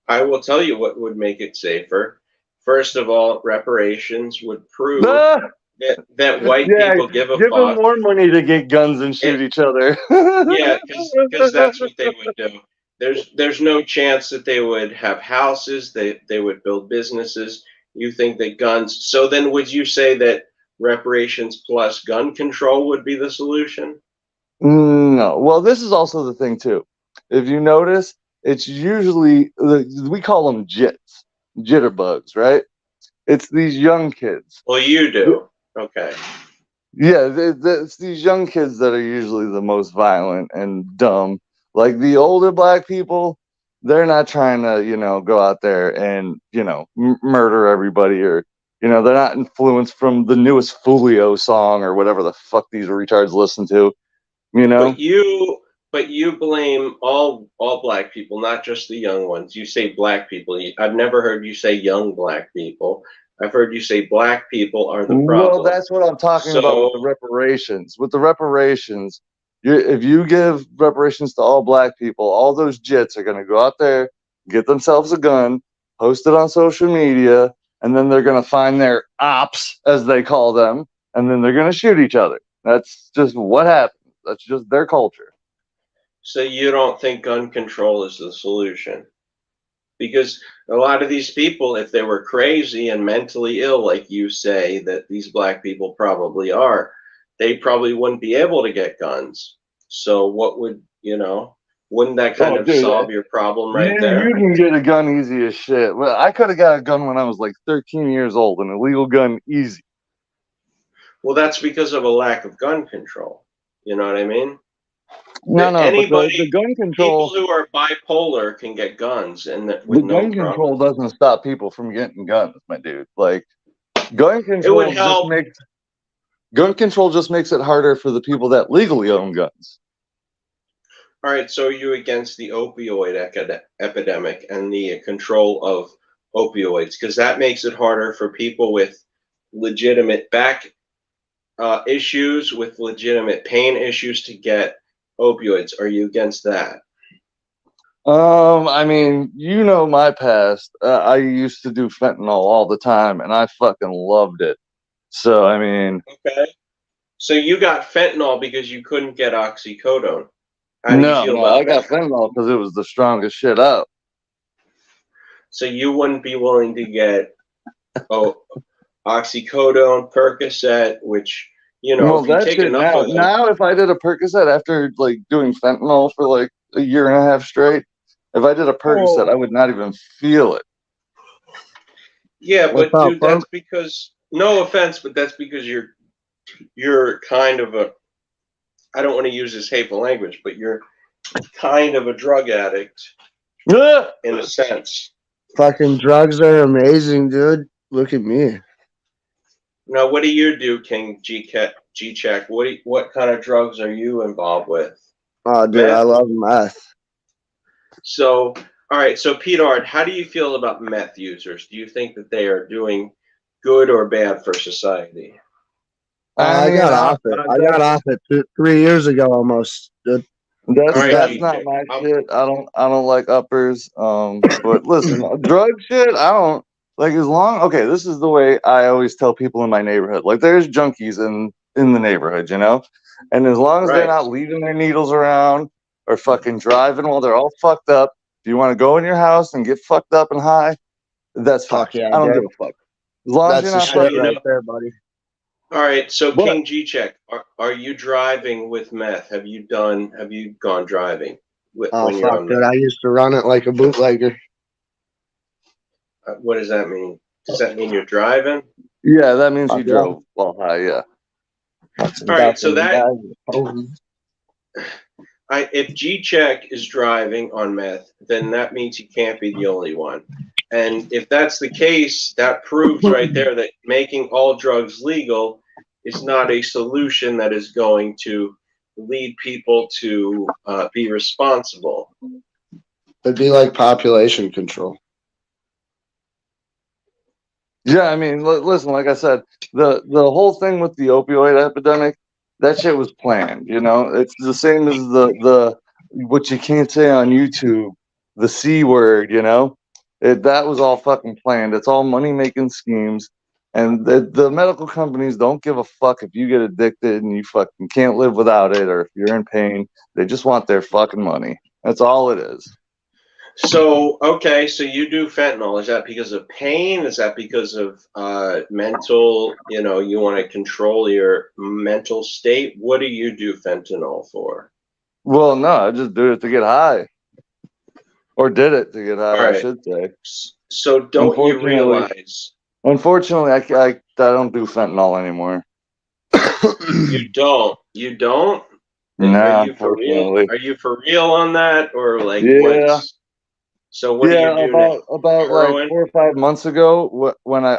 I will tell you what would make it safer. First of all, reparations would prove that white people give a fuck. Give them more money to get guns and shoot each other. Yeah, because that's what they would do. There's no chance that they would have houses. They would build businesses. You think that guns? So then, would you say that reparations plus gun control would be the solution? No. Well, this is also the thing too. If you notice, it's usually we call them jitterbugs, right? It's these young kids. Well, you do. Okay. Yeah, it's these young kids that are usually the most violent and dumb. Like the older black people, they're not trying to, go out there and, murder everybody or, they're not influenced from the newest Foolio song or whatever the fuck these retards listen to, But you blame all black people, not just the young ones. You say black people. I've never heard you say young black people. I've heard you say black people are the problem. Well, that's what I'm talking about with the reparations. With the reparations, if you give reparations to all black people, all those jits are going to go out there, get themselves a gun, post it on social media, and then they're going to find their ops, as they call them, and then they're going to shoot each other. That's just what happens. That's just their culture. So you don't think gun control is the solution? Because a lot of these people, if they were crazy and mentally ill, like you say that these black people probably are, they probably wouldn't be able to get guns. So what would, wouldn't that kind of solve your problem there? You can get a gun easy as shit. Well, I could have got a gun when I was like 13 years old, an illegal gun, easy. Well, that's because of a lack of gun control. You know what I mean? No. The gun control. People who are bipolar can get guns, and the gun control doesn't stop people from getting guns, my dude. Like, gun control just makes it harder for the people that legally own guns. All right, so are you against the opioid epidemic and the control of opioids? Because that makes it harder for people with legitimate back issues, with legitimate pain issues to get opioids. Are you against that? I mean, my past. I used to do fentanyl all the time, and I fucking loved it. So, I mean... Okay. So you got fentanyl because you couldn't get oxycodone. No, I got fentanyl because it was the strongest shit out. So you wouldn't be willing to get oxycodone, Percocet, which, you know, well, if you that's take it enough now. of them, Now, if I did a Percocet after like doing fentanyl for like a year and a half straight, if I did a Percocet, I would not even feel it. Yeah, but dude, that's because, no offense, but that's because you're kind of a, I don't want to use this hateful language, but you're kind of a drug addict in a sense. Fucking drugs are amazing, dude. Look at me. Now, what do you do, King G-Check? What kind of drugs are you involved with? Oh, dude, meth? I love meth. So, all right. So, Pete, how do you feel about meth users? Do you think that they are doing good or bad for society? I got off it. I got off it 3 years ago almost, dude. That's not my shit. I don't like uppers. But listen, drug shit, I don't like as long. Okay, this is the way I always tell people in my neighborhood. Like, there's junkies in the neighborhood, you know, and as long as they're not leaving their needles around or fucking driving while they're all fucked up, if you want to go in your house and get fucked up and high, that's fine. I don't give a fuck. As long as you're not fucking right there, buddy. All right, so King G-Check, are you driving with meth? Have you gone driving when you're on meth? I used to run it like a bootlegger. What does that mean? Does that mean you're driving? Yeah, that means you drove while high, yeah. All right, so if G-Check is driving on meth, then that means he can't be the only one. And if that's the case, that proves right there that making all drugs legal is not a solution that is going to lead people to be responsible. It'd be like population control. Yeah, I mean, listen, like I said, the whole thing with the opioid epidemic, that shit was planned, you know? It's the same as the what you can't say on YouTube, the C word, you know? That was all fucking planned. It's all money-making schemes. And the medical companies don't give a fuck if you get addicted and you fucking can't live without it, or if you're in pain. They just want their fucking money. That's all it is. So, okay, so you do fentanyl. Is that because of pain? Is that because of mental, you want to control your mental state? What do you do fentanyl for? Well, no, I just do it to get high. Or did it to get high, right. I should say. So don't you realize? Unfortunately, I don't do fentanyl anymore. You don't? You don't? Nah, are you for real? Are you for real on that, or like? Yeah. So what do you do now? About like 4 or 5 months ago, when I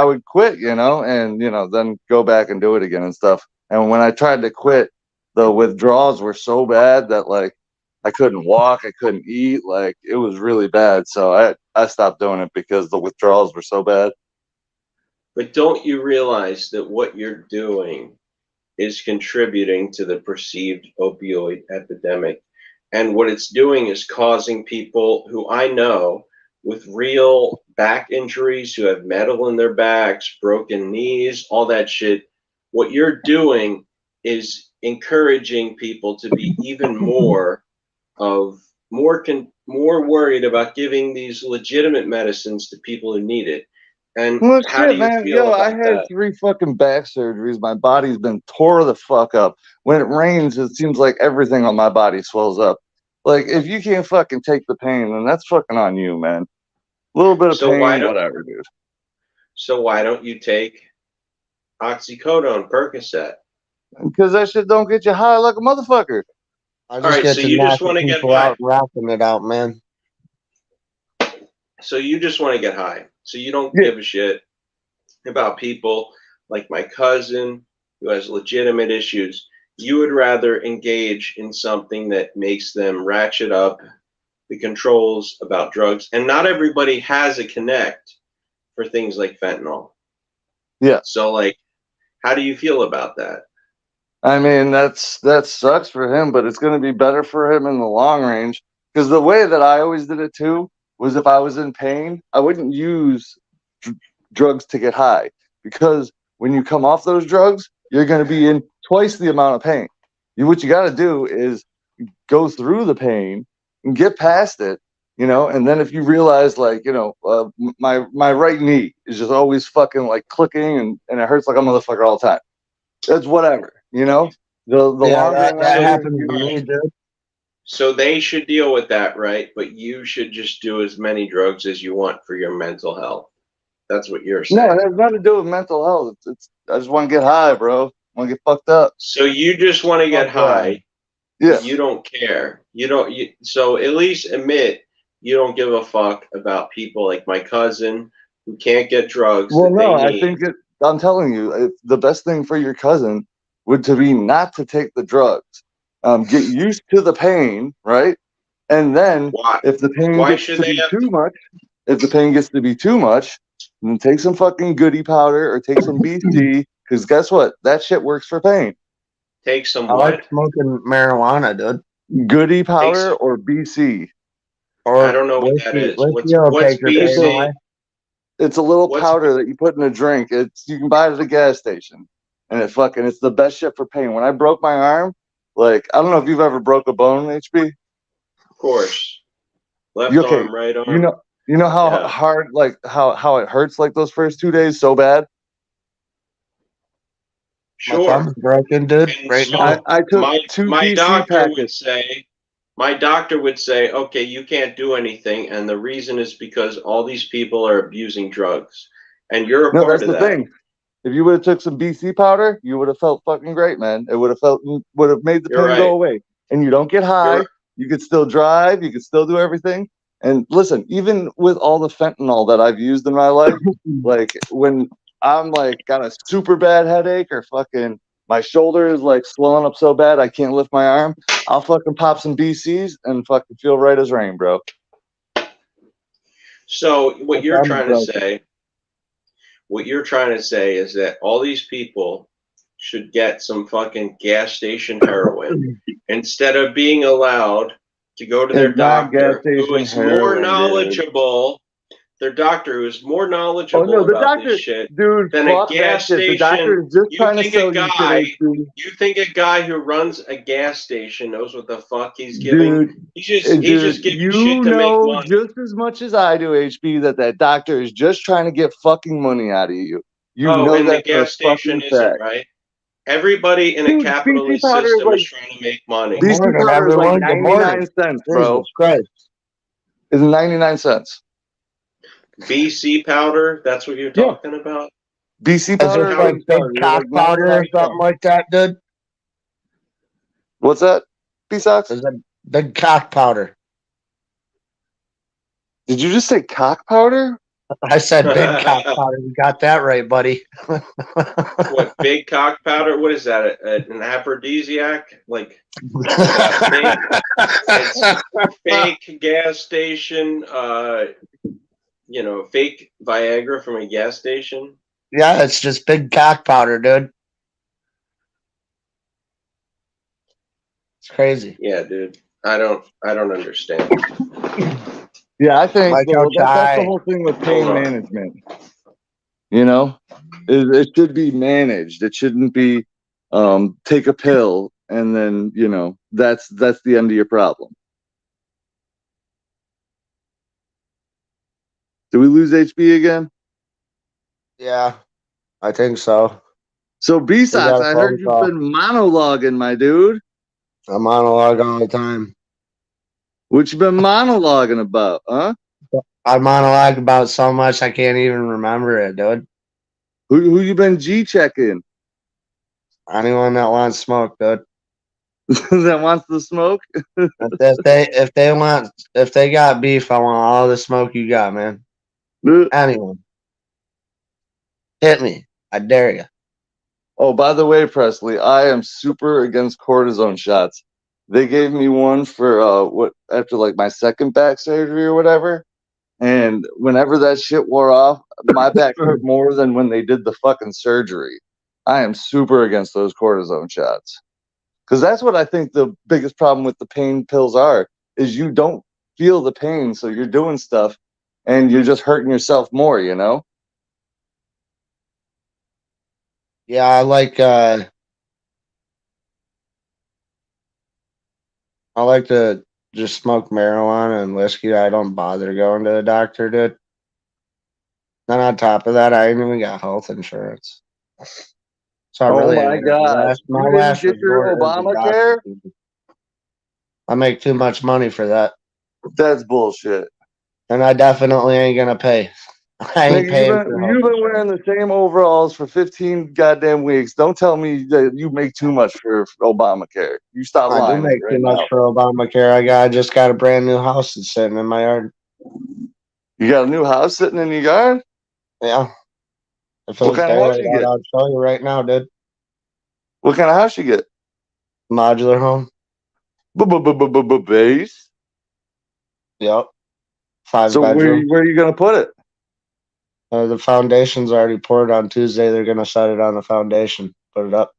would quit, and then go back and do it again and stuff. And when I tried to quit, the withdrawals were so bad that like I couldn't walk, I couldn't eat, like it was really bad. So I stopped doing it because the withdrawals were so bad. But don't you realize that what you're doing is contributing to the perceived opioid epidemic? And what it's doing is causing people who I know with real back injuries, who have metal in their backs, broken knees, all that shit. What you're doing is encouraging people to be even more worried about giving these legitimate medicines to people who need it. And how do you feel about I had 3 fucking back surgeries. My body's been tore the fuck up. When it rains, it seems like everything on my body swells up. Like, if you can't fucking take the pain, then that's fucking on you, man. A little bit of pain, whatever, dude. So why don't you take oxycodone, Percocet? Because that shit don't get you high like a motherfucker. All right, so you just want to get high. Rapping it out, man. So you just want to get high. So you don't give a shit about people like my cousin who has legitimate issues. You would rather engage in something that makes them ratchet up the controls about drugs. And not everybody has a connect for things like fentanyl. Yeah. So, like, how do you feel about that? I mean, that sucks for him, but it's going to be better for him in the long range. Because the way that I always did it too was if I was in pain, I wouldn't use drugs to get high. Because when you come off those drugs, you're going to be in twice the amount of pain. What you got to do is go through the pain and get past it, you know. And then if you realize, like, you know, my right knee is just always fucking like clicking and it hurts like a motherfucker all the time. That's whatever, you know. The longer that happens to me, dude. So they should deal with that, right? But you should just do as many drugs as you want for your mental health. That's what you're saying. No, it has nothing to do with mental health. It's I just want to get high, bro. I want to get fucked up. So you just want to get high. Yeah. You don't care. So at least admit you don't give a fuck about people like my cousin who can't get drugs. Well, no, I think I'm telling you, the best thing for your cousin would to be not to take the drugs. Get used to the pain, right? And then if the pain gets to be too much, then take some fucking goody powder or take some BC, because guess what? That shit works for pain. Take some I like smoking marijuana, dude. Goody powder or BC. I don't know what that is. What's BC? It's a little powder that you put in a drink. You can buy it at a gas station. And it's the best shit for pain. When I broke my arm, like, I don't know if you've ever broke a bone, HB. Of course. Left arm, right arm. You know how hard, like how it hurts, like those first 2 days so bad. Sure. My thumb's broken, dude. Right now. I took two BC packets. My doctor would say, okay, you can't do anything, and the reason is because all these people are abusing drugs, and you're a part of that. That's the thing. If you would have took some BC powder, you would have felt fucking great, man. It would have made the pain go away. And you don't get high. You could still drive. You could still do everything. And listen, even with all the fentanyl that I've used in my life, like when I'm like got a super bad headache or fucking my shoulder is like swelling up so bad I can't lift my arm, I'll fucking pop some BCs and fucking feel right as rain, bro. So what you're trying to say is that all these people should get some fucking gas station heroin instead of being allowed to go to their doctor who is more knowledgeable. Their doctor who is more knowledgeable about this shit than a gas station. The doctor is just trying to sell you shit. You think a guy who runs a gas station knows what the fuck he's giving? He's just giving shit to make money. Just as much as I do, HB, that doctor is just trying to get fucking money out of you. You know and that the gas station isn't, right? Everybody in a capitalist system is trying to make money. These people are like 99 cents, bro. It's 99 cents. BC powder, that's what you're talking about? BC powder? Is it like big cock powder or something like that, dude? What's that? B-Sox? Is it big cock powder? Did you just say cock powder? I said big cock powder. You got that right, buddy. What, big cock powder? What is that? An aphrodisiac? Like it's fake gas station, fake Viagra from a gas station? Yeah, it's just big cock powder, dude. It's crazy. Yeah, dude. I don't understand. Yeah, I think that's the whole thing with pain management. You know, it should be managed. It shouldn't be take a pill and then that's the end of your problem. Did we lose HB again? Yeah, I think so. So B-Sox, I heard you've been monologuing, my dude. I monologue all the time. What you been monologuing about, huh? I monologue about so much I can't even remember it, dude. Who you been G-checking? Anyone that wants smoke, dude. That wants the smoke? if they got beef, I want all the smoke you got, man. Anyone. Hit me. I dare you. Oh, by the way, Presley, I am super against cortisone shots. They gave me one for after like my second back surgery or whatever. And whenever that shit wore off, my back hurt more than when they did the fucking surgery. I am super against those cortisone shots. Because that's what I think the biggest problem with the pain pills is you don't feel the pain, so you're doing stuff and you're just hurting yourself more, you know? Yeah, I like I like to just smoke marijuana and whiskey. I don't bother going to the doctor, dude. Then on top of that, I ain't even got health insurance. So I really, my God, my you last didn't get your resort is the Obamacare? doctor. I make too much money for that. That's bullshit. And I definitely ain't gonna pay. I ain't paying for You've been wearing the same overalls for 15 goddamn weeks. Don't tell me that you make too much for Obamacare. You stop lying. I do make too much for Obamacare. I just got a brand new house that's sitting in my yard. You got a new house sitting in your yard? Yeah. If what kind of house you get? I'll show you right now, dude. What kind of house you get? Modular home. Base? Yep. 5 so bedroom. Where are you going to put it? The foundation's already poured on Tuesday. They're going to set it on the foundation. Put it up.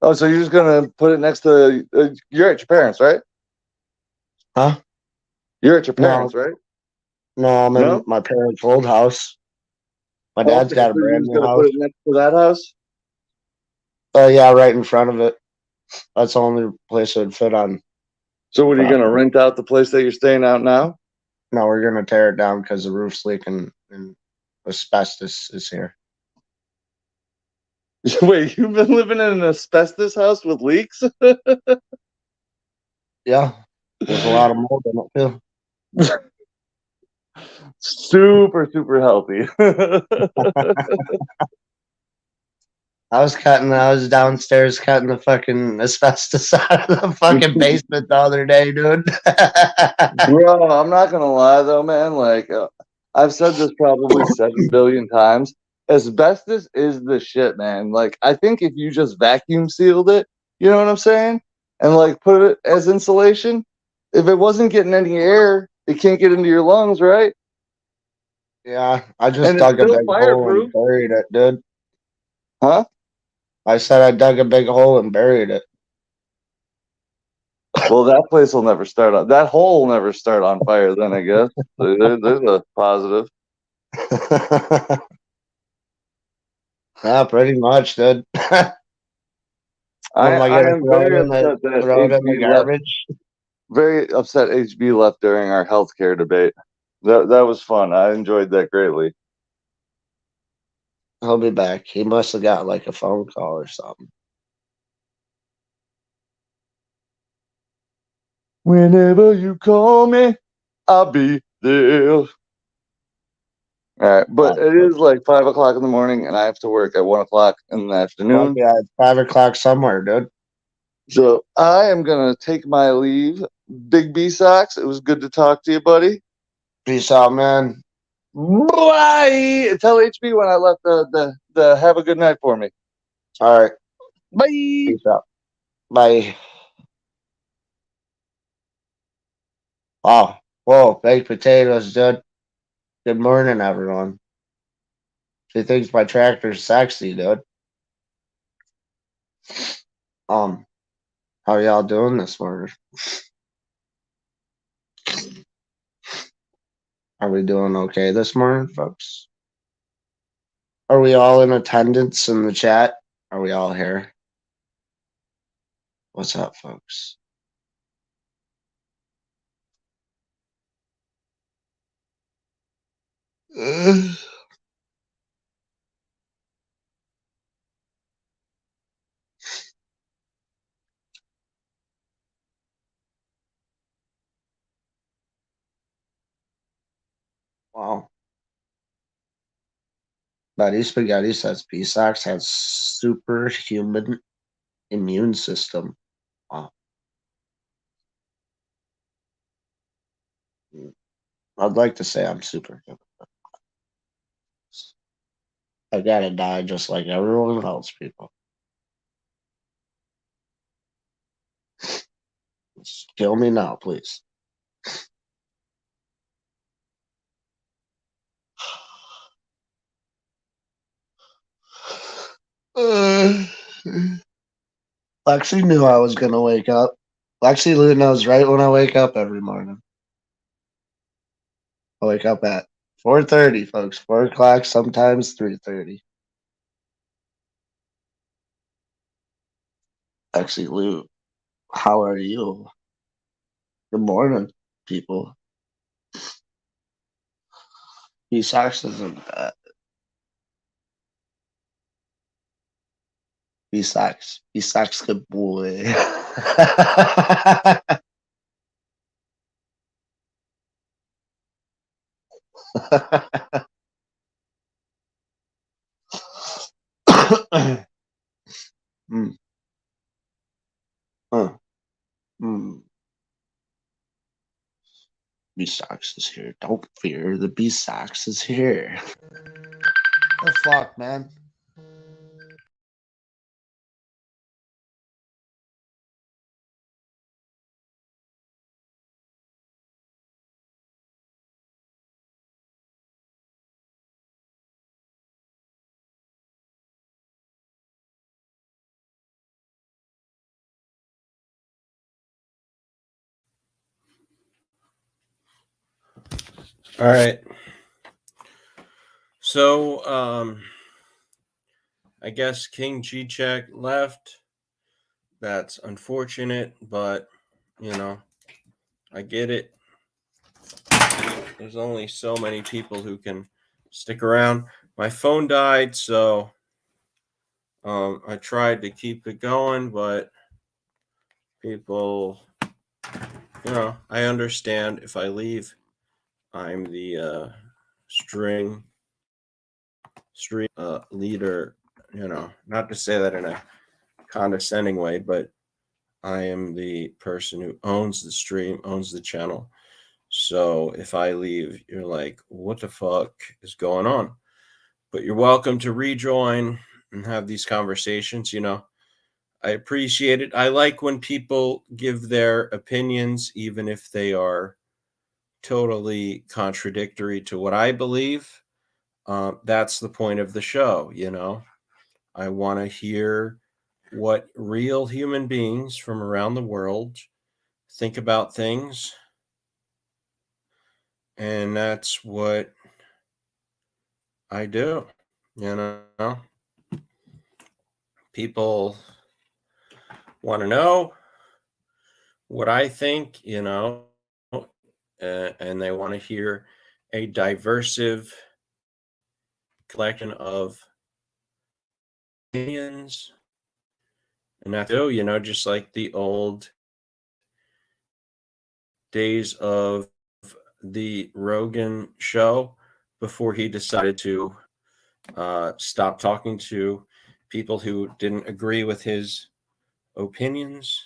Oh, so you're just going to put it next to... you're at your parents', right? Huh? You're at your parents', right? No, I'm in my parents' old house. My dad's got a brand new house. Put it next to that house? Yeah, right in front of it. That's the only place it would fit on. So what, are you going to rent out the place that you're staying out now? No, we're going to tear it down because the roof's leaking and asbestos is here. Wait, you've been living in an asbestos house with leaks? Yeah. There's a lot of mold in it, too. Super healthy. I was downstairs cutting the fucking asbestos out of the fucking basement the other day, dude. Bro, I'm not gonna lie though, man. Like, I've said this probably 7 billion times. Asbestos is the shit, man. Like, I think if you just vacuum sealed it, you know what I'm saying, and like put it as insulation, if it wasn't getting any air, it can't get into your lungs, right? Yeah, I just dug a big hole and buried it, dude. Huh? I said I dug a big hole and buried it. Well, that place will never start on. That hole will never start on fire. Then I guess there's a positive. Yeah, pretty much, dude. I am very upset that HB very upset HB left during our healthcare debate. That was fun. I enjoyed that greatly. He'll be back. He must have got like a phone call or something. Whenever you call me, I'll be there. All right, but it is like 5 o'clock in the morning, and I have to work at 1 o'clock in the afternoon. Yeah, it's 5 o'clock somewhere, dude. So I am gonna take my leave. Big B Sox, it was good to talk to you, buddy. Peace out, man. Bye. Tell HB when I left the have a good night for me. All right. Bye. Peace out. Bye. Oh, whoa, baked potatoes, dude. Good morning, everyone. She thinks my tractor's sexy, dude. How are y'all doing this morning? Are we doing okay this morning, folks? Are we all in attendance in the chat? Are we all here? What's up, folks? Wow. Buddy Spaghetti says P-Sox has superhuman immune system. Wow. I'd like to say I'm superhuman. I gotta die just like everyone else, people. Just kill me now, please. Lexi knew I was gonna wake up. Lexi Lou knows right when I wake up every morning. I wake up at 4:30, folks. 4 o'clock, sometimes 3:30. Lexi Lou, how are you? Good morning, people. B-Sox isn't that. B-Sox. B-Sox, good boy. mm. Mm. B-Sox is here. Don't fear, the B-Sox is here. Oh fuck, man. All right. So, I guess King G-Check left. That's unfortunate, but, I get it. There's only so many people who can stick around. My phone died, so I tried to keep it going, but people, I understand if I leave. I'm the stream leader, not to say that in a condescending way, but I am the person who owns the stream, owns the channel. So if I leave, you're like, what the fuck is going on? But you're welcome to rejoin and have these conversations. I appreciate it. I like when people give their opinions, even if they are totally contradictory to what I believe. That's the point of the show. I want to hear what real human beings from around the world think about things. And that's what I do. People want to know what I think, and they want to hear a diversive collection of opinions. And that's, just like the old days of the Rogan show before he decided to stop talking to people who didn't agree with his opinions.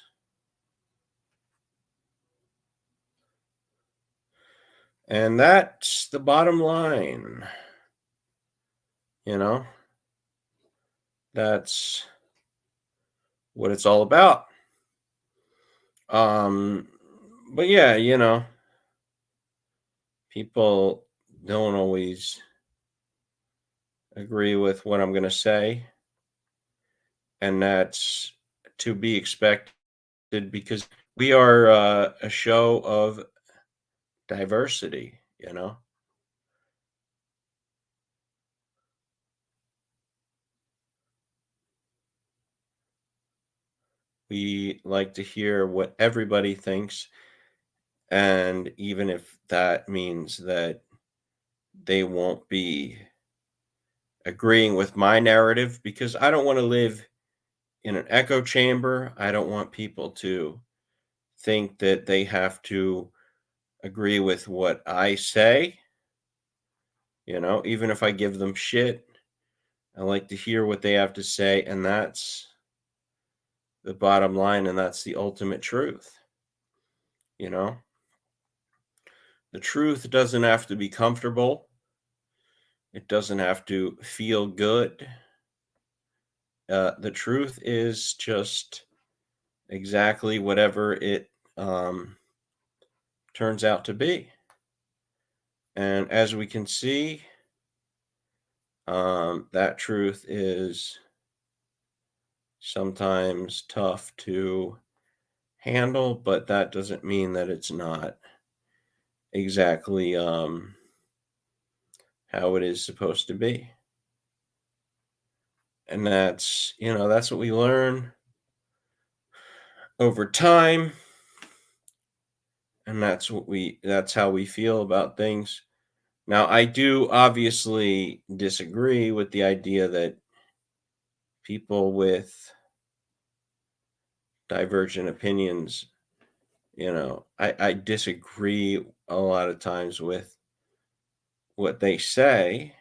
And that's the bottom line. That's what it's all about. But yeah, people don't always agree with what I'm going to say. And that's to be expected because we are a show of diversity, We like to hear what everybody thinks. And even if that means that they won't be agreeing with my narrative, because I don't want to live in an echo chamber. I don't want people to think that they have to agree with what I say. Even if I give them shit, I like to hear what they have to say. And that's the bottom line. And that's the ultimate truth. The truth doesn't have to be comfortable. It doesn't have to feel good. The truth is just exactly whatever it turns out to be. And as we can see, that truth is sometimes tough to handle, but that doesn't mean that it's not exactly how it is supposed to be. And that's what we learn over time. And that's how we feel about things. Now, I do obviously disagree with the idea that people with divergent opinions, I disagree a lot of times with what they say,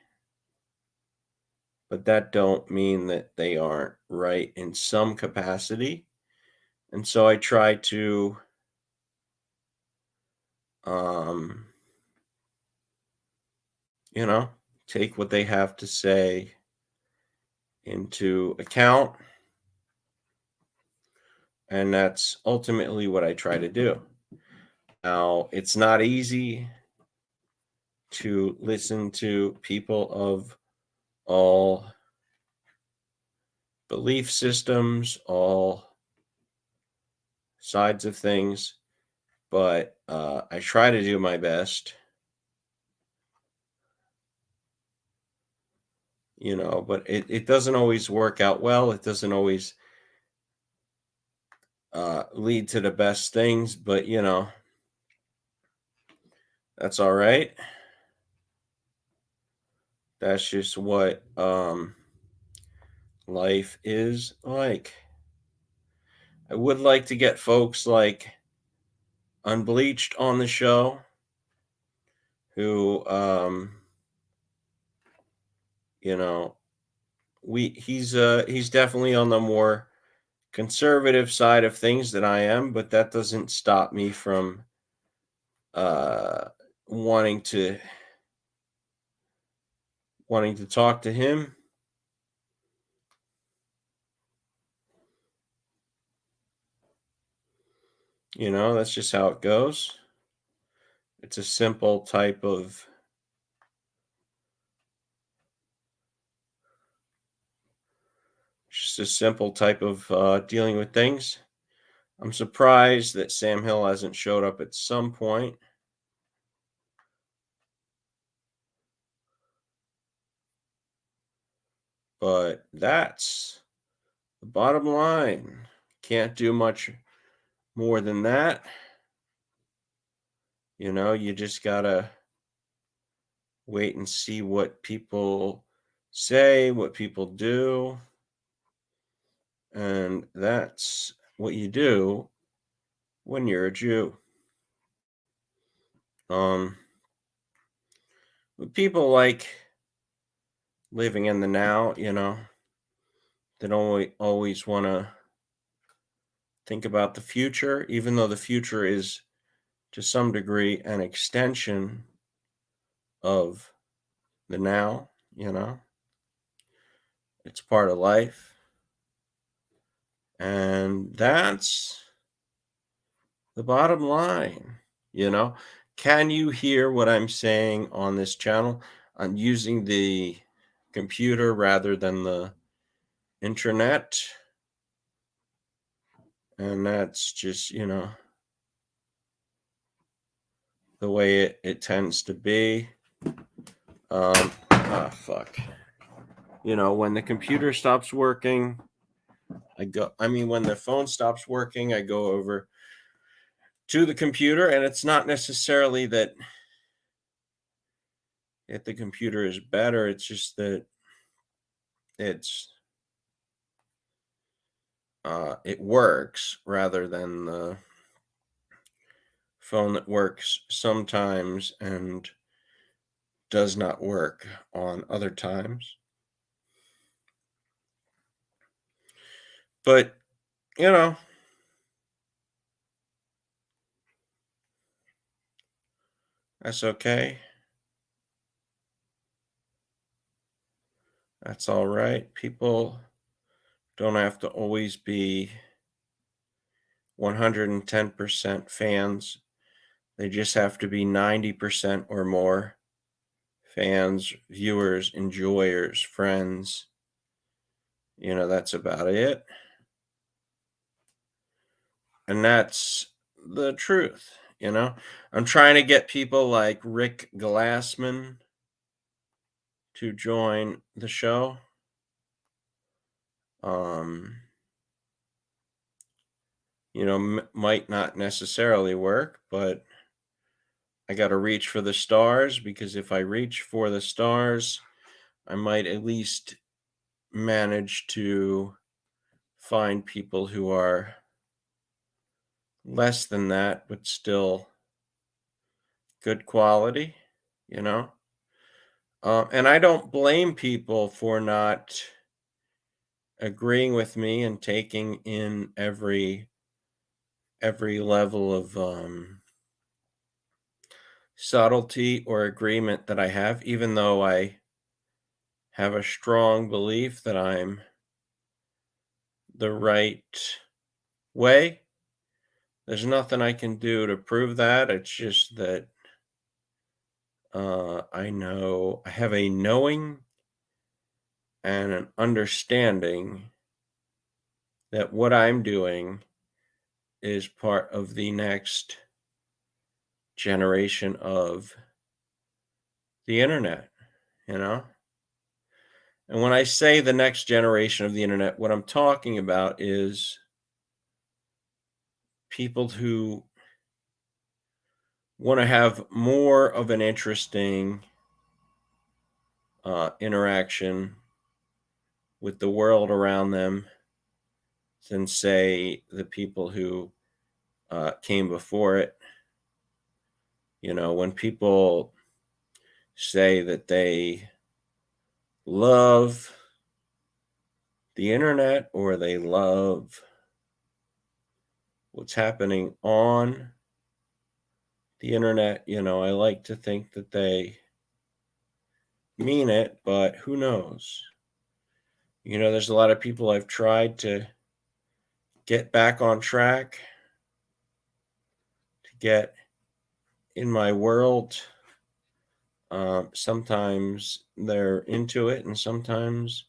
but that don't mean that they aren't right in some capacity. And so I try to take what they have to say into account. And that's ultimately what I try to do. Now, it's not easy to listen to people of all belief systems, all sides of things, but I try to do my best. But it doesn't always work out well. It doesn't always lead to the best things, but that's all right. That's just what life is like. I would like to get folks like Unbleached on the show, who he's definitely on the more conservative side of things than I am, but that doesn't stop me from wanting to talk to him. That's just how it goes. It's a simple type of dealing with things. I'm surprised that Sam Hill hasn't showed up at some point. But that's the bottom line. Can't do much more than that. You just gotta wait and see what people say, what people do. And that's what you do when you're a Jew. People like living in the now, they don't always want to think about the future, even though the future is to some degree an extension of the now. It's part of life. And that's the bottom line. Can you hear what I'm saying on this channel? I'm using the computer rather than the internet. And that's just, the way it tends to be. Fuck. When the computer stops working, when the phone stops working, I go over to the computer, and it's not necessarily that the computer is better. It's just that it works rather than the phone that works sometimes and does not work on other times. But, that's okay. That's all right. People don't have to always be 110% fans. They just have to be 90% or more fans, viewers, enjoyers, friends. That's about it. And that's the truth, I'm trying to get people like Rick Glassman to join the show. Might not necessarily work, but I got to reach for the stars, because if I reach for the stars, I might at least manage to find people who are less than that, but still good quality, you know? And I don't blame people for not agreeing with me and taking in every level of subtlety or agreement that I have, even though I have a strong belief that I'm the right way. There's nothing I can do to prove that. It's just that I know, I have a knowing and an understanding that what I'm doing is part of the next generation of the internet, you know? And when I say the next generation of the internet, what I'm talking about is people who want to have more of an interesting interaction with the world around them than, say, the people who came before it. You know, when people say that they love the internet or they love what's happening on the internet, you know, I like to think that they mean it, but who knows? You know, there's a lot of people I've tried to get back on track, to get in my world. Sometimes they're into it and sometimes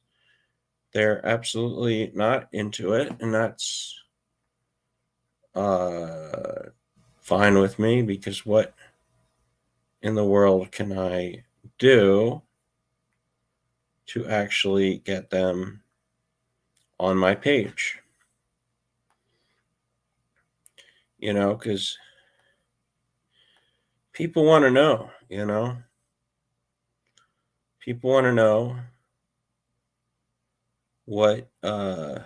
they're absolutely not into it, and that's fine with me, because what in the world can I do to actually get them on my page? You know, because people want to know, you know? People want to know what the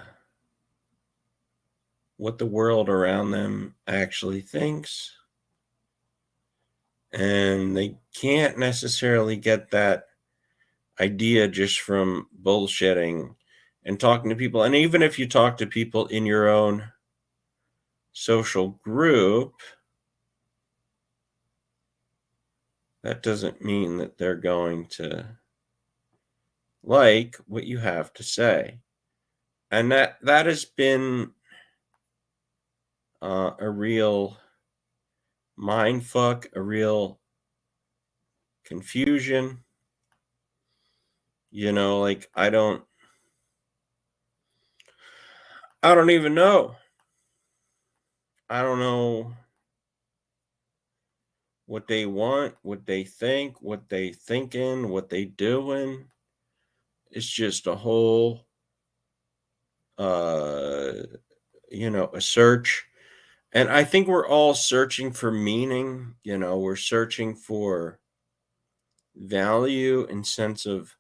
world around them actually thinks. And they can't necessarily get that idea just from bullshitting and talking to people. And even if you talk to people in your own social group, that doesn't mean that they're going to like what you have to say. And that has been a real mind fuck, a real confusion. You know, like I don't even know. I don't know what they want, what they think, what they thinking, what they doing. It's just a whole you know, a search. And I think we're all searching for meaning, you know, we're searching for value and sense of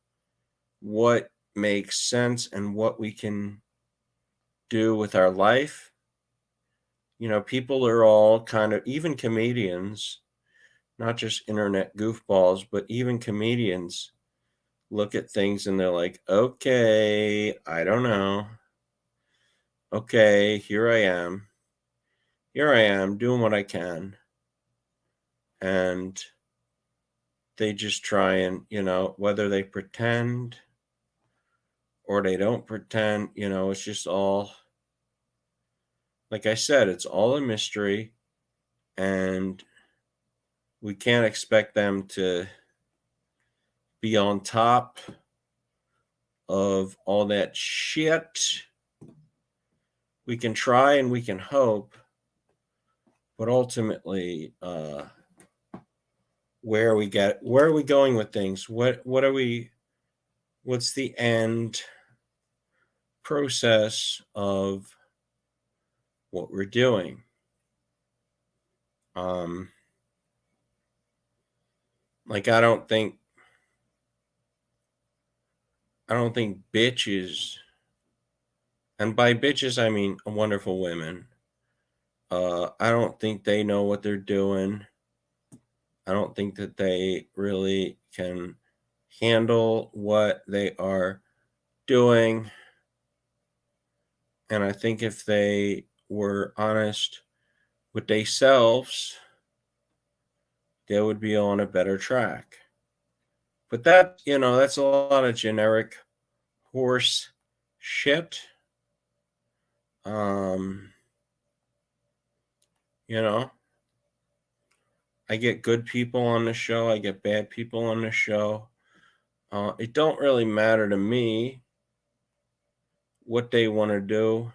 what makes sense and what we can do with our life. You know, people are all kind of, even comedians, not just internet goofballs, but even comedians look at things and they're like, okay, I don't know. Okay, here I am doing what I can. And they just try and, you know, whether they pretend or they don't pretend, you know, it's just all, like I said, it's all a mystery, and we can't expect them to be on top of all that shit. We can try and we can hope, but ultimately, where are we going with things? What's the end process of what we're doing? Like, I don't think bitches, and by bitches I mean wonderful women, I don't think they know what they're doing. I don't think that they really can handle what they are doing. And I think if they were honest with themselves, they would be on a better track. But that, that's a lot of generic horse shit. I get good people on the show. I get bad people on the show. It don't really matter to me what they want to do,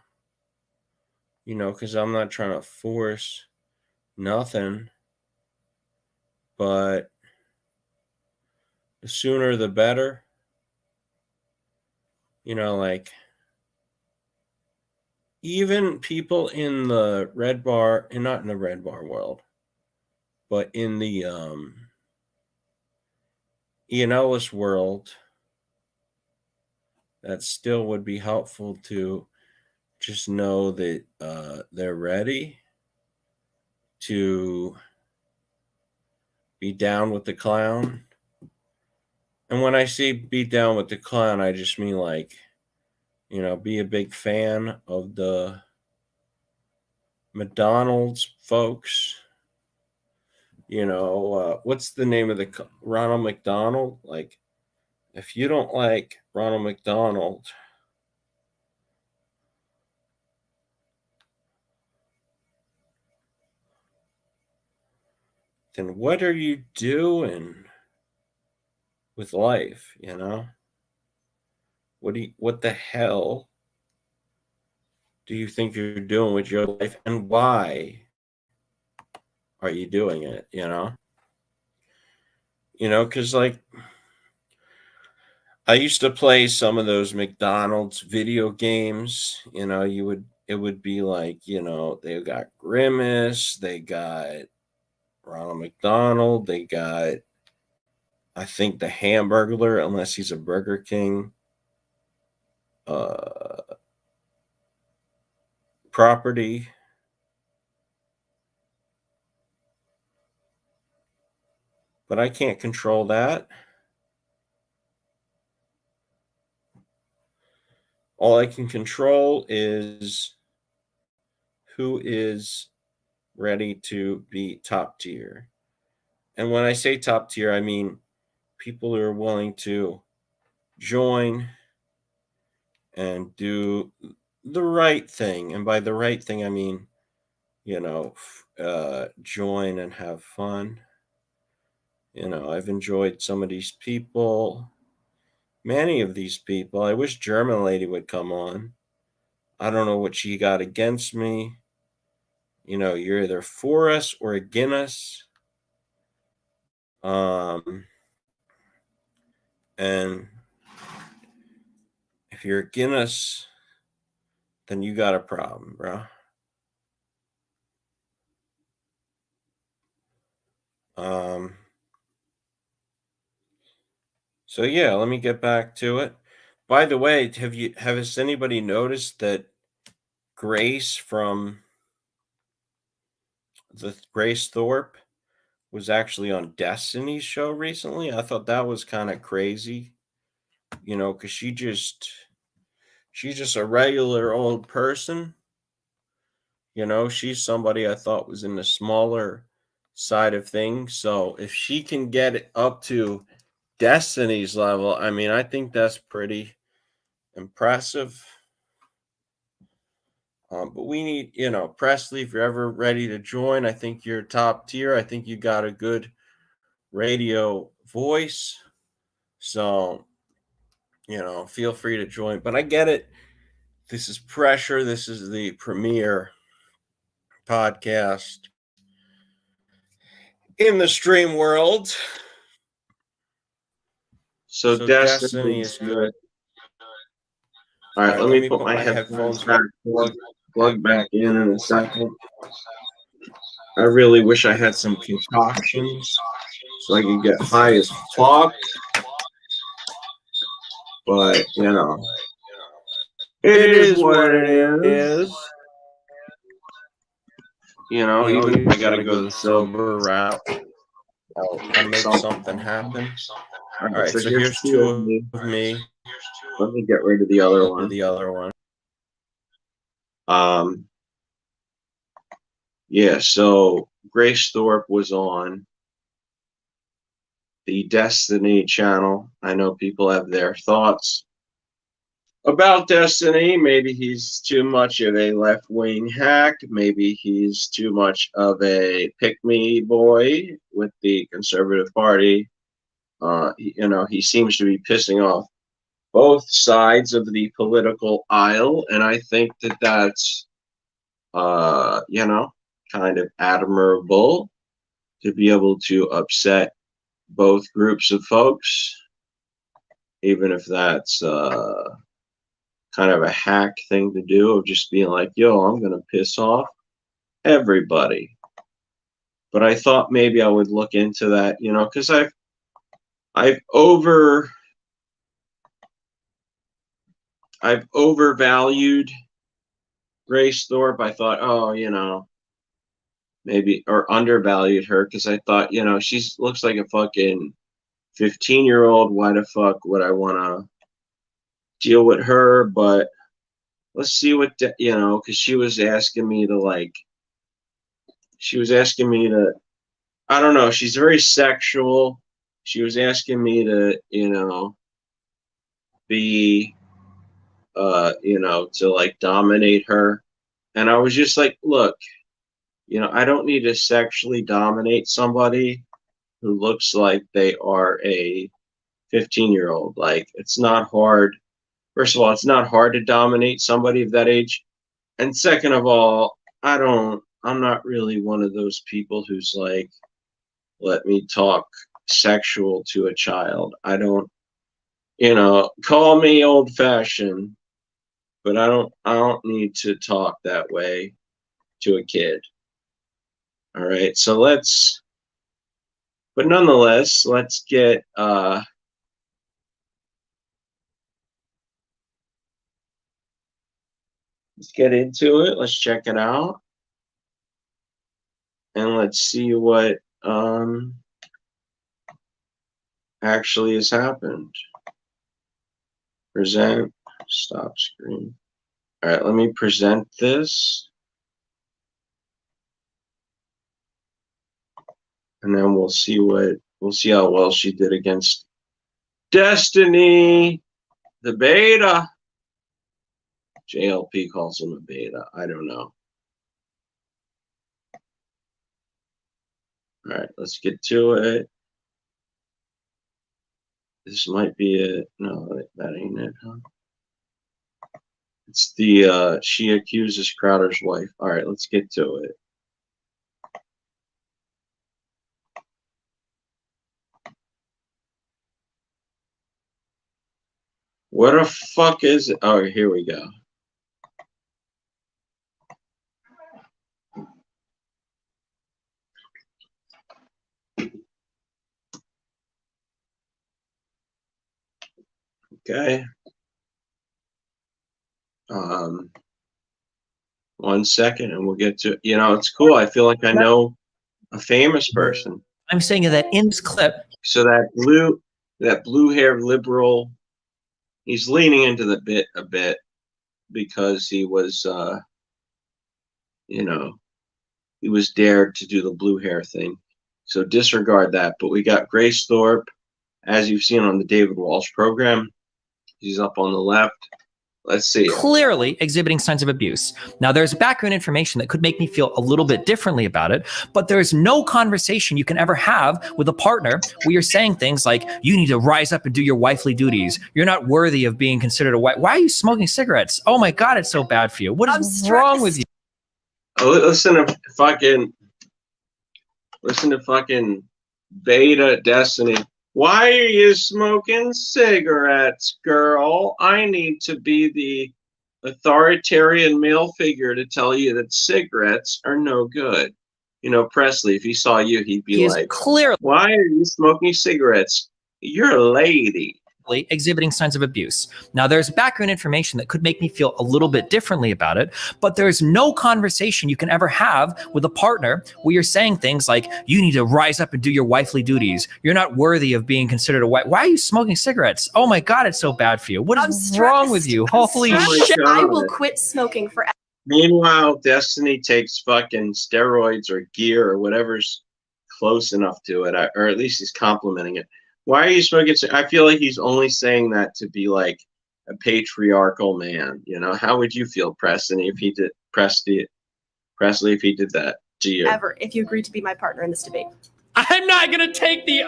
because I'm not trying to force nothing. But the sooner the better. Like, even people in the red bar, and not in the red bar world, but in the Ian Ellis world, that still would be helpful to just know that they're ready to be down with the clown. And when I say be down with the clown, I just mean like, be a big fan of the McDonald's folks. What's the name of the Ronald McDonald? Like, if you don't like Ronald McDonald, then what are you doing with life? What the hell do you think you're doing with your life, and why are you doing it? Because like, I used to play some of those McDonald's video games. It would be like, they got Grimace, they got Ronald McDonald, they got, I think, the Hamburglar, unless he's a Burger King property. But I can't control that. All I can control is who is ready to be top tier. And when I say top tier, I mean people who are willing to join and do the right thing. And by the right thing, I mean, join and have fun. I've enjoyed some of these people, many of these people. I wish German Lady would come on. I don't know what she got against me. You're either for us or against us. And if you're against us, then you got a problem, bro. So yeah, let me get back to it. By the way, has anybody noticed that Grace from the Grace Thorpe was actually on Destiny's show recently? I thought that was kind of crazy, because she's just a regular old person. She's somebody I thought was in the smaller side of things. So if she can get it up to Destiny's level, I mean, I think that's pretty impressive. But we need, Presley, if you're ever ready to join, I think you're top tier. I think you got a good radio voice. So, feel free to join. But I get it. This is pressure. This is the premiere podcast in the stream world. So Destiny is good. All right, let me put my headphones back, plug back in a second. I really wish I had some concoctions so I can get high as fuck. But, you know, it is what it is. You know, even if I gotta go the sober route, I'll make something happen. All right, so here's two of me. Let me get rid of the other one. Yeah, so Grace Thorpe was on the Destiny channel. I know people have their thoughts about Destiny. Maybe he's too much of a left-wing hack. Maybe he's too much of a pick-me boy with the Conservative Party. You know, he seems to be pissing off both sides of the political aisle, and I think that that's, you know, kind of admirable to be able to upset both groups of folks, even if that's kind of a hack thing to do, of just being like, yo, I'm gonna piss off everybody. But I thought maybe I would look into that, you know, because I've overvalued Grace Thorpe. I thought, oh, you know, maybe, or undervalued her, because I thought, you know, she looks like a fucking 15-year-old. Why the fuck would I want to deal with her? But let's see what, you know, because she was asking me to, I don't know, she's very sexual. She was asking me to, you know, be, you know, to like dominate her. And I was just like, look, you know, I don't need to sexually dominate somebody who looks like they are a 15-year-old. Like, it's not hard. First of all, it's not hard to dominate somebody of that age. And second of all, I'm not really one of those people who's like, let me talk sexual to a child. I don't, you know, call me old fashioned, but I don't need to talk that way to a kid. All right, so but nonetheless, let's get into it. Let's check it out, and let's see what actually has happened. Present, stop screen. All right, let me present this, and then we'll see how well she did against Destiny, the beta. JLP calls him a beta. I don't know. All right, let's get to it. This might be it. No, that ain't it, huh? It's the she accuses Crowder's wife. All right, let's get to it. What the fuck is it? Oh, here we go. Okay. 1 second and we'll get to, you know, it's cool. I feel like I know a famous person. I'm saying that in this clip. So that blue-haired liberal, he's leaning into the bit a bit because he was, you know, he was dared to do the blue hair thing. So disregard that. But we got Grace Thorpe, as you've seen on the David Walsh program. He's up on the left. Let's see. Clearly exhibiting signs of abuse. Now, there's background information that could make me feel a little bit differently about it, but there's no conversation you can ever have with a partner where you're saying things like, you need to rise up and do your wifely duties. You're not worthy of being considered a wife. Why are you smoking cigarettes? Oh my God, it's so bad for you. What is wrong with you? Oh, listen to fucking beta Destiny. Why are you smoking cigarettes, girl? I need to be the authoritarian male figure to tell you that cigarettes are no good. You know, Presley, if he saw you, he'd be like, clearly, why are you smoking cigarettes? You're a lady. Exhibiting signs of abuse. Now, there's background information that could make me feel a little bit differently about it, but there's no conversation you can ever have with a partner where you're saying things like, you need to rise up and do your wifely duties. You're not worthy of being considered a wife. Why are you smoking cigarettes? Oh my God, it's so bad for you. What is wrong with you? Holy shit. God. I will quit smoking forever. Meanwhile, Destiny takes fucking steroids or gear or whatever's close enough to it, or at least he's complimenting it. Why are you smoking? I feel like he's only saying that to be like a patriarchal man. You know, how would you feel, Preston, if he did Presley, if he did that to you? Ever, if you agree to be my partner in this debate. I'm not gonna take the.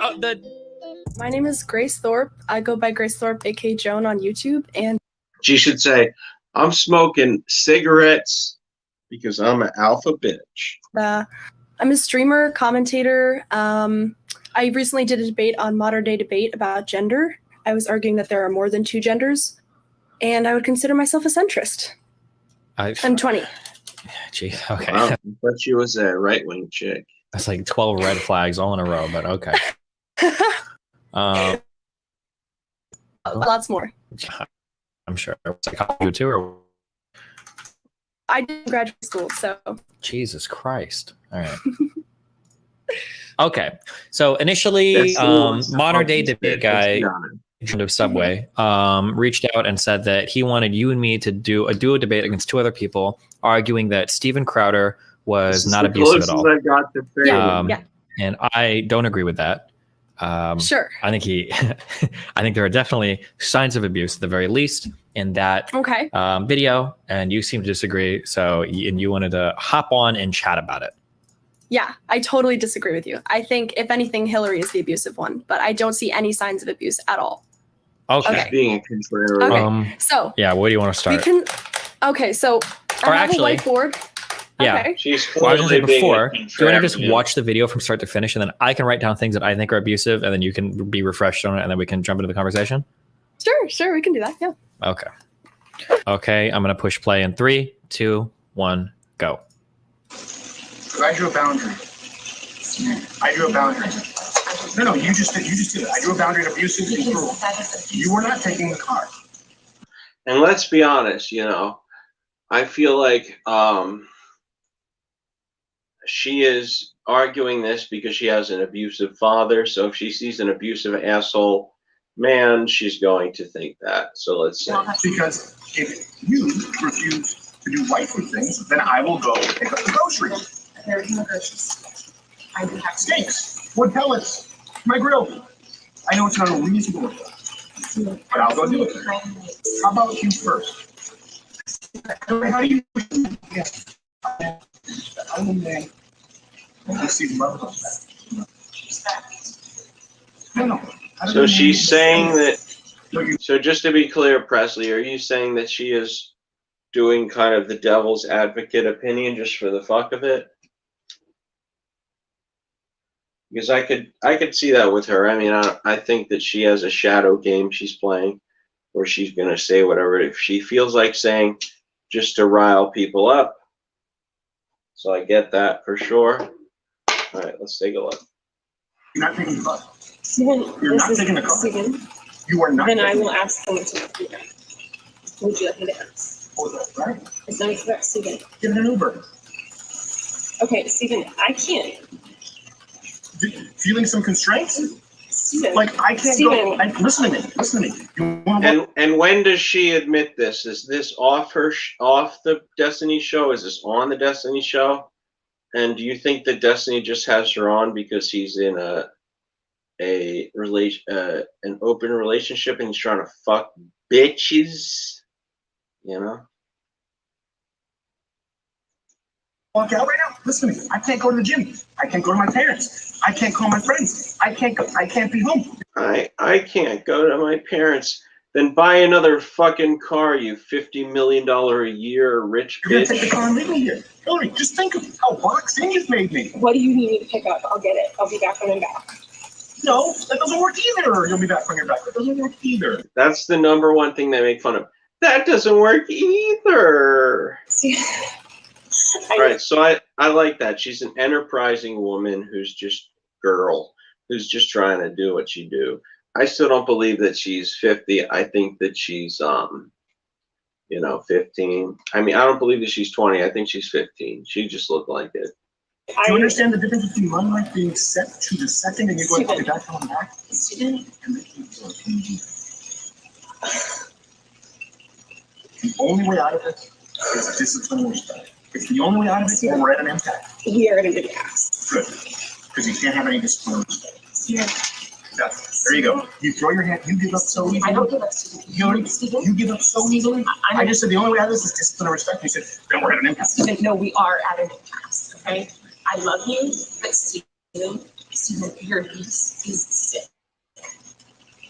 My name is Grace Thorpe. I go by Grace Thorpe, aka Joan, on YouTube, and She should say, "I'm smoking cigarettes because I'm an alpha bitch." I'm a streamer, commentator. I recently did a debate on Modern Day Debate about gender. I was arguing that there are more than two genders, and I would consider myself a centrist. I'm 20. Gee, okay. Wow, but she was a right-wing chick. That's like 12 red flags all in a row, but okay. Lots more. I'm sure. Psychology too, or I did graduate school, so. Jesus Christ. All right. Okay. So initially, Modern Day Debate guy of Subway reached out and said that he wanted you and me to do a duo debate against two other people, arguing that Steven Crowder was not abusive at all. I got to yeah. And I don't agree with that. Sure. I think there are definitely signs of abuse at the very least in that video, and you seem to disagree. So, and you wanted to hop on and chat about it. Yeah, I totally disagree with you. I think, if anything, Hillary is the abusive one, but I don't see any signs of abuse at all. Okay. Being a contrary. Okay. So. Yeah, where do you want to start? Okay, so I have a whiteboard. Yeah. Okay. She's well, I was clearly gonna say before, do you want to just being a watch the video from start to finish, and then I can write down things that I think are abusive, and then you can be refreshed on it, and then we can jump into the conversation? Sure, we can do that. Yeah. Okay, I'm gonna push play in 3, 2, 1, go. I drew a boundary. No, you just did it. I drew a boundary of abusive and cruel. You were not taking the car. And let's be honest, you know, I feel like she is arguing this because she has an abusive father. So if she sees an abusive asshole man, she's going to think that. So let's say. Because if you refuse to do wifely things, then I will go pick up the groceries. There are no groceries. I do have steaks, wood pellets, my grill. I know it's not a reasonable request, but I'll go do it. How about you first? How do you? Yes. So she's saying that. So just to be clear, Presley, are you saying that she is doing kind of the devil's advocate opinion just for the fuck of it? Because I could see that with her. I mean, I think that she has a shadow game she's playing, where she's gonna say whatever if she feels like saying, just to rile people up. So I get that for sure. All right, let's take a look. You're not taking the car. Steven, You're not taking the car. Steven, you are not. Then I will ask someone to do that. Would you like me to ask? Right. It's not correct, Steven. Get an Uber. Okay, Steven, I can't. Feeling some constraints? Steven, like I can't Steven. go. Listen to me. And when does she admit this? Is this off off the Destiny show? Is this on the Destiny show? And do you think that Destiny just has her on because he's in an open relationship and he's trying to fuck bitches? You know. Walk out right now. Listen to me. I can't go to the gym. I can't go to my parents. I can't call my friends. I can't be home. I can't go to my parents. Then buy another fucking car, you $50 million a year rich bitch. You're gonna take the car and leave me here. Hillary, just think of how boxed in you've made me. What do you need me to pick up? I'll get it. I'll be back when I'm back. No, that doesn't work either. You'll be back when you're back. That doesn't work either. That's the number one thing they make fun of. That doesn't work either. All right, so I like that. She's an enterprising woman who's just who's trying to do what she do. I still don't believe that she's 50. I think that she's 15. I mean, I don't believe that she's 20. I think she's 15. She just looked like it. Do you understand the difference between my life being set to the second and you're going to put it back on back? The only way out of it is discipline and respect. It's the only way out of it, and we're at an impact. We are at an impasse. Good. Because you can't have any discipline and respect. Yeah. There you go. You throw your hand, you give up so easily. I don't give up so easily. You give up so easily. I just said the only way out of this is discipline and respect. You said, then we're at an impasse. Stephen, no, we are at an impasse, okay? I love you, but Stephen, your niece is sick.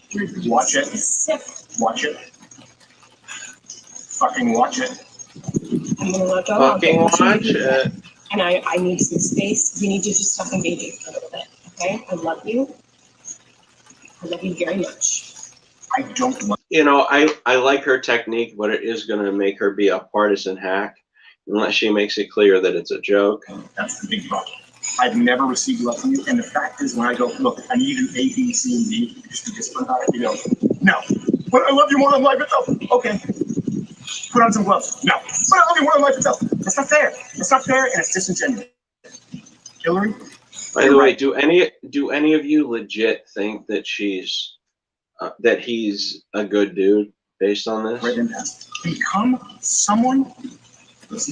Your niece Watch it. is sick. Watch it. Fucking watch it. I'm gonna watch all Fucking watch it. And I need some space. We need to just talk and baby for a little bit, okay? I love you. I love you very much. I don't want. I like her technique, but it is going to make her be a partisan hack unless she makes it clear that it's a joke. That's the big problem. I've never received love from you, and the fact is, when I go, look, I need an A, B, C, and D, just to discipline about it, you go, no, but I love you more than life itself. Okay, put on some gloves. No, but I love you more than life itself. That's not fair. That's not fair, and it's disingenuous. Hillary. By the way, do any of you legit think that that he's a good dude based on this? Become someone who's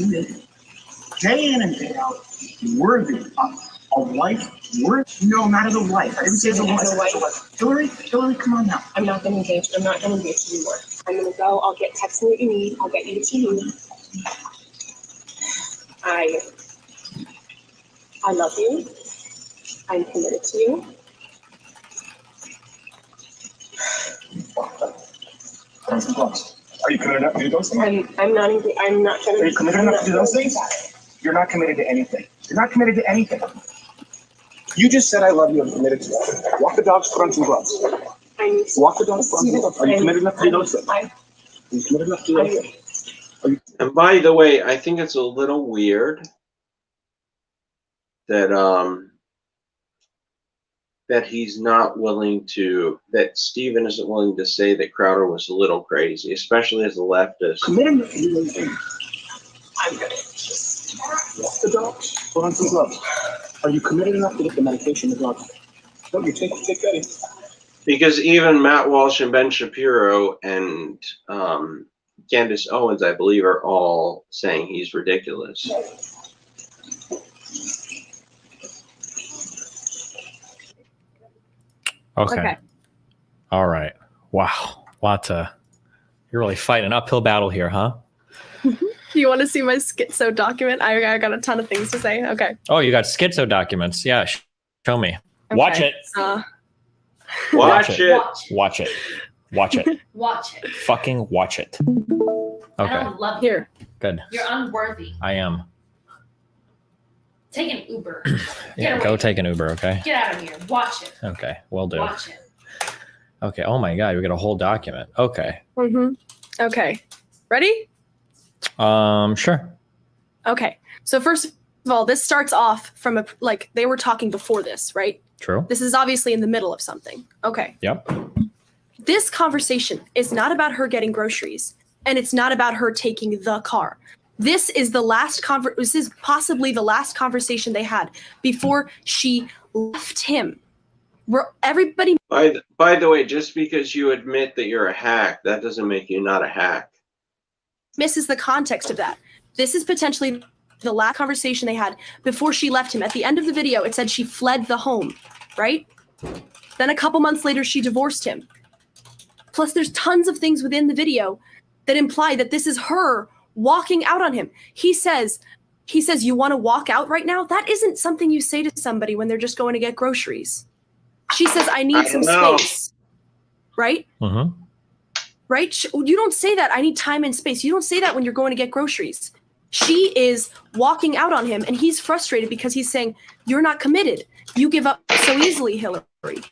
day in and day out, worthy of a wife. No, not as a wife. I didn't say as a wife. Hillary, come on now. I'm not gonna engage. I'm not gonna engage anymore. I'm gonna go. I'll text me what you need. I'll get you what you need. I love you. I'm committed to you. Are you committed enough to do those things? I'm not trying to. Are you committed enough to do those things? You're not committed to anything. You're not committed to anything. You just said I love you. I'm committed to you. Walk the dogs, put on some gloves. Walk the dogs, put on some gloves. Are you committed enough to do those things? Are you committed enough to do those things? And by the way, I think it's a little weird that he's not willing to, that Stephen isn't willing to say that Crowder was a little crazy, especially as a leftist. Committed to do those things. I'm gonna walk the dogs, put on some gloves. Are you committed enough to get the medication the dog? No, you take that in. Because even Matt Walsh and Ben Shapiro and Candace Owens, I believe, are all saying he's ridiculous. Okay. All right. Wow. You're really fighting an uphill battle here, huh? You want to see my schizo document? I got a ton of things to say. Okay. Oh, you got schizo documents. Yeah. Show me. Okay. Watch it. Watch it. Watch it. Watch it. Watch it. Fucking watch it. Okay. I don't love Here. Good. You're unworthy. I am. Take an Uber. Yeah, go take an Uber, okay? Get out of here. Watch it. Okay, will do. Watch it. Okay. Oh my God, we got a whole document. Okay. Okay. Ready? Sure. Okay. So first of all, this starts off from they were talking before this, right? True. This is obviously in the middle of something. Okay. Yep. This conversation is not about her getting groceries, and it's not about her taking the car. This is this is possibly the last conversation they had before she left him. Everybody. By the way, just because you admit that you're a hack, that doesn't make you not a hack. Misses the context of that. This is potentially the last conversation they had before she left him. At the end of the video, it said she fled the home, right? Then a couple months later, she divorced him. Plus, there's tons of things within the video that imply that this is her walking out on him. He says, you want to walk out right now? That isn't something you say to somebody when they're just going to get groceries. She says, I need some space. Right? Mm-hmm. Right? You don't say that. I need time and space. You don't say that when you're going to get groceries. She is walking out on him, and he's frustrated because he's saying, you're not committed. You give up so easily, Hillary. I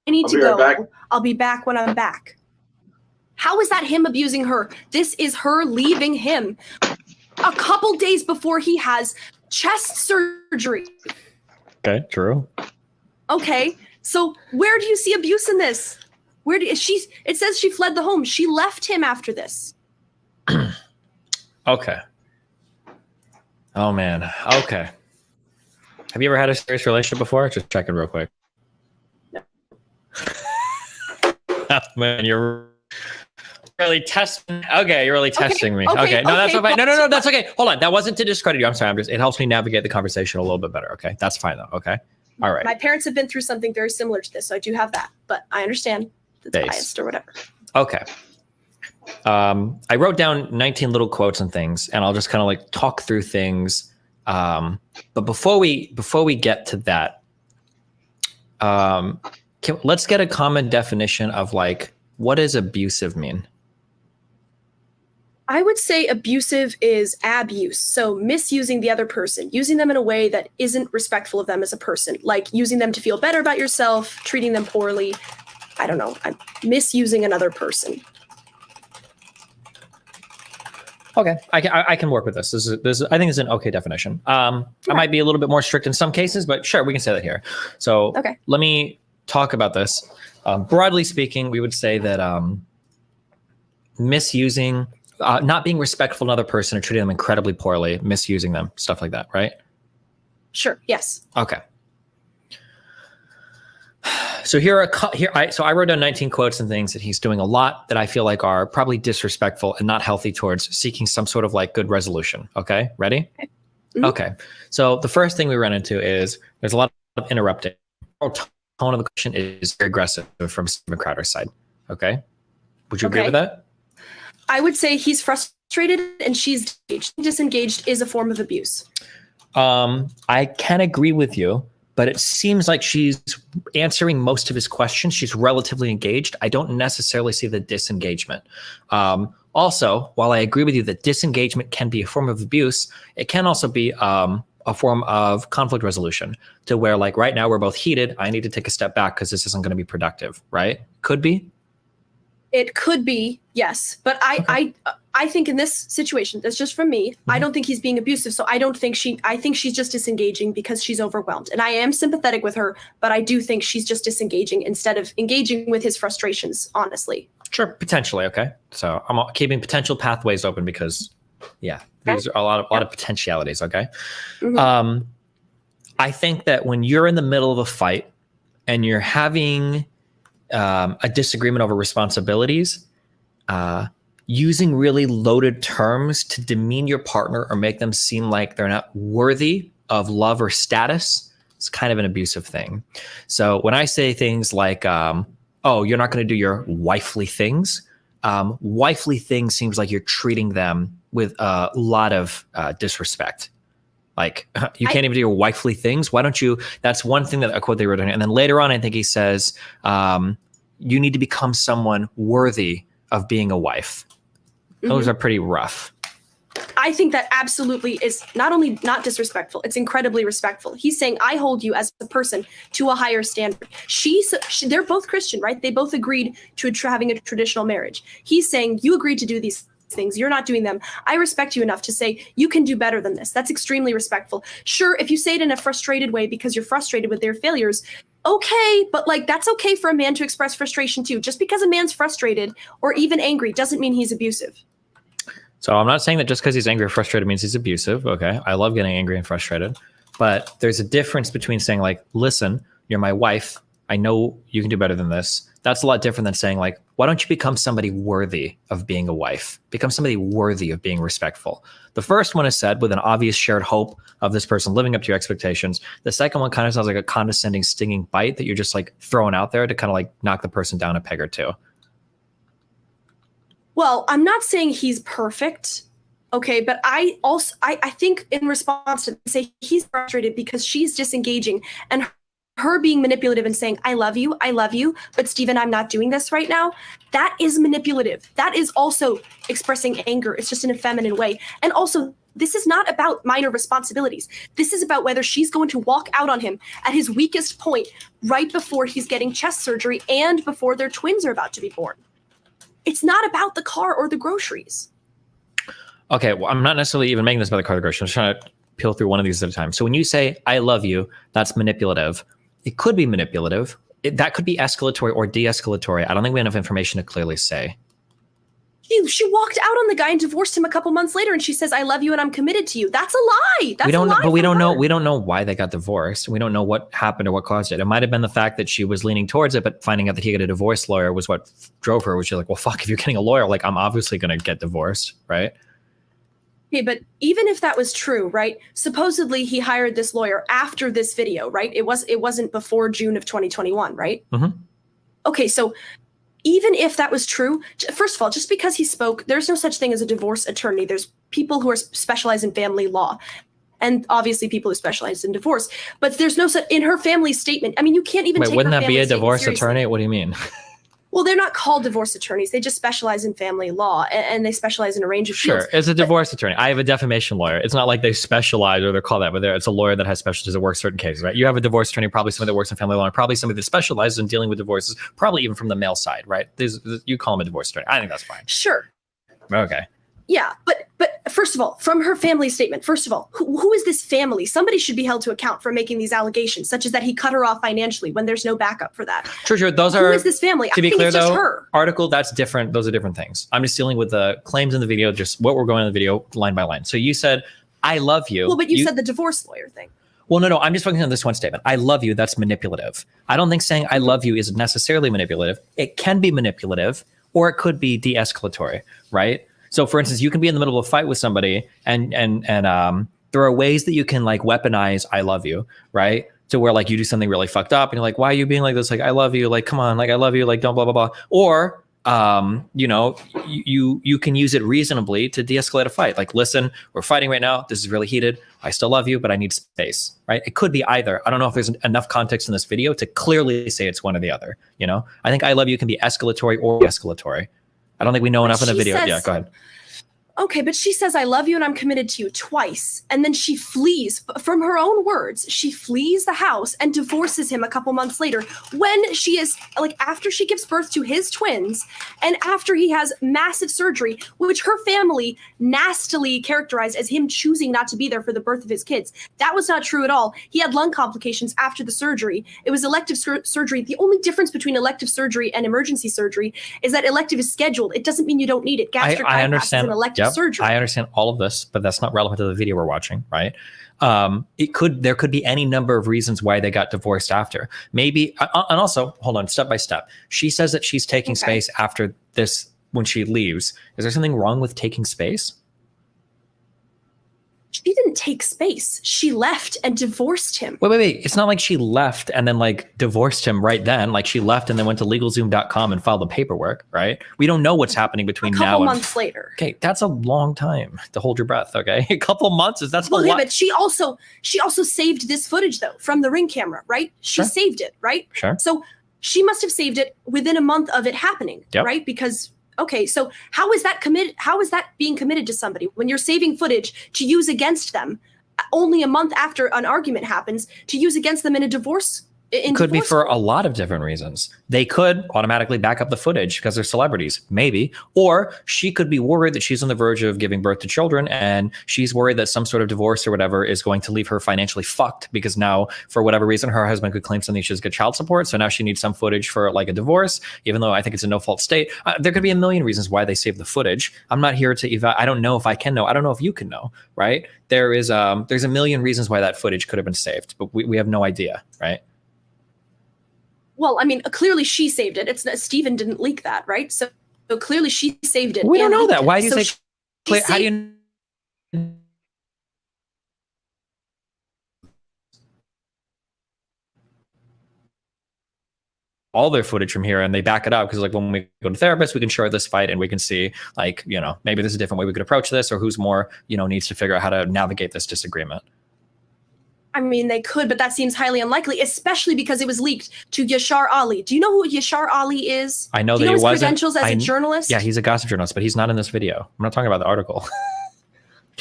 need to go. Right back. I'll be back when I'm back. How is that him abusing her? This is her leaving him. a couple days before he has chest surgery. Okay, true. Okay, so where do you see abuse in this? It says she fled the home. She left him after this. Okay. Oh man. Okay. Have you ever had a serious relationship before? Just checking real quick. No. Oh, man, you're really testing. Okay, you're really testing me. Okay, no, that's fine. No, that's okay. Hold on. That wasn't to discredit you. I'm sorry. It helps me navigate the conversation a little bit better. Okay, that's fine though. Okay. All right. My parents have been through something very similar to this, so I do have that. But I understand it's biased or whatever. Okay. I wrote down 19 little quotes and things, and I'll just kind of like talk through things. But before we get to that, let's get a common definition of like, what does abusive mean? I would say abusive is abuse. So misusing the other person, using them in a way that isn't respectful of them as a person, like using them to feel better about yourself, treating them poorly. I don't know. I'm misusing another person. Okay, I can work with this. I think it's an okay definition. I might be a little bit more strict in some cases, but sure, we can say that here. So let me talk about this. Broadly speaking, we would say that misusing, not being respectful to another person or treating them incredibly poorly, misusing them, stuff like that, right? Sure. Yes. Okay. So I wrote down 19 quotes and things that he's doing a lot that I feel like are probably disrespectful and not healthy towards seeking some sort of like good resolution. Okay, ready? Okay. Mm-hmm. Okay. So the first thing we run into is there's a lot of interrupting. The tone of the question is very aggressive from Steven Crowder's side. Okay. Would you agree with that? I would say he's frustrated and she's disengaged is a form of abuse. I can agree with you. But it seems like she's answering most of his questions. She's relatively engaged. I don't necessarily see the disengagement. Also, while I agree with you that disengagement can be a form of abuse, it can also be a form of conflict resolution to where like right now we're both heated. I need to take a step back because this isn't going to be productive, right? Could be. It could be, yes. But I think in this situation, that's just from me, I don't think he's being abusive. So I think she's just disengaging because she's overwhelmed. And I am sympathetic with her, but I do think she's just disengaging instead of engaging with his frustrations, honestly. Sure, potentially, okay. So I'm keeping potential pathways open because, these are a lot of potentialities, okay? Mm-hmm. I think that when you're in the middle of a fight and you're having a disagreement over responsibilities, using really loaded terms to demean your partner or make them seem like they're not worthy of love or status is kind of an abusive thing. So when I say things like, oh, you're not going to do your wifely things, wifely things seems like you're treating them with a lot of disrespect. Like, you can't even do your wifely things. Why don't you? That's one thing that a quote they wrote in. And then later on, I think he says, you need to become someone worthy of being a wife. Those are pretty rough. I think that absolutely is not only not disrespectful, it's incredibly respectful. He's saying, I hold you as a person to a higher standard. They're both Christian, right? They both agreed to having a traditional marriage. He's saying, you agreed to do these things. You're not doing them. I respect you enough to say, you can do better than this. That's extremely respectful. Sure, if you say it in a frustrated way because you're frustrated with their failures, okay, but like that's okay for a man to express frustration too. Just because a man's frustrated or even angry doesn't mean he's abusive. So I'm not saying that just because he's angry or frustrated means he's abusive. Okay, I love getting angry and frustrated, but there's a difference between saying like, listen, you're my wife. I know you can do better than this. That's a lot different than saying like, why don't you become somebody worthy of being a wife? Become somebody worthy of being respectful. The first one is said with an obvious shared hope of this person living up to your expectations. The second one kind of sounds like a condescending, stinging bite that you're just like throwing out there to kind of like knock the person down a peg or two. Well, I'm not saying he's perfect. Okay, but I think in response to say he's frustrated because she's disengaging and her being manipulative and saying, I love you, but Steven, I'm not doing this right now. That is manipulative. That is also expressing anger. It's just in a feminine way. And also, this is not about minor responsibilities. This is about whether she's going to walk out on him at his weakest point right before he's getting chest surgery and before their twins are about to be born. It's not about the car or the groceries. Okay, well, I'm not necessarily even making this about the card aggression. I'm just trying to peel through one of these at a time. So when you say I love you, that's manipulative. It could be manipulative. That could be escalatory or de-escalatory. I don't think we have enough information to clearly say. She walked out on the guy and divorced him a couple months later, and she says, "I love you and I'm committed to you." That's a lie. That's we don't a lie. But we don't know. We don't know why they got divorced. We don't know what happened or what caused it. It might have been the fact that she was leaning towards it, but finding out that he got a divorce lawyer was what drove her. Which is like, well, fuck. If you're getting a lawyer, like I'm obviously going to get divorced, right? Okay, but even if that was true, right? Supposedly he hired this lawyer after this video, right? It wasn't before June of 2021, right? Mm-hmm. Okay, so even if that was true, first of all, just because he spoke, there's no such thing as a divorce attorney. There's people who are specialized in family law, and obviously people who specialize in divorce. But there's no such in her family statement. I mean, you can't even. Wait, wouldn't that be a divorce attorney? What do you mean? Well, they're not called divorce attorneys. They just specialize in family law, and they specialize in a range of fields. Sure, it's a divorce attorney. I have a defamation lawyer. It's not like they specialize or they're called that, but it's a lawyer that has specialties that works certain cases, right? You have a divorce attorney, probably somebody that works in family law, and probably somebody that specializes in dealing with divorces, probably even from the male side, right? You call him a divorce attorney. I think that's fine. Sure. Okay. Yeah, but first of all, from her family statement, first of all, who is this family? Somebody should be held to account for making these allegations, such as that he cut her off financially when there's no backup for that. Sure. Those who are. Who is this family? To be clear, it's just though, her. Article, that's different. Those are different things. I'm just dealing with the claims in the video, just what we're going in the video line by line. So you said, I love you. Well, but you said the divorce lawyer thing. Well, no, I'm just focusing on this one statement. I love you. That's manipulative. I don't think saying I love you is necessarily manipulative. It can be manipulative, or it could be de-escalatory, right? So, for instance, you can be in the middle of a fight with somebody, and there are ways that you can like weaponize "I love you," right? To where like you do something really fucked up, and you're like, "Why are you being like this?" Like, "I love you," like, "Come on," like, "I love you," like, "Don't blah blah blah." Or, you can use it reasonably to de-escalate a fight. Like, "Listen, we're fighting right now. This is really heated. I still love you, but I need space." Right? It could be either. I don't know if there's enough context in this video to clearly say it's one or the other. I think "I love you" can be escalatory or de-escalatory. I don't think we know enough in the video. Yeah, go ahead. Okay, but she says, "I love you and I'm committed to you" twice. And then she flees, from her own words, she flees the house and divorces him a couple months later when she is, like, after she gives birth to his twins and after he has massive surgery, which her family nastily characterized as him choosing not to be there for the birth of his kids. That was not true at all. He had lung complications after the surgery. It was elective surgery. The only difference between elective surgery and emergency surgery is that elective is scheduled. It doesn't mean you don't need it. Gastric bypass is an elective surgery. I understand all of this, but that's not relevant to the video we're watching, right? There could be any number of reasons why they got divorced after. Maybe, and also, hold on, step by step. She says that she's taking space after this when she leaves. Is there something wrong with taking space? She didn't take space. She left and divorced him. Wait. It's not like she left and then like divorced him right then. Like she left and then went to LegalZoom.com and filed the paperwork, right? We don't know what's happening between now and... A couple months later. Okay, that's a long time to hold your breath, okay? A couple months, that's a lot. Yeah, but she also saved this footage, though, from the Ring camera, right? She saved it, right? Sure. So she must have saved it within a month of it happening, right? Because... Okay, so how is that being committed to somebody when you're saving footage to use against them only a month after an argument happens, to use against them in a divorce? It could be for a lot of different reasons. They could automatically back up the footage because they're celebrities, maybe. Or she could be worried that she's on the verge of giving birth to children and she's worried that some sort of divorce or whatever is going to leave her financially fucked because now, for whatever reason, her husband could claim something, she doesn't get child support. So now she needs some footage for like a divorce, even though I think it's a no-fault state. There could be a million reasons why they save the footage. I'm not here to I don't know if I can know. I don't know if you can know, right? There's a million reasons why that footage could have been saved, but we have no idea, right? Well, I mean, clearly she saved it. It's Stephen didn't leak that, right? So clearly she saved it. We don't know that. Why do you say? How do you? All their footage from here and they back it up because like when we go to therapists, we can share this fight and we can see like, maybe there's a different way we could approach this or who's more, needs to figure out how to navigate this disagreement. I mean, they could, but that seems highly unlikely, especially because it was leaked to Yashar Ali. Do you know who Yashar Ali is? I know that he was. His credentials as a journalist? Yeah, he's a gossip journalist, but he's not in this video. I'm not talking about the article.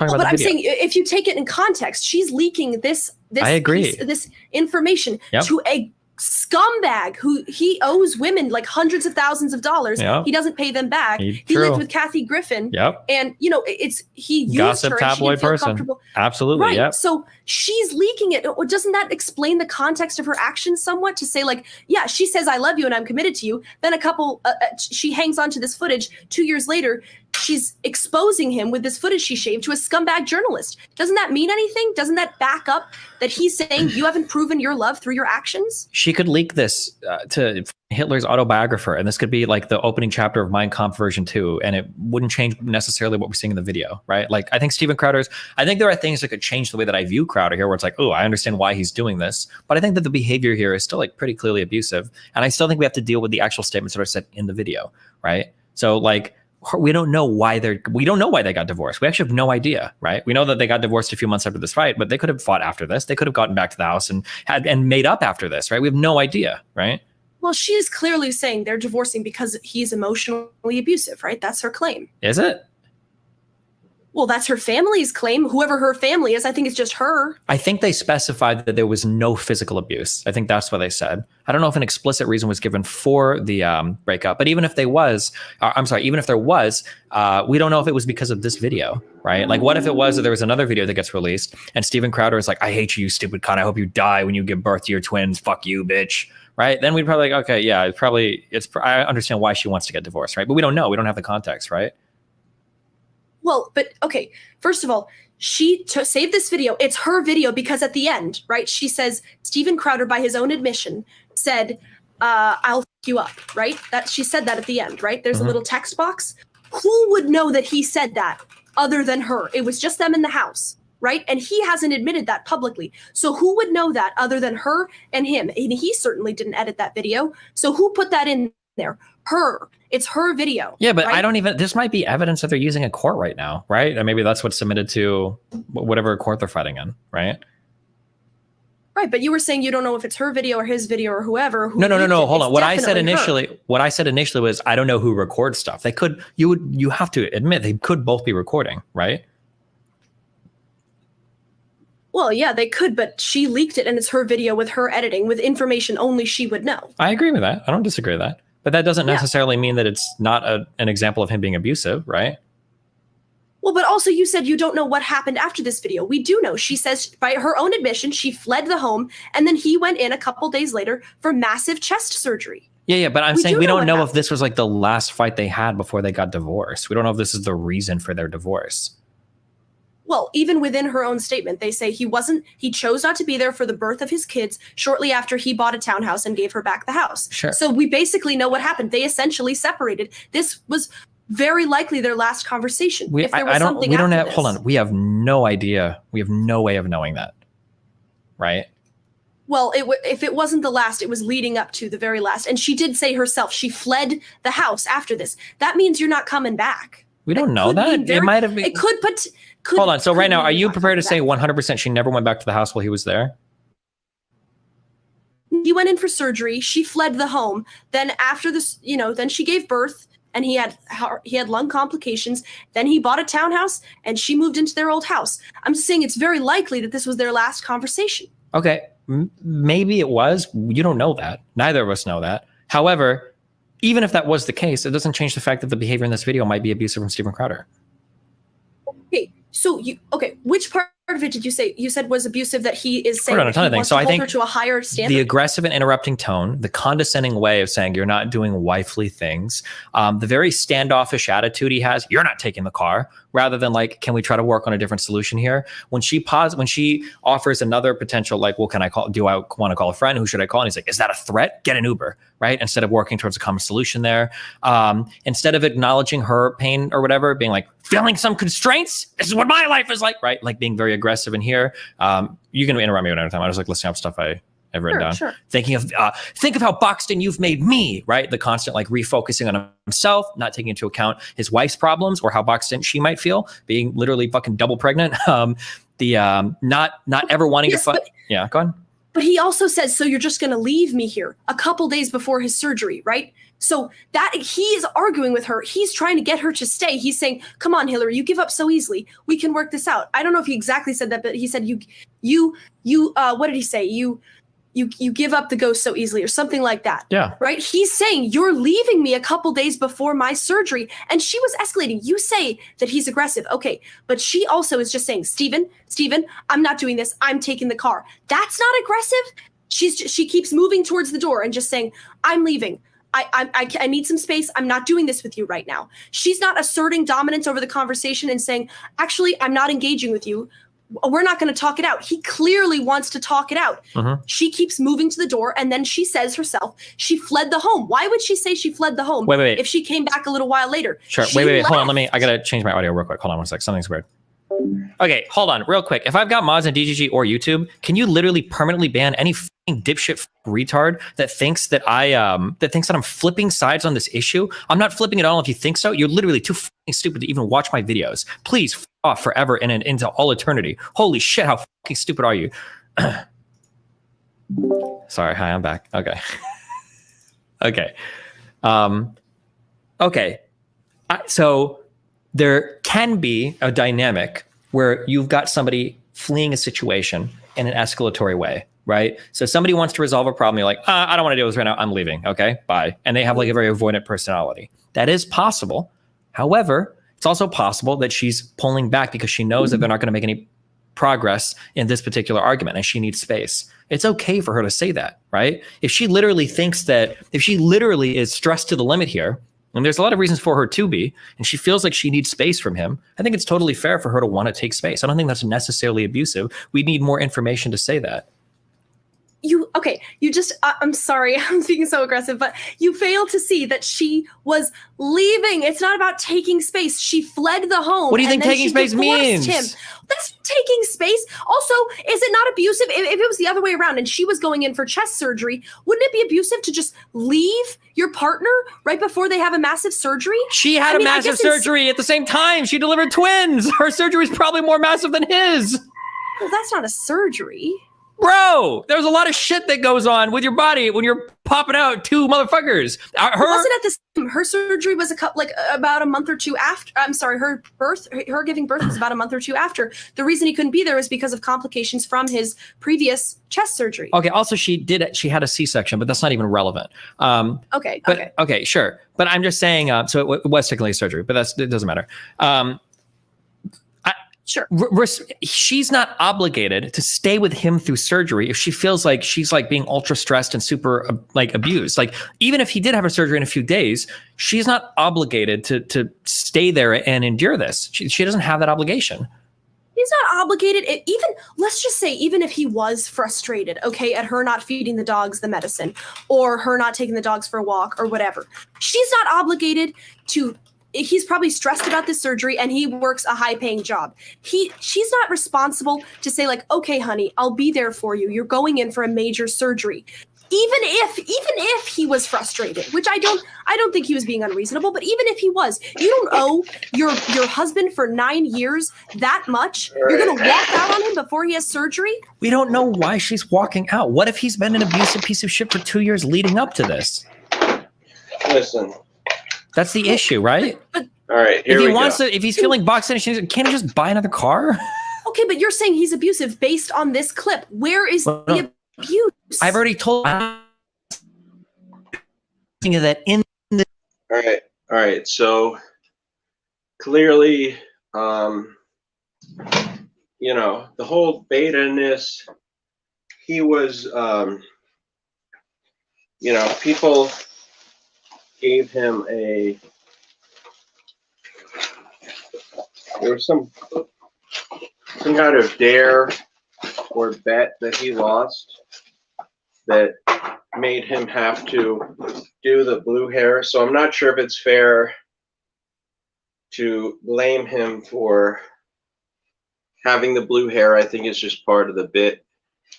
I'm saying if you take it in context, she's leaking this I agree. this information to a scumbag who he owes women like hundreds of thousands of dollars. Yep. He doesn't pay them back. He True. lived with Kathy Griffin. Yep. And he used Gossip her and she tabloid didn't feel person. comfortable. Absolutely. Right. Yep. So she's leaking it. Doesn't that explain the context of her actions somewhat? To say like, yeah, she says I love you and I'm committed to you. Then she hangs on to this footage. 2 years later, she's exposing him with this footage she shaved to a scumbag journalist. Doesn't that mean anything? Doesn't that back up that he's saying you haven't proven your love through your actions? She could leak this to Hitler's autobiographer, and this could be like the opening chapter of Mein Kampf version 2, and it wouldn't change necessarily what we're seeing in the video, right? Like, I think I think there are things that could change the way that I view Crowder here, where it's like, oh, I understand why he's doing this, but I think that the behavior here is still like pretty clearly abusive, and I still think we have to deal with the actual statements that are said in the video, right? So like, we don't know why they got divorced. We actually have no idea, right? We know that they got divorced a few months after this fight, but they could have fought after this. They could have gotten back to the house and made up after this, right? We have no idea, right? Well, she is clearly saying they're divorcing because he's emotionally abusive, right? That's her claim. Is it? Well, that's her family's claim. Whoever her family is, I think it's just her. I think they specified that there was no physical abuse. I think that's what they said. I don't know if an explicit reason was given for the breakup, but even if there was, we don't know if it was because of this video, right? Like, what if it was that there was another video that gets released and Steven Crowder is like, I hate you, stupid cunt. I hope you die when you give birth to your twins. Fuck you, bitch. Right? Then we'd probably like, okay, yeah, I understand why she wants to get divorced, right? But we don't know. We don't have the context, right? Well, but okay, first of all, she saved this video. It's her video because at the end, right, she says, Steven Crowder, by his own admission, said, I'll f you up, right? She said that at the end, right? There's a little text box. Who would know that he said that other than her? It was just them in the house, right? And he hasn't admitted that publicly. So who would know that other than her and him? And he certainly didn't edit that video. So who put that in there? Her. It's her video. Yeah, but right? This might be evidence that they're using in court right now, right? And maybe that's what's submitted to whatever court they're fighting in, right? Right, but you were saying you don't know if it's her video or his video or whoever. No. Hold on. What I said initially was I don't know who records stuff. They could. You have to admit they could both be recording, right? Well, yeah, they could, but she leaked it and it's her video with her editing with information only she would know. I agree with that. I don't disagree with that. But that doesn't necessarily mean that it's not an example of him being abusive, right? Well, but also you said you don't know what happened after this video. We do know. She says by her own admission, she fled the home and then he went in a couple days later for massive chest surgery. Yeah, but I'm saying we don't know if this was like the last fight they had before they got divorced. We don't know if this is the reason for their divorce. Well, even within her own statement, they say he chose not to be there for the birth of his kids shortly after he bought a townhouse and gave her back the house. Sure. So we basically know what happened. They essentially separated. This was very likely their last conversation. We have no idea. We have no way of knowing that. Right? Well, if it wasn't the last, it was leading up to the very last. And she did say herself, she fled the house after this. That means you're not coming back. We don't know that. It might have been. It could, but hold on. So right now, are you prepared to say 100% she never went back to the house while he was there? He went in for surgery. She fled the home. Then after this, then she gave birth and he had lung complications. Then he bought a townhouse and she moved into their old house. I'm just saying it's very likely that this was their last conversation. Okay. Maybe it was. You don't know that. Neither of us know that. However, even if that was the case, it doesn't change the fact that the behavior in this video might be abusive from Steven Crowder. Okay, so which part of it did you say? You said was abusive that he is saying a ton of things. So I think her to a higher standard. The aggressive and interrupting tone, the condescending way of saying you're not doing wifely things, the very standoffish attitude he has. You're not taking the car, rather than like, can we try to work on a different solution here? When she offers another potential, like, well, can I call? Do I want to call a friend? Who should I call? And he's like, is that a threat? Get an Uber, right? Instead of working towards a common solution there, instead of acknowledging her pain or whatever, being like, feeling some constraints. This is what my life is like, right? Like being very aggressive in here. You can interrupt me another time. I was like listening up stuff I've written down. Sure. Think of how boxed in you've made me, right? The constant like refocusing on himself, not taking into account his wife's problems or how boxed in she might feel, being literally fucking double pregnant. Not ever wanting to fight. Yeah, go on. But he also says, so you're just going to leave me here a couple days before his surgery, right? So that he is arguing with her. He's trying to get her to stay. He's saying, come on, Hillary, you give up so easily. We can work this out. I don't know if he exactly said that, but he said, what did he say? you give up the ghost so easily or something like that. Yeah. Right? He's saying you're leaving me a couple days before my surgery, and she was escalating. You say that he's aggressive. Okay, but she also is just saying, Steven, I'm not doing this. I'm taking the car. That's not aggressive. She keeps moving towards the door and just saying, I'm leaving. I need some space. I'm not doing this with you right now. She's not asserting dominance over the conversation and saying, actually, I'm not engaging with you. We're not going to talk it out. He clearly wants to talk it out. She keeps moving to the door, and then she says herself, she fled the home. Why would she say she fled the home Wait. if she came back a little while later? Sure. Wait. Hold on. I got to change my audio real quick. Hold on one sec. Something's weird. Okay, hold on real quick. If I've got mods on DGG or YouTube, can you literally permanently ban any fucking dipshit retard that thinks that I'm flipping sides on this issue? I'm not flipping at all. If you think so, you're literally too fucking stupid to even watch my videos. Please f off forever and into all eternity. Holy shit, how fucking stupid are you? Sorry, hi, I'm back. Okay. Okay. Okay. So there can be a dynamic where you've got somebody fleeing a situation in an escalatory way, right? So somebody wants to resolve a problem. You're like, I don't want to deal with this right now. I'm leaving. Okay, bye. And they have like a very avoidant personality. That is possible. However, it's also possible that she's pulling back because she knows that they're not going to make any progress in this particular argument and she needs space. It's okay for her to say that, right? If she literally is stressed to the limit here, and there's a lot of reasons for her to be, and she feels like she needs space from him, I think it's totally fair for her to want to take space. I don't think that's necessarily abusive. We need more information to say that. I'm sorry, I'm being so aggressive, but you fail to see that she was leaving. It's not about taking space. She fled the home. What do you think taking space means? That's taking space. Also, is it not abusive? If it was the other way around and she was going in for chest surgery, wouldn't it be abusive to just leave your partner right before they have a massive surgery? She had a massive surgery at the same time. She delivered twins. Her surgery is probably more massive than his. Well, that's not a surgery. Bro, there's a lot of shit that goes on with your body when you're popping out two motherfuckers. Wasn't at the same. Her surgery was about a month or two after. I'm sorry, her giving birth was about a month or two after. The reason he couldn't be there was because of complications from his previous chest surgery. Okay. Also, she had a C-section, but that's not even relevant. Okay, sure. But I'm just saying. So it was technically a surgery, but it doesn't matter. Sure. She's not obligated to stay with him through surgery if she feels like she's like being ultra stressed and super like abused. Like even if he did have a surgery in a few days, she's not obligated to stay there and endure this. She doesn't have that obligation. He's not obligated. Let's just say, even if he was frustrated, okay, at her not feeding the dogs the medicine or her not taking the dogs for a walk or whatever, she's not obligated to. He's probably stressed about this surgery and he works a high-paying job. She's not responsible to say like, okay, honey, I'll be there for you. You're going in for a major surgery. Even if he was frustrated, which I don't think he was being unreasonable, but even if he was, you don't owe your husband for 9 years that much. You're gonna walk out on him before he has surgery? We don't know why she's walking out. What if he's been an abusive piece of shit for 2 years leading up to this? Listen. That's the issue, right? All right, if he's feeling boxed in, can't he just buy another car? Okay, but you're saying he's abusive based on this clip. Where is the abuse? I've already told you that in the. All right. So clearly, the whole beta-ness, he was, people gave him there was some kind of dare or bet that he lost that made him have to do the blue hair. So I'm not sure if it's fair to blame him for having the blue hair. I think it's just part of the bit,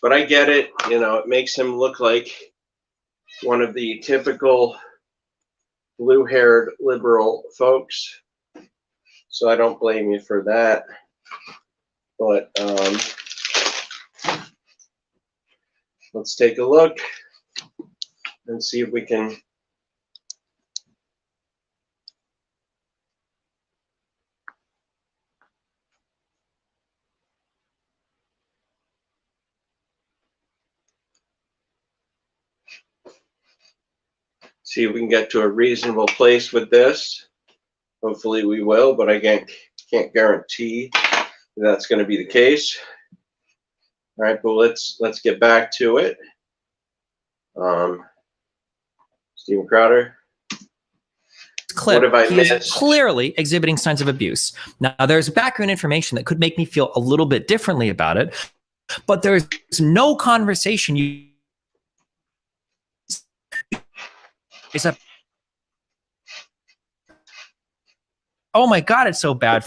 but I get it. It makes him look like one of the typical blue-haired liberal folks, so I don't blame you for that. But let's take a look and see if we can. see if we can get to a reasonable place with this. Hopefully we will, but I can't guarantee that's going to be the case. All right, but let's get back to it. Steven Crowder. Clip, he is clearly exhibiting signs of abuse. Now, there's background information that could make me feel a little bit differently about it, but there's no conversation oh my God, it's so bad.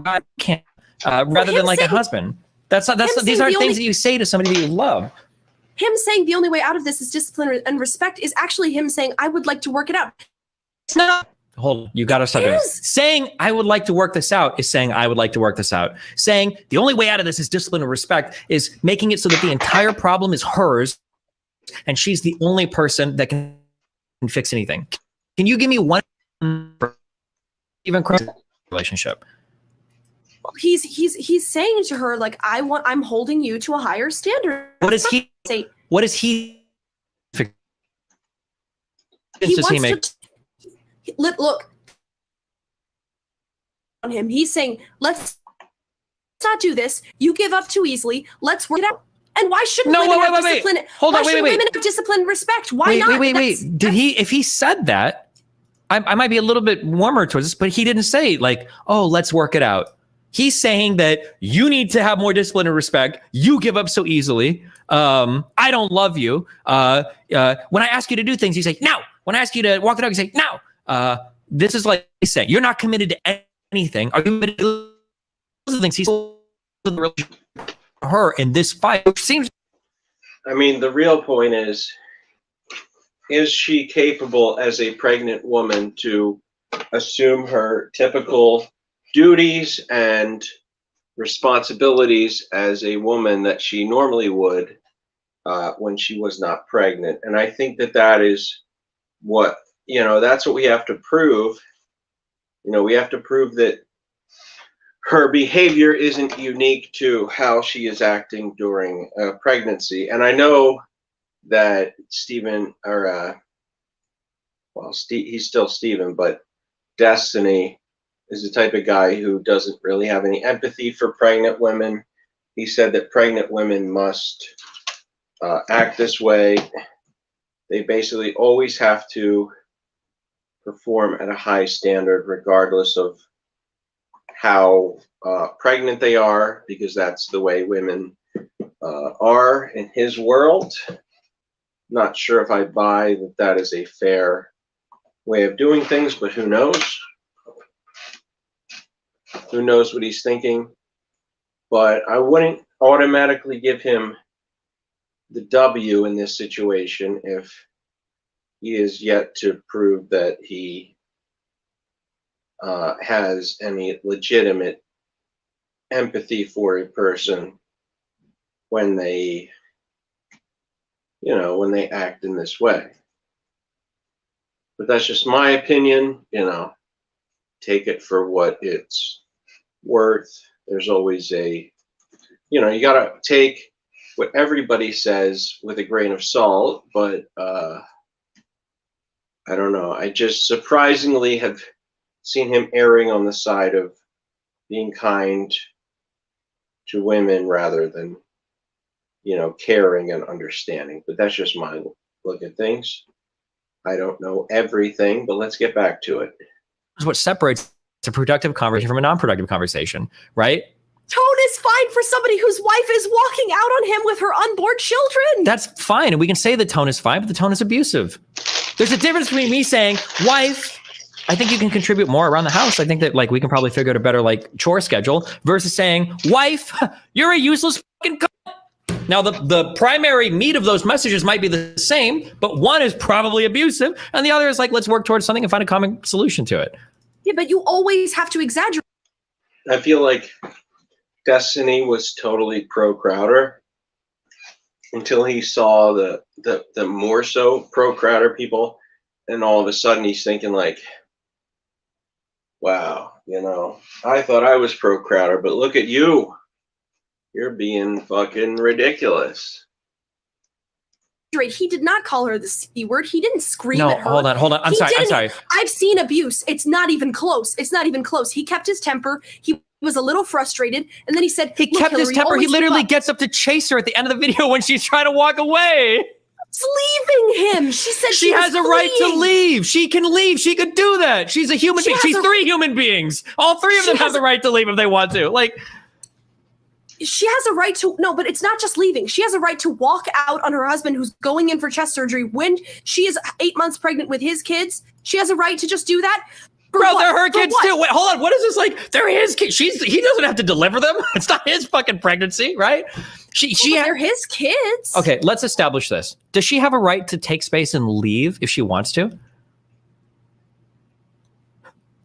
I can't, rather than like a husband. These aren't things that you say to somebody that you love. Him saying the only way out of this is discipline and respect is actually him saying, I would like to work it out. It's not. Hold, you got to stop doing this. Saying, I would like to work this out is saying, I would like to work this out. Saying, the only way out of this is discipline and respect is making it so that the entire problem is hers and she's the only person that can fix anything. Can you give me one even relationship? He's saying to her, like, I'm holding you to a higher standard. What does he say? What does he wants to look on him. He's saying, let's not do this. You give up too easily. Let's work it out. And why shouldn't women have discipline? Hold on, women have discipline and respect? Why not? Wait. If he said that, I might be a little bit warmer towards this, but he didn't say like, oh, let's work it out. He's saying that you need to have more discipline and respect. You give up so easily. I don't love you. When I ask you to do things, you say, no. When I ask you to walk the dog, you say, no. This is like he's saying, you're not committed to anything. Are you committed to the things he's her in this fight? Which seems. I mean, the real point is she capable as a pregnant woman to assume her typical duties and responsibilities as a woman that she normally would when she was not pregnant? And I think that is what, that's what we have to prove. We have to prove that her behavior isn't unique to how she is acting during pregnancy. And I know that Steven, he's still Steven, but Destiny is the type of guy who doesn't really have any empathy for pregnant women. He said that pregnant women must act this way. They basically always have to perform at a high standard, regardless of how pregnant they are, because that's the way women are in his world. Not sure if I buy that is a fair way of doing things, but who knows? Who knows what he's thinking? But I wouldn't automatically give him the W in this situation if he is yet to prove that he has any legitimate empathy for a person when they act in this way. But that's just my opinion. Take it for what it's worth. There's always you gotta take what everybody says with a grain of salt, but I don't know. I just surprisingly have seen him erring on the side of being kind to women rather than, caring and understanding. But that's just my look at things. I don't know everything, but let's get back to it. That's what separates a productive conversation from a non-productive conversation, right? Tone is fine for somebody whose wife is walking out on him with her unborn children. That's fine. And we can say the tone is fine, but the tone is abusive. There's a difference between me saying, wife, I think you can contribute more around the house. I think that we can probably figure out a better chore schedule versus saying, wife, you're a useless fucking cunt. Now, the primary meat of those messages might be the same, but one is probably abusive and the other is let's work towards something and find a common solution to it. Yeah, but you always have to exaggerate. I feel like Destiny was totally pro Crowder until he saw the more so pro Crowder people, and all of a sudden he's thinking wow, You know, I thought I was pro Crowder, but look at you. You're being fucking ridiculous. He did not call her the C word. He didn't scream No, at her. hold on. I'm sorry. I've seen abuse. It's not even close. He kept his temper. He was a little frustrated, and then he said, he kept his temper. He literally gets up to chase her at the end of the video when she's trying to walk away. It's leaving him. She said she has a right to leave. She can leave. She could do that. She's a human being. She's 3 human beings. All 3 of them have the right to leave if they want to. Like, she has a right to, no, but it's not just leaving. She has a right to walk out on her husband who's going in for chest surgery when she is 8 months pregnant with his kids. She has a right to just do that. Bro, they're her kids too. Wait, hold on. What is this like? They're his kids. He doesn't have to deliver them. It's not his fucking pregnancy, right? They're his kids. Okay, let's establish this. Does she have a right to take space and leave if she wants to?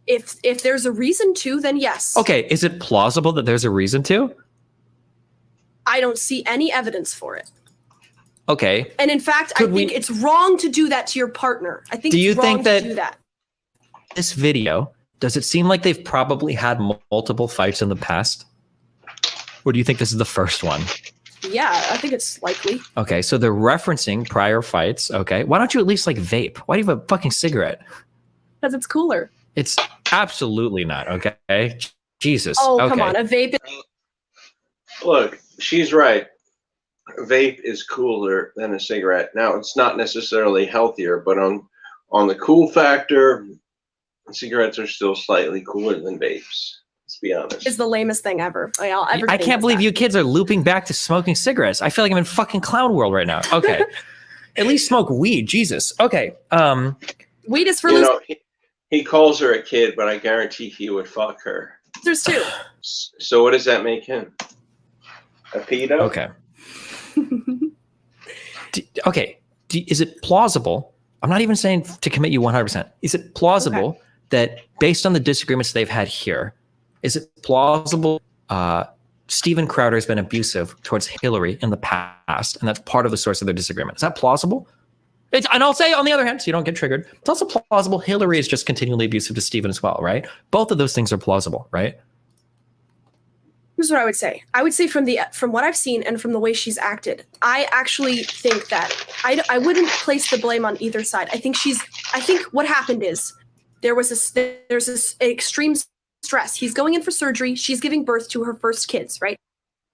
If there's a reason to, then yes. Okay, is it plausible that there's a reason to? I don't see any evidence for it. Okay. And in fact, I think it's wrong to do that to your partner. I think it's wrong to do that. This video, does it seem like they've probably had multiple fights in the past? Or do you think this is the first one? Yeah, I think it's likely. Okay, so they're referencing prior fights. Okay, why don't you at least like vape? Why do you have a fucking cigarette? Because it's cooler. It's absolutely not. Okay, Jesus. Oh, okay. come on, a vape. Look, she's right. Vape is cooler than a cigarette. Now, it's not necessarily healthier, but on the cool factor, cigarettes are still slightly cooler than vapes. Let's be honest. It's the lamest thing ever. I can't believe you kids are looping back to smoking cigarettes. I feel like I'm in fucking clown world right now. Okay. At least smoke weed. Jesus. Okay. Weed is for he calls her a kid, but I guarantee he would fuck her. There's 2. So what does that make him? A pedo? Okay. Is it plausible? I'm not even saying to commit you 100%. Is it plausible that based on the disagreements they've had here, is it plausible Steven Crowder has been abusive towards Hillary in the past, and that's part of the source of their disagreement? Is that plausible? And I'll say, on the other hand, so you don't get triggered, it's also plausible Hillary is just continually abusive to Steven as well, right? Both of those things are plausible, right? Here's what I would say. I would say from what I've seen and from the way she's acted, I actually think that I wouldn't place the blame on either side. I think what happened is there's this extreme stress. He's going in for surgery. She's giving birth to her first kids, right?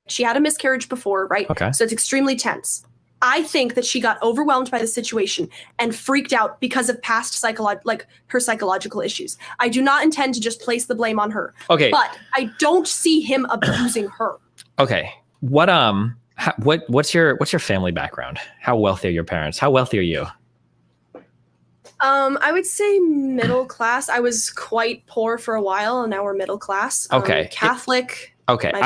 She had a miscarriage before, right? Okay. So it's extremely tense. I think that she got overwhelmed by the situation and freaked out because of past her psychological issues. I do not intend to just place the blame on her. Okay. But I don't see him abusing her. Okay. What's your family background? How wealthy are your parents? How wealthy are you? I would say middle class. I was quite poor for a while, and now we're middle class. Okay. Catholic. Okay. If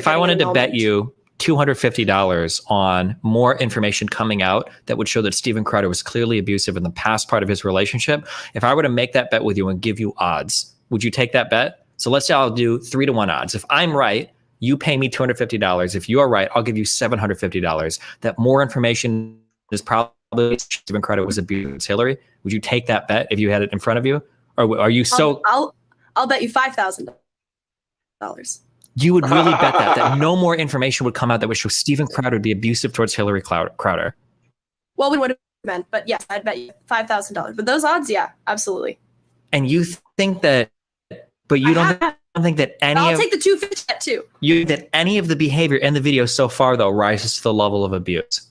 I wanted to bet you $250 on more information coming out that would show that Steven Crowder was clearly abusive in the past part of his relationship, if I were to make that bet with you and give you odds, would you take that bet? So let's say I'll do 3-to-1 odds. If I'm right, you pay me $250. If you're right, I'll give you $750. That more information is probably Steven Crowder was abusing Hillary. Would you take that bet if you had it in front of you? Or are you so... I'll bet you $5,000. You would really bet that no more information would come out that would show Steven Crowder would be abusive towards Hillary Crowder? Well, we would have meant, but yes, I'd bet you $5,000. But those odds, yeah, absolutely. And you think that, but you don't think that I'll take the $250 too. You think that any of the behavior in the video so far, though, rises to the level of abuse?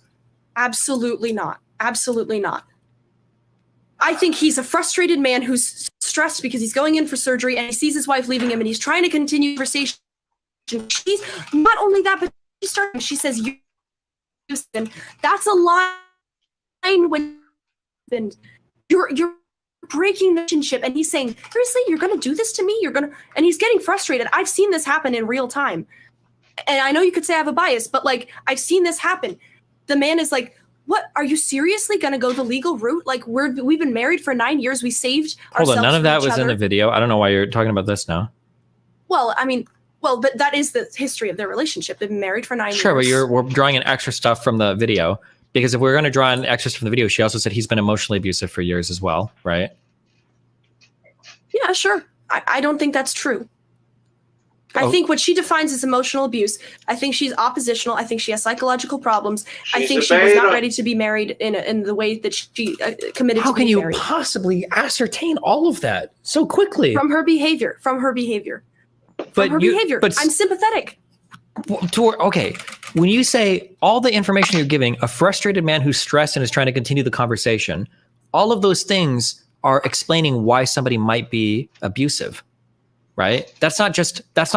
Absolutely not. Absolutely not. I think he's a frustrated man who's stressed because he's going in for surgery and he sees his wife leaving him and he's trying to continue conversation. She's not only that, but she says, that's a line when you're breaking the relationship. And he's saying, seriously, you're going to do this to me? And he's getting frustrated. I've seen this happen in real time. And I know you could say I have a bias, but like, I've seen this happen. The man is like, what, are you seriously going to go the legal route? Like we've been married for 9 years. We saved ourselves. Hold on. None of that was other. In the video. I don't know why you're talking about this now. Well, I mean, but that is the history of their relationship. They've been married for 9 years. Sure, but we're drawing in extra stuff from the video because if we're going to draw in extras from the video, she also said he's been emotionally abusive for years as well, right? Yeah, sure. I don't think that's true. I think what she defines as emotional abuse, I think she's oppositional. I think she has psychological problems. I think she was not ready to be married in the way that she committed How to be married. How can you possibly ascertain all of that so quickly? From her behavior. But I'm sympathetic. Okay, when you say all the information you're giving, a frustrated man who's stressed and is trying to continue the conversation, all of those things are explaining why somebody might be abusive, right? That's not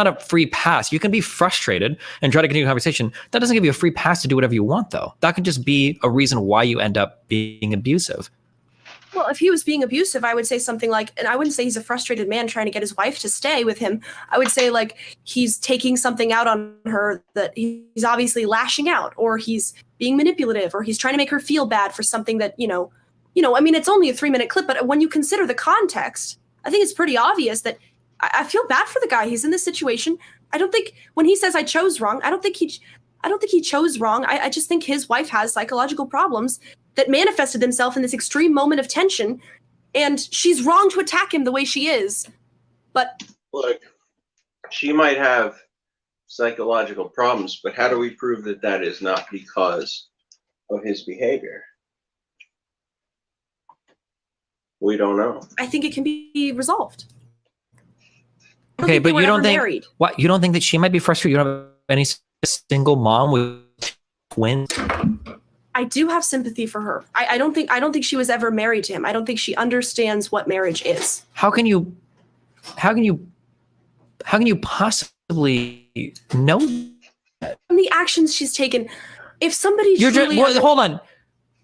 a free pass. You can be frustrated and try to continue the conversation. That doesn't give you a free pass to do whatever you want, though. That can just be a reason why you end up being abusive. Well, if he was being abusive, I would say something like, and I wouldn't say he's a frustrated man trying to get his wife to stay with him. I would say like he's taking something out on her, that he's obviously lashing out, or he's being manipulative, or he's trying to make her feel bad for something that, I mean, it's only a 3-minute clip, but when you consider the context, I think it's pretty obvious that I feel bad for the guy. He's in this situation. I don't think when he says I chose wrong, I don't think he chose wrong. I just think his wife has psychological problems that manifested themselves in this extreme moment of tension, and she's wrong to attack him the way she is. But look, she might have psychological problems, but how do we prove that that is not because of his behavior? We don't know. I think it can be resolved. Okay, but you don't think what? You don't think that she might be frustrated? You don't have any single mom with twins? I do have sympathy for her. I don't think she was ever married to him. I don't think she understands what marriage is. How can you possibly know that? From the actions she's taken, if somebody hold on,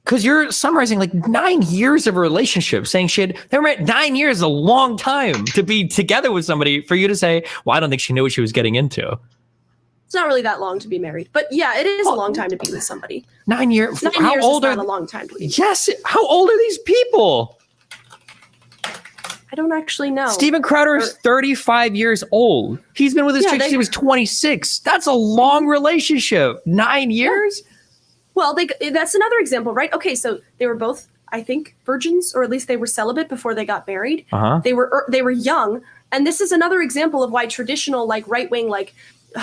because you're summarizing like 9 years of a relationship, saying they were married 9 years is a long time to be together with somebody for you to say, well, I don't think she knew what she was getting into. It's not really that long to be married, but yeah, it is a long time to be with somebody. 9 years. 9 how years old is are not a long time to be. Yes. How old are these people? I don't actually know. Steven Crowder is 35 years old. He's been with his chick since he was 26. That's a long relationship. 9 years. Well, that's another example, right? Okay, so they were both, I think, virgins, or at least they were celibate before they got married. Uh-huh. They were young, and this is another example of why traditional, like right wing, like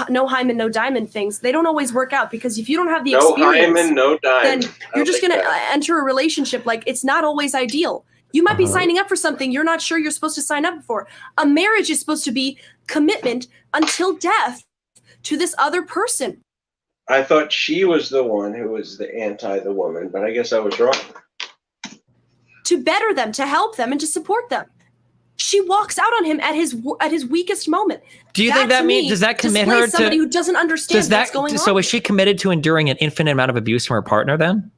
no hymen, no diamond things, they don't always work out, because if you don't have the experience, no hymen, no diamond, then you're just going to enter a relationship. Like, it's not always ideal. You might be signing up for something you're not sure you're supposed to sign up for. A marriage is supposed to be commitment until death to this other person. I thought she was the one who was the woman, but I guess I was wrong. To better them, to help them, and to support them. She walks out on him at his weakest moment. Do you think that means, does that commit her to somebody who doesn't understand what's going on? So is she committed to enduring an infinite amount of abuse from her partner then?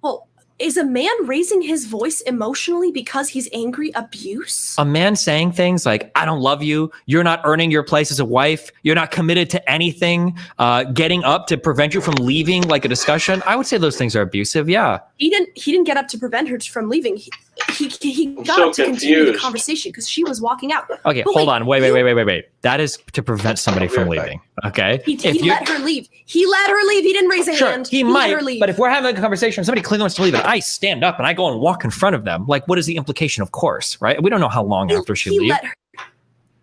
Well, is a man raising his voice emotionally because he's angry abuse? A man saying things like, I don't love you, you're not earning your place as a wife, you're not committed to anything, getting up to prevent you from leaving like a discussion. I would say those things are abusive, yeah. He didn't get up to prevent her from leaving. He got up to continue the conversation because she was walking out. Okay, hold on. Wait. That is to prevent somebody from leaving. Okay. He let her leave. He let her leave. He didn't raise a hand. He might. Let her leave. But if we're having a conversation, somebody clearly wants to leave, and I stand up and I go and walk in front of them, like, what is the implication? Of course, right? We don't know how long after she leaves.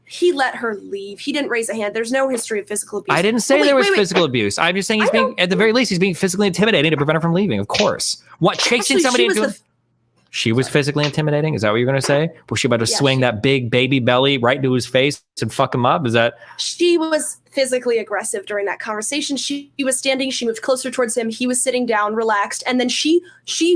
He let her leave. He didn't raise a hand. There's no history of physical abuse. I didn't say there was physical abuse. I'm just saying at the very least, he's being physically intimidating to prevent her from leaving. Of course. What, chasing somebody into She was physically intimidating? Is that what you're going to say? Was she about to swing that big baby belly right into his face and fuck him up? Is that? She was physically aggressive during that conversation. She was standing. She moved closer towards him. He was sitting down, relaxed. And then she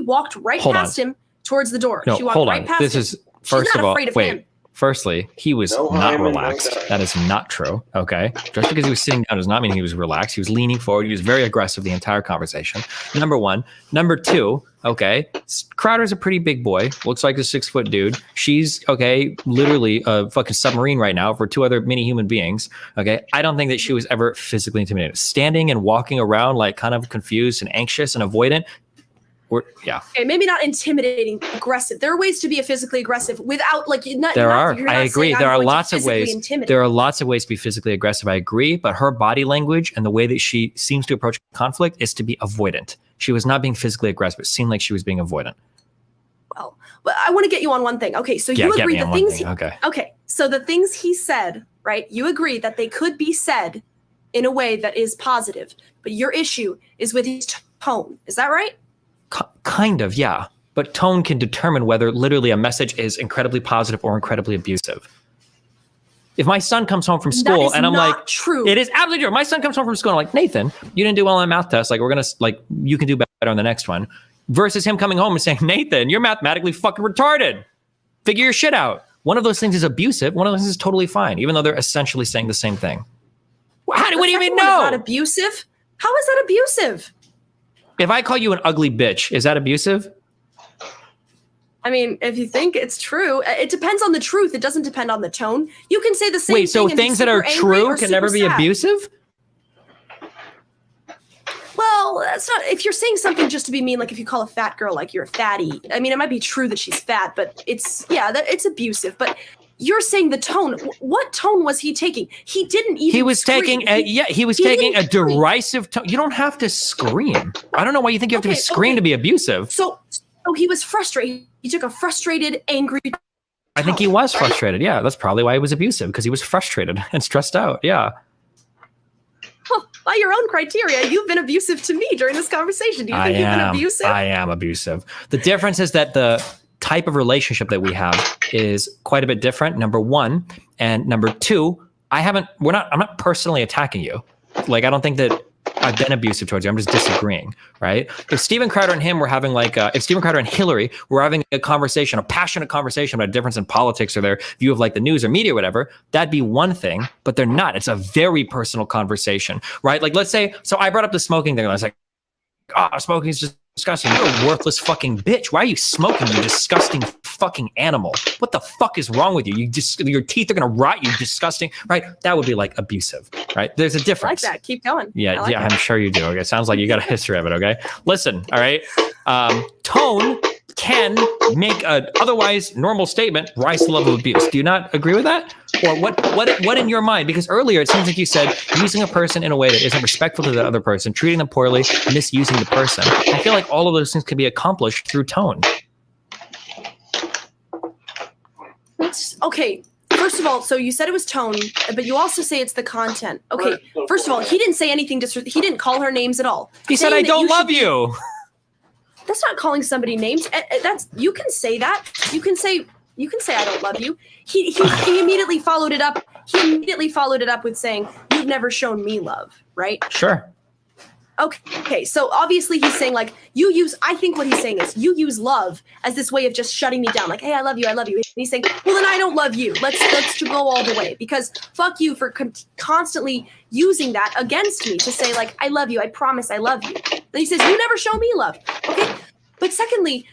walked right past him towards the door. No, she walked hold right on. past This him. is, first of all, wait. Firstly, he was No not hymen, no relaxed. diamond. That is not true. Okay. Just because he was sitting down does not mean he was relaxed. He was leaning forward. He was very aggressive the entire conversation. Number one. Number two, okay. Crowder's a pretty big boy. Looks like a 6-foot dude. She's, okay, literally a fucking submarine right now for 2 other mini human beings. Okay. I don't think that she was ever physically intimidated. Standing and walking around like kind of confused and anxious and avoidant. Yeah. Okay, maybe not intimidating, aggressive. There are ways to be a physically aggressive without like not. There you're are. not, you're I not agree. saying There I'm are going to lots of physically ways. intimidate. There are lots of ways to be physically aggressive. I agree, but her body language and the way that she seems to approach conflict is to be avoidant. She was not being physically aggressive. It seemed like she was being avoidant. well, I want to get you on one thing. Okay, so Yeah, you get agree me the on one things. thing. Okay. Okay, so the things he said, right? You agree that they could be said in a way that is positive, but your issue is with his tone. Is that right? Kind of, yeah. But tone can determine whether literally a message is incredibly positive or incredibly abusive. If my son comes home from school and I'm like, true. It is absolutely true. My son comes home from school and I'm like, Nathan, you didn't do well on the math test. Like, you can do better on the next one. Versus him coming home and saying, Nathan, you're mathematically fucking retarded. Figure your shit out. One of those things is abusive. One of those things is totally fine, even though they're essentially saying the same thing. What do you even know? Not abusive? How is that abusive? If I call you an ugly bitch, is that abusive? I mean, if you think it's true, it depends on the truth. It doesn't depend on the tone. You can say the same thing. Wait, so things that are true can never be abusive? Well, that's not. If you're saying something just to be mean, like if you call a fat girl like you're a fatty, I mean, it might be true that she's fat, but it's abusive. But you're saying the tone. What tone was he taking? He didn't even. He was taking a derisive tone. You don't have to scream. I don't know why you think you have to scream to be abusive. So he was frustrated. He took a frustrated, angry. I think he was frustrated. Yeah, that's probably why he was abusive, because he was frustrated and stressed out. Yeah. Well, by your own criteria, you've been abusive to me during this conversation. Do you think you've been abusive? I am abusive. The difference is that the type of relationship that we have is quite a bit different, number one. And number two, I'm not personally attacking you. Like, I don't think that I've been abusive towards you. I'm just disagreeing, right? If Steven Crowder and him were having if Steven Crowder and Hillary were having a conversation, a passionate conversation about a difference in politics or their view of like the news or media or whatever, that'd be one thing, but they're not. It's a very personal conversation, right? Like, let's say, so I brought up the smoking thing and I was like, smoking is just disgusting. You're a worthless fucking bitch. Why are you smoking, you disgusting fucking animal? What the fuck is wrong with you? Your teeth are gonna rot, you disgusting, right? That would be like abusive, right? There's a difference. I like that. Keep going. Yeah, I'm sure you do. Okay, sounds like you got a history of it. Okay, listen. All right, tone can make an otherwise normal statement rise to the level of abuse. Do you not agree with that? Or what in your mind? Because earlier it seems like you said using a person in a way that isn't respectful to the other person, treating them poorly, misusing the person. I feel like all of those things can be accomplished through tone. Okay. First of all, so you said it was tone, but you also say it's the content. Okay. First of all, he didn't say anything. He didn't call her names at all. He said, "I don't love you." That's not calling somebody names. You can say that. You can say I don't love you. He immediately followed it up. He immediately followed it up with saying, "You've never shown me love," right? Sure. Okay. So obviously he's saying like I think what he's saying is you use love as this way of just shutting me down. Like, hey, I love you. And he's saying, well, then I don't love you. Let's go all the way, because fuck you for constantly using that against me to say like, I love you. I promise I love you. Then he says, you never show me love. Okay. But secondly,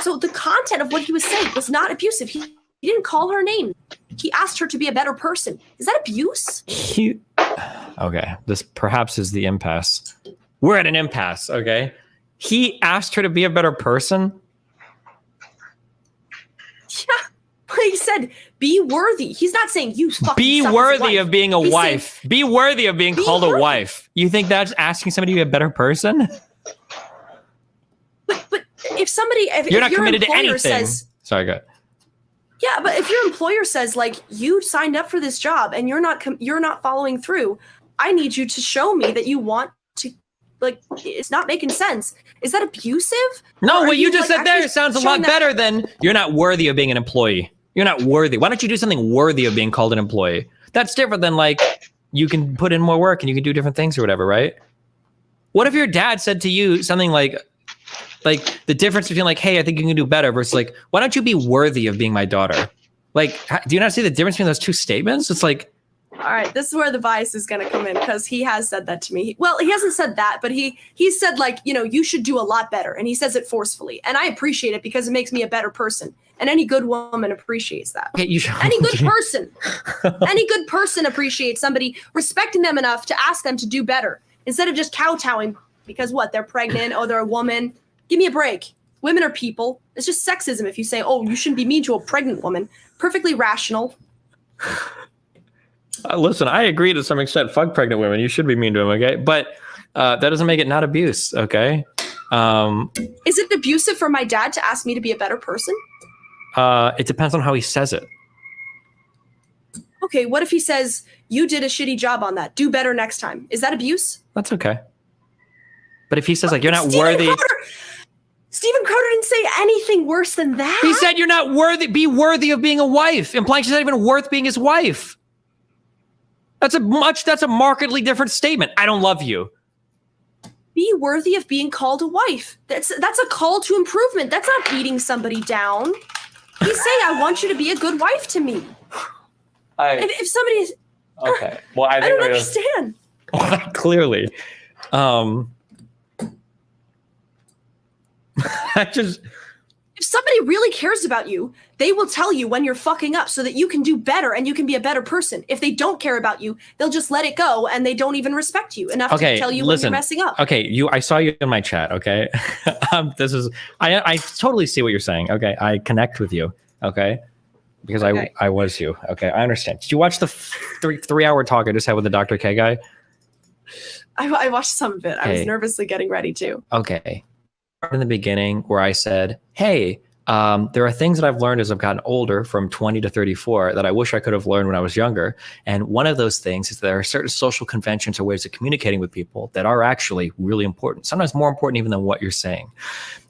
so the content of what he was saying was not abusive. He didn't call her name. He asked her to be a better person. Is that abuse? Okay, this perhaps is the impasse. We're at an impasse, okay? He asked her to be a better person? Yeah, but he said, be worthy. He's not saying you fucking be worthy of being a wife. Be worthy of being called a wife. You think that's asking somebody to be a better person? But if somebody... You're not committed to anything. Sorry, go ahead. Yeah, but if your employer says like you signed up for this job and you're not following through, I need you to show me that you want to. Like, it's not making sense. Is that abusive? No, what you just said there sounds a lot better than you're not worthy of being an employee. You're not worthy. Why don't you do something worthy of being called an employee? That's different than like you can put in more work and you can do different things or whatever, right? What if your dad said to you something like the difference between like, hey, I think you can do better versus like, why don't you be worthy of being my daughter? Like, do you not see the difference between those two statements? It's like, all right, this is where the bias is going to come in, because he has said that to me. Well, he hasn't said that, but he said like, you should do a lot better. And he says it forcefully. And I appreciate it because it makes me a better person. And any good woman appreciates that. Okay, any good person appreciates somebody respecting them enough to ask them to do better instead of just kowtowing because they're pregnant or they're a woman. Give me a break. Women are people. It's just sexism if you say, oh, you shouldn't be mean to a pregnant woman. Perfectly rational. Listen, I agree to some extent. Fuck pregnant women. You should be mean to them, okay? But that doesn't make it not abuse, okay? Is it abusive for my dad to ask me to be a better person? It depends on how he says it. Okay, what if he says, you did a shitty job on that. Do better next time. Is that abuse? That's okay. But if he says, like, you're not worthy. Stephen Crowder didn't say anything worse than that. He said you're not worthy, be worthy of being a wife, implying she's not even worth being his wife. That's a markedly different statement. I don't love you. Be worthy of being called a wife. That's a call to improvement. That's not beating somebody down. He's saying, I want you to be a good wife to me. If somebody is... Okay. Well, I don't understand. Clearly. If somebody really cares about you, they will tell you when you're fucking up so that you can do better and you can be a better person. If they don't care about you, they'll just let it go and they don't even respect you enough to tell you when you're messing up. Okay, I saw you in my chat, okay? I totally see what you're saying, okay? I connect with you, okay? Because I was you, okay? I understand. Did you watch the 3-hour talk I just had with the Dr. K guy? I watched some of it. I was nervously getting ready to. Okay. In the beginning where I said, hey, there are things that I've learned as I've gotten older from 20 to 34 that I wish I could have learned when I was younger. And one of those things is there are certain social conventions or ways of communicating with people that are actually really important, sometimes more important even than what you're saying.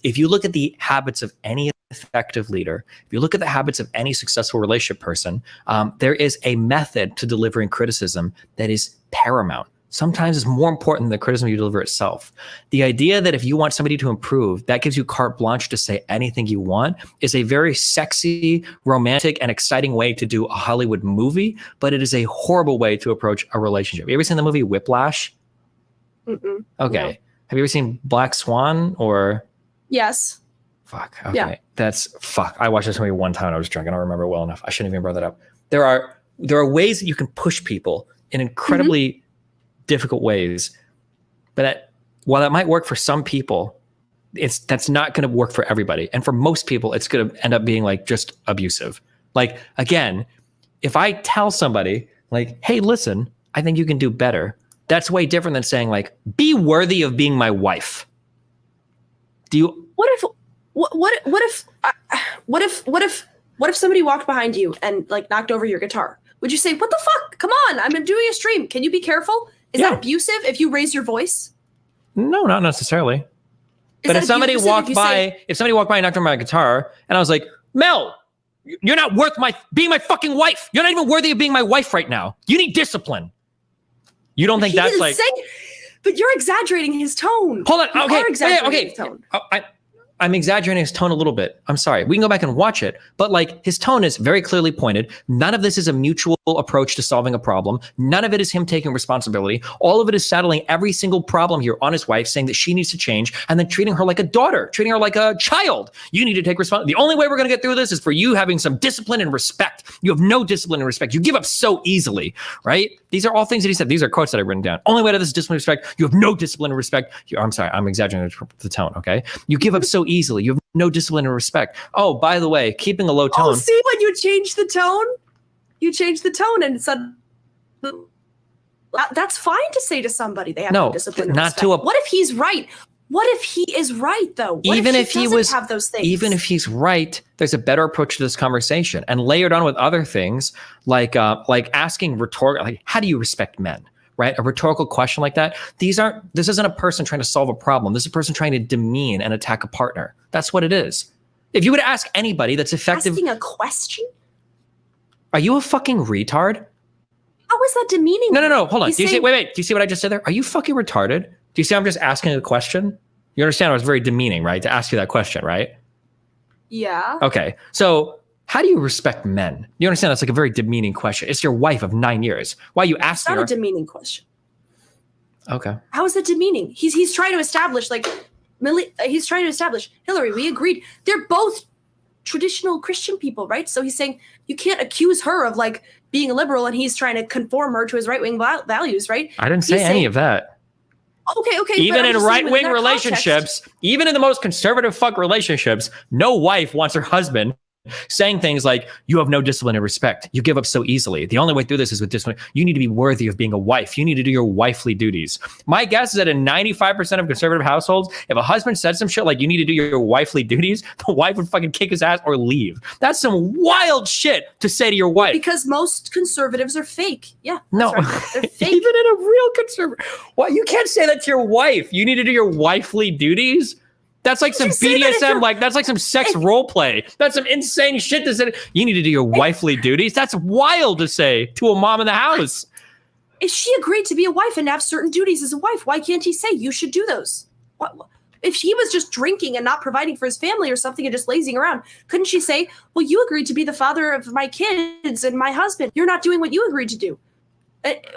If you look at the habits of any effective leader, if you look at the habits of any successful relationship person, there is a method to delivering criticism that is paramount. Sometimes it's more important than the criticism you deliver itself. The idea that if you want somebody to improve, that gives you carte blanche to say anything you want is a very sexy, romantic, and exciting way to do a Hollywood movie, but it is a horrible way to approach a relationship. You ever seen the movie Whiplash? Mm-mm. Okay. No. Have you ever seen Black Swan or? Yes. Fuck. Okay. Yeah. Fuck. I watched this movie one time and I was drunk. I don't remember well enough. I shouldn't even brought that up. There are ways that you can push people in incredibly difficult ways, but while that might work for some people, that's not going to work for everybody. And for most people, it's going to end up being like just abusive. Like, again, if I tell somebody like, hey, listen, I think you can do better. That's way different than saying like, be worthy of being my wife. What if somebody walked behind you and like knocked over your guitar? Would you say, what the fuck? Come on, I'm doing a stream. Can you be careful? Is that abusive if you raise your voice? No, not necessarily. But if somebody walked by and knocked over my guitar and I was like, Mel, you're not worth being my fucking wife. You're not even worthy of being my wife right now. You need discipline. You don't think that's like... But you're exaggerating his tone. Hold on. You are exaggerating his tone. I'm exaggerating his tone a little bit. I'm sorry. We can go back and watch it. But like his tone is very clearly pointed. None of this is a mutual approach to solving a problem. None of it is him taking responsibility. All of it is saddling every single problem here on his wife, saying that she needs to change and then treating her like a daughter, treating her like a child. You need to take responsibility. The only way we're going to get through this is for you having some discipline and respect. You have no discipline and respect. You give up so easily, right? These are all things that he said. These are quotes that I've written down. Only way to this is discipline and respect. You have no discipline and respect. I'm sorry. I'm exaggerating the tone, okay? You give up so easily. You have no discipline and respect. Oh, by the way, keeping a low tone. Oh, see, when you change the tone, and said, that's fine to say to somebody they have no discipline and respect. What if he's right? What if he is right, though? What even if he doesn't have those things? Even if he's right, there's a better approach to this conversation, and layered on with other things like asking rhetorical, like how do you respect men? Right? A rhetorical question like that. This isn't a person trying to solve a problem. This is a person trying to demean and attack a partner. That's what it is. If you would ask anybody that's effective. Asking a question? Are you a fucking retard? How is that demeaning? No. Hold on. Do you see what I just said there? Are you fucking retarded? Do you see I'm just asking a question? You understand I was very demeaning, right? To ask you that question, right? Yeah. Okay. So how do you respect men? You understand that's like a very demeaning question. It's your wife of 9 years. Why you ask her? It's not a demeaning question. Okay. How is it demeaning? He's trying to establish Hillary, we agreed. They're both traditional Christian people, right? So he's saying you can't accuse her of like being a liberal and he's trying to conform her to his right-wing values, right? I didn't say any of that. Okay. Even in right-wing relationships, even in the most conservative fuck relationships, no wife wants her husband saying things like, you have no discipline and respect. You give up so easily. The only way through this is with discipline. You need to be worthy of being a wife. You need to do your wifely duties. My guess is that in 95% of conservative households, if a husband said some shit like you need to do your wifely duties, the wife would fucking kick his ass or leave. That's some wild shit to say to your wife. Because most conservatives are fake. Yeah. No, right. They're fake. Even in a real conservative. Well, you can't say that to your wife. You need to do your wifely duties. That's like some BDSM, like that's like some sex role play. That's some insane shit to say. You need to do your wifely duties. That's wild to say to a mom in the house. If she agreed to be a wife and have certain duties as a wife, why can't he say you should do those? What, if he was just drinking and not providing for his family or something and just lazing around, couldn't she say, well, you agreed to be the father of my kids and my husband. You're not doing what you agreed to do.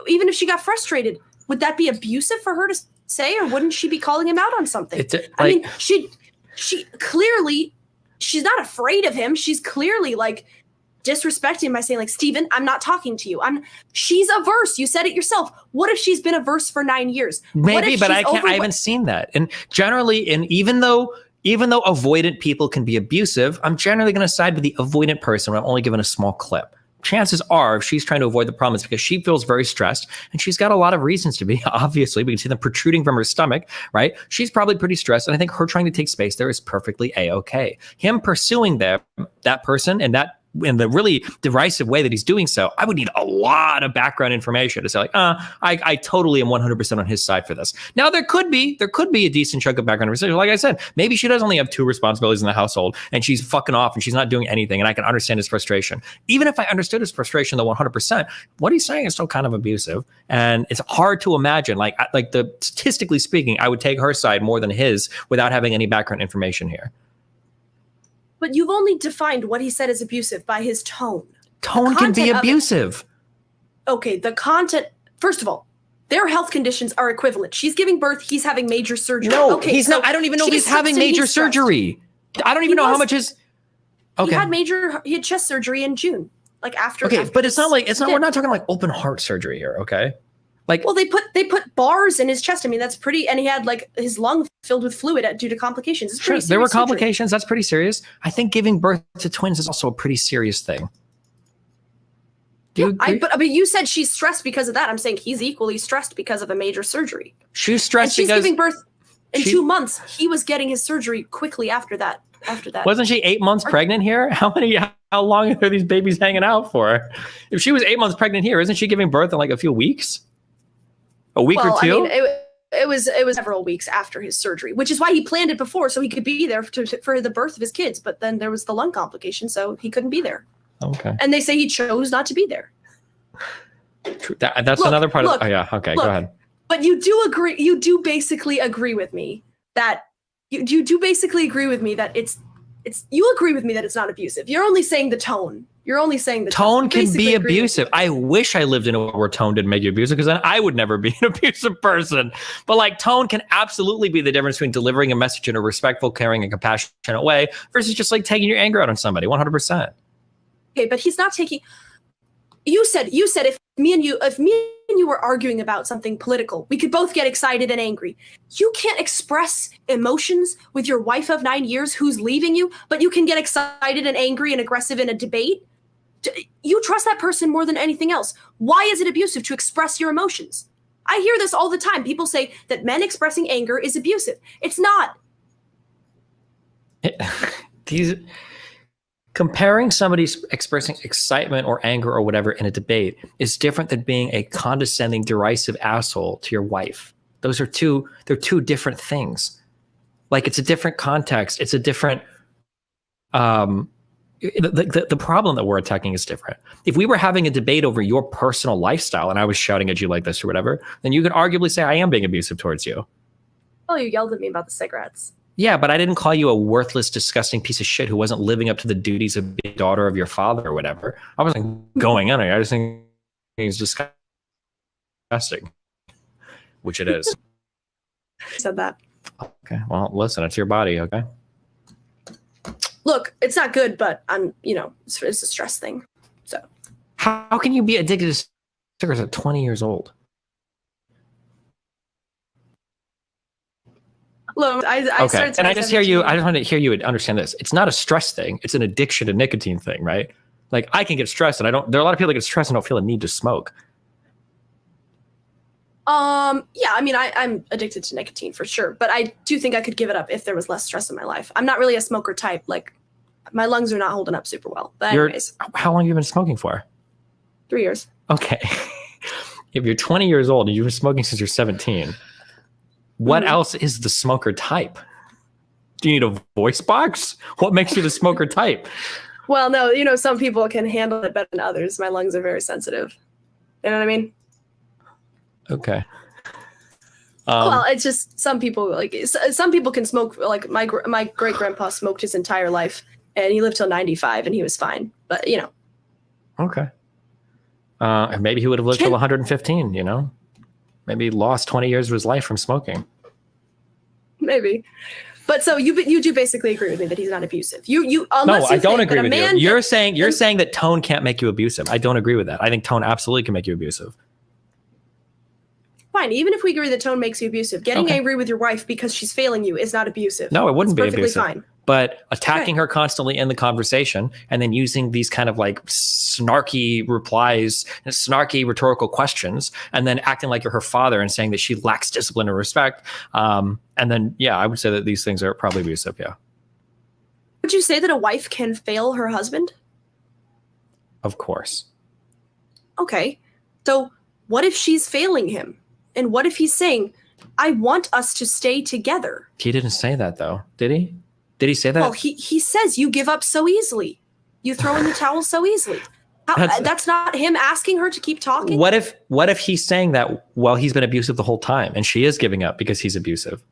Even if she got frustrated, would that be abusive for her to say, or wouldn't she be calling him out on something? I mean, she clearly, she's not afraid of him. She's clearly like disrespecting him by saying like, Steven, I'm not talking to you. She's averse. You said it yourself. What if she's been averse for 9 years? Maybe, but I haven't seen that. And generally, and even though avoidant people can be abusive, I'm generally going to side with the avoidant person when I'm only given a small clip. Chances are, if she's trying to avoid the problem, it's because she feels very stressed, and she's got a lot of reasons to be. Obviously, we can see them protruding from her stomach, right? She's probably pretty stressed, and I think her trying to take space there is perfectly a-okay. Him pursuing that person and that in the really derisive way that he's doing so, I would need a lot of background information to say like, I totally am 100% on his side for this. Now there could be a decent chunk of background information. Like I said, maybe she does only have 2 responsibilities in the household and she's fucking off and she's not doing anything, and I can understand his frustration. Even if I understood his frustration, though, 100%, what he's saying is still kind of abusive, and it's hard to imagine. Like statistically speaking, I would take her side more than his without having any background information here. But you've only defined what he said as abusive by his tone. Tone can be abusive. Okay, the content, first of all, their health conditions are equivalent. She's giving birth, he's having major surgery. No, okay, he's not. I don't even know if he's having major surgery. I don't even know how much is. Okay. He had chest surgery in June. Like after. Okay, but it's not like, we're not talking like open heart surgery here, okay? Like, well, they put bars in his chest. I mean, that's pretty, and he had like his lung filled with fluid due to complications. It's pretty serious. There were complications. That's pretty serious. I think giving birth to twins is also a pretty serious thing. But you said she's stressed because of that. I'm saying he's equally stressed because of a major surage. She's stressed because she's giving birth in 2 months. He was getting his surgery quickly after that. Wasn't she 8 months pregnant here? How long are these babies hanging out for? If she was 8 months pregnant here, isn't she giving birth in like a few weeks? A week or two? I mean, it was several weeks after his surgery, which is why he planned it before, so he could be there for the birth of his kids. But then there was the lung complication, so he couldn't be there. Okay. And they say he chose not to be there. That's another part of. Oh yeah. Okay. Go ahead. But you do agree. You do basically agree with me that you do basically agree with me that it's. You agree with me that it's not abusive. You're only saying the tone. You're only saying the tone can be abusive. I wish I lived in a world where tone didn't make you abusive, because then I would never be an abusive person. But like, tone can absolutely be the difference between delivering a message in a respectful, caring, and compassionate way versus just like taking your anger out on somebody. 100%. Okay, but he's not taking. You said if me and you were arguing about something political, we could both get excited and angry. You can't express emotions with your wife of 9 years who's leaving you, but you can get excited and angry and aggressive in a debate. You trust that person more than anything else. Why is it abusive to express your emotions? I hear this all the time. People say that men expressing anger is abusive. It's not. Comparing somebody expressing excitement or anger or whatever in a debate is different than being a condescending, derisive asshole to your wife. They're two different things. Like, it's a different context. It's a different, the problem that we're attacking is different. If we were having a debate over your personal lifestyle and I was shouting at you like this or whatever, then you could arguably say I am being abusive towards you. Oh, you yelled at me about the cigarettes. Yeah, but I didn't call you a worthless, disgusting piece of shit who wasn't living up to the duties of being a daughter of your father or whatever. I wasn't going on it. I just think it's disgusting, which it is. I said that. Okay, well, listen, it's your body, okay? Look, it's not good, but it's a stress thing. So, how can you be addicted to cigarettes at 20 years old? Look, okay. And I just hear you. I just want to hear you understand this. It's not a stress thing. It's an addiction to nicotine thing, right? Like I can get stressed, and I don't. There are a lot of people that get stressed and don't feel a need to smoke. Yeah, I mean, I'm addicted to nicotine for sure, but I do think I could give it up if there was less stress in my life. I'm not really a smoker type. Like, my lungs are not holding up super well. But anyways, how long have you been smoking for? 3 years. Okay. If you're 20 years old and you've been smoking since you're 17, what else is the smoker type? Do you need a voice box? What makes you the smoker type? Well, no, you know, some people can handle it better than others. My lungs are very sensitive. You know what I mean? Okay. Well, it's just some people can smoke. Like my great grandpa smoked his entire life, and he lived till 95, and he was fine. But you know. Okay. Maybe he would have lived till 115. You know, maybe he lost 20 years of his life from smoking. Maybe. But so you do basically agree with me that he's not abusive. No, I don't agree with you. You're saying that tone can't make you abusive. I don't agree with that. I think tone absolutely can make you abusive. Fine, even if we agree that tone makes you abusive, getting angry with your wife because she's failing you is not abusive. No, it wouldn't be abusive. Fine. But attacking her constantly in the conversation and then using these kind of like snarky replies and snarky rhetorical questions and then acting like you're her father and saying that she lacks discipline or respect. And then, yeah, I would say that these things are probably abusive, yeah. Would you say that a wife can fail her husband? Of course. Okay. So what if she's failing him? And what if he's saying, I want us to stay together? He didn't say that, though. Did he? Did he say that? Well, he says you give up so easily. You throw in the towel so easily. That's not him asking her to keep talking? What if he's saying that while he's been abusive the whole time and she is giving up because he's abusive?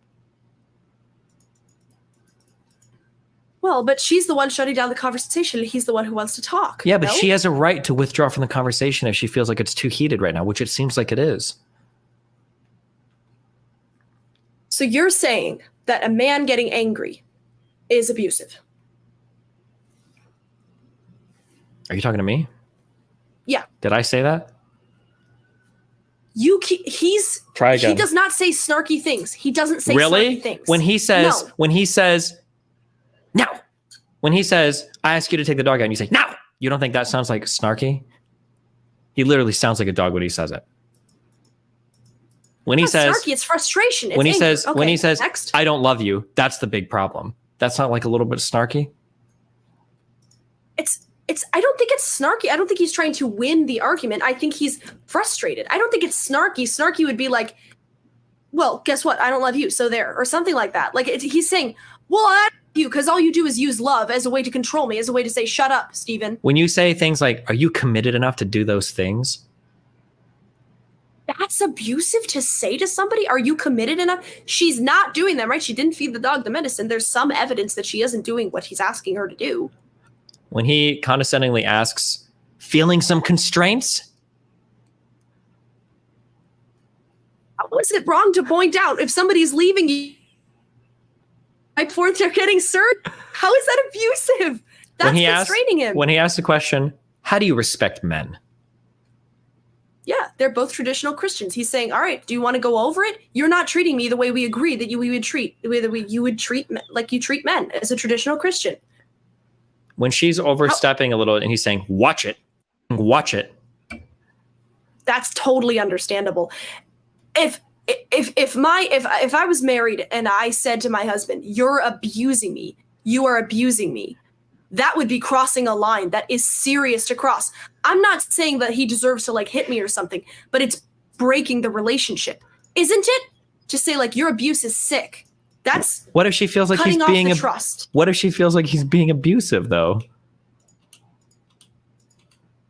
Well, but she's the one shutting down the conversation. He's the one who wants to talk. Yeah, but she has a right to withdraw from the conversation if she feels like it's too heated right now, which it seems like it is. So you're saying that a man getting angry is abusive? Are you talking to me? Yeah. Did I say that? Try again. He does not say snarky things. He doesn't say snarky things. When he says, I ask you to take the dog out and you say, no, you don't think that sounds like snarky? He literally sounds like a dog when he says it. When he says snarky, it's frustration. It's when he anger. says, Next. I don't love you, that's the big problem. That's not like a little bit snarky? I don't think it's snarky. I don't think he's trying to win the argument. I think he's frustrated. I don't think it's snarky. Snarky would be like, well, guess what? I don't love you. So there, or something like that. Like he's saying, well, I love you because all you do is use love as a way to control me, as a way to say, shut up, Steven. When you say things like, are you committed enough to do those things? That's abusive to say to somebody. Are you committed enough? She's not doing them, right? She didn't feed the dog the medicine. There's some evidence that she isn't doing what he's asking her to do. When he condescendingly asks, feeling some constraints? How is it wrong to point out if somebody's leaving you right before they're getting served? How is that abusive? That's constraining him. When he asks the question, how do you respect men? Yeah, they're both traditional Christians. He's saying, all right, do you want to go over it? You're not treating me the way we agreed that you would treat men, like you treat men as a traditional Christian. When she's overstepping a little and he's saying, watch it. That's totally understandable. If I was married and I said to my husband, you're abusing me, you are abusing me, that would be crossing a line that is serious to cross. I'm not saying that he deserves to like hit me or something, but it's breaking the relationship, isn't it? To say like your abuse is sick. That's what if she feels like he's being trust. What if she feels like he's being abusive though?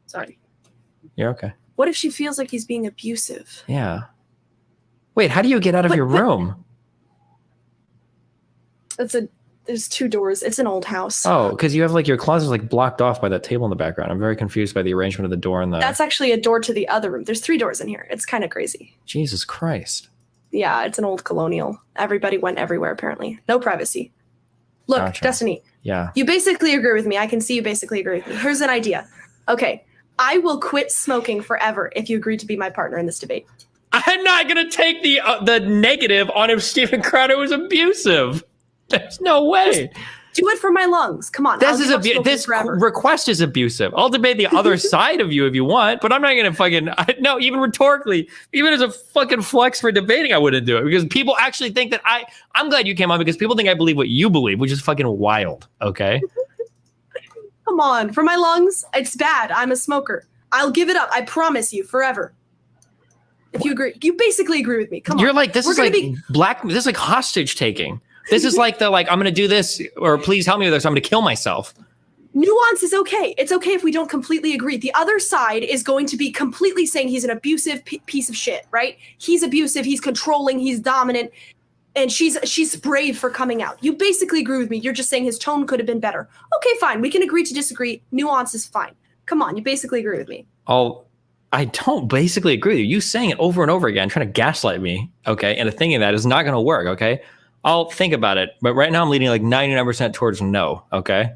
Sorry. You're okay. What if she feels like he's being abusive? Yeah. Wait, how do you get out of your room? There's two doors. It's an old house. Oh, because you have like your closet like blocked off by that table in the background. I'm very confused by the arrangement of the door and the. That's actually a door to the other room. There's 3 doors in here. It's kind of crazy. Jesus Christ. Yeah, it's an old colonial. Everybody went everywhere apparently. No privacy. Look, Gotcha. Destiny. Yeah. You basically agree with me. I can see you basically agree with me. Here's an idea. Okay, I will quit smoking forever if you agree to be my partner in this debate. I'm not gonna take the negative on if Steven Crowder was abusive. There's no way. Do it for my lungs. Come on. This request is abusive. I'll debate the other side of you if you want, but I'm not gonna no, even rhetorically, even as a fucking flex for debating, I wouldn't do it because people actually think that I'm glad you came on because people think I believe what you believe, which is fucking wild. Okay. Come on, for my lungs, it's bad. I'm a smoker. I'll give it up. I promise you, forever. If you agree, you basically agree with me. Come on. You're like, this is like hostage taking. This is like I'm going to do this or please help me with this. I'm going to kill myself. Nuance is okay. It's okay if we don't completely agree. The other side is going to be completely saying he's an abusive piece of shit, right? He's abusive. He's controlling. He's dominant. And she's brave for coming out. You basically agree with me. You're just saying his tone could have been better. Okay, fine. We can agree to disagree. Nuance is fine. Come on. You basically agree with me. I don't basically agree with you. You saying it over and over again, trying to gaslight me, okay? And the thing of that is not going to work, okay? I'll think about it. But right now I'm leaning like 99% towards no, okay?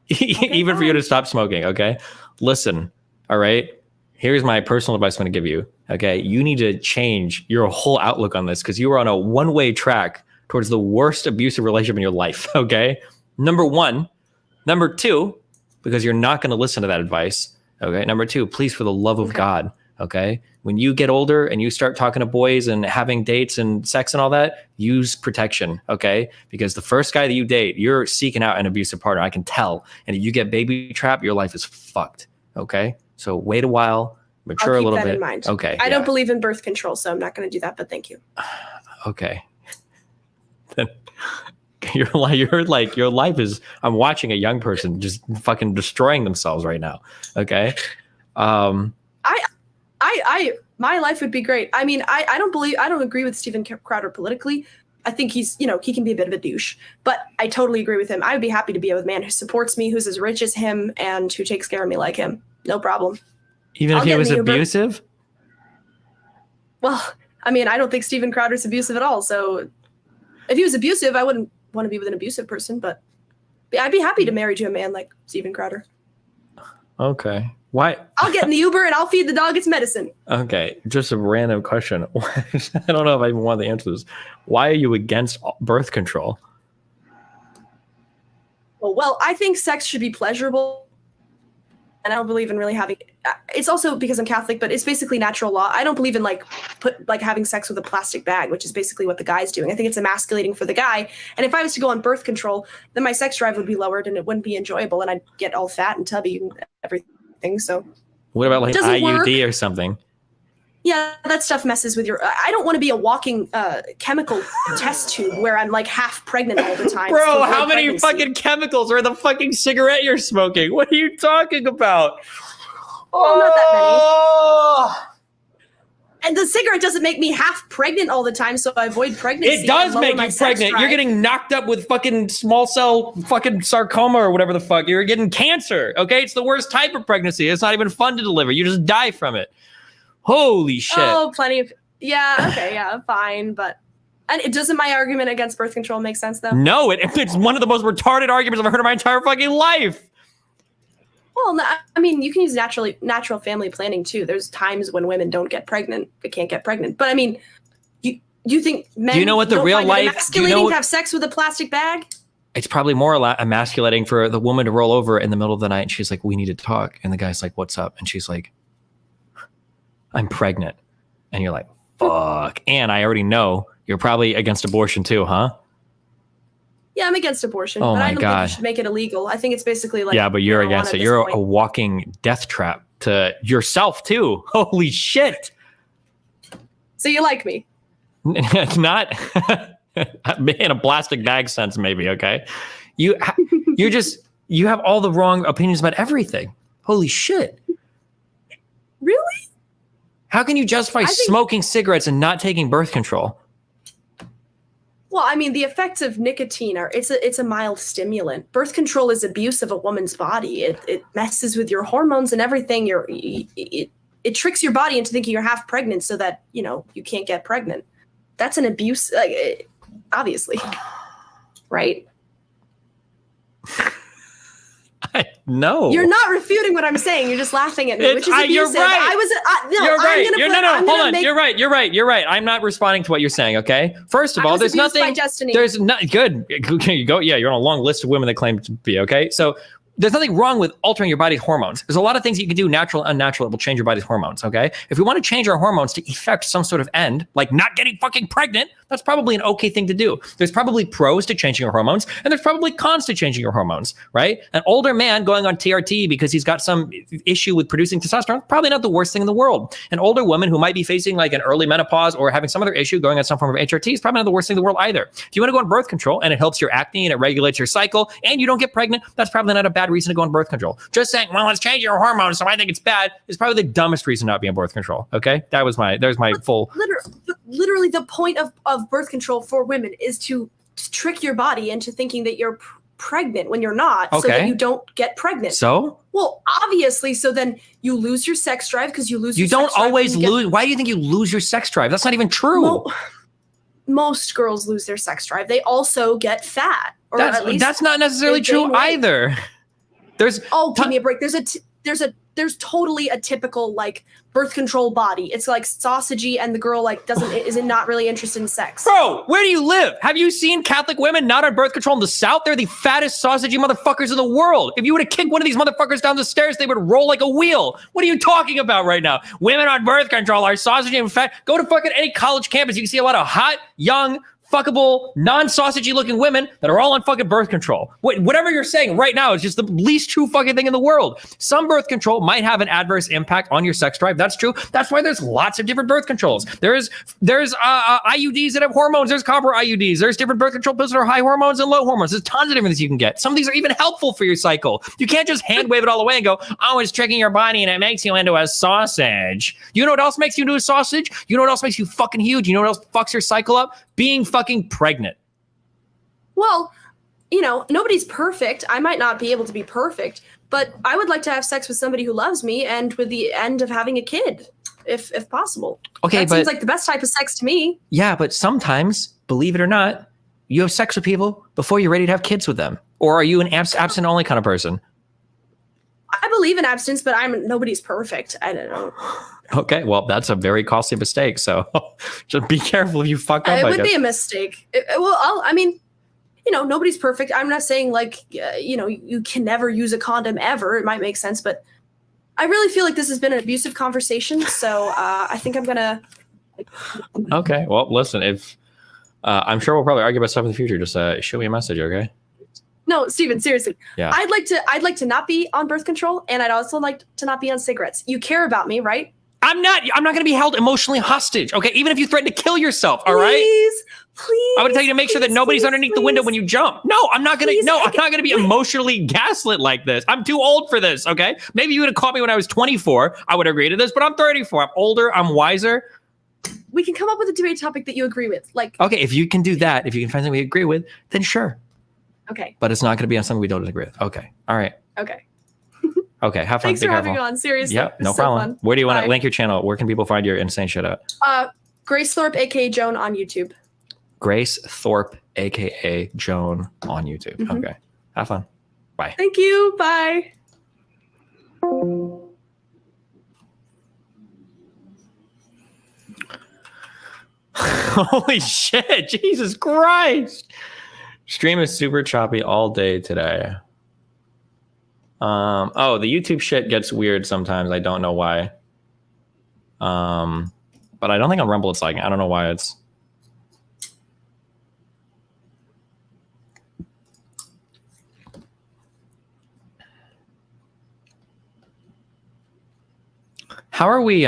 Even for you to stop smoking, okay? Listen, all right? Here's my personal advice I'm going to give you, okay? You need to change your whole outlook on this because you are on a one-way track towards the worst abusive relationship in your life, okay? Number one. Number two, because you're not going to listen to that advice, okay? Number two, please, for the love of God, okay? When you get older and you start talking to boys and having dates and sex and all that, use protection, okay? Because the first guy that you date, you're seeking out an abusive partner. I can tell. And if you get baby trapped, your life is fucked, okay? So wait a while, mature a little bit. I'll keep that in mind. Okay. I don't believe in birth control, so I'm not going to do that, but thank you. Okay. Then your life is, I'm watching a young person just fucking destroying themselves right now, okay? My life would be great. I mean, I don't agree with Steven Crowder politically. I think he can be a bit of a douche, but I totally agree with him. I would be happy to be with a man who supports me, who's as rich as him, and who takes care of me like him. No problem. Even if he was abusive? Well, I mean, I don't think Steven Crowder's abusive at all. So if he was abusive, I wouldn't want to be with an abusive person, but I'd be happy to marry to a man like Steven Crowder. Okay. Why? I'll get in the Uber and I'll feed the dog its medicine. Okay, just a random question. I don't know if I even want the answers. Why are you against birth control? Well, I think sex should be pleasurable. And I don't believe in really having. It's also because I'm Catholic, but it's basically natural law. I don't believe in having sex with a plastic bag, which is basically what the guy's doing. I think it's emasculating for the guy. And if I was to go on birth control, then my sex drive would be lowered and it wouldn't be enjoyable, and I'd get all fat and tubby and everything. So, what about like IUD or something? Yeah, that stuff messes with your. I don't want to be a walking chemical test tube where I'm like half pregnant all the time. Bro, how many fucking chemicals are in the fucking cigarette you're smoking? What are you talking about? Oh, not that many. And the cigarette doesn't make me half pregnant all the time, so I avoid pregnancy. It does make you pregnant. You're getting knocked up with fucking small cell fucking sarcoma or whatever the fuck. You're getting cancer. Okay, it's the worst type of pregnancy. It's not even fun to deliver. You just die from it. Holy shit. Oh, plenty of. Yeah, okay, yeah, fine. But. And it doesn't my argument against birth control make sense, though? No, it's one of the most retarded arguments I've ever heard in my entire fucking life. Well, I mean, you can use natural family planning, too. There's times when women don't get pregnant. They can't get pregnant. But, I mean, you think men. Do you know what the real life. Emasculating to have sex with a plastic bag? It's probably more emasculating for the woman to roll over in the middle of the night and she's like, we need to talk. And the guy's like, what's up? And she's like, I'm pregnant. And you're like, fuck. And I already know you're probably against abortion too, huh? Yeah, I'm against abortion. Oh but my I don't God. think you should make it illegal. I think it's basically like. Yeah, but you're against it. You're a walking death trap to yourself too. Holy shit. So you like me? Not in a plastic bag sense, maybe. Okay. You have all the wrong opinions about everything. Holy shit. Really? How can you justify smoking cigarettes and not taking birth control? Well, I mean, the effects of nicotine it's a mild stimulant. Birth control is abuse of a woman's body. It messes with your hormones and everything. It tricks your body into thinking you're half pregnant so that, you can't get pregnant. That's an abuse, obviously. Right? No. You're not refuting what I'm saying. You're just laughing at me, which is abusive. You're right. You're right. Hold on. You're right. I'm not responding to what you're saying. Okay. First of all, there's nothing. By destiny. There's not good. You go. Yeah, you're on a long list of women that claim to be. Okay. So there's nothing wrong with altering your body's hormones. There's a lot of things you can do, natural, unnatural, that will change your body's hormones. Okay. If we want to change our hormones to effect some sort of end, like not getting fucking pregnant, that's probably an okay thing to do. There's probably pros to changing your hormones, and there's probably cons to changing your hormones, right? An older man going on TRT because he's got some issue with producing testosterone, probably not the worst thing in the world. An older woman who might be facing like an early menopause or having some other issue going on some form of HRT is probably not the worst thing in the world either. If you want to go on birth control and it helps your acne and it regulates your cycle and you don't get pregnant, that's probably not a bad reason to go on birth control. Just saying, well, let's change your hormones, so I think it's bad, is probably the dumbest reason not to be on birth control. Okay, there's my full. Literally, the point of birth control for women is to trick your body into thinking that you're pregnant when you're not, so that you don't get pregnant. So? Well, obviously, so then you lose your sex drive because you lose. You don't always lose. Why do you think you lose your sex drive? That's not even true. Most girls lose their sex drive. They also get fat, or at least that's not necessarily true either. There's give me a break. There's totally a typical like birth control body. It's like sausagey, and the girl like isn't not really interested in sex. Bro, where do you live? Have you seen Catholic women not on birth control in the South? They're the fattest sausagey motherfuckers in the world. If you were to kick one of these motherfuckers down the stairs, they would roll like a wheel. What are you talking about right now? Women on birth control are sausagey and fat. Go to fucking any college campus. You can see a lot of hot, young, fuckable, non-sausagey looking women that are all on fucking birth control. Whatever you're saying right now is just the least true fucking thing in the world. Some birth control might have an adverse impact on your sex drive. That's true. That's why there's lots of different birth controls. There's IUDs that have hormones. There's copper IUDs. There's different birth control pills that are high hormones and low hormones. There's tons of different things you can get. Some of these are even helpful for your cycle. You can't just hand wave it all away and go, oh, it's tricking your body and it makes you into a sausage. You know what else makes you into a sausage? You know what else makes you fucking huge? You know what else fucks your cycle up? Being fucking pregnant. Well, nobody's perfect. I might not be able to be perfect, but I would like to have sex with somebody who loves me and with the end of having a kid, if possible. Okay, that seems like the best type of sex to me. Yeah, but sometimes, believe it or not, you have sex with people before you're ready to have kids with them. Or are you an abstinent only kind of person? I believe in abstinence, but nobody's perfect. I don't know. Okay, well, that's a very costly mistake. So just be careful if you fuck up. It would be a mistake. Nobody's perfect. I'm not saying you can never use a condom ever. It might make sense, but I really feel like this has been an abusive conversation. So I think I'm gonna. Okay, well, listen. If I'm sure we'll probably argue about stuff in the future. Just shoot me a message, okay? No, Steven, seriously. Yeah. I'd like to not be on birth control, and I'd also like to not be on cigarettes. You care about me, right? I'm not going to be held emotionally hostage, okay? Even if you threaten to kill yourself, all right? Please. I would tell you to make sure that nobody's underneath the window when you jump. No, I'm not going to. No, I'm not going to be emotionally gaslit like this. I'm too old for this, okay? Maybe you would have caught me when I was 24. I would agree to this, but I'm 34. I'm older. I'm wiser. We can come up with a debate topic that you agree with, like. Okay, if you can do that, if you can find something we agree with, then sure. Okay. But it's not going to be on something we don't agree with. Okay. All right. Okay. Okay. Have fun. Thanks for having me on. Seriously. Yeah. No problem. Where do you want to link your channel? Where can people find your insane shit at? Grace Thorpe, aka Joan, on YouTube. Grace Thorpe, aka Joan, on YouTube. Mm-hmm. Okay. Have fun. Bye. Thank you. Bye. Holy shit. Jesus Christ. Stream is super choppy all day today. The YouTube shit gets weird sometimes. I don't know why. But I don't think on Rumble it's like, I don't know why it's. How are we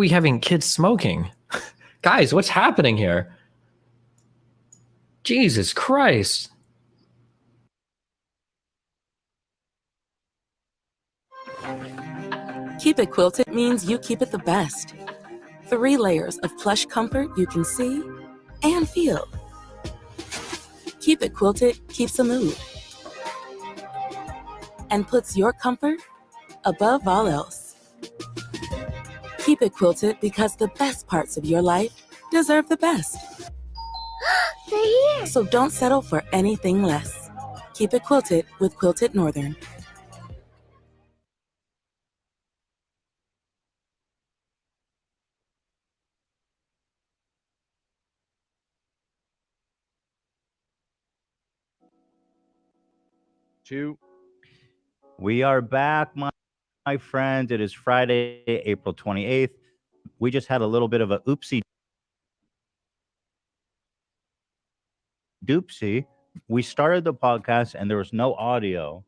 having kids smoking? Guys, what's happening here? Jesus Christ. Keep It Quilted means you keep it the best. 3 layers of plush comfort you can see and feel. Keep It Quilted keeps a mood and puts your comfort above all else. Keep It Quilted because the best parts of your life deserve the best. They're here. So don't settle for anything less. Keep it quilted with Quilted Northern. We are back, my friends. It is Friday, April 28th. We just had a little bit of a oopsie doopsie. We started the podcast and there was no audio.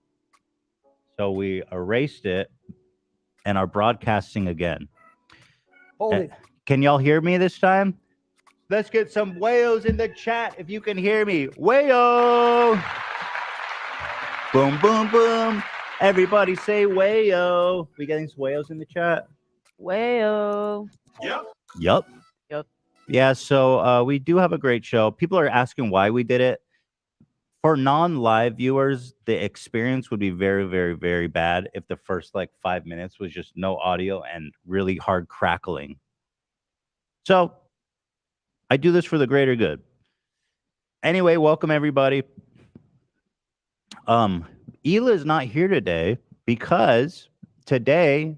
So we erased it and are broadcasting again. Can y'all hear me this time? Let's get some whales in the chat if you can hear me. Whale! Boom, boom, boom. Everybody say wayo. We getting some whales in the chat? Wayo. Yup. Yeah, so we do have a great show. People are asking why we did it. For non-live viewers, the experience would be very, very, very bad if the first 5 minutes was just no audio and really hard crackling. So I do this for the greater good. Anyway, welcome everybody. Hila is not here today because today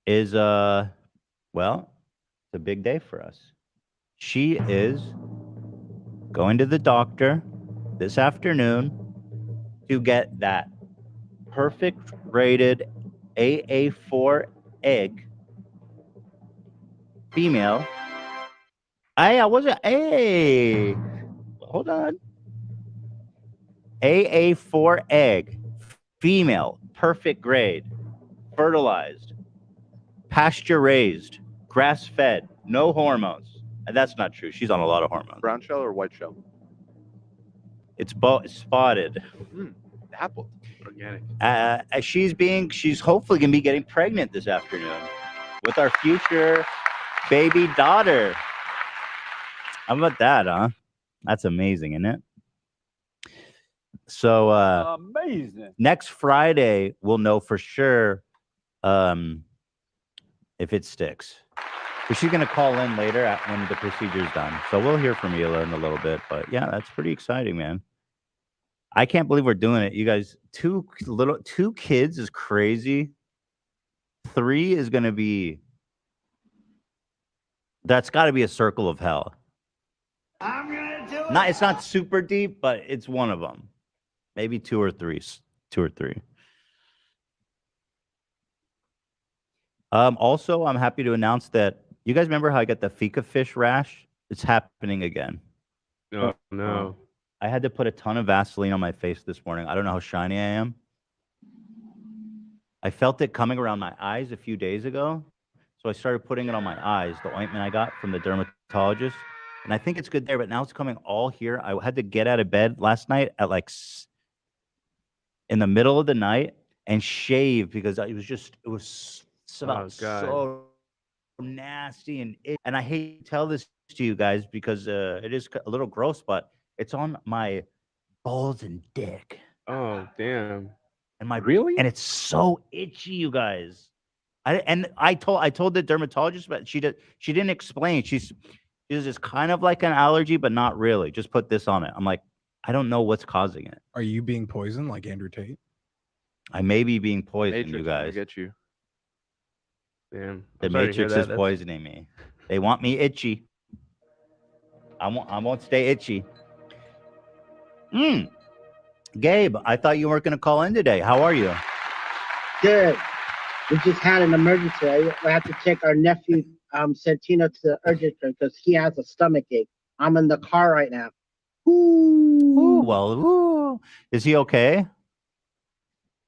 is well, it's a big day for us. She is going to the doctor this afternoon to get that perfect rated AA4 egg female. I wasn't. Hey, hold on. AA4 egg, female, perfect grade, fertilized, pasture raised, grass fed, no hormones. And that's not true. She's on a lot of hormones. Brown shell or white shell? It's spotted. Apple. Organic. She's hopefully gonna be getting pregnant this afternoon with our future baby daughter. How about that, huh? That's amazing, isn't it? So amazing. Next Friday we'll know for sure if it sticks. But she's gonna call in later when the procedure's done. So we'll hear from Hila in a little bit. But yeah, that's pretty exciting, man. I can't believe we're doing it. You guys, two kids is crazy. 3 is gonna be. That's got to be a circle of hell. I'm gonna do it. It's not super deep, but it's one of them. Maybe 2 or 3. 2 or 3. Also, I'm happy to announce that you guys remember how I got the fika fish rash? It's happening again. Oh, no. I had to put a ton of Vaseline on my face this morning. I don't know how shiny I am. I felt it coming around my eyes a few days ago. So I started putting it on my eyes, the ointment I got from the dermatologist. And I think it's good there, but now it's coming all here. I had to get out of bed last night at in the middle of the night and shave because it was so nasty. And I hate to tell this to you guys because it is a little gross, but it's on my balls and dick. Oh, damn. And and it's so itchy, you guys. I told the dermatologist, but she didn't explain. She's just kind of like an allergy, but not really. Just put this on it. I'm like, I don't know what's causing it. Are you being poisoned like Andrew Tate? I may be being poisoned, Matrix, you guys. Get you. Damn. The Matrix is poisoning me. They want me itchy. I won't stay itchy. Gabe, I thought you weren't going to call in today. How are you? Good. We just had an emergency. I have to take our nephew Santino to the urgent care because he has a stomach ache. I'm in the car right now. Ooh. Is he okay?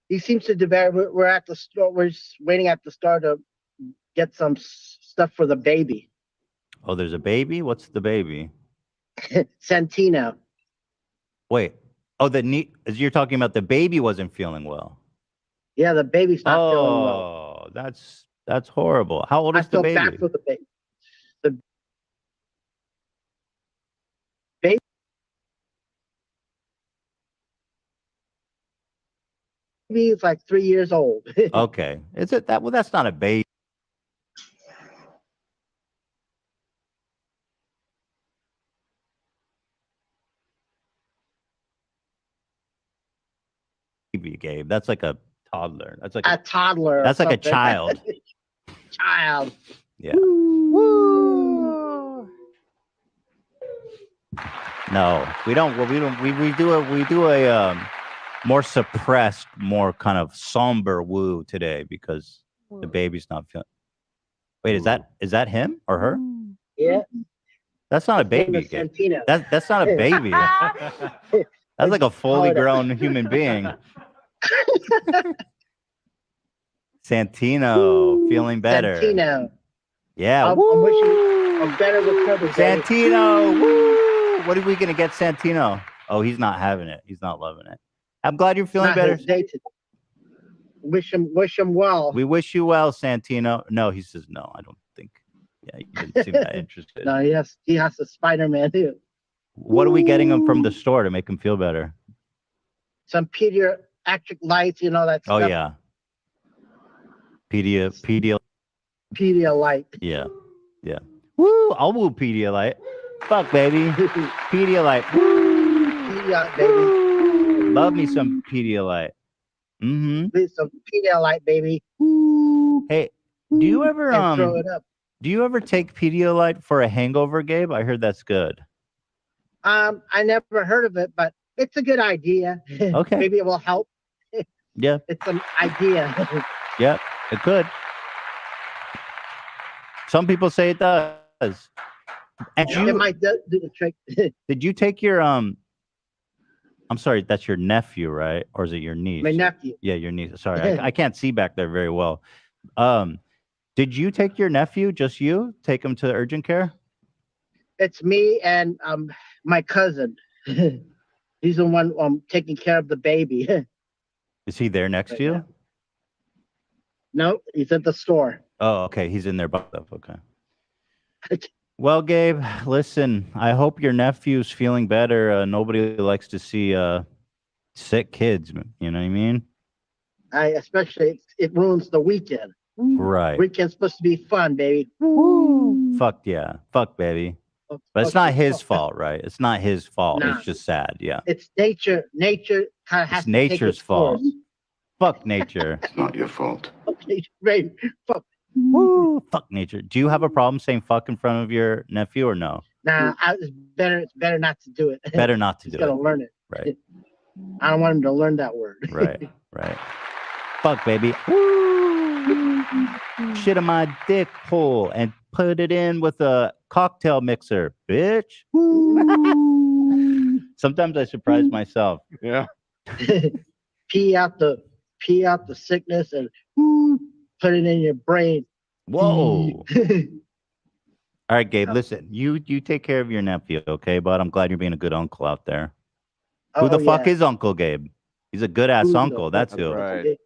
He seems to do better. We're at the store. We're just waiting at the store to get some stuff for the baby. Oh, there's a baby? What's the baby? Santino. Wait. Oh, you're talking about the baby wasn't feeling well. Yeah, the baby's not feeling well. Oh, that's horrible. How old is the baby? I feel bad for the baby. The baby is like 3 years old. Okay. Is it that? Well, that's not a baby. baby, Gabe. That's like a toddler. That's like a toddler. That's like a something. child. Child. Yeah. No, we don't. Well, we do a more suppressed, more kind of somber woo today because the baby's not feeling. Wait, is that him or her? Yeah. That's not a baby. Gabe. That's not a baby. That's like a fully grown human being. Santino feeling better. Santino. Yeah. I'm wishing a better recovery. Santino. Woo! What are we gonna get Santino? Oh, he's not having it. He's not loving it. I'm glad you're feeling better. Wish him well. We wish you well, Santino. No, he says no. I don't think. Yeah, he didn't seem that interested. No, he has a Spider-Man too. What are we getting him from the store to make him feel better? Some pediatric lights, you know that Oh stuff. yeah. Pedialyte. Yeah. Yeah. Woo! I'll woo Pedialyte. Fuck, baby. Pedialyte. Woo! Pedialyte, baby. Love me some Pedialyte. Mm-hmm. Some Pedialyte, baby. Hey, do you ever throw it up. do you ever take Pedialyte for a hangover, Gabe? I heard that's good. I never heard of it, but it's a good idea. Okay. Maybe it will help. Yeah. It's an idea. Yep. It could. Some people say it does. And It might do the trick. did you take your I'm sorry, that's your nephew, right? Or is it your niece? My nephew. Yeah, your niece. Sorry, I can't see back there very well. Did you take your nephew? Just you? Take him to urgent care? It's me and my cousin. He's the one taking care of the baby. Is he there next to you? No, he's at the store. Oh, okay. He's in there by himself. Okay. Well, Gabe, listen, I hope your nephew's feeling better. Nobody likes to see sick kids. You know what I mean? Especially it ruins the weekend. Right. Weekend's supposed to be fun, baby. Fuck yeah. Fuck, baby. But it's not his fault, right? It's not his fault. Nah. It's just sad. Yeah. It's nature. Nature kind of has It's to take nature's its fault. course. Fuck nature. It's not your fault. Okay, baby. Fuck. Woo, fuck nature. Do you have a problem saying fuck in front of your nephew or no? Nah, it's better not to do it. Better not to He's do gotta it. learn it. Right. I don't want him to learn that word. Right. Right. Fuck, baby. Shit in my dick hole and put it in with a cocktail mixer, bitch. Sometimes I surprise myself. Yeah. pee out the sickness and put it in your brain. Whoa. All right, Gabe, listen, you take care of your nephew, okay, bud? I'm glad you're being a good uncle out there. Who the fuck is Uncle Gabe? He's a good ass uncle. That's who. Right.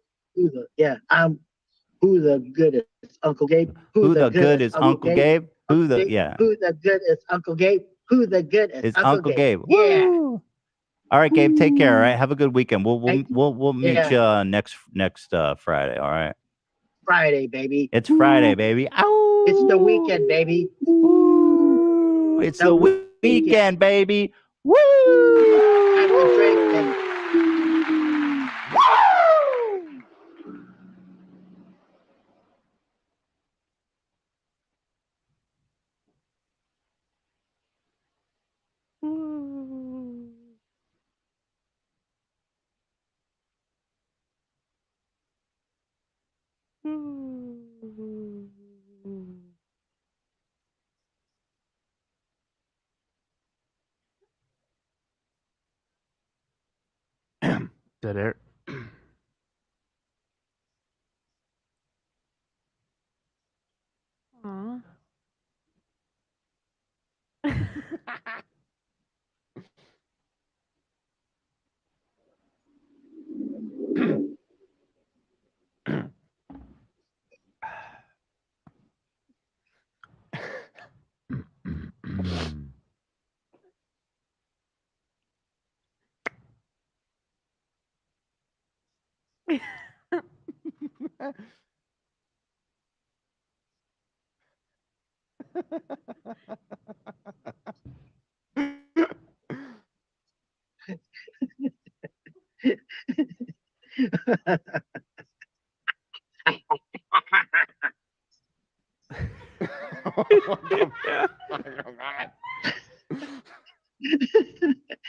Who the good is Uncle Gabe? Who the good is Uncle Gabe? Who the Who the good is Uncle Gabe? Who the good is It's Uncle Gabe. Yeah. Woo! All right, Gabe, take care. All right, have a good weekend. We'll meet Yeah. you next Friday. All right. Friday, baby. It's Friday, baby. Ow! It's the weekend, baby. It's the weekend, baby. Woo! Time to drink and Dead air. Aw.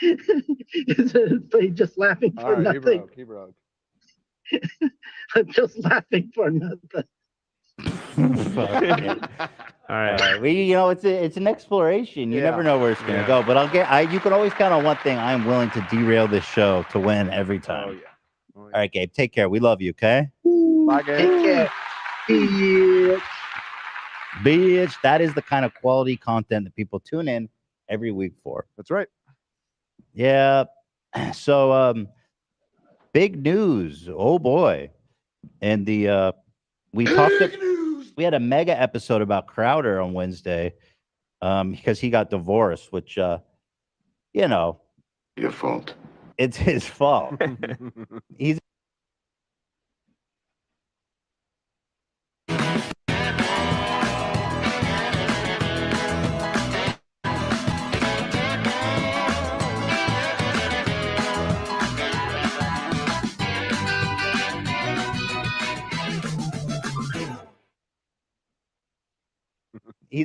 He's just laughing for nothing. He broke. I'm just laughing for nothing. All right. It's an exploration. You never know where it's gonna go. But you can always count on one thing. I'm willing to derail this show to win every time. All right, Gabe. Take care. We love you. Okay. Bye, Gabe. Take care. Bitch. Bitch. That is the kind of quality content that people tune in every week for. That's right. Yeah. So big news. Oh boy. And we had a mega episode about Crowder on Wednesday because he got divorced, which your fault. It's his fault. He's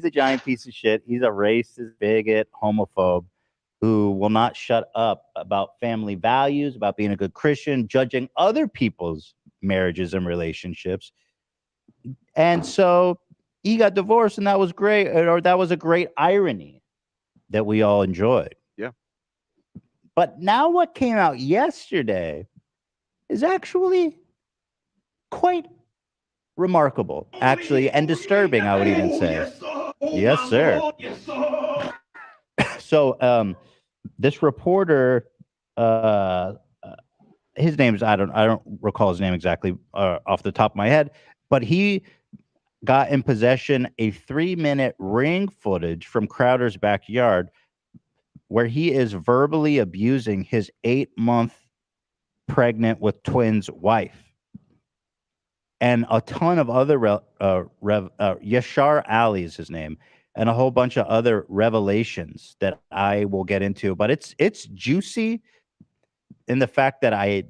a giant piece of shit. He's a racist, bigot, homophobe who will not shut up about family values, about being a good Christian, judging other people's marriages and relationships. And so he got divorced, and that was great, or that was a great irony that we all enjoyed. Yeah. But now what came out yesterday is actually quite remarkable, actually, and disturbing, I would even say. Yes, sir. So this reporter, his name's I don't recall his name exactly off the top of my head, but he got in possession a 3-minute ring footage from Crowder's backyard where he is verbally abusing his 8-month pregnant with twins wife. And a ton of other Yashar Ali is his name, and a whole bunch of other revelations that I will get into. But it's juicy in the fact that I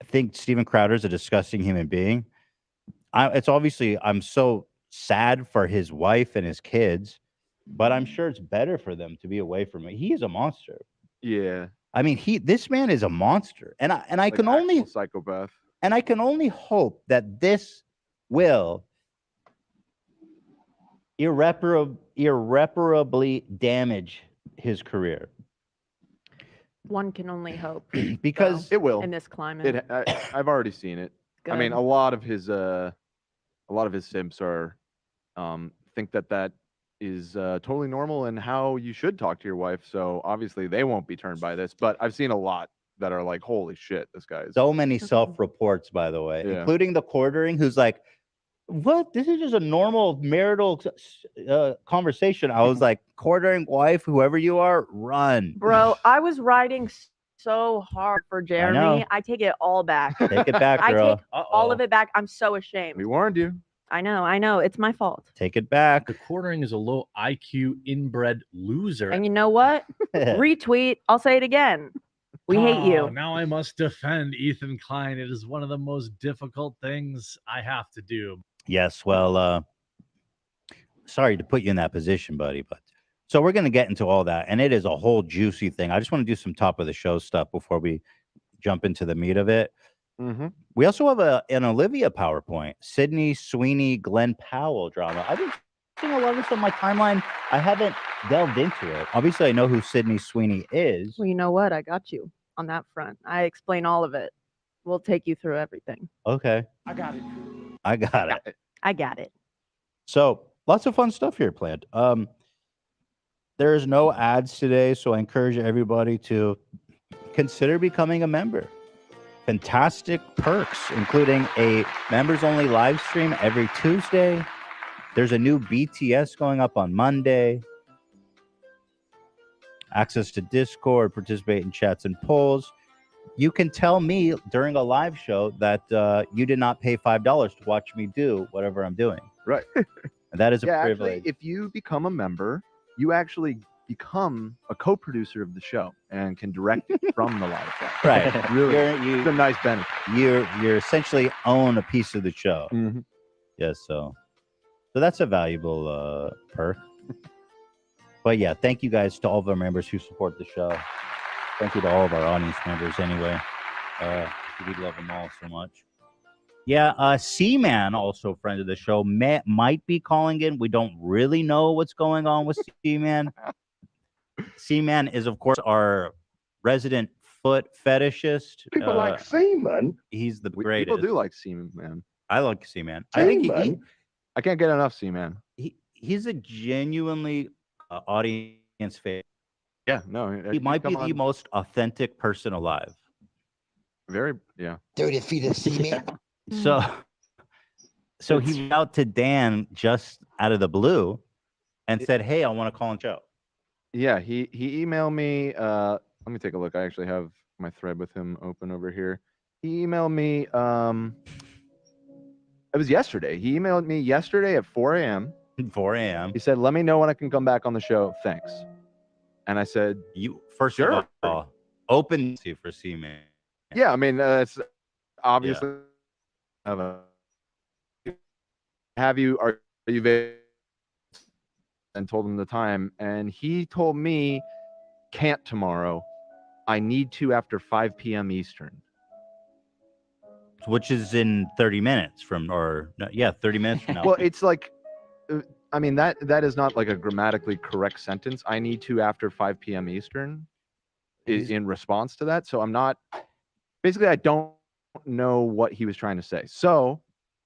think Steven Crowder is a disgusting human being. I'm so sad for his wife and his kids, but I'm sure it's better for them to be away from me. He is a monster. Yeah. I mean, this man is a monster, and I Like can only psychopath. And I can only hope that this will irreparably damage his career. One can only hope. Because it will in this climate. I've already seen it. I mean, Good. a lot of his simps are think that is totally normal and how you should talk to your wife. So obviously they won't be turned by this. But I've seen a lot that are like, holy shit, this guy is so many self-reports, by the way, Yeah. including the quartering, who's like, what? This is just a normal marital conversation. I was like, quartering wife, whoever you are, run. Bro, I was riding so hard for Jeremy. know. I take it all back. Take it back, I girl. take all of it back. I'm so ashamed. We warned you. I know. It's my fault. Take it back. The quartering is a low IQ inbred loser. And you know what? Retweet. I'll say it again. We hate you. Now I must defend Ethan Klein. It is one of the most difficult things I have to do. Yes, well, sorry to put you in that position, buddy, but so we're going to get into all that, and it is a whole juicy thing. I just want to do some top of the show stuff before we jump into the meat of it. Mm-hmm. We also have an Olivia PowerPoint, Sydney Sweeney, Glenn Powell drama. I've been seeing a lot of this on my timeline. I haven't delved into it. Obviously, I know who Sydney Sweeney is. Well, you know what? I got you on that front. I explain all of it. We'll take you through everything. Okay. I got it. I got it. I got it. So lots of fun stuff here planned. There is no ads today, so I encourage everybody to consider becoming a member. Fantastic perks, including a members-only live stream every Tuesday. There's a new BTS going up on Monday. Access to Discord, participate in chats and polls. You can tell me during a live show that you did not pay $5 to watch me do whatever I'm doing. Right. And that is a Yeah, privilege. actually, if you become a member, you actually become a co-producer of the show and can direct it from the live effect. Right. Really, You're it's a nice benefit. You're essentially own a piece of the show. Mhm. Yeah, so that's a valuable perk. But yeah, thank you guys to all of our members who support the show. Thank you to all of our audience members anyway. We love them all so much. Yeah, C-Man, also a friend of the show, might be calling in. We don't really know what's going on with C-Man. C-Man is, of course, our resident foot fetishist. People like semen. He's the People greatest. do like C-Man. I like C-Man. I think I can't get enough C-Man. he's a genuinely audience favorite. Yeah, no, He might be the most authentic person alive. Very, yeah. 30 feet of semen. So he reached out to Dan just out of the blue and said, "Hey, I want to call and show." Yeah, he emailed me. Let me take a look. I actually have my thread with him open over here. He emailed me. It was yesterday. He emailed me yesterday at 4 a.m. 4 a.m. He said, "Let me know when I can come back on the show. Thanks." And I said, "You first sure. of all, open for C-Man." Yeah, I mean, it's obviously are you available? And told him the time, and he told me, "Can't tomorrow. I need to after 5 p.m. Eastern." Which is in 30 minutes from, 30 minutes from now. Well, it's like, I mean, that is not like a grammatically correct sentence. I need to after 5 p.m. Eastern is in response to that. So I'm not, basically, I don't know what he was trying to say. So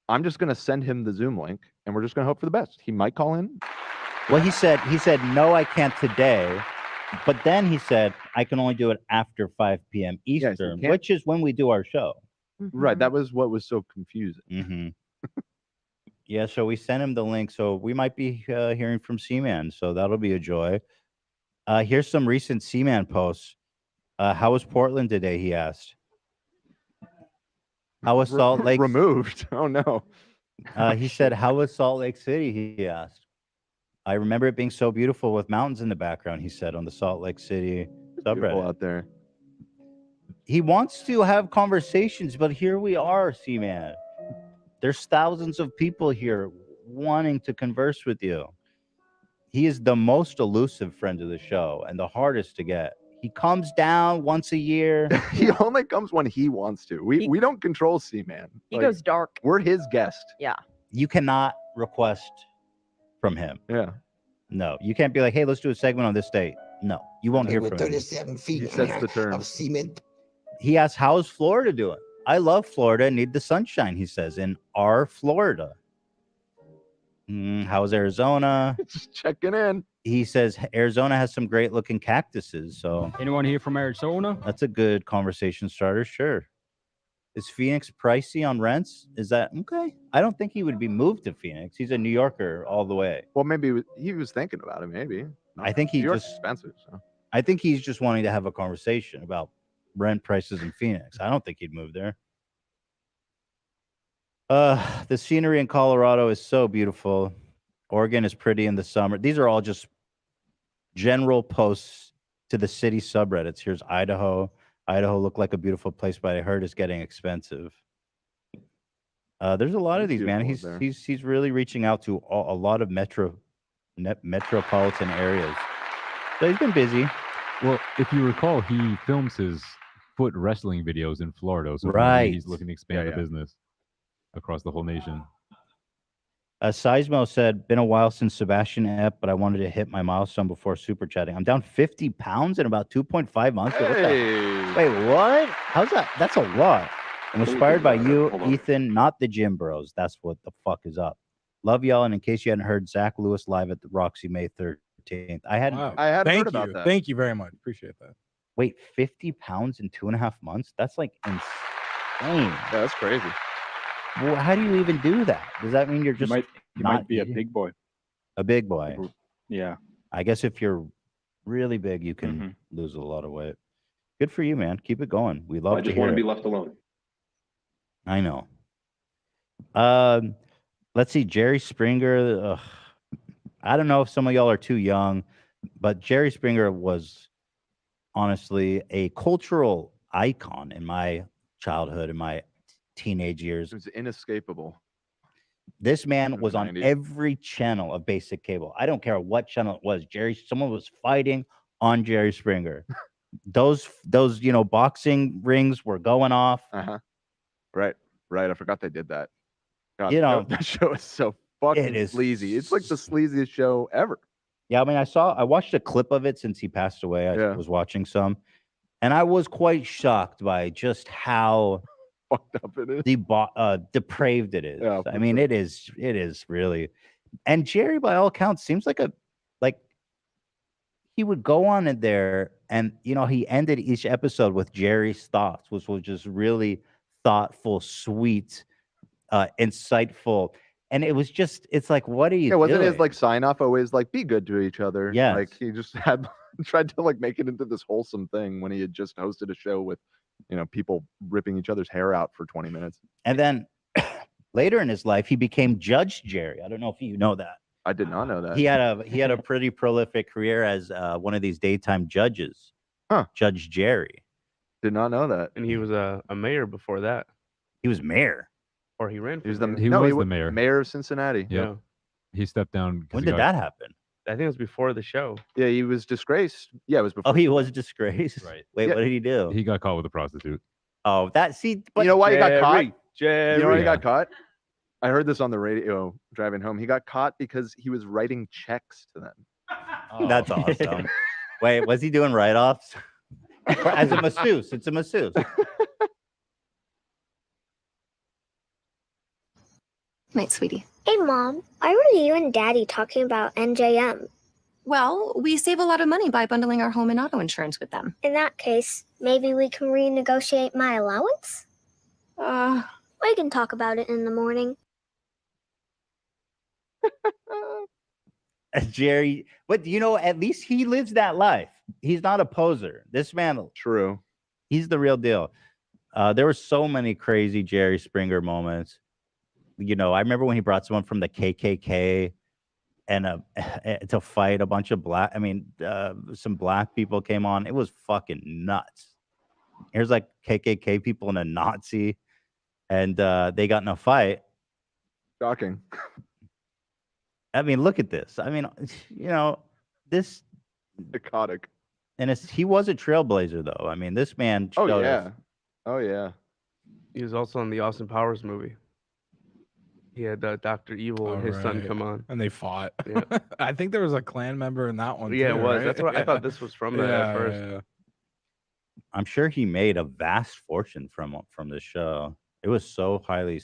I'm just going to send him the Zoom link and we're just going to hope for the best. He might call in. Well, he said, no, I can't today. But then he said, I can only do it after 5 p.m. Eastern, which is when we do our show. Right. That was what was so confusing. Mm-hmm. Yeah. So we sent him the link. So we might be hearing from C-Man. So that'll be a joy. Here's some recent C-Man posts. How was Portland today? He asked. How was Salt Lake removed? Oh no. He said, how was Salt Lake City? He asked. I remember it being so beautiful with mountains in the background, he said, on the Salt Lake City subreddit out there. He wants to have conversations, but here we are, C-Man. There's thousands of people here wanting to converse with you. He is the most elusive friend of the show and the hardest to get. He comes down once a year. He only comes when he wants to. We don't control C-Man. He goes dark. We're his guest. Yeah. You cannot request from him. Yeah. No, you can't be like, hey, let's do a segment on this date. No, you won't hear from him. 37 feet He sets the terms. of semen. He asks, how's Florida doing? I love Florida. Need the sunshine, he says, in our Florida. How's Arizona? Just checking in. He says Arizona has some great looking cactuses. So Anyone here from Arizona? that's a good conversation starter. Sure. Is Phoenix pricey on rents? Is that okay? I don't think he would be moved to Phoenix. He's a New Yorker all the way. Well, maybe he was thinking about it. Maybe. I think he New York's just expensive. So. I think he's just wanting to have a conversation about rent prices in Phoenix. I don't think he'd move there. The scenery in Colorado is so beautiful. Oregon is pretty in the summer. These are all just general posts to the city subreddits. Here's Idaho. Idaho looked like a beautiful place, but I heard it's getting expensive. There's a lot of these, man. He's really reaching out to a lot of metropolitan areas. So he's been busy. Well, if you recall, he films his foot wrestling videos in Florida, so Right. He's looking to expand the business across the whole nation. Seismo said, been a while since Sebastian Epp, but I wanted to hit my milestone before super chatting. I'm down 50 pounds in about 2.5 months. Wait, what? How's that? That's a lot. I'm inspired by you, Ethan, not the Gym Bros. That's what the fuck is up. Love y'all. And in case you hadn't heard, Zach Lewis live at the Roxy May 13th. I hadn't Thank heard about you. that. Thank you very much. Appreciate that. Wait, 50 pounds in 2.5 months? That's like insane. Yeah, that's crazy. Well, how do you even do that? Does that mean you're You just might not be a eating? big boy. A big boy. Yeah. I guess if you're really big, you can lose a lot of weight. Good for you, man. Keep it going. We love I to just hear want to it. be left alone. I know. Let's see. Jerry Springer. I don't know if some of y'all are too young. But Jerry Springer was honestly a cultural icon in my childhood, in my teenage years. It was inescapable. This man In was the on 90s. every channel of basic cable. I don't care what channel it was. Someone was fighting on Jerry Springer. those boxing rings were going off. Right. I forgot they did that. God, You know, that show is so fucking it is sleazy. It's like the sleaziest show ever. Yeah, I mean, I watched a clip of it since he passed away. I was watching some, and I was quite shocked by just how fucked up it is, depraved it is. Yeah, I mean, it is really. And Jerry, by all accounts, seems like he would go on in there, and he ended each episode with Jerry's thoughts, which was just really thoughtful, sweet, insightful. And it's like, what are you Yeah, wasn't doing? his like sign off always like be good to each other? Yes. Like he just had tried to like make it into this wholesome thing when he had just hosted a show with, people ripping each other's hair out for 20 minutes. And then later in his life, he became Judge Jerry. I don't know if you know that. I did not know that. He had a pretty prolific career as one of these daytime judges. Judge Jerry. Did not know that. And he was a mayor before that. He was mayor. Or he ran for He was the mayor. mayor. Mayor of Cincinnati. Yeah. He stepped down. 'cause When he did got- that happen? I think it was before the show. Yeah, he was disgraced. Yeah, it was before. Oh, he was disgraced. Right. Wait, Yeah. what did he do? He got caught with a prostitute. Oh, You know why he got caught? Jerry. You know why he got caught? I heard this on the radio driving home. He got caught because he was writing checks to them. That's awesome. Wait, was he doing write-offs? As a masseuse. It's a masseuse. Night, sweetie. Hey, Mom. Why were you and Daddy talking about NJM? Well, we save a lot of money by bundling our home and auto insurance with them. In that case, maybe we can renegotiate my allowance? We can talk about it in the morning. Jerry, but at least he lives that life. He's not a poser. This man, true. He's the real deal. There were so many crazy Jerry Springer moments. I remember when he brought someone from the KKK and to fight a bunch of some black people came on. It was fucking nuts. Here's like KKK people and a Nazi, and they got in a fight. Shocking. I mean, look at this. I mean, this psychotic. And he was a trailblazer, though. I mean, this man. Oh showed yeah. us- Oh yeah. He was also in the Austin Powers movie. He had Dr. Evil and his son Alright. come on. And they fought. Yeah. I think there was a clan member in that one. Yeah, too, it was. right? That's what I thought this was from that at first. yeah. I'm sure he made a vast fortune from this show. It was so highly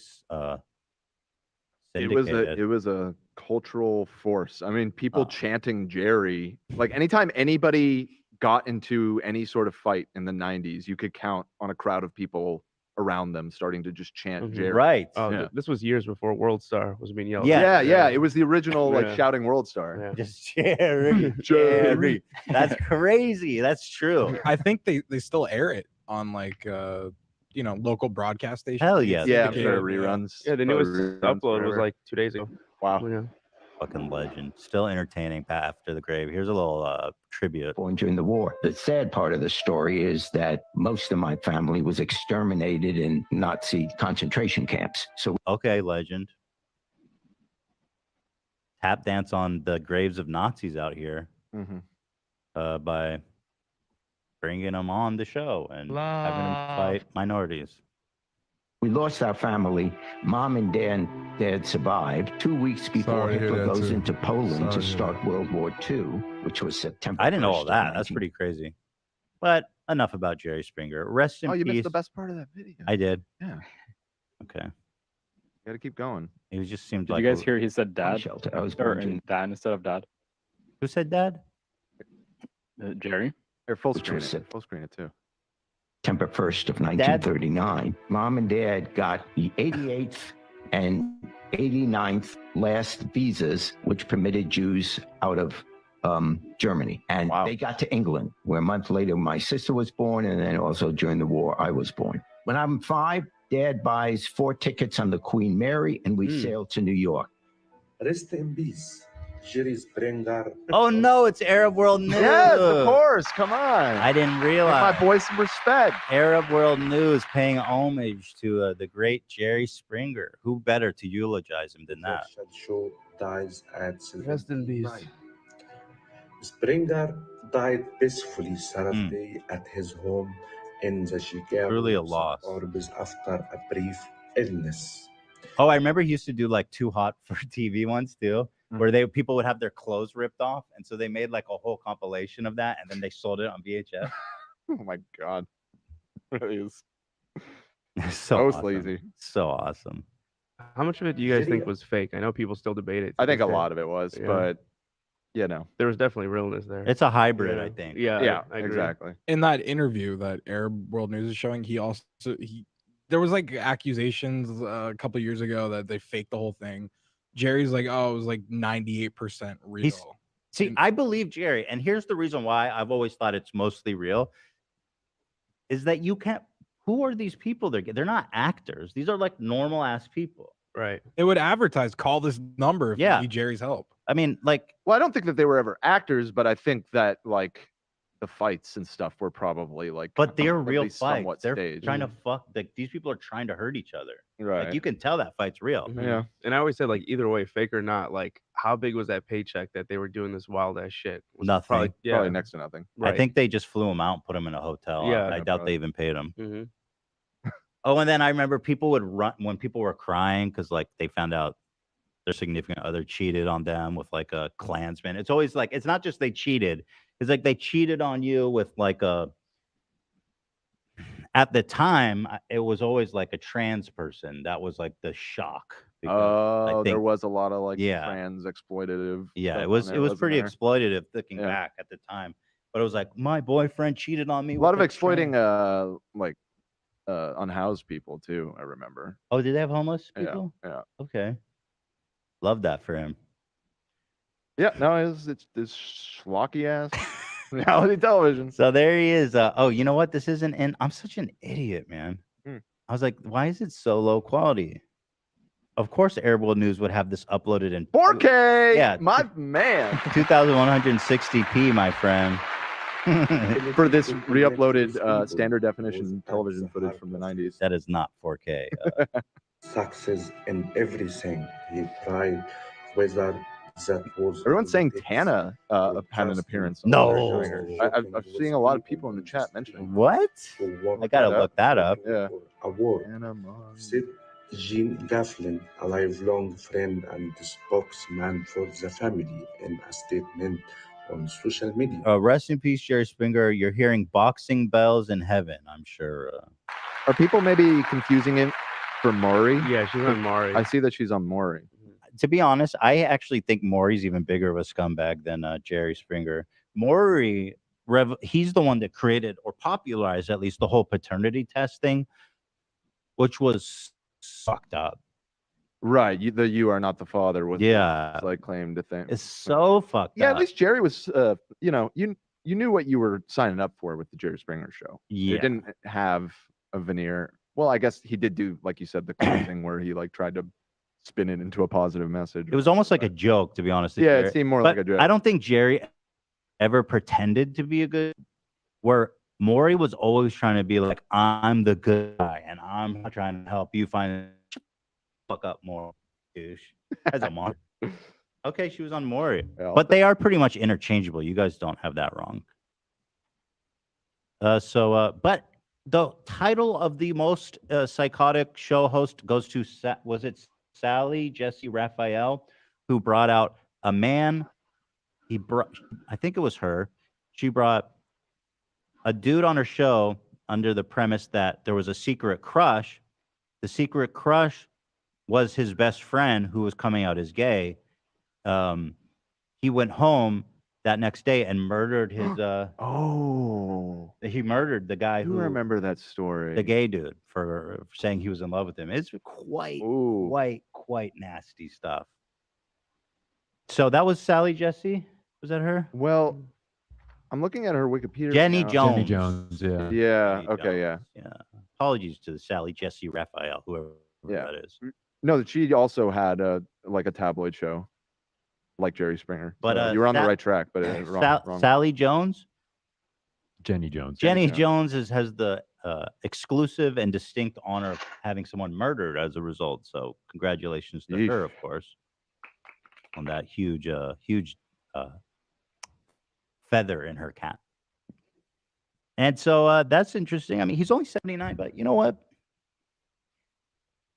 It was syndicated. a cultural force. I mean, people chanting Jerry. Like anytime anybody got into any sort of fight in the 90s, you could count on a crowd of people around them starting to just chant Jerry. Right. Oh, Yeah. this was years before World Star was being yelled. Yeah, at. yeah. It was the original like Yeah. shouting World Star. Just Jerry, Jerry. That's crazy. That's true. I think they still air it on like local broadcast stations. Hell yeah. Yeah, I'm Syndicated, sure reruns. Yeah, the Probably newest reruns upload was forever. like 2 days ago. Wow. Yeah. Fucking legend. Still entertaining after the grave. Here's a little tribute. Born during the war. The sad part of the story is that most of my family was exterminated in Nazi concentration camps. So Okay, legend. Tap dance on the graves of Nazis out here Mhm. by bringing them on the show and having them fight minorities. we lost our family. Mom and dad survived. 2 weeks before Sorry to hear Hitler that, goes too. into Poland Sorry to to hear start World War II, which was September. I didn't know all 1st of that. That's 19 pretty crazy. But enough about Jerry Springer. Rest in Oh, you peace. missed the best part of that video. I did. Yeah. Okay. Got to keep going. It just seemed Did like you guys a- hear he said dad? Shelter. I was Or born in- dad instead of dad? Who said dad? Jerry? Here, full Which screen was it. Full screen it too. September 1st of 1939. Mom and Dad got the 88th and 89th last visas, which permitted Jews out of Germany. And they got to England, where a month later my sister was born, and then also during the war I was born. When I'm 5, Dad buys 4 tickets on the Queen Mary, and we sail to New York. Rest in peace. Jerry Springer. Oh no, it's Arab World News. Yes, of course. Come on. I didn't Give realize. my boy some respect. Arab World News paying homage to the great Jerry Springer. Who better to eulogize him than that? Show dies at Rest in peace. 79. Springer died peacefully Saturday at his home in the Chicago Truly a loss. suburbs after a brief illness. Oh, I remember he used to do like Too Hot for TV ones too, where people would have their clothes ripped off, and so they made like a whole compilation of that, and then they sold it on VHS. Oh my god, really is so awesome. sleazy. So awesome. How much of it do you guys think was fake? I know people still debate it. I think a lot of it was, but there was definitely realness there. It's a hybrid, I think. Yeah, I agree. exactly. In that interview that Arab World News is showing, there was like accusations a couple of years ago that they faked the whole thing. Jerry's like, oh, it was like 98% real. See, I believe Jerry, and here's the reason why I've always thought it's mostly real, is that you can't. Who are these people? They're not actors. These are like normal ass people. Right. It would advertise, call this number if you need Jerry's help. I mean, like, well, I don't think that they were ever actors, but I think that like the fights and stuff were probably like, but they're at real least fights. somewhat They're staged. trying to fuck. Like these people are trying to hurt each other. Right. Like you can tell that fight's real. Yeah. And I always said, like, either way, fake or not, like, how big was that paycheck that they were doing this wild ass shit? Was it Nothing. Probably next to nothing. I think they just flew him out and put him in a hotel. Yeah. I doubt they even paid him. Mm-hmm. Oh, and then I remember people would run when people were crying because like they found out their significant other cheated on them with like a Klansman. It's always like it's not just they cheated. It's like they cheated on you with like a. At the time, it was always like a trans person. That was like the shock. Oh, there was a lot of like trans exploitative. Yeah, stuff it on was there, it was wasn't pretty there? exploitative looking back at the time. But it was like my boyfriend cheated on me. A lot of with exploiting unhoused people too, I remember. Oh, did they have homeless Yeah, people? yeah. Okay. Love that for him. Yeah, no, it's this schlocky ass reality television. So there he is. Oh, you know what? This isn't in. I'm such an idiot, man. I was like, why is it so low quality? Of course, Arab World News would have this uploaded in 4K. Yeah, my man. 2160p, my friend. For this re-uploaded standard definition television footage from the 90s. That is not 4K. Success in everything he tried, whether that was. Everyone's saying Tana had an appearance. on No. I'm seeing a lot of people in the chat mentioning. What? I gotta look that up. Yeah. Award. Said Jean Gafflin, a lifelong friend and spokesman for the family, in a statement on social media. Rest in peace, Jerry Springer. You're hearing boxing bells in heaven, I'm sure. Are people maybe confusing it for Maury? Yeah, she's on Maury. I see that she's on Maury. To be honest, I actually think Maury's even bigger of a scumbag than Jerry Springer. Maury, he's the one that created or popularized at least the whole paternity test thing, which was fucked up. Right, you are not the father was like claim to think. It's so fucked Yeah, up. at least Jerry was you knew what you were signing up for with the Jerry Springer show. Yeah. It didn't have a veneer. Well, I guess he did do, like you said, the thing where he like tried to spin it into a positive message. It was almost like a joke, to be honest. with Yeah, Jerry. it seemed more like But a joke. I don't think Jerry ever pretended to be a good. Where Maury was always trying to be like, I'm the good guy, and I'm not trying to help you find. Fuck up more, douche. As a mom. Okay, she was on Maury, but they are pretty much interchangeable. You guys don't have that wrong. But the title of the most psychotic show host goes to was it Sally Jesse Raphael, who brought out a man. I think it was her. She brought a dude on her show under the premise that there was a secret crush. The secret crush was his best friend who was coming out as gay. He went home that next day and murdered his he murdered the guy who remember that story. The gay dude for saying he was in love with him. It's quite nasty stuff. So that was Sally Jesse. Was that her? Well, I'm looking at her Wikipedia. Jenny now. Jones. Jenny Jones, yeah. Yeah. Jenny Okay. Jones, yeah. Apologies to Sally Jesse Raphael, whoever Yeah. that is. No, she also had a tabloid show. like Jerry Springer. But, So you were on the right track, but wrong. Sally Jones, Jenny Jones. Jenny Jones has the exclusive and distinct honor of having someone murdered as a result. So congratulations to her, of course, on that huge feather in her cap. And so that's interesting. I mean, he's only 79, but you know what?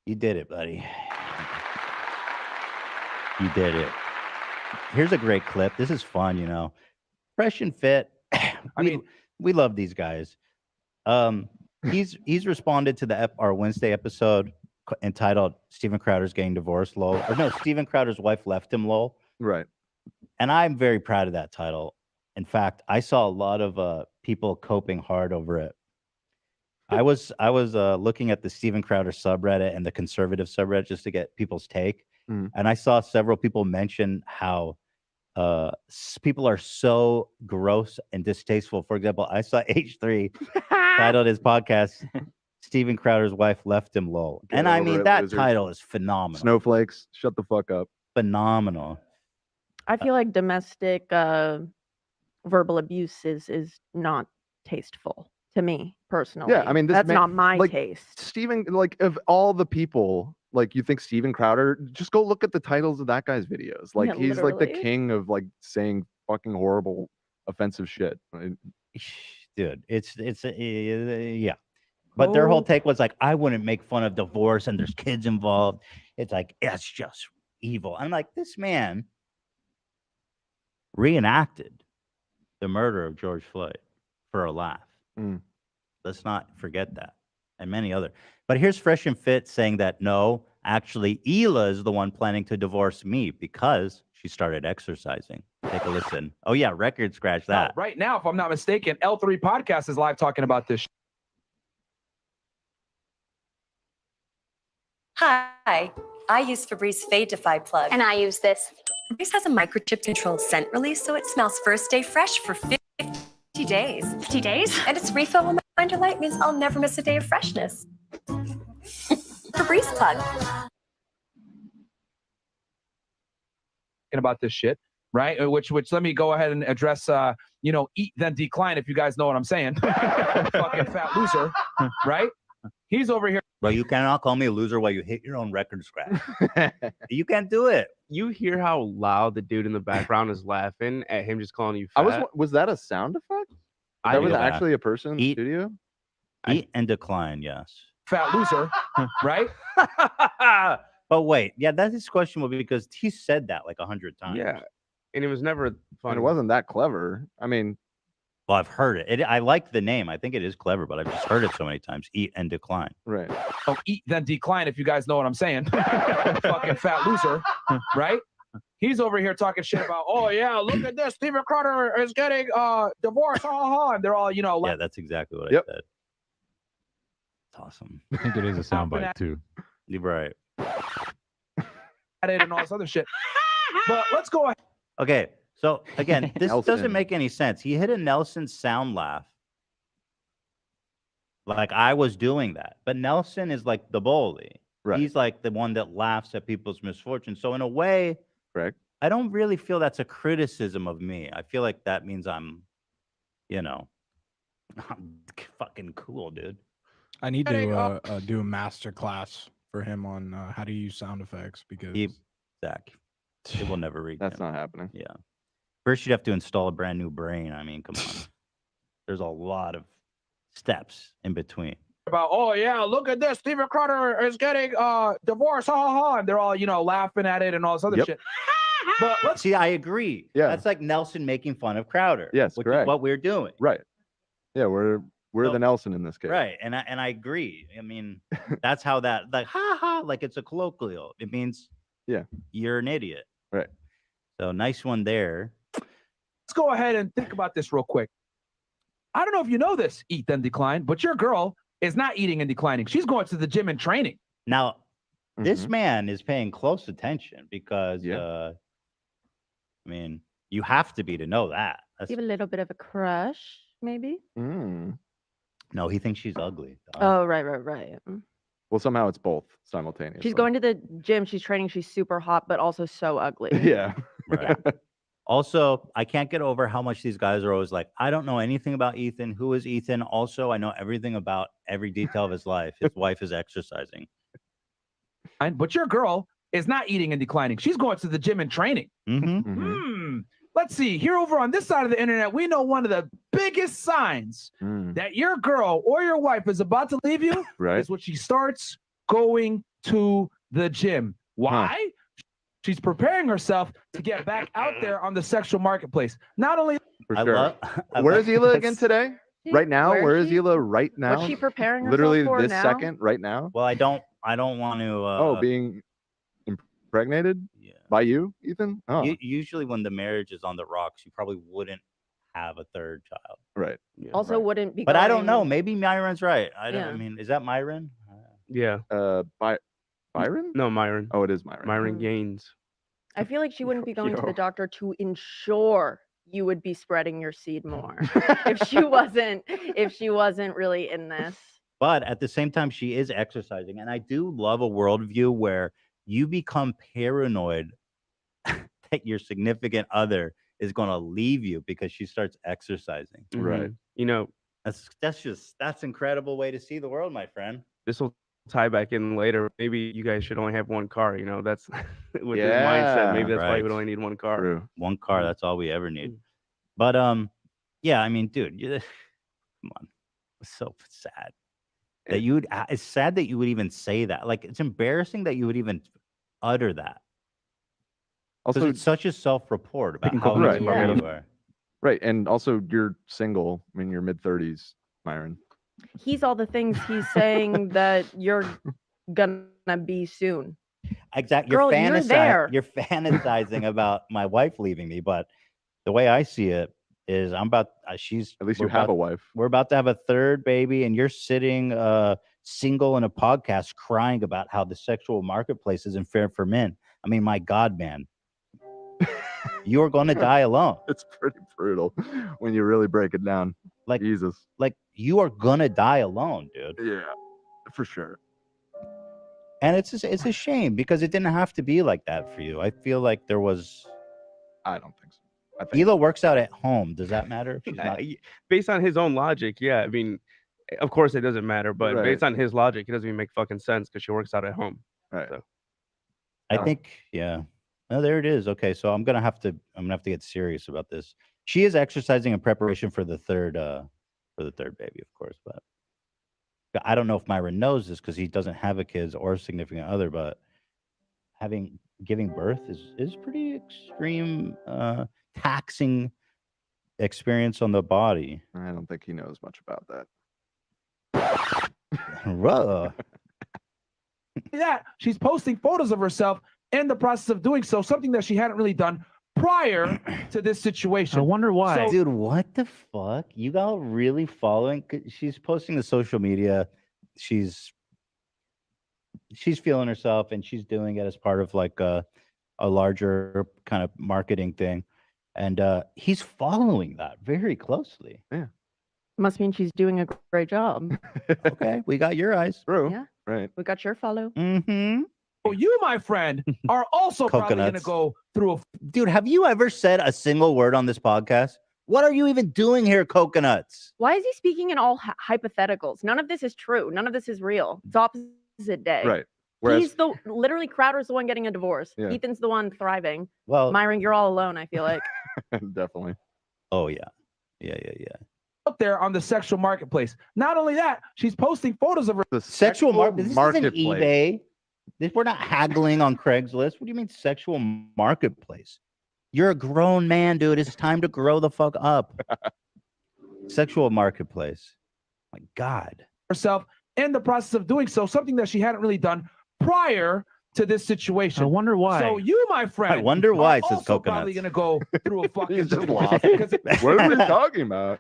You did it, buddy. You did it. Here's a great clip. This is fun, you know. Fresh and Fit. We love these guys. He's responded to our Wednesday episode entitled "Steven Crowder's Getting Divorced." Lol. Or no, Steven Crowder's wife left him. Lol. Right. And I'm very proud of that title. In fact, I saw a lot of people coping hard over it. I was looking at the Steven Crowder subreddit and the conservative subreddit just to get people's take, and I saw several people mention how people are so gross and distasteful. For example, I saw H3 titled his podcast "Steven Crowder's Wife Left Him." Lol. And I mean that title is phenomenal. Snowflakes, shut the fuck up. Phenomenal. I feel like domestic verbal abuse is not tasteful to me personally. Yeah, I mean, that's not my taste. Steven, like, of all the people, like, you think Steven Crowder, just go look at the titles of that guy's videos. Like, he's like the king of like saying fucking horrible, offensive shit. Dude, it's yeah. But their whole take was like, I wouldn't make fun of divorce and there's kids involved. It's like, it's just evil. I'm like, this man reenacted the murder of George Floyd for a laugh. Let's not forget that. And many other. But here's Fresh and Fit saying that no, actually, Hila is the one planning to divorce me because she started exercising. Take a listen. Oh, yeah, record scratch that. Right now, if I'm not mistaken, L3 Podcast is live talking about this. Hi, I use Febreze Fade Defy Plug. And I use this. Febreze has a microchip controlled scent release, so it smells first day fresh for 50 days. 50 days? And its refill reminder light means I'll never miss a day of freshness. Febreze Plug. About this shit, right? Which let me go ahead and address, eat then decline, if you guys know what I'm saying. Fucking fat loser, right? He's over here. Bro, you cannot call me a loser while you hit your own record scratch. You can't do it. You hear how loud the dude in the background is laughing at him just calling you fat? Was that a sound effect? That was actually a person in the studio? Eat and decline, yes. Fat loser, right? But wait, yeah, that's his question because he said that like 100 times. Yeah, and it was never fun. And it wasn't that clever. I mean, well, I've heard it. I like the name. I think it is clever, but I've just heard it so many times. Eat and decline. Right. Oh, eat then decline, if you guys know what I'm saying. Fucking fat loser, right? He's over here talking shit about, oh yeah, look at this, Steven Crowder is getting divorced, and they're all, yeah, that's exactly what I said. It's awesome. I think it is a soundbite too. You're right. At it and all this other shit. But let's go ahead. Okay, so again, this doesn't make any sense. He hit a Nelson sound laugh. Like I was doing that. But Nelson is like the bully. Right. He's like the one that laughs at people's misfortune. So in a way, correct. I don't really feel that's a criticism of me. I feel like that means I'm fucking cool, dude. I need to do a master class for him on how to use sound effects because Zach, it will never reach. That's not happening. Yeah. First, you'd have to install a brand new brain. I mean, come on. There's a lot of steps in between. About, oh yeah, look at this, Steven Crowder is getting divorced, and they're all laughing at it and all this other shit. But let's see. I agree. Yeah, that's like Nelson making fun of Crowder. Yes, which correct. Is what we're doing. Right. Yeah, we're the Nelson in this case. Right, and I agree. I mean, that's how that like like it's a colloquial. It means you're an idiot. Right. So nice one there. Let's go ahead and think about this real quick. I don't know if you know this, Eat Then Decline, but your girl is not eating and declining. She's going to the gym and training. Now, this man is paying close attention because, I mean, you have to be to know that. You have a little bit of a crush, maybe? No, he thinks she's ugly. Oh, right. Well, somehow it's both simultaneously. She's going to the gym. She's training. She's super hot, but also so ugly. Yeah. Right. Also, I can't get over how much these guys are always like, I don't know anything about Ethan. Who is Ethan? Also, I know everything about every detail of his life. His wife is exercising. But your girl is not eating and declining. She's going to the gym and training. Let's see. Here over on this side of the internet, we know one of the biggest signs that your girl or your wife is about to leave you is when she starts going to the gym. Why? She's preparing herself to get back out there on the sexual marketplace. Not only For sure. Where is Hila again today? Right now? Where is Hila right now? What's she preparing herself Literally for this now? second, right now? Well, I don't want to. Being impregnated by you, Ethan? Oh, Usually, when the marriage is on the rocks, you probably wouldn't have a third child. Right. Also, wouldn't be. But I don't going- know. Maybe Myron's right. I Yeah. mean, is that Myron? Yeah. Byron? No, Myron. Oh, it is Myron. Myron Gaines. I feel like she wouldn't be going to Yo. the doctor to ensure you would be spreading your seed more if she wasn't really in this. But at the same time, she is exercising, and I do love a worldview where you become paranoid that your significant other is going to leave you because she starts exercising. Right. You know, that's incredible way to see the world, my friend. this will tie back in later. Maybe you guys should only have one car. You know, that's with this mindset. Maybe that's why you would only need one car. True. One car, that's all we ever need. But yeah, I mean, dude, come on, it's so sad that you would. It's sad that you would even say that. Like, it's embarrassing that you would even utter that. Also, Because it's such a self-report about how Right. insecure you are. Right. And also, you're single. I mean, you're mid-30s, Myron. He's all the things he's saying that you're gonna be soon. Exactly. Girl, you're there. You're fantasizing about my wife leaving me, but the way I see it is, I'm about. She's At least you we're have about- a wife. We're about to have a third baby, and you're sitting single in a podcast crying about how the sexual marketplace isn't fair for men. I mean, my God, man, you are going to die alone. It's pretty brutal when you really break it down. Like Jesus. Like, you are gonna die alone, dude. Yeah, for sure. And it's a shame because it didn't have to be like that for you. I feel like there was. I don't think so. Hila works out at home. Does that matter? She's not- Based on his own logic, yeah. I mean, of course it doesn't matter, but Right. based on his logic, it doesn't even make fucking sense because she works out at home. Right. So. I think, yeah. Oh, there it is. Okay, so I'm gonna have to get serious about this. She is exercising in preparation for the third baby, of course, but I don't know if Myron knows this because he doesn't have a kid or a significant other, but giving birth is pretty extreme, taxing experience on the body. I don't think he knows much about that. that, she's posting photos of herself in the process of doing so, something that she hadn't really done prior to this situation. I wonder why. Dude, what the fuck? You got really following? She's posting the social media. She's feeling herself, and she's doing it as part of like a larger kind of marketing thing. And he's following that very closely. Yeah. Must mean she's doing a great job. Okay, we got your eyes. True. Yeah. Right. We got your follow. Mm-hmm. Oh, you, my friend, are also probably going to Coconuts. go through a. Dude, have you ever said a single word on this podcast? What are you even doing here, Coconuts? Why is he speaking in all hypotheticals? None of this is true. None of this is real. It's opposite day. Right. Whereas, He's literally Crowder's the one getting a divorce. Yeah. Ethan's the one thriving. Well, Myron, you're all alone, I feel like. definitely. Oh yeah. Yeah. Out there on the sexual marketplace. Not only that, she's posting photos of her. The Sexual marketplace. market. This isn't eBay. We're not haggling on Craigslist. What do you mean sexual marketplace? You're a grown man, dude. It's time to grow the fuck up. Sexual marketplace. My God. Herself in the process of doing so, something that she hadn't really done prior to this situation. I wonder why. So you, my friend, I wonder why, are says also probably Coconuts. going to go through a fucking He's just divorce. laughing. 'Cause it- What are we talking about?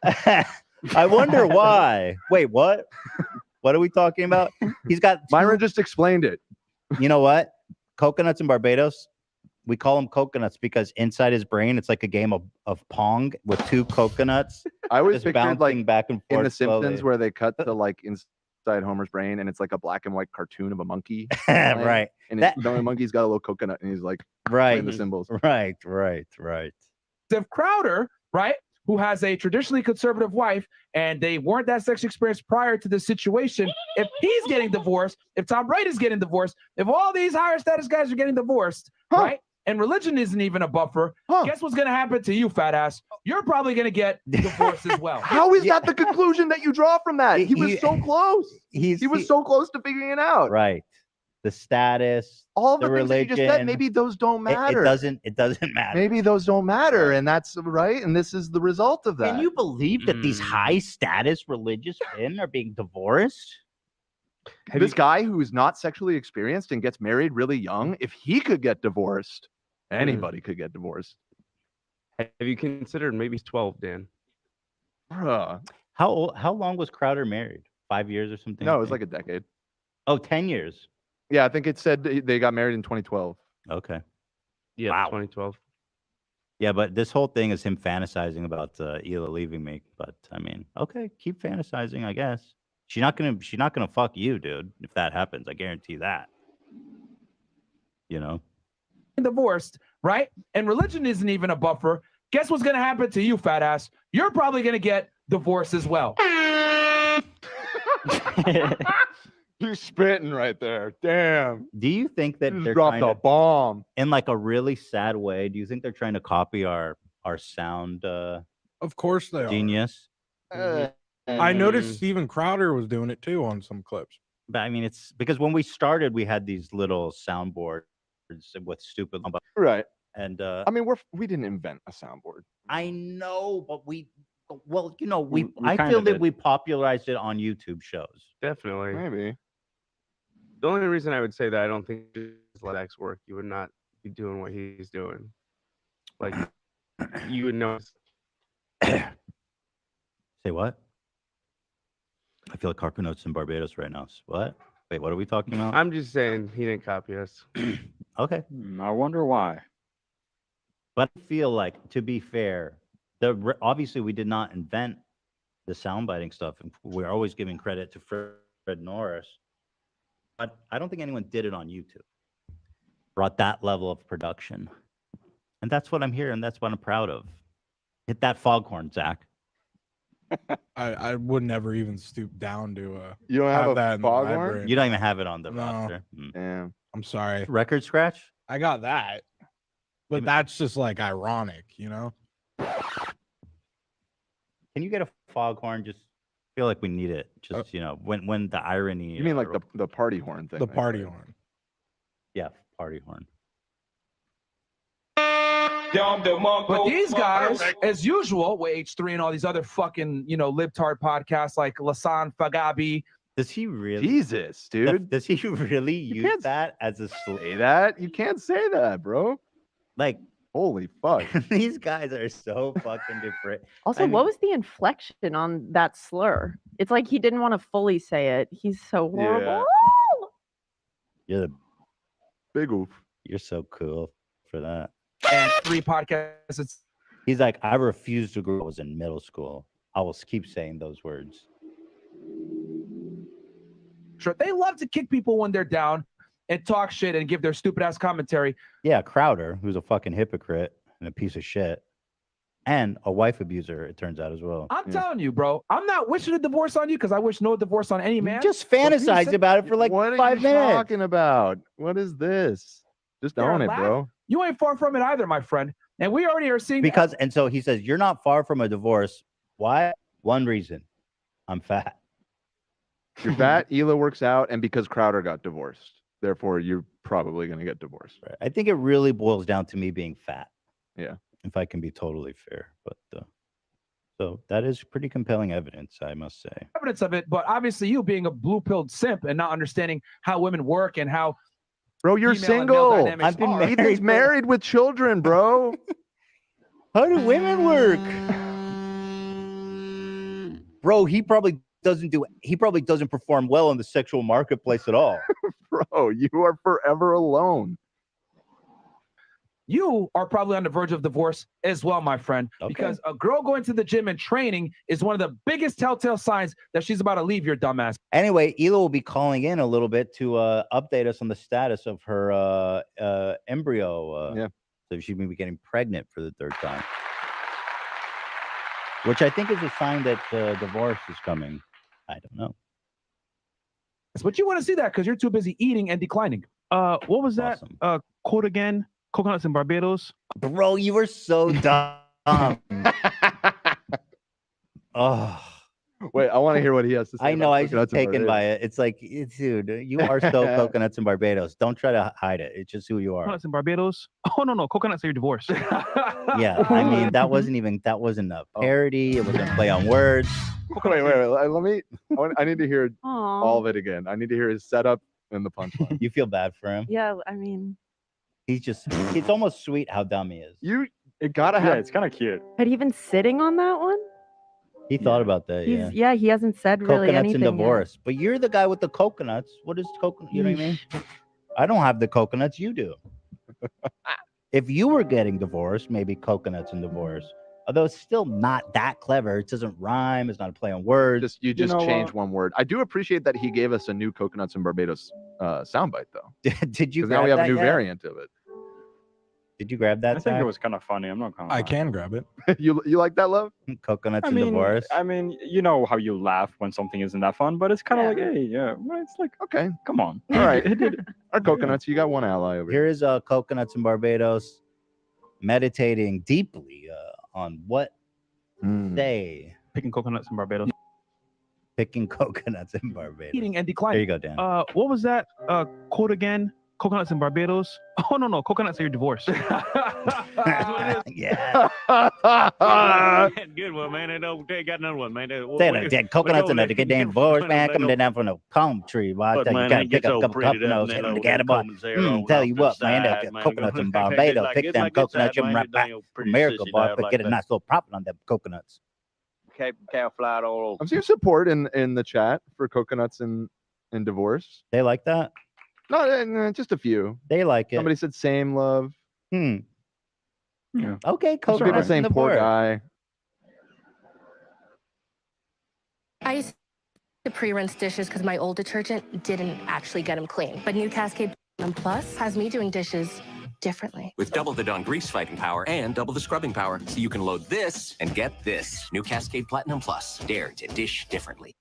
I wonder why. Wait, what? What are we talking about? He's got Myron just explained it. You know what? Coconuts in Barbados, we call them coconuts because inside his brain, it's like a game of Pong with two coconuts I always just pictured bouncing like back and forth in The Simpsons slowly. where they cut to like Homer's brain, and it's like a black and white cartoon of a monkey. Right. And That- the monkey's got a little coconut, and he's like playing the symbols. Right. If Crowder, right, who has a traditionally conservative wife, and they weren't that sexually experienced prior to this situation, if he's getting divorced, if Tom Brady's getting divorced, if all these higher status guys are getting divorced, right, and religion isn't even a buffer, guess what's going to happen to you, fat ass? You're probably going to get divorced as well. How is that the conclusion that you draw from that? He was so close. He was so close to figuring it out. Right. The status, all the the things religion. that you just said, maybe those don't matter. It doesn't matter. Maybe those don't matter, and that's right. And this is the result of that. Can you believe that these high status religious men are being divorced? This guy who is not sexually experienced and gets married really young, if he could get divorced, anybody could get divorced. Have you considered maybe he's 12, Dan? Bruh. How long was Crowder married? 5 years or something? No, it was like a decade. Oh, 10 years. Yeah, I think it said they got married in 2012. Okay. Yeah, Wow. 2012. Yeah, but this whole thing is him fantasizing about Hila leaving me. But I mean, okay, keep fantasizing, I guess. She's not gonna fuck you, dude. If that happens, I guarantee that. You know. Divorced, right? And religion isn't even a buffer. Guess what's going to happen to you, fat ass? You're probably going to get divorced as well. You're spitting right there. Damn. Do you think that You they're dropped trying a to, bomb in like a really sad way? Do you think they're trying to copy our sound? Of course they are. Genius. I noticed Steven Crowder was doing it too on some clips. But I mean, it's because when we started, we had these little soundboards with stupid, right? And I mean, we didn't invent a soundboard. I know, but we We I kinda feel that did. we popularized it on YouTube shows. Definitely. Maybe. The only reason I would say that I don't think his X work, you would not be doing what he's doing. Like, you would know. Say what? I feel like Carconotes in Barbados right now. What? Wait, what are we talking about? I'm just saying he didn't copy us. Okay. I wonder why. But I feel like, to be fair, obviously we did not invent the soundbiting stuff, and we're always giving credit to Fred Norris. But I don't think anyone did it on YouTube. Brought that level of production, and that's what I'm here, and that's what I'm proud of. Hit that foghorn, Zach. I would never even stoop down to You don't have a that in the foghorn? library. You don't even have it on the No. roster. Damn. I'm sorry. Record scratch? I got that. But that's just like ironic, you know? Can you get a foghorn? Just feel like we need it. Just when the irony. You mean like the party horn thing? The right? party horn. Yeah, party horn. But these guys, as usual, with H3 and all these other fucking, libtard podcasts like Lasan Fagabi. Does he really? Jesus, dude. Does he really use that as a say that? You can't say that, bro. Like, holy fuck. These guys are so fucking different. Also, what was the inflection on that slur? It's like he didn't want to fully say it. He's so horrible. You're the big oof. You're so cool for that. And 3 podcasts. He's like, I refused to grow. I was in middle school. I will keep saying those words. Sure, they love to kick people when they're down and talk shit and give their stupid ass commentary. Yeah, Crowder, who's a fucking hypocrite and a piece of shit, and a wife abuser, it turns out as well. I'm telling you, bro. I'm not wishing a divorce on you because I wish no divorce on any man. Just fantasize about it for like What 5 are you minutes. talking about? What is this? Just own it, bro. You ain't far from it either, my friend. And we already are seeing Because, and so he says, you're not far from a divorce. Why? One reason. I'm fat. You're fat, Hila works out, and because Crowder got divorced. Therefore, you're probably going to get divorced. Right. I think it really boils down to me being fat. Yeah. If I can be totally fair. But so that is pretty compelling evidence, I must say. evidence of it, but obviously you being a blue-pilled simp and not understanding how women work and how Bro, you're female and male single. dynamics are. Ethan's married with children, bro. How do women work? Bro, he probably doesn't perform well in the sexual marketplace at all. Bro, you are forever alone. you are probably on the verge of divorce as well, my friend. Because a girl going to the gym and training is one of the biggest telltale signs that she's about to leave your dumbass. Anyway, Hila will be calling in a little bit to update us on the status of her embryo. So she may be getting pregnant for the third time, which I think is a sign that divorce is coming. I don't know. But you want to see that because you're too busy eating and declining. What was that quote again? Coconuts in Barbados. Bro, you were so dumb. Oh. Wait, I want to hear what he has to say. I know, about I was just coconuts in taken by Barbados. it. It's like, dude, you are so coconuts in Barbados. Don't try to hide it. It's just who you are. Coconuts in Barbados. Oh no, coconuts are your divorce. Yeah, I mean, that wasn't a parody. It wasn't a play on words. Wait. Let me. I need to hear all of it again. I need to hear his setup and the punchline. You feel bad for him? Yeah, I mean, It's almost sweet how dumb he is. It gotta have. It's kind of cute. had he been sitting on that one? He thought about that. Yeah. He hasn't said really Coconuts anything and divorce. But you're the guy with the coconuts. What is coconut? You know what I mean? I don't have the coconuts. You do. If you were getting divorced, maybe coconuts and divorce. Although it's still not that clever. It doesn't rhyme. It's not a play on words. You just change one word. I do appreciate that he gave us a new Coconuts in Barbados soundbite, though. Did you? 'Cause now we have a grab new that yet? variant of it. Did you grab that? I think it Zach? was kind of funny. I'm not gonna lie. I can grab it. you like that, Love? Coconuts I and mean, divorce. I mean, you know how you laugh when something isn't that fun, but it's kind of like, hey, yeah, well, it's like, okay, come on. All right, our coconuts. You got one ally over here. Here is Coconuts in Barbados meditating deeply on what they picking coconuts in Barbados. Picking coconuts in Barbados. Eating and declining. There you go, Dan. What was that quote again? Coconuts in Barbados. Oh no, coconuts are your divorce. Yeah. Good one, man. They got another one, man. Say that, Dan. Coconuts in the goddamn divorce, man. Coming down from the palm tree. Well, I But, tell you, man, gotta they pick get up a so couple pretty down coconuts, there, hit them little together, boy. coconuts there on Tell off you the what, man. side, They'll man. coconuts in It's Barbados. like- Pick it's them like this coconuts, side, them man. right They back ain't from pretty America, sissy boy. there But like get a that. nice little profit on them coconuts. Cow flight all over. I'm seeing support in the chat for coconuts and divorce. They like that? No, just a few. They like it. Somebody said same love. Yeah. Okay, Some people coconuts saying and poor divorce. guy. I used to pre-rinse dishes because my old detergent didn't actually get them clean. But new Cascade Platinum Plus has me doing dishes differently. With double the Dawn grease fighting power and double the scrubbing power, so you can load this and get this. New Cascade Platinum Plus. Dare to dish differently.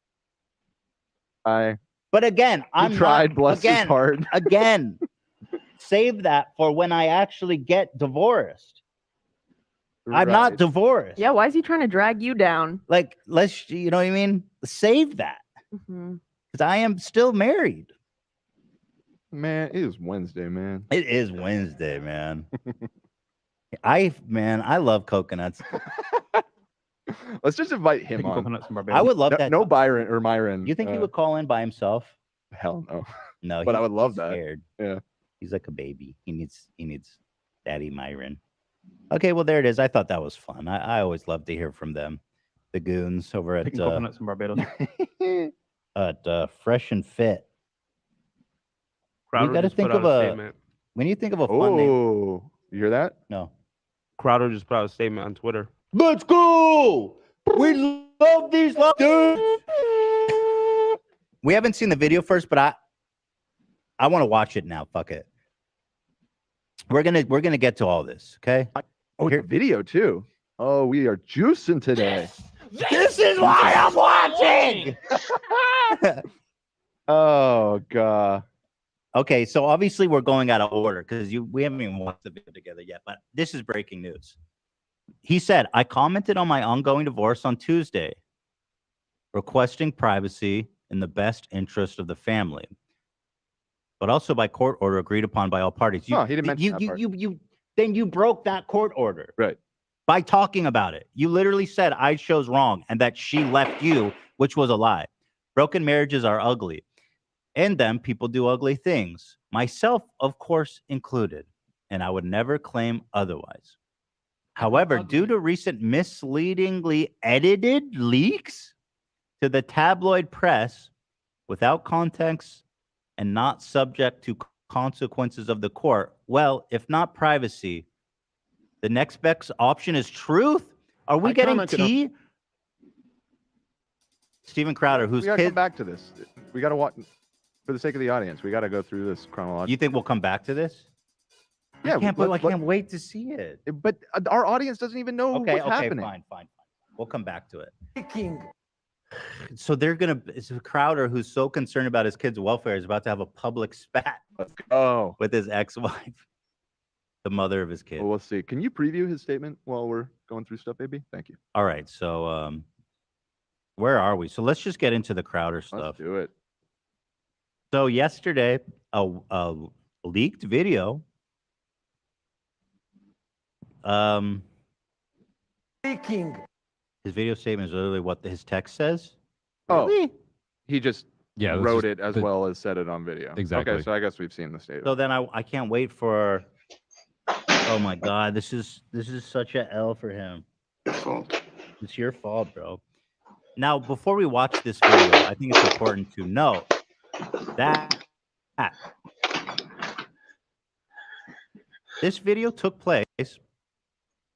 But again, I'm tried, not, bless his again, heart. Again, save that for when I actually get divorced. I'm not divorced. Yeah, why is he trying to drag you down? Like, you know what I mean? Save that. Mhm. Because I am still married. Man, it is Wednesday, man. It is Wednesday, man. I love coconuts. Let's just invite him on. Coconuts in Barbados. I would love no, that. No Byron or Myron. You think he would call in by himself? Hell no. No, But I he's would love that. scared. Yeah. He's like a baby. He needs Daddy Myron. Okay, well there it is. I thought that was fun. I always love to hear from them, the goons over at Picking coconuts in Barbados. Fresh and Fit. Crowder We got to just put think out of a a. statement. When you think of a fun name, Oh, you hear that? no. Crowder just put out a statement on Twitter. Let's go. We love these dudes. We haven't seen the video first, but I want to watch it now. Fuck it. We're gonna get to all this, okay? Oh, the video too. Oh, we are juicing today. This is why I'm watching. Oh god. Okay, so obviously we're going out of order because we haven't even watched the video together yet. But this is breaking news. He said, "I commented on my ongoing divorce on Tuesday, requesting privacy in the best interest of the family, but also by court order agreed upon by all parties." No, he didn't mention that part. Then you broke that court order. Right. By talking about it. You literally said I chose wrong and that she left you, which was a lie. Broken marriages are ugly. In them, people do ugly things. Myself, of course, included. And I would never claim otherwise. However, due to recent misleadingly edited leaks to the tabloid press without context and not subject to consequences of the court, well, if not privacy, The next best option is truth. Are we I getting commented on- tea? Stephen Crowder, whose we gotta kid? come back to this. We gotta watch for the sake of the audience. We gotta go through this chronologically. You think we'll come back to this? Yeah, I can't wait to see it. But our audience doesn't even know Okay, what's happening. fine. We'll come back to it. So they're gonna. It's Crowder, who's so concerned about his kid's welfare, is about to have a public spat with his ex-wife, the mother of his kid. Well, we'll see. Can you preview his statement while we're going through stuff, baby? Thank you. All right, so where are we? So let's just get into the Crowder stuff. Let's do it. So yesterday, a leaked video. His video statement is literally what his text says. Oh, he just Yeah, this wrote is it as the- well as said it on video. Exactly. Okay, so I guess we've seen the statement. So then I can't wait for. Oh my God, this is such a L for him. It's your fault, bro. Now, before we watch this video, I think it's important to note that this video took place